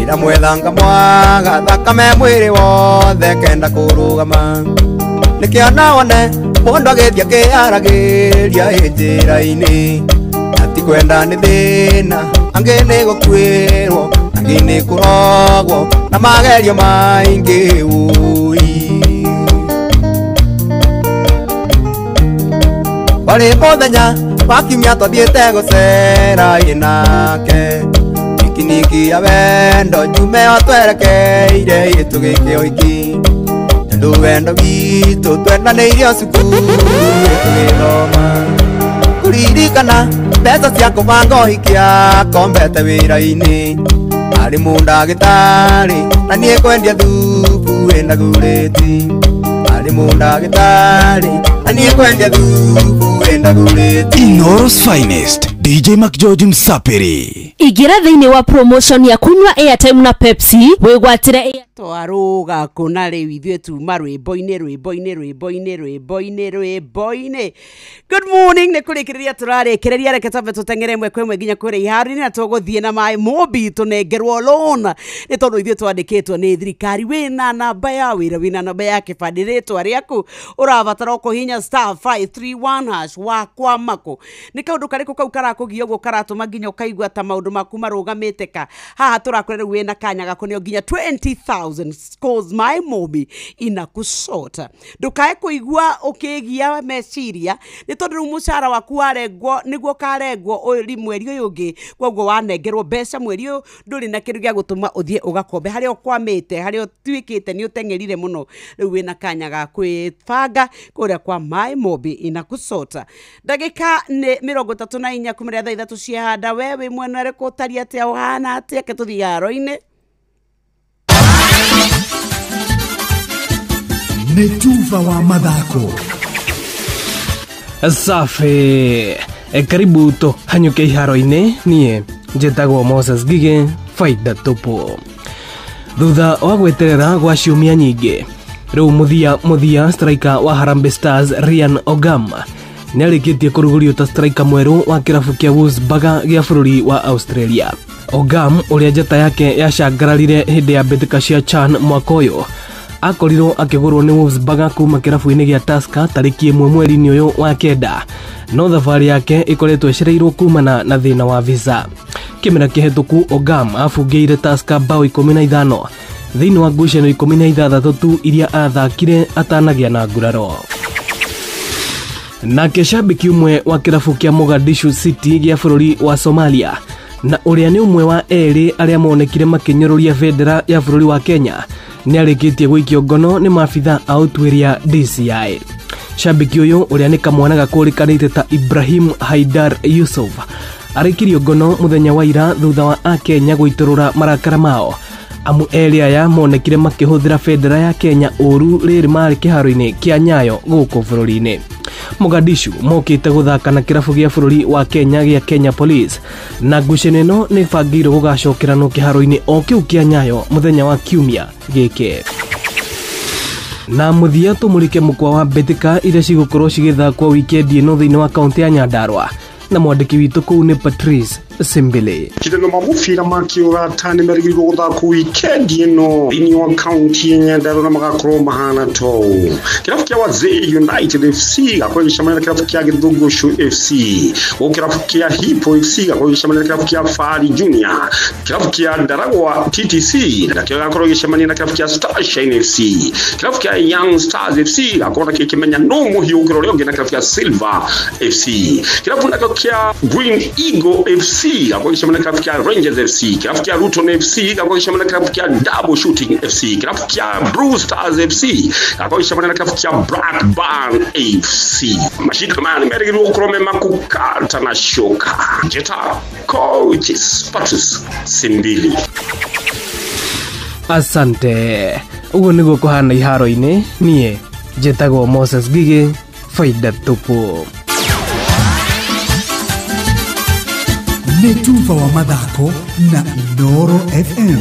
ĩra mwethanga mwaga thakame mwĩrĩ wothe kenda kũrũgama nĩkĩo na wone mundu agethia kiaragiria njira-ini ati kwenda ni thina angi ni gukwirwo angi ni kurogwo na magerio maingi ui wari muthenya wa kiumia twathiite gucera inake pikiniki ya wendo njumeo twerekeire itu giki oiki ndu wendo gitu twendaneirio cukuru tugithoma kuririkana mbeca cia kubanga uhikia kombete wira-ini ari mundagitari na nie kwendia thubu wina guriti ari mundagitari na nie kwendia thubu wina guriti. Inooro's finest DJ McGeorge Msapiri. Igira thiini wa promotion ya kunywa airtime na Pepsi wigwatire twaruga kuna riu ithuĩ tuma rwĩmbo-inĩ. Good morning nĩ kũrĩkĩrĩria tũrarĩkĩrĩria reke twambe tũteng'ere ĩmwe kwa ĩmwe nginya kũrĩa iharĩ-inĩ na tũgũthiĩ na maĩ Mobi tũnengerwo loan nĩ tondũ ithuĩ twandĩkĩtwo nĩ thirikari. Wĩna namba ya wĩra wĩna namba ya kĩbandĩ rĩtwa rĩaku ũrabatara kũhihinya *531# wakwa mako nĩ kaũndũ karĩkũ kau karakũgia ũguo karatũma nginya ũkaigua ta maũndũ maku marũgamĩte ka haha tũrakũrera wĩna kanya gakũneo nginya 20,000 scores my Mobi inakusota ndukae kuigua ukigia meciria ni tondu mushara waku warengwo niguo karengwo uri mweri uyu ungi kwoguo wanengerwo mbeca mweri uyu nduri na kindu gya gutuma uthie ugakombe haria ukwamite haria twikite ni uteng'erire muno riu wina kanya ga kwibanga kuria kwa my Mobi inakusota ndagika ni 34 kumiria thaa 3 cia handa wewe mwena reko taria atia uhana atia ke tuthi yaro-ini Netuva wa mathako safi karibu to hanyuke iharo-ini nie njĩtagwo Moses Gige faida tupu thutha wa gweterera gwa ciumia nyingĩ rĩu muthia striker wa Harambee Stars Ryan Ogam nĩarĩkĩtie kũrugũrio ta striker mwerũ wa kĩrabu kĩa Wolfsburg gĩa bũrũri wa Australia. Ogam ũrĩa njata yake yacangararire hĩndĩ ya mbĩtĩka cia CHAN mwaka ũyũ akorirwo akĩgũrwo nĩ Wolfsburg kuma kĩrabu-inĩ gĩa Tusker tarĩki 1 mweri-inĩ ũyũ wa kenda no thabarĩ yake ĩkoretwo ĩcereirwo kumana na thĩna wa visa. Kĩmera kĩhetũku Ogam abungĩire Tusker bao 15 thĩinĩ wa ngucanio 16 tu iria athakire atanagĩa na nguraro. Nake shabiki umwe wa kĩrabu kĩa Mogadishu City gĩa bũrũri wa Somalia na ũrĩa nĩ ũmwe wa erĩ arĩa monekire makĩnyũrũria bendera ya bũrũri wa Kenya nĩarĩkĩtie gũikio ngono nĩ maabitha a ũtuĩria DCI. Shabiki ũyũ ũrĩa nĩ kamwana gakũrĩkanĩte ta Ibrahim Haidar Yusuf arĩkirio ngono mũthenya wa ira thutha wa Akenya gũitũrũra marakara mao amu erĩ aya monekire makĩhũthĩra bendera ya Kenya ũru rĩrĩ marĩ kĩharo-inĩ kĩa Nyayo gũkũ bũrũri-inĩ. Mogadishu mokĩte gũthaka na kĩrabu gĩa bũrũri wa Kenya gĩa Kenya Police na ngucanio ĩno nĩ bangĩirwo gũgacokeranwo kĩharo-inĩ o kĩu kĩa Nyayo mũthenya wa kiumia gĩkĩ. Na mũthia tũmũrĩke mũkwa wa mbĩtĩka iria cigũkorwo cigĩthakwo wikendi ĩno thĩinĩ wa kaunti ya Nyandarua na mwandĩki witũ kũu nĩ Patrice Simbele. Kidano mamufira makiura tani merigirwo guthako weekend ino thĩinĩ wa kaunti ya Nyandarua na magakorwo mahana to kirabu kia Wazee United FC gakorwo gĩcemania na kirabu kia Githungushu FC kirabu kia Hippo FC gakorwo gĩcemania na kirabu kia Fari Junior kirabu kia Ndaragwa TTC na kirabu gakorwo gĩcemania na kirabu kia Starshine FC kirabu kia Young Stars FC gakorwo gĩkĩmenya no mũhiũ ũkĩrora ũngĩ na kirabu kia Silver FC kirabu nako kia Green Eagle FC gakorwo gĩcemania na kirabu kia Rangers FC kirabu kia Luton FC gakorwo gĩcemania na kirabu kia Double Shooting FC kirabu kia Blue Stars FC gakorwo gĩcemania na kirabu kia Blackburn FC mashikamano merigirwo kurome makukata na shoka jeta coaches Patrice Simbili. Asante uguo nĩguo kũhana iharo-inĩ niĩ njĩtagwo Moses Gige faida tupu. Netuva wa mathako na Inooro FM.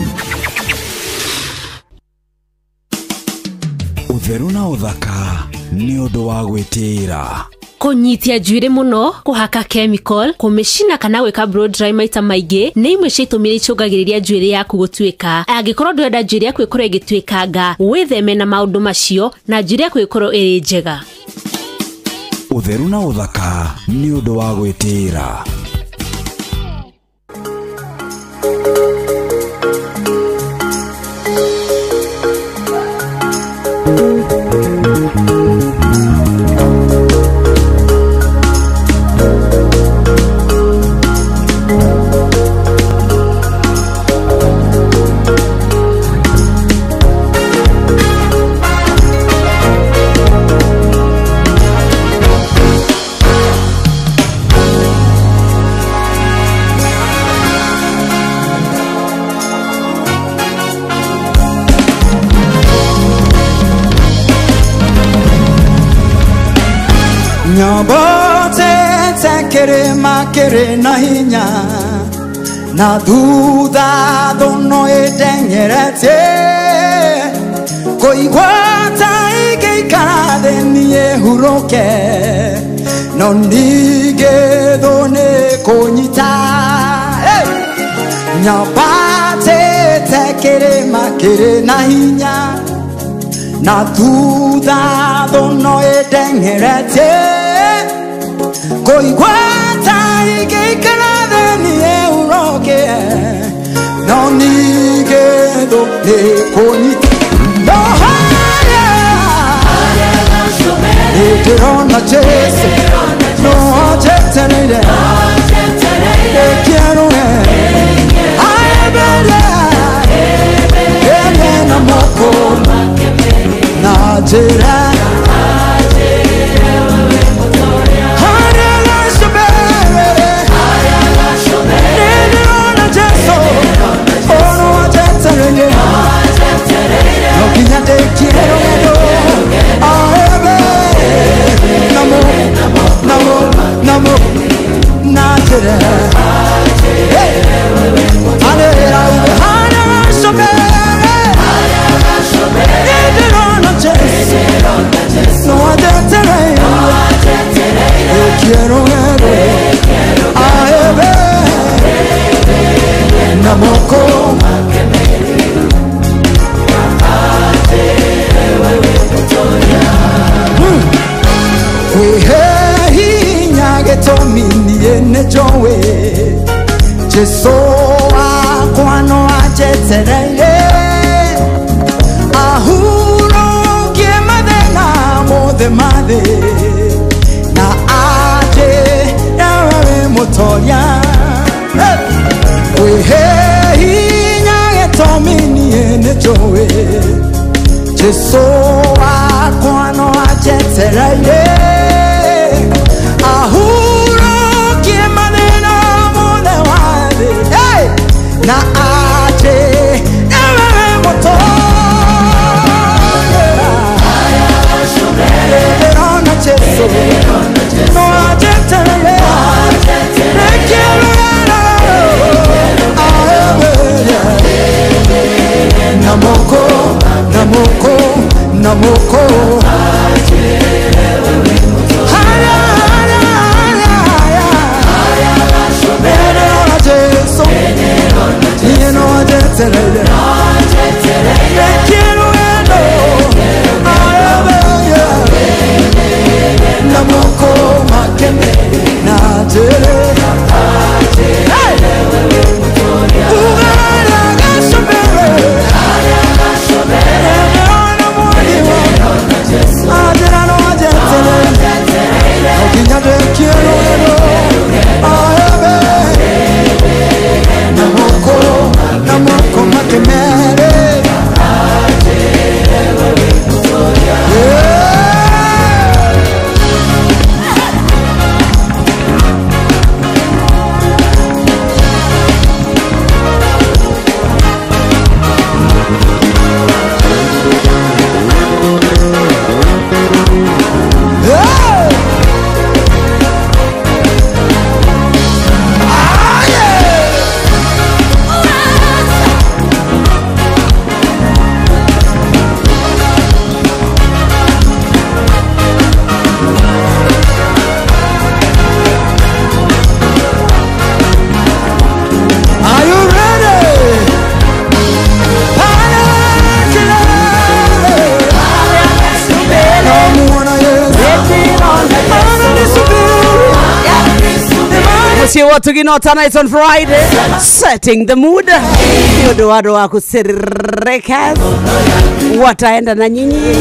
Utheru na uthaka ni undu wa gwĩtĩĩra. Kunyitia njuĩrĩ muno, kuhaka chemical, kumĩcina kana gwĩka blow dry maita maingĩ nĩ imwe cia itũmi icũngagĩrĩria njuĩrĩ yaku gũtuĩka. Angĩkorwo ndũrenda njuĩrĩ yaku ĩkorwo ĩgĩtuĩkanga, wĩtheme na maũndũ macio na njuĩrĩ yaku ĩkorwo ĩrĩ njega. utheru na uthaka ni undu wa gwitira. Nyabote tekere makere na hinya na duda dono edengerete koigwata ikeikade niye huroke no nige done konyita Nyabate tekere makere na hinya na duda dono edengerete koigwata ikeikade niye huroke no nige done konyita no haya Eterona Jesse no ajeterere quiero na moko na jera Jesu akwano ajeterere ahuro kiemade mode made na aje yawe motoria wehe hinya etomini enejowe Jesu akwano ajeterere na aje ewe moto Erona Jesu no aje tere quiero namoko namoko namoko Musi watu ginota night on Friday, setting the mood. Yodo wado wa kusirika, wataenda na nyinyi.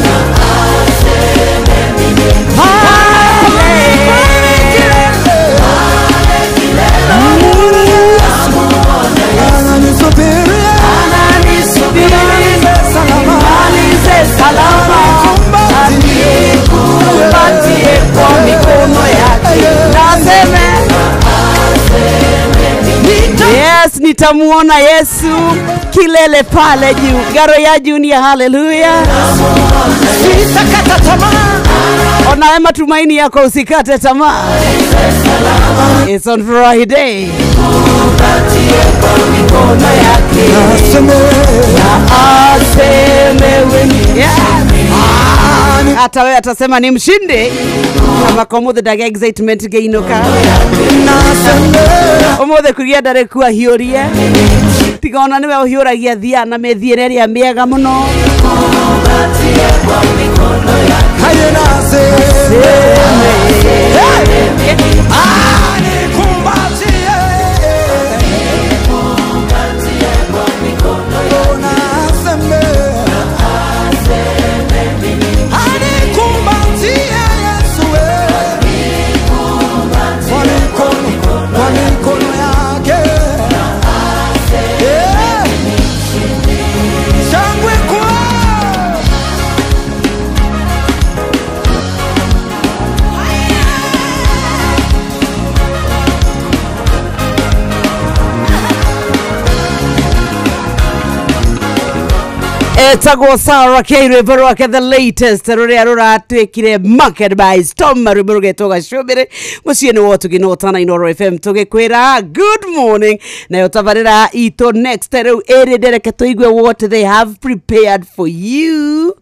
Yes, nitamuona Yesu kilele pale juu, garo ya junior. Hallelujah. Sitakata tamaa. Ona matumaini yako, usikate tamaa. It's on Friday. Hata wewe atasema ni mshindi. Kama komothe daga excitement geinuka. Omothe kuria dare kwa hioria. Tigona niwe ohioragia thia na methiere ya miega muno. Etagwo Sarah K. Rivero, the latest Rura Twekire market by Storm Riburuge Toga Shobere. Musiene watu ginotana Inoro FM toge kwera. Good morning. Na yotavarira ito next ere dere katoigwe what they have prepared for you.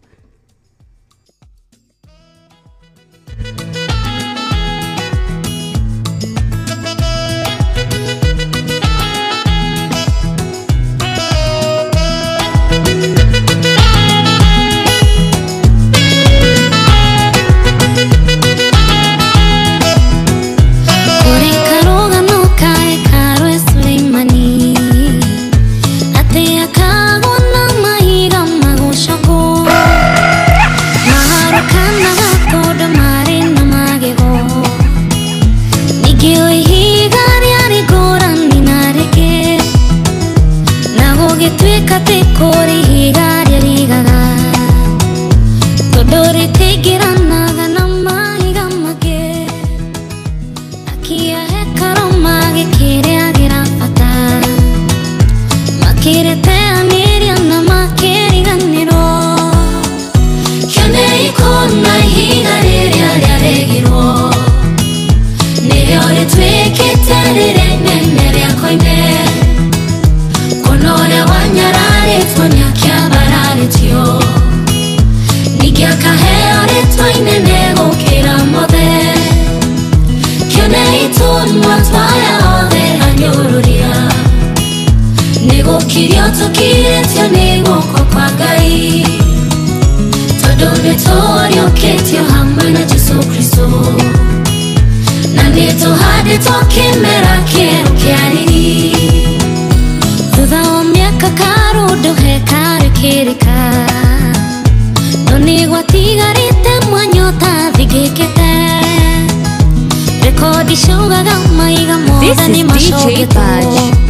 This is DJ Badge.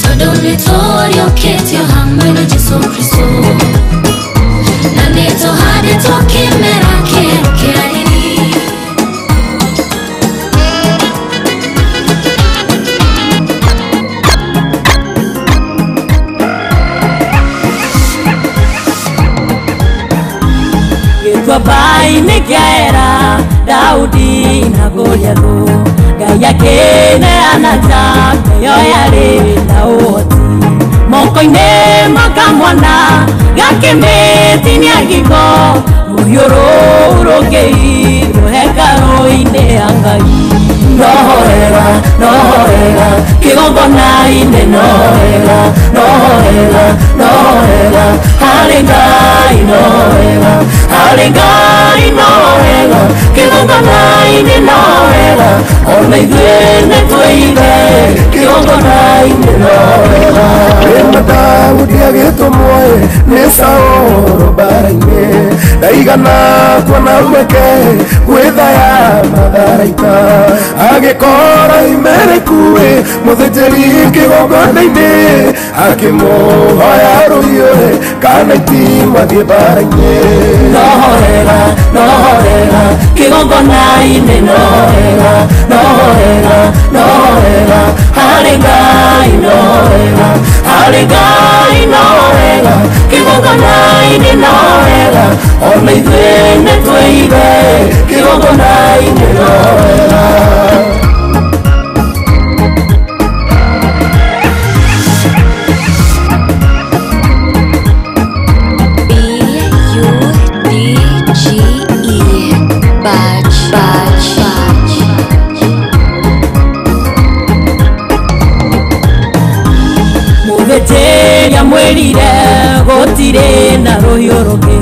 Todo le torio que te hamwe na Jesu Kigwa bai nikiaera Daudi na Goliathu Gaya kene anata yo yari Daudi Moko-ine makamwana Gakembeti niagiko Muyoro urogei Rohekaro-ine angai Nohera Kigongona-ine nohera Halingai nohera Kigongona-ine nohera Ona ithwene twive Kigongona-ine nohera Rema Daudi agĩtũmwoe nĩ Saũlũ mbara-inĩ ndaigana kuona mweke gwĩthaya matharaita agĩkora imerekuĩ mũthĩnjĩri kĩgongona-inĩ akĩmũhoya rũhiũ kana itima thiĩ mbara-inĩ nohera kĩgongona-inĩ nohera harĩ Ngai nohera kĩgongona-inĩ nohera ona ithuĩ nĩ twĩire kĩgongona-inĩ nohera Muveteria mwelire gotire na rohio roke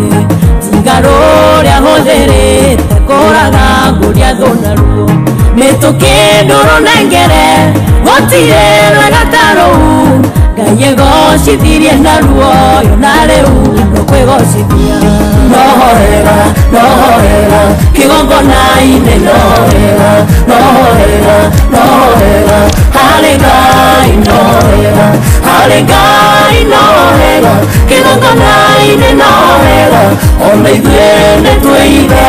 Tingaro ria hodere tekoraga guria thonaruo Metoke ndoro nengere gotire na gataro Gaye gocithirie naruo yo nareu no kwegocithia Nohera kĩgongona-inĩ nohera harĩ Ngai nohera kĩgongona-inĩ nohera ona ithuĩ nĩ twĩire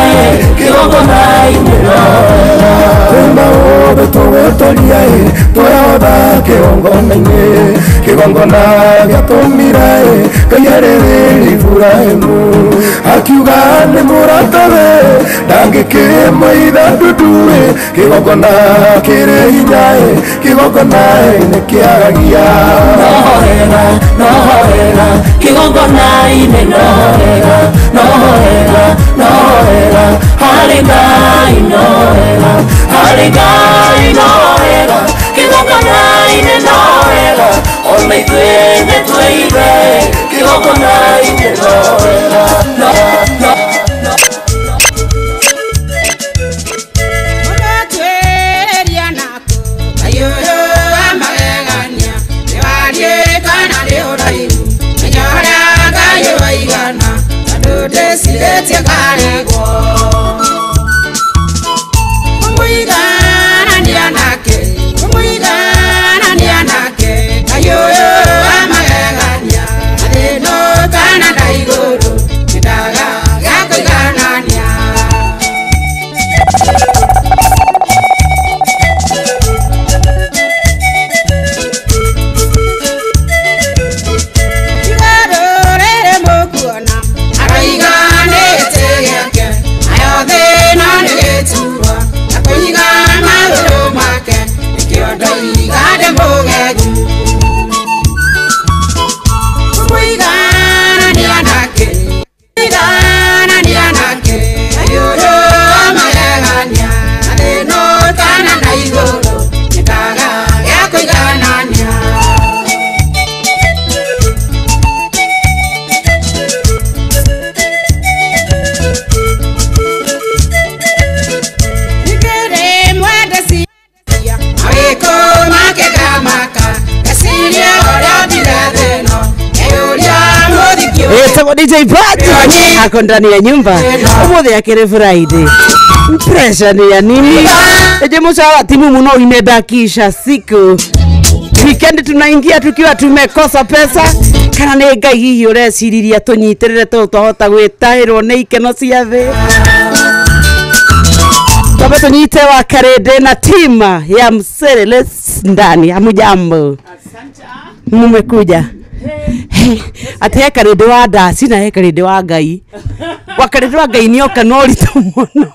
kĩgongona-inĩ nohera maũndũ tũgũtũria twotha kĩgongona-inĩ kĩgongona gĩatũmire Ngai arĩrĩria Iburahĩmu akiuga nĩ mũratawe ndangĩkĩmaitha ndundu kĩgongona kĩrĩ hinya kĩgongona nĩ kĩaragia nohera kĩgongona-inĩ nohera harĩ Ngai nohera kĩgongona-inĩ nohera ona ithuĩ nĩ twĩire kĩgongona-inĩ nohera DJ Pat ako ndani ya nyumba umuthi akiri Friday pressure ni ya nini eje mshahara timu muno imebakisha siku weekend tunaingia tukiwa tumekosa pesa kana ni Ngai hihi ureciriria tunyitirire tuhota gwitahirwo ni ikeno cia thi Tobe tunyite wa Karede na tima ya Mserele ndani. Hamujambo? Mmekuja ati he karĩndĩ wa ndaci na he karĩndĩ wa Ngai wa karĩndĩ wa Ngai nĩoka no ritũ mũno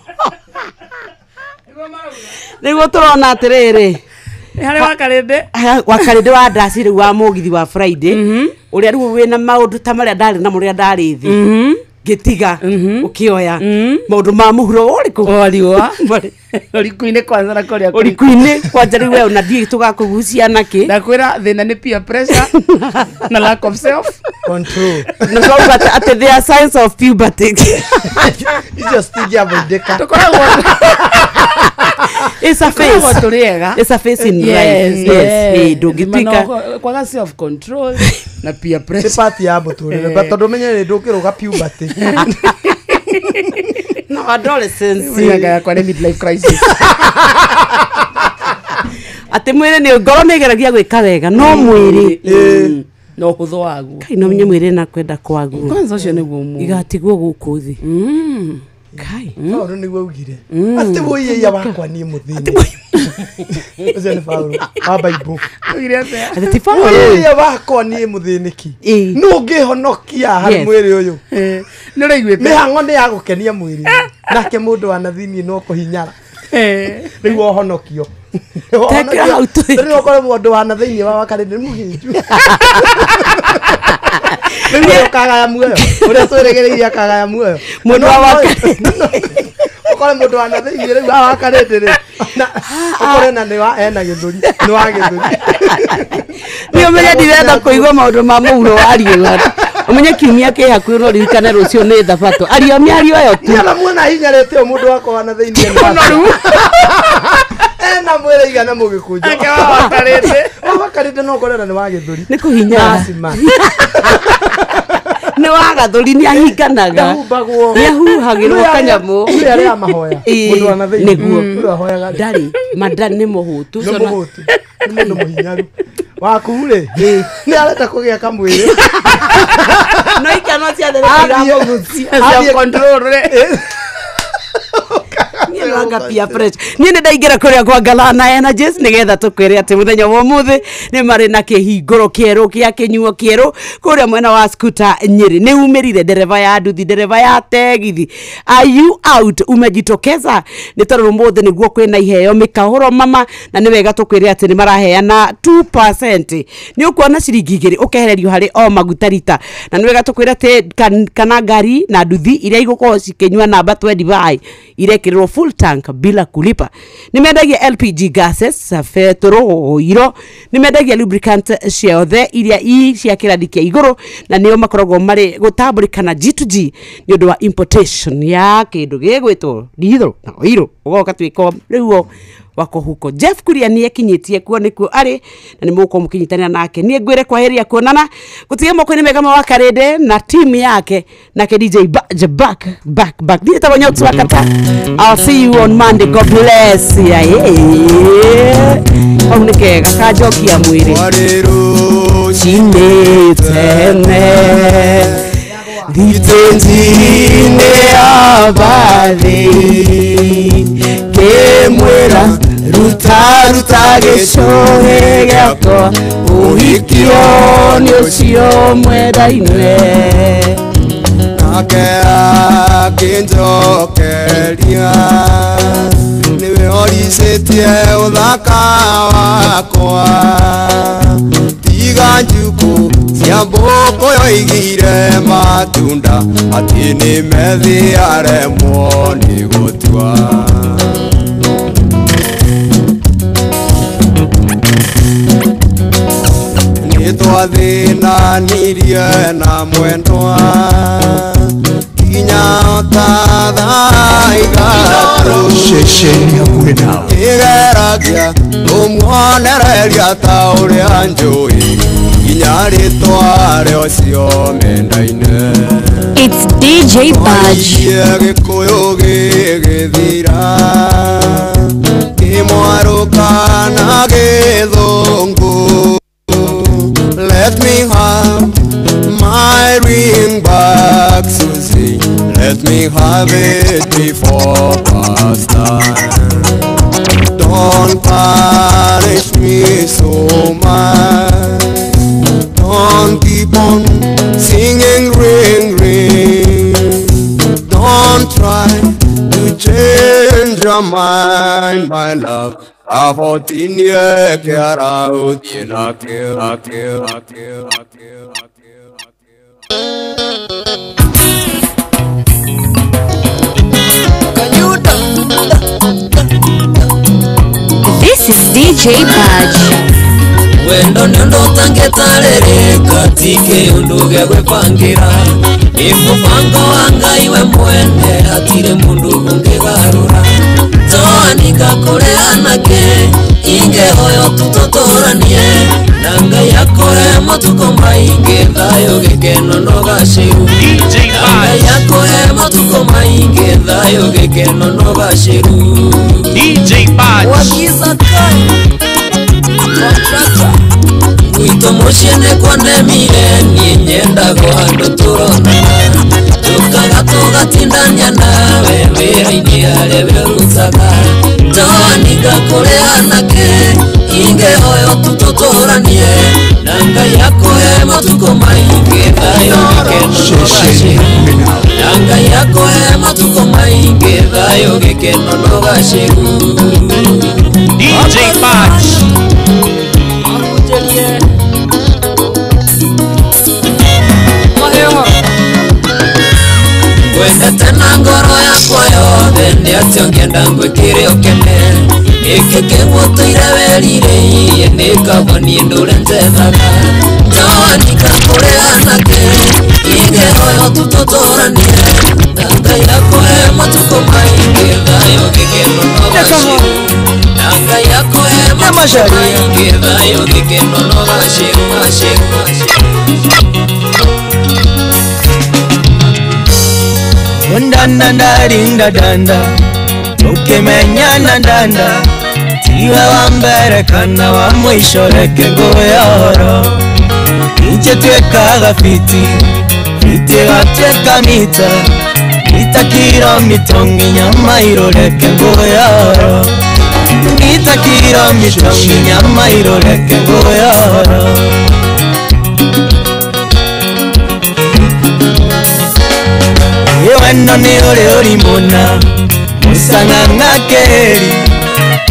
nĩguo tũrona atĩrĩrĩ harĩ wa karĩndĩ wa ndaci rĩu wa mũgithi wa Friday ũrĩa rĩu wĩna maũndũ ta marĩa ndarĩ na mũrĩa ndarĩ thĩ gĩtiga ukioya maũndũ ma mũhuro ũrĩkũ wariwa ũrikuinĩ kwanza na kũrĩa ũrikuinĩ kwanja rĩu wewe na ndiĩ tũgakũgucia nake ndakwĩra thĩna nĩ peer pressure na lack of self control no so at the signs of puberty icio citingĩavoidĩka tũkoragwo it's a face it's a face in life yes ndũngĩtuĩka kwaga self control na peer pressure party ya mũtũrĩre tondũ menyere ndũkĩrũga puberty no adolescence yakwa nĩ midlife crisis ati mwĩrĩ nĩ ngoro nĩ igeragia gwĩka wega no mwĩrĩ no hũthũ waguo kai no menye mwĩrĩ na kwenda kwaguo kwanza ũcio nĩguo mu igatigwo gũkũ thĩ kai Paulo nĩguo ugire ati woiya wakwa niĩ mũthĩni ũcio nĩ Paulo wa Bible ugire atĩa ati Paulo woiya wakwa niĩ mũthĩnĩki no ngĩhonokia harĩ mwĩrĩ ũyũ nĩ ũraiguĩte mĩhang'o nĩ ya gũkenia mwĩrĩ nake mũndũ wa nathini no kũhinyara rĩu ohonokio rĩu ũkorwo mũndũ wa nathini wa karĩndĩ mũhĩnju rĩu ũkagaya muoyo ũrĩa twĩrĩgĩrĩire akagaya muoyo mũndũ wa ũkorwo mũndũ wa nathini rĩu wa karĩndĩ rĩ ũkorwo na nĩ wa ena gĩthũri nĩ wa gĩthũri nĩ ũmenye ndirenda kũigua maũndũ ma mũhuro wa riũa umenye kiumia kĩ hakuhĩ no ririkane rũciũ nĩ thabatũ ario mĩario ĩyo tu na muona hinyarĩte mũndũ wakwa wa nathini ena mwĩrĩ igana mũgĩkũnjo wakarĩte no ũkorera nĩ wa gĩthũri nĩ kũhinyara nĩ wa gathũri nĩ ahinganaga nĩ ahuhagĩrwo kanyamũ ũrĩa arĩa mahoya mũndũ wa nathini nĩguo ũrĩa ahoyaga ndarĩ manda nĩ mũhũtu nĩ mũhũtu nĩ mũndũ mũhinyaru waku rĩ nĩ arenda kũgĩa kamwĩrĩ no ikano cia control rĩ Nĩwanga peer pressure. Niĩ nĩ ndaingĩra kũrĩa kwa Galana Energies nĩgetha tũkwĩre atĩ mũthenya wa ũmũthĩ nĩ marĩ na kĩhingũro kĩerũ kĩa kĩnyuo kĩerũ kũrĩa mwena wa Scooter Nyeri. Nĩ umĩrire ndereva ya nduthi, ndereva ya tegithi. Are you out? Umejitokeza? Nĩ tondũ ũmũthĩ nĩguo kwĩna iheo mĩkahũro mama na nĩ wega tũkwĩre atĩ nĩ maraheana 2%. Nĩ ũkuona ciringi 2 ũkehererio harĩ o maguta rita. Na nĩ wega tũkwĩre atĩ kana ngari na nduthi iria igũkorwo cikĩnyua namba 25 irekĩrĩrwo full tank bila kulipa. Nimendagia LPG gases, betoro, oiro, nimendagia lubricant ciothe iria cia kĩrathi kĩa igũrũ na nĩo makoragwo marĩ gũtambũrĩkana G2G nĩ ũndũ wa importation ya kĩndũ gĩgwĩtwo diesel na oiro ũgoka twĩko rĩu wako huko. Jeff Kuria nie kinyĩtie kuo nĩkuo arĩ na nĩ mũko mũkinyitanĩra nake. Niĩ ngwĩre kwa heri ya kuonana gũtige moko-inĩ mega ma Wakarĩndĩ na team yake nake DJ back. Ndiye tabonyo tswakata. I'll see you on Monday. God bless ya. Onekega kajokia mwĩrĩ. Warero Chinetene Ditenzine abade Kemwera ruta geshohe gako Uhikio ni ucio mwera-inĩ nake akĩnjokeria nĩwe oricĩtie ũthaka wakwa tiga njukũ cia mbũkũ yoigire matunda atĩ nĩ methiaremwo nĩ gũtua nĩtwathĩnanirie na mwendwa nginya tathaithatũ ngĩgeragia kũmuonereria ta ũrĩa njũĩ nginya rĩtwa rĩocio menda-inĩ It's DJ Badge. gĩkũyũ gĩgĩthira kĩmwarũka na gĩthũngũ. Let me have my ring back, Susie. Let me have it before past time. Don't punish me so much. Don't keep on singing rain, rain. Don't try to change your mind, my love. Avotinie chiara utina chiara. This is DJ Paj. Wendo nyondo tangetarere katike unduge kwepangira imupango wanga iwe mwene atire mundu ungegarura toanika kore anake inge hoyo tutotoranie nanga yakore matuko mainge thayo gekeno nogashiru nanga yakore matuko mainge thayo gekeno nogashiru DJ Paj wakiza kai Wito moshene kwa nemire Ninyenda gohando turona Tukaga tugatindanya nawe Wera iniare berutsaga Toanika kore anake Inge hoyo tutotoranie Nanga yako hema tuko mainge Thayo gekeno nogashiru Nanga yako hema tuko mainge Thayo gekeno nogashiru DJ Paj Wenda tena ngoro yako yothe Ndi atio ngenda ngwikire ukene Ikeke wotoire werire Iye nikaboni ndure njethaga Toanika kure anake Inge hoyo tutotoranie Nanga yako hema tuko maingi Thayo gekeno nogashiru Nanga yako hema tuko maingi Thayo gekeno nogashiru Ndanda rinda danda Ukimenyana danda Tiwe wa mbere kana wa mwisho reke goyoro Nje twekaga fiti Fiti gatweka mita Mita kilomita nginyama iroreke goyoro Mita kilomita nginyama iroreke goyoro Wendo ni uri mbona Musanganga keri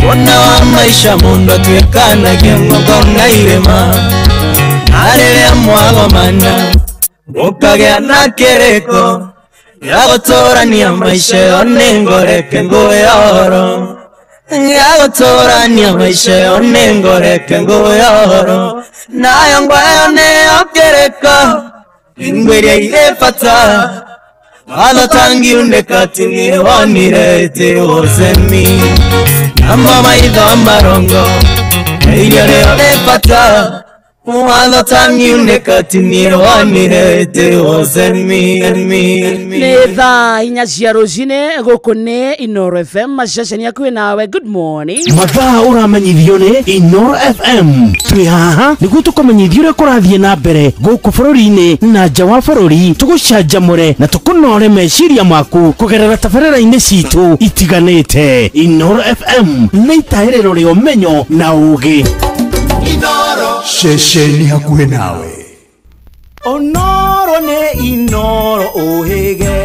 Mona wa maisha mundu atwekana Kiengogo na irema Narele mwago mana Ukagea na kereko Yagotorania maisha yone ngoreke ngoyoro Yagotorania maisha yone ngoreke ngoyoro Nayo ngwayone okereko Ingweria irefata Wala tangi undekati niwanirete osemi Namba maidha marongo Eilere olepata Wala tangi undekati niwanirete osemi Netha inya cia rũcinĩ gũkũ nĩ Inoro FM maceceni yakuĩ nawe. Good morning. Mathaa ũramenyithio nĩ Inoro FM. Twĩ haha nĩguo tũkũmenyithia ũrĩa kũrathiĩ na mbere gũkũ bũrũri-inĩ na nja wa bũrũri, tũgũcanjamũre na tũkũnore meciria maku kũgerera tabarĩra-inĩ citũ itiganĩte. Inoro FM nĩ itaĩrĩro rĩa ũmenyo na ũũgĩ. Inoro ceceni hakuhĩ nawe. Onoro ne Inoro ohege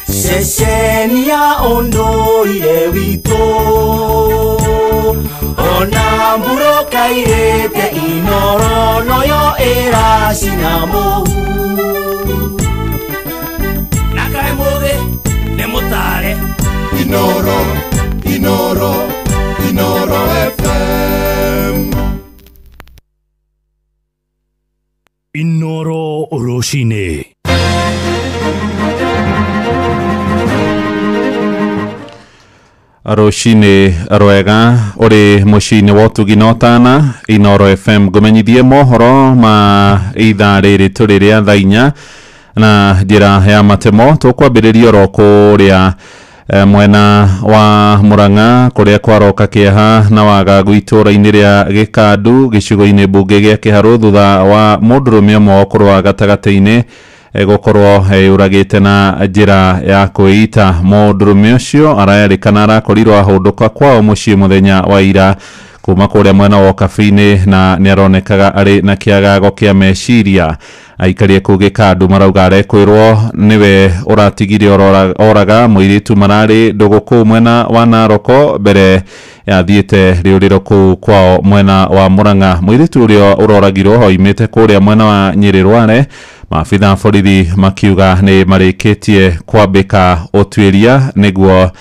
Ceceni ya ondoire wito Ona mburo kairete Inoro noyo eracina mohu Nakae muge ne mutare Inoro, Inoro, Inoro FM. Inoro Oroshine. Rũcinĩ rwega ũrĩ mũciĩ-inĩ wa ũtugi na ũtana Inoro FM ngũmenyithie mohoro ma ithaa rĩrĩ tũrĩ rĩa thaa inya na njĩra ya matemo tũkwambĩrĩria oro kũrĩa mwena wa Murang'a kũrĩa kwaroka kĩeha na wagagu itũũra-inĩ rĩa Gĩkandu gĩcigo-inĩ mbunge gĩa Kĩharũ thutha wa mũndũrũme ũmwe ũkũrũ gatagatĩ-inĩ gũkorwo yũragĩte na njĩra ya kwĩita. Mũndũrũme ũcio arerĩkana arakorirwo ahũndũka kwao mũciĩ mũthenya wa ira kuma kuria mwena wa Kabine na niaronekaga ari na kiagago kia meciria. Aikari kuge kandu marauga arekwirwo niwe uratigire oraga muiritu marari nduguku mwena wa Naroko mbere yathiite riuriro ku kwao mwena wa Murang'a. Muiritu urio uroragirwo hoimite kuria mwena wa Nyeri Rware. Maabitha borithi makiuga ni marikitie kwambika utwiria niguo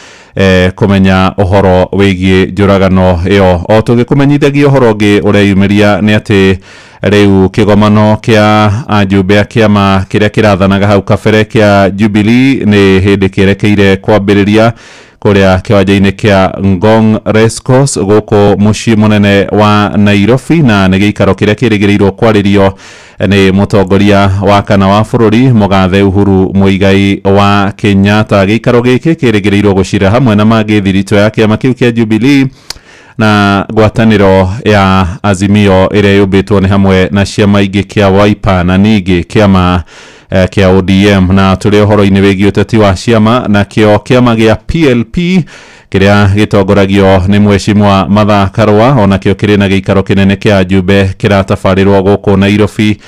kumenya uhoro wigie njuragano iyo. O tugikumenyithagia uhoro ungi ureyumiria ni ati riu kigomano kia ajumbe a kiama kiria kirathanaga hau kabere kia Jubilee ni hindi kierekeire kwambiriria kuria kiwanja-ini kia Ngong Racecourse guku mucii munene wa Nairobi, na ni giikaro kiria kirigirirwo kwaririo ni mutongoria wa kana wa bururi Mugathe Uhuru Muigai wa Kenyatta. Giikaro giki kirigirirwo gucira hamwe na mangi thirito ya kiama kiu kia Jubilee na ngwataniro ya Azimio iria yubitwo ni hamwe na ciama ingi kia Wiper na ningi kiama kia ODM. Na tuli uhoro-ini wigi uteti wa ciama na kio kiama gia PLP kiria gitongoragio ni Mheshimiwa Martha Karua, ona kio kiri na giikaro kinene kia ajumbe kiratabarirwo guku Nairobi.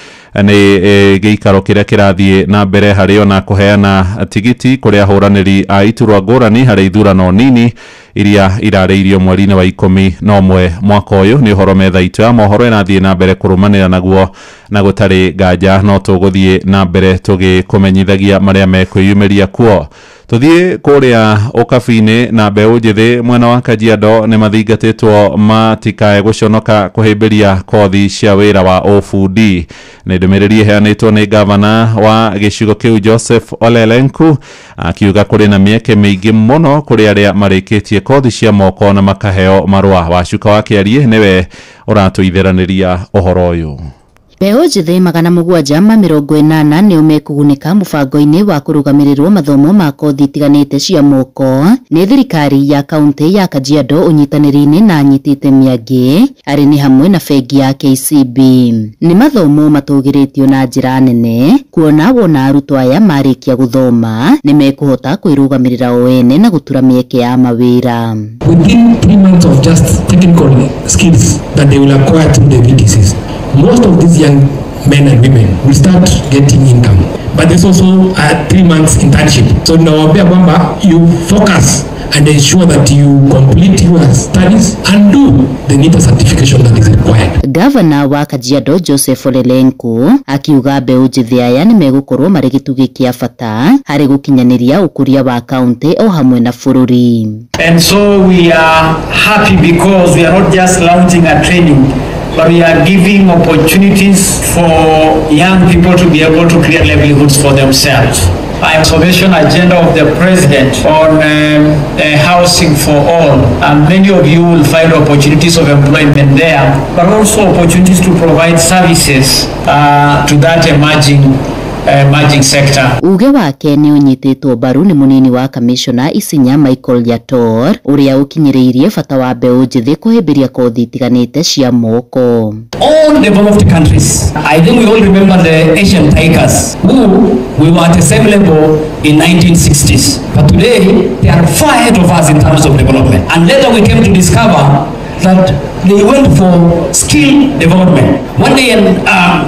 Ni giikaro kiria kirathie na mbere hari ona kuheana tigiti kuria huraniri a iturwa ngurani hari ithurano nini iria irariirio mweri-ini wa 11 mwaka uyu. Ni uhoro metha itu ya mohoro irathie na mbere kurumanira naguo na gutari nganja, no tuguthie na mbere tugikumenyithagia maria mekwiyumiria kuo. Tuthie kuria Ukabine na mbeu njithi mwena wa Kajiado ni mathingatitwo matikae guconoka kuhimbiria kothi cia wira wa OFD. Ni ndumiriri heanitwo ni gavana wa gicigo kiu Joseph Ole Lenku akiuga kuri na mieke mingi muno kuri aria marikitie kothi cia moko na makaheo marua. Wacuka wa Kiarie niwe uratuitheraniria uhoro uyu. Mbeũ njĩthĩ 780 nĩo mekugunĩka mũbango-inĩ wa kũrũgamĩrĩrwo mathomo ma kothi itiganĩte cia moko nĩ thirikari ya kaunti ya Kajiado ũnyitanĩri-inĩ na anyiti itemi angĩ arĩ nĩ hamwe na bengi ya KCB. Nĩ mathomo matũgĩrĩtio na njĩra nene kuona wona arutwo aya marĩkia gũthoma nĩ mekũhota kwĩrũgamĩrĩra o ene na gũtura mĩeke ya mawĩra. Within 3 months of just technical skills that they will acquire through the VTCs, most of these young men and women will start getting income. But there's also a 3 months internship. So nawaambia kwamba you focus and ensure that you complete your studies and do the NITA certification that is required. Governor wa Kajiado Joseph Ole Lenku akiuga mbeũ njĩthĩ aya nĩ megũkorwo marĩ gĩtugĩ kĩa bata harĩ gũkinyanĩria ũkũria wa kaunti o hamwe na bũrũri. And so we are happy because we are not just launching a training, but we are giving opportunities for young people to be able to create livelihoods for themselves. Transformation agenda of the president on housing for all, and many of you will find opportunities of employment there, but also opportunities to provide services to that emerging sector. Uge wake ni unyitĩtwo mbaru ni munini wa commissioner Isinya Michael Yator uria ukinyĩrĩirie bata wa mbeũ njĩthĩ kũhĩmbĩria kothi itiganĩte cia moko. All developed countries, I think we all remember the Asian tigers who we were at the same level in 1960s, but today they are far ahead of us in terms of development. And later we came to discover that they went for skill development. When they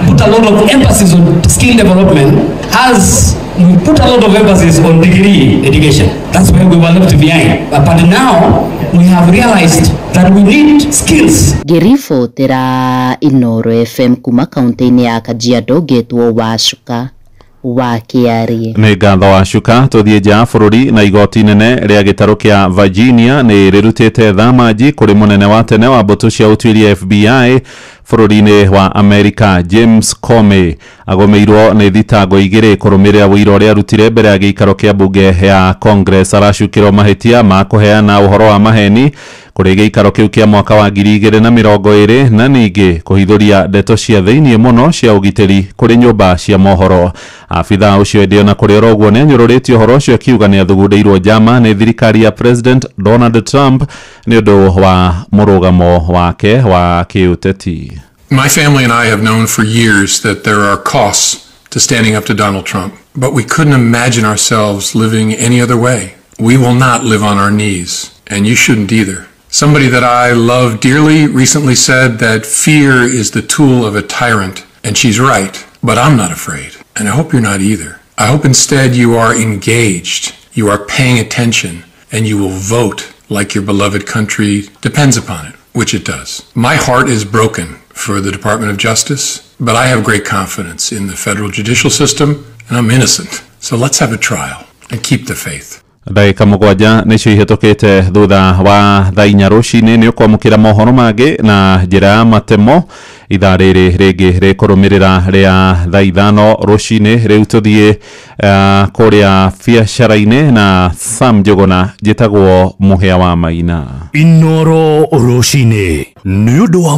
put a lot of emphasis on skill development, as we put a lot of emphasis on degree education, that's where we were left behind. But now we have realized that we need skills. Ngĩribotera Inooro FM kuma kaunti-inĩ ya Kajiado ngetwo Wacuka wa Kiarie. Nĩ ngatho Wacuka. Tũthiĩ nja bũrũri na igoti nene rĩa gĩtarũ kĩa Virginia nĩ rĩrutĩte thamanji kũrĩ mũnene wa tene wa mbũtũ cia ũtuĩria FBI bũrũri-inĩ wa Amerika James Comey agomeirwo nĩ thitango igĩrĩ kũrũmĩrĩra ũira ũrĩa arutire mbere ya gĩikaro kĩa bunge ya Congress. Aracukĩrwo mahĩtia ma kũheana ũhoro wa maheni kũrĩ gĩikaro kĩu kĩa mwaka wa 2020 na ningĩ kũhithũria ndeto cia thĩinĩ mũno cia ũgitĩri kũrĩ nyũmba cia mohoro. Abitha ũcio endio na kũrĩ oroguo nĩ anyũrũrĩtie ũhoro ũcio akiuga nĩ athugundĩirwo njama nĩ thirikari ya President Donald Trump nĩ ũndũ wa mũrũgamo wake wa kĩũteti. My family and I have known for years that there are costs to standing up to Donald Trump, but we couldn't imagine ourselves living any other way. We will not live on our knees, and you shouldn't either. Somebody that I love dearly recently said that fear is the tool of a tyrant, and she's right, but I'm not afraid, and I hope you're not either. I hope instead you are engaged, you are paying attention, and you will vote like your beloved country depends upon it, which it does. My heart is broken for the Department of Justice, but I have great confidence in the federal judicial system, and I'm innocent. So let's have a trial and keep the faith. Ndagika mugwanja nicio ihetũkĩte thutha wa thaa 4 rũcinĩ nĩ ũkwamũkĩra mohoro mangĩ na njĩra ya matemo ithaa rĩrĩ rĩngĩ rĩkũrũmĩrĩra rĩa thaa 5 rũcinĩ. Rĩu tũthiĩ kũrĩa biacara-inĩ na Sam Njũgũna njĩtagwo mũhĩa wa Maina. Inoro rũcinĩ nĩ ũndũ wa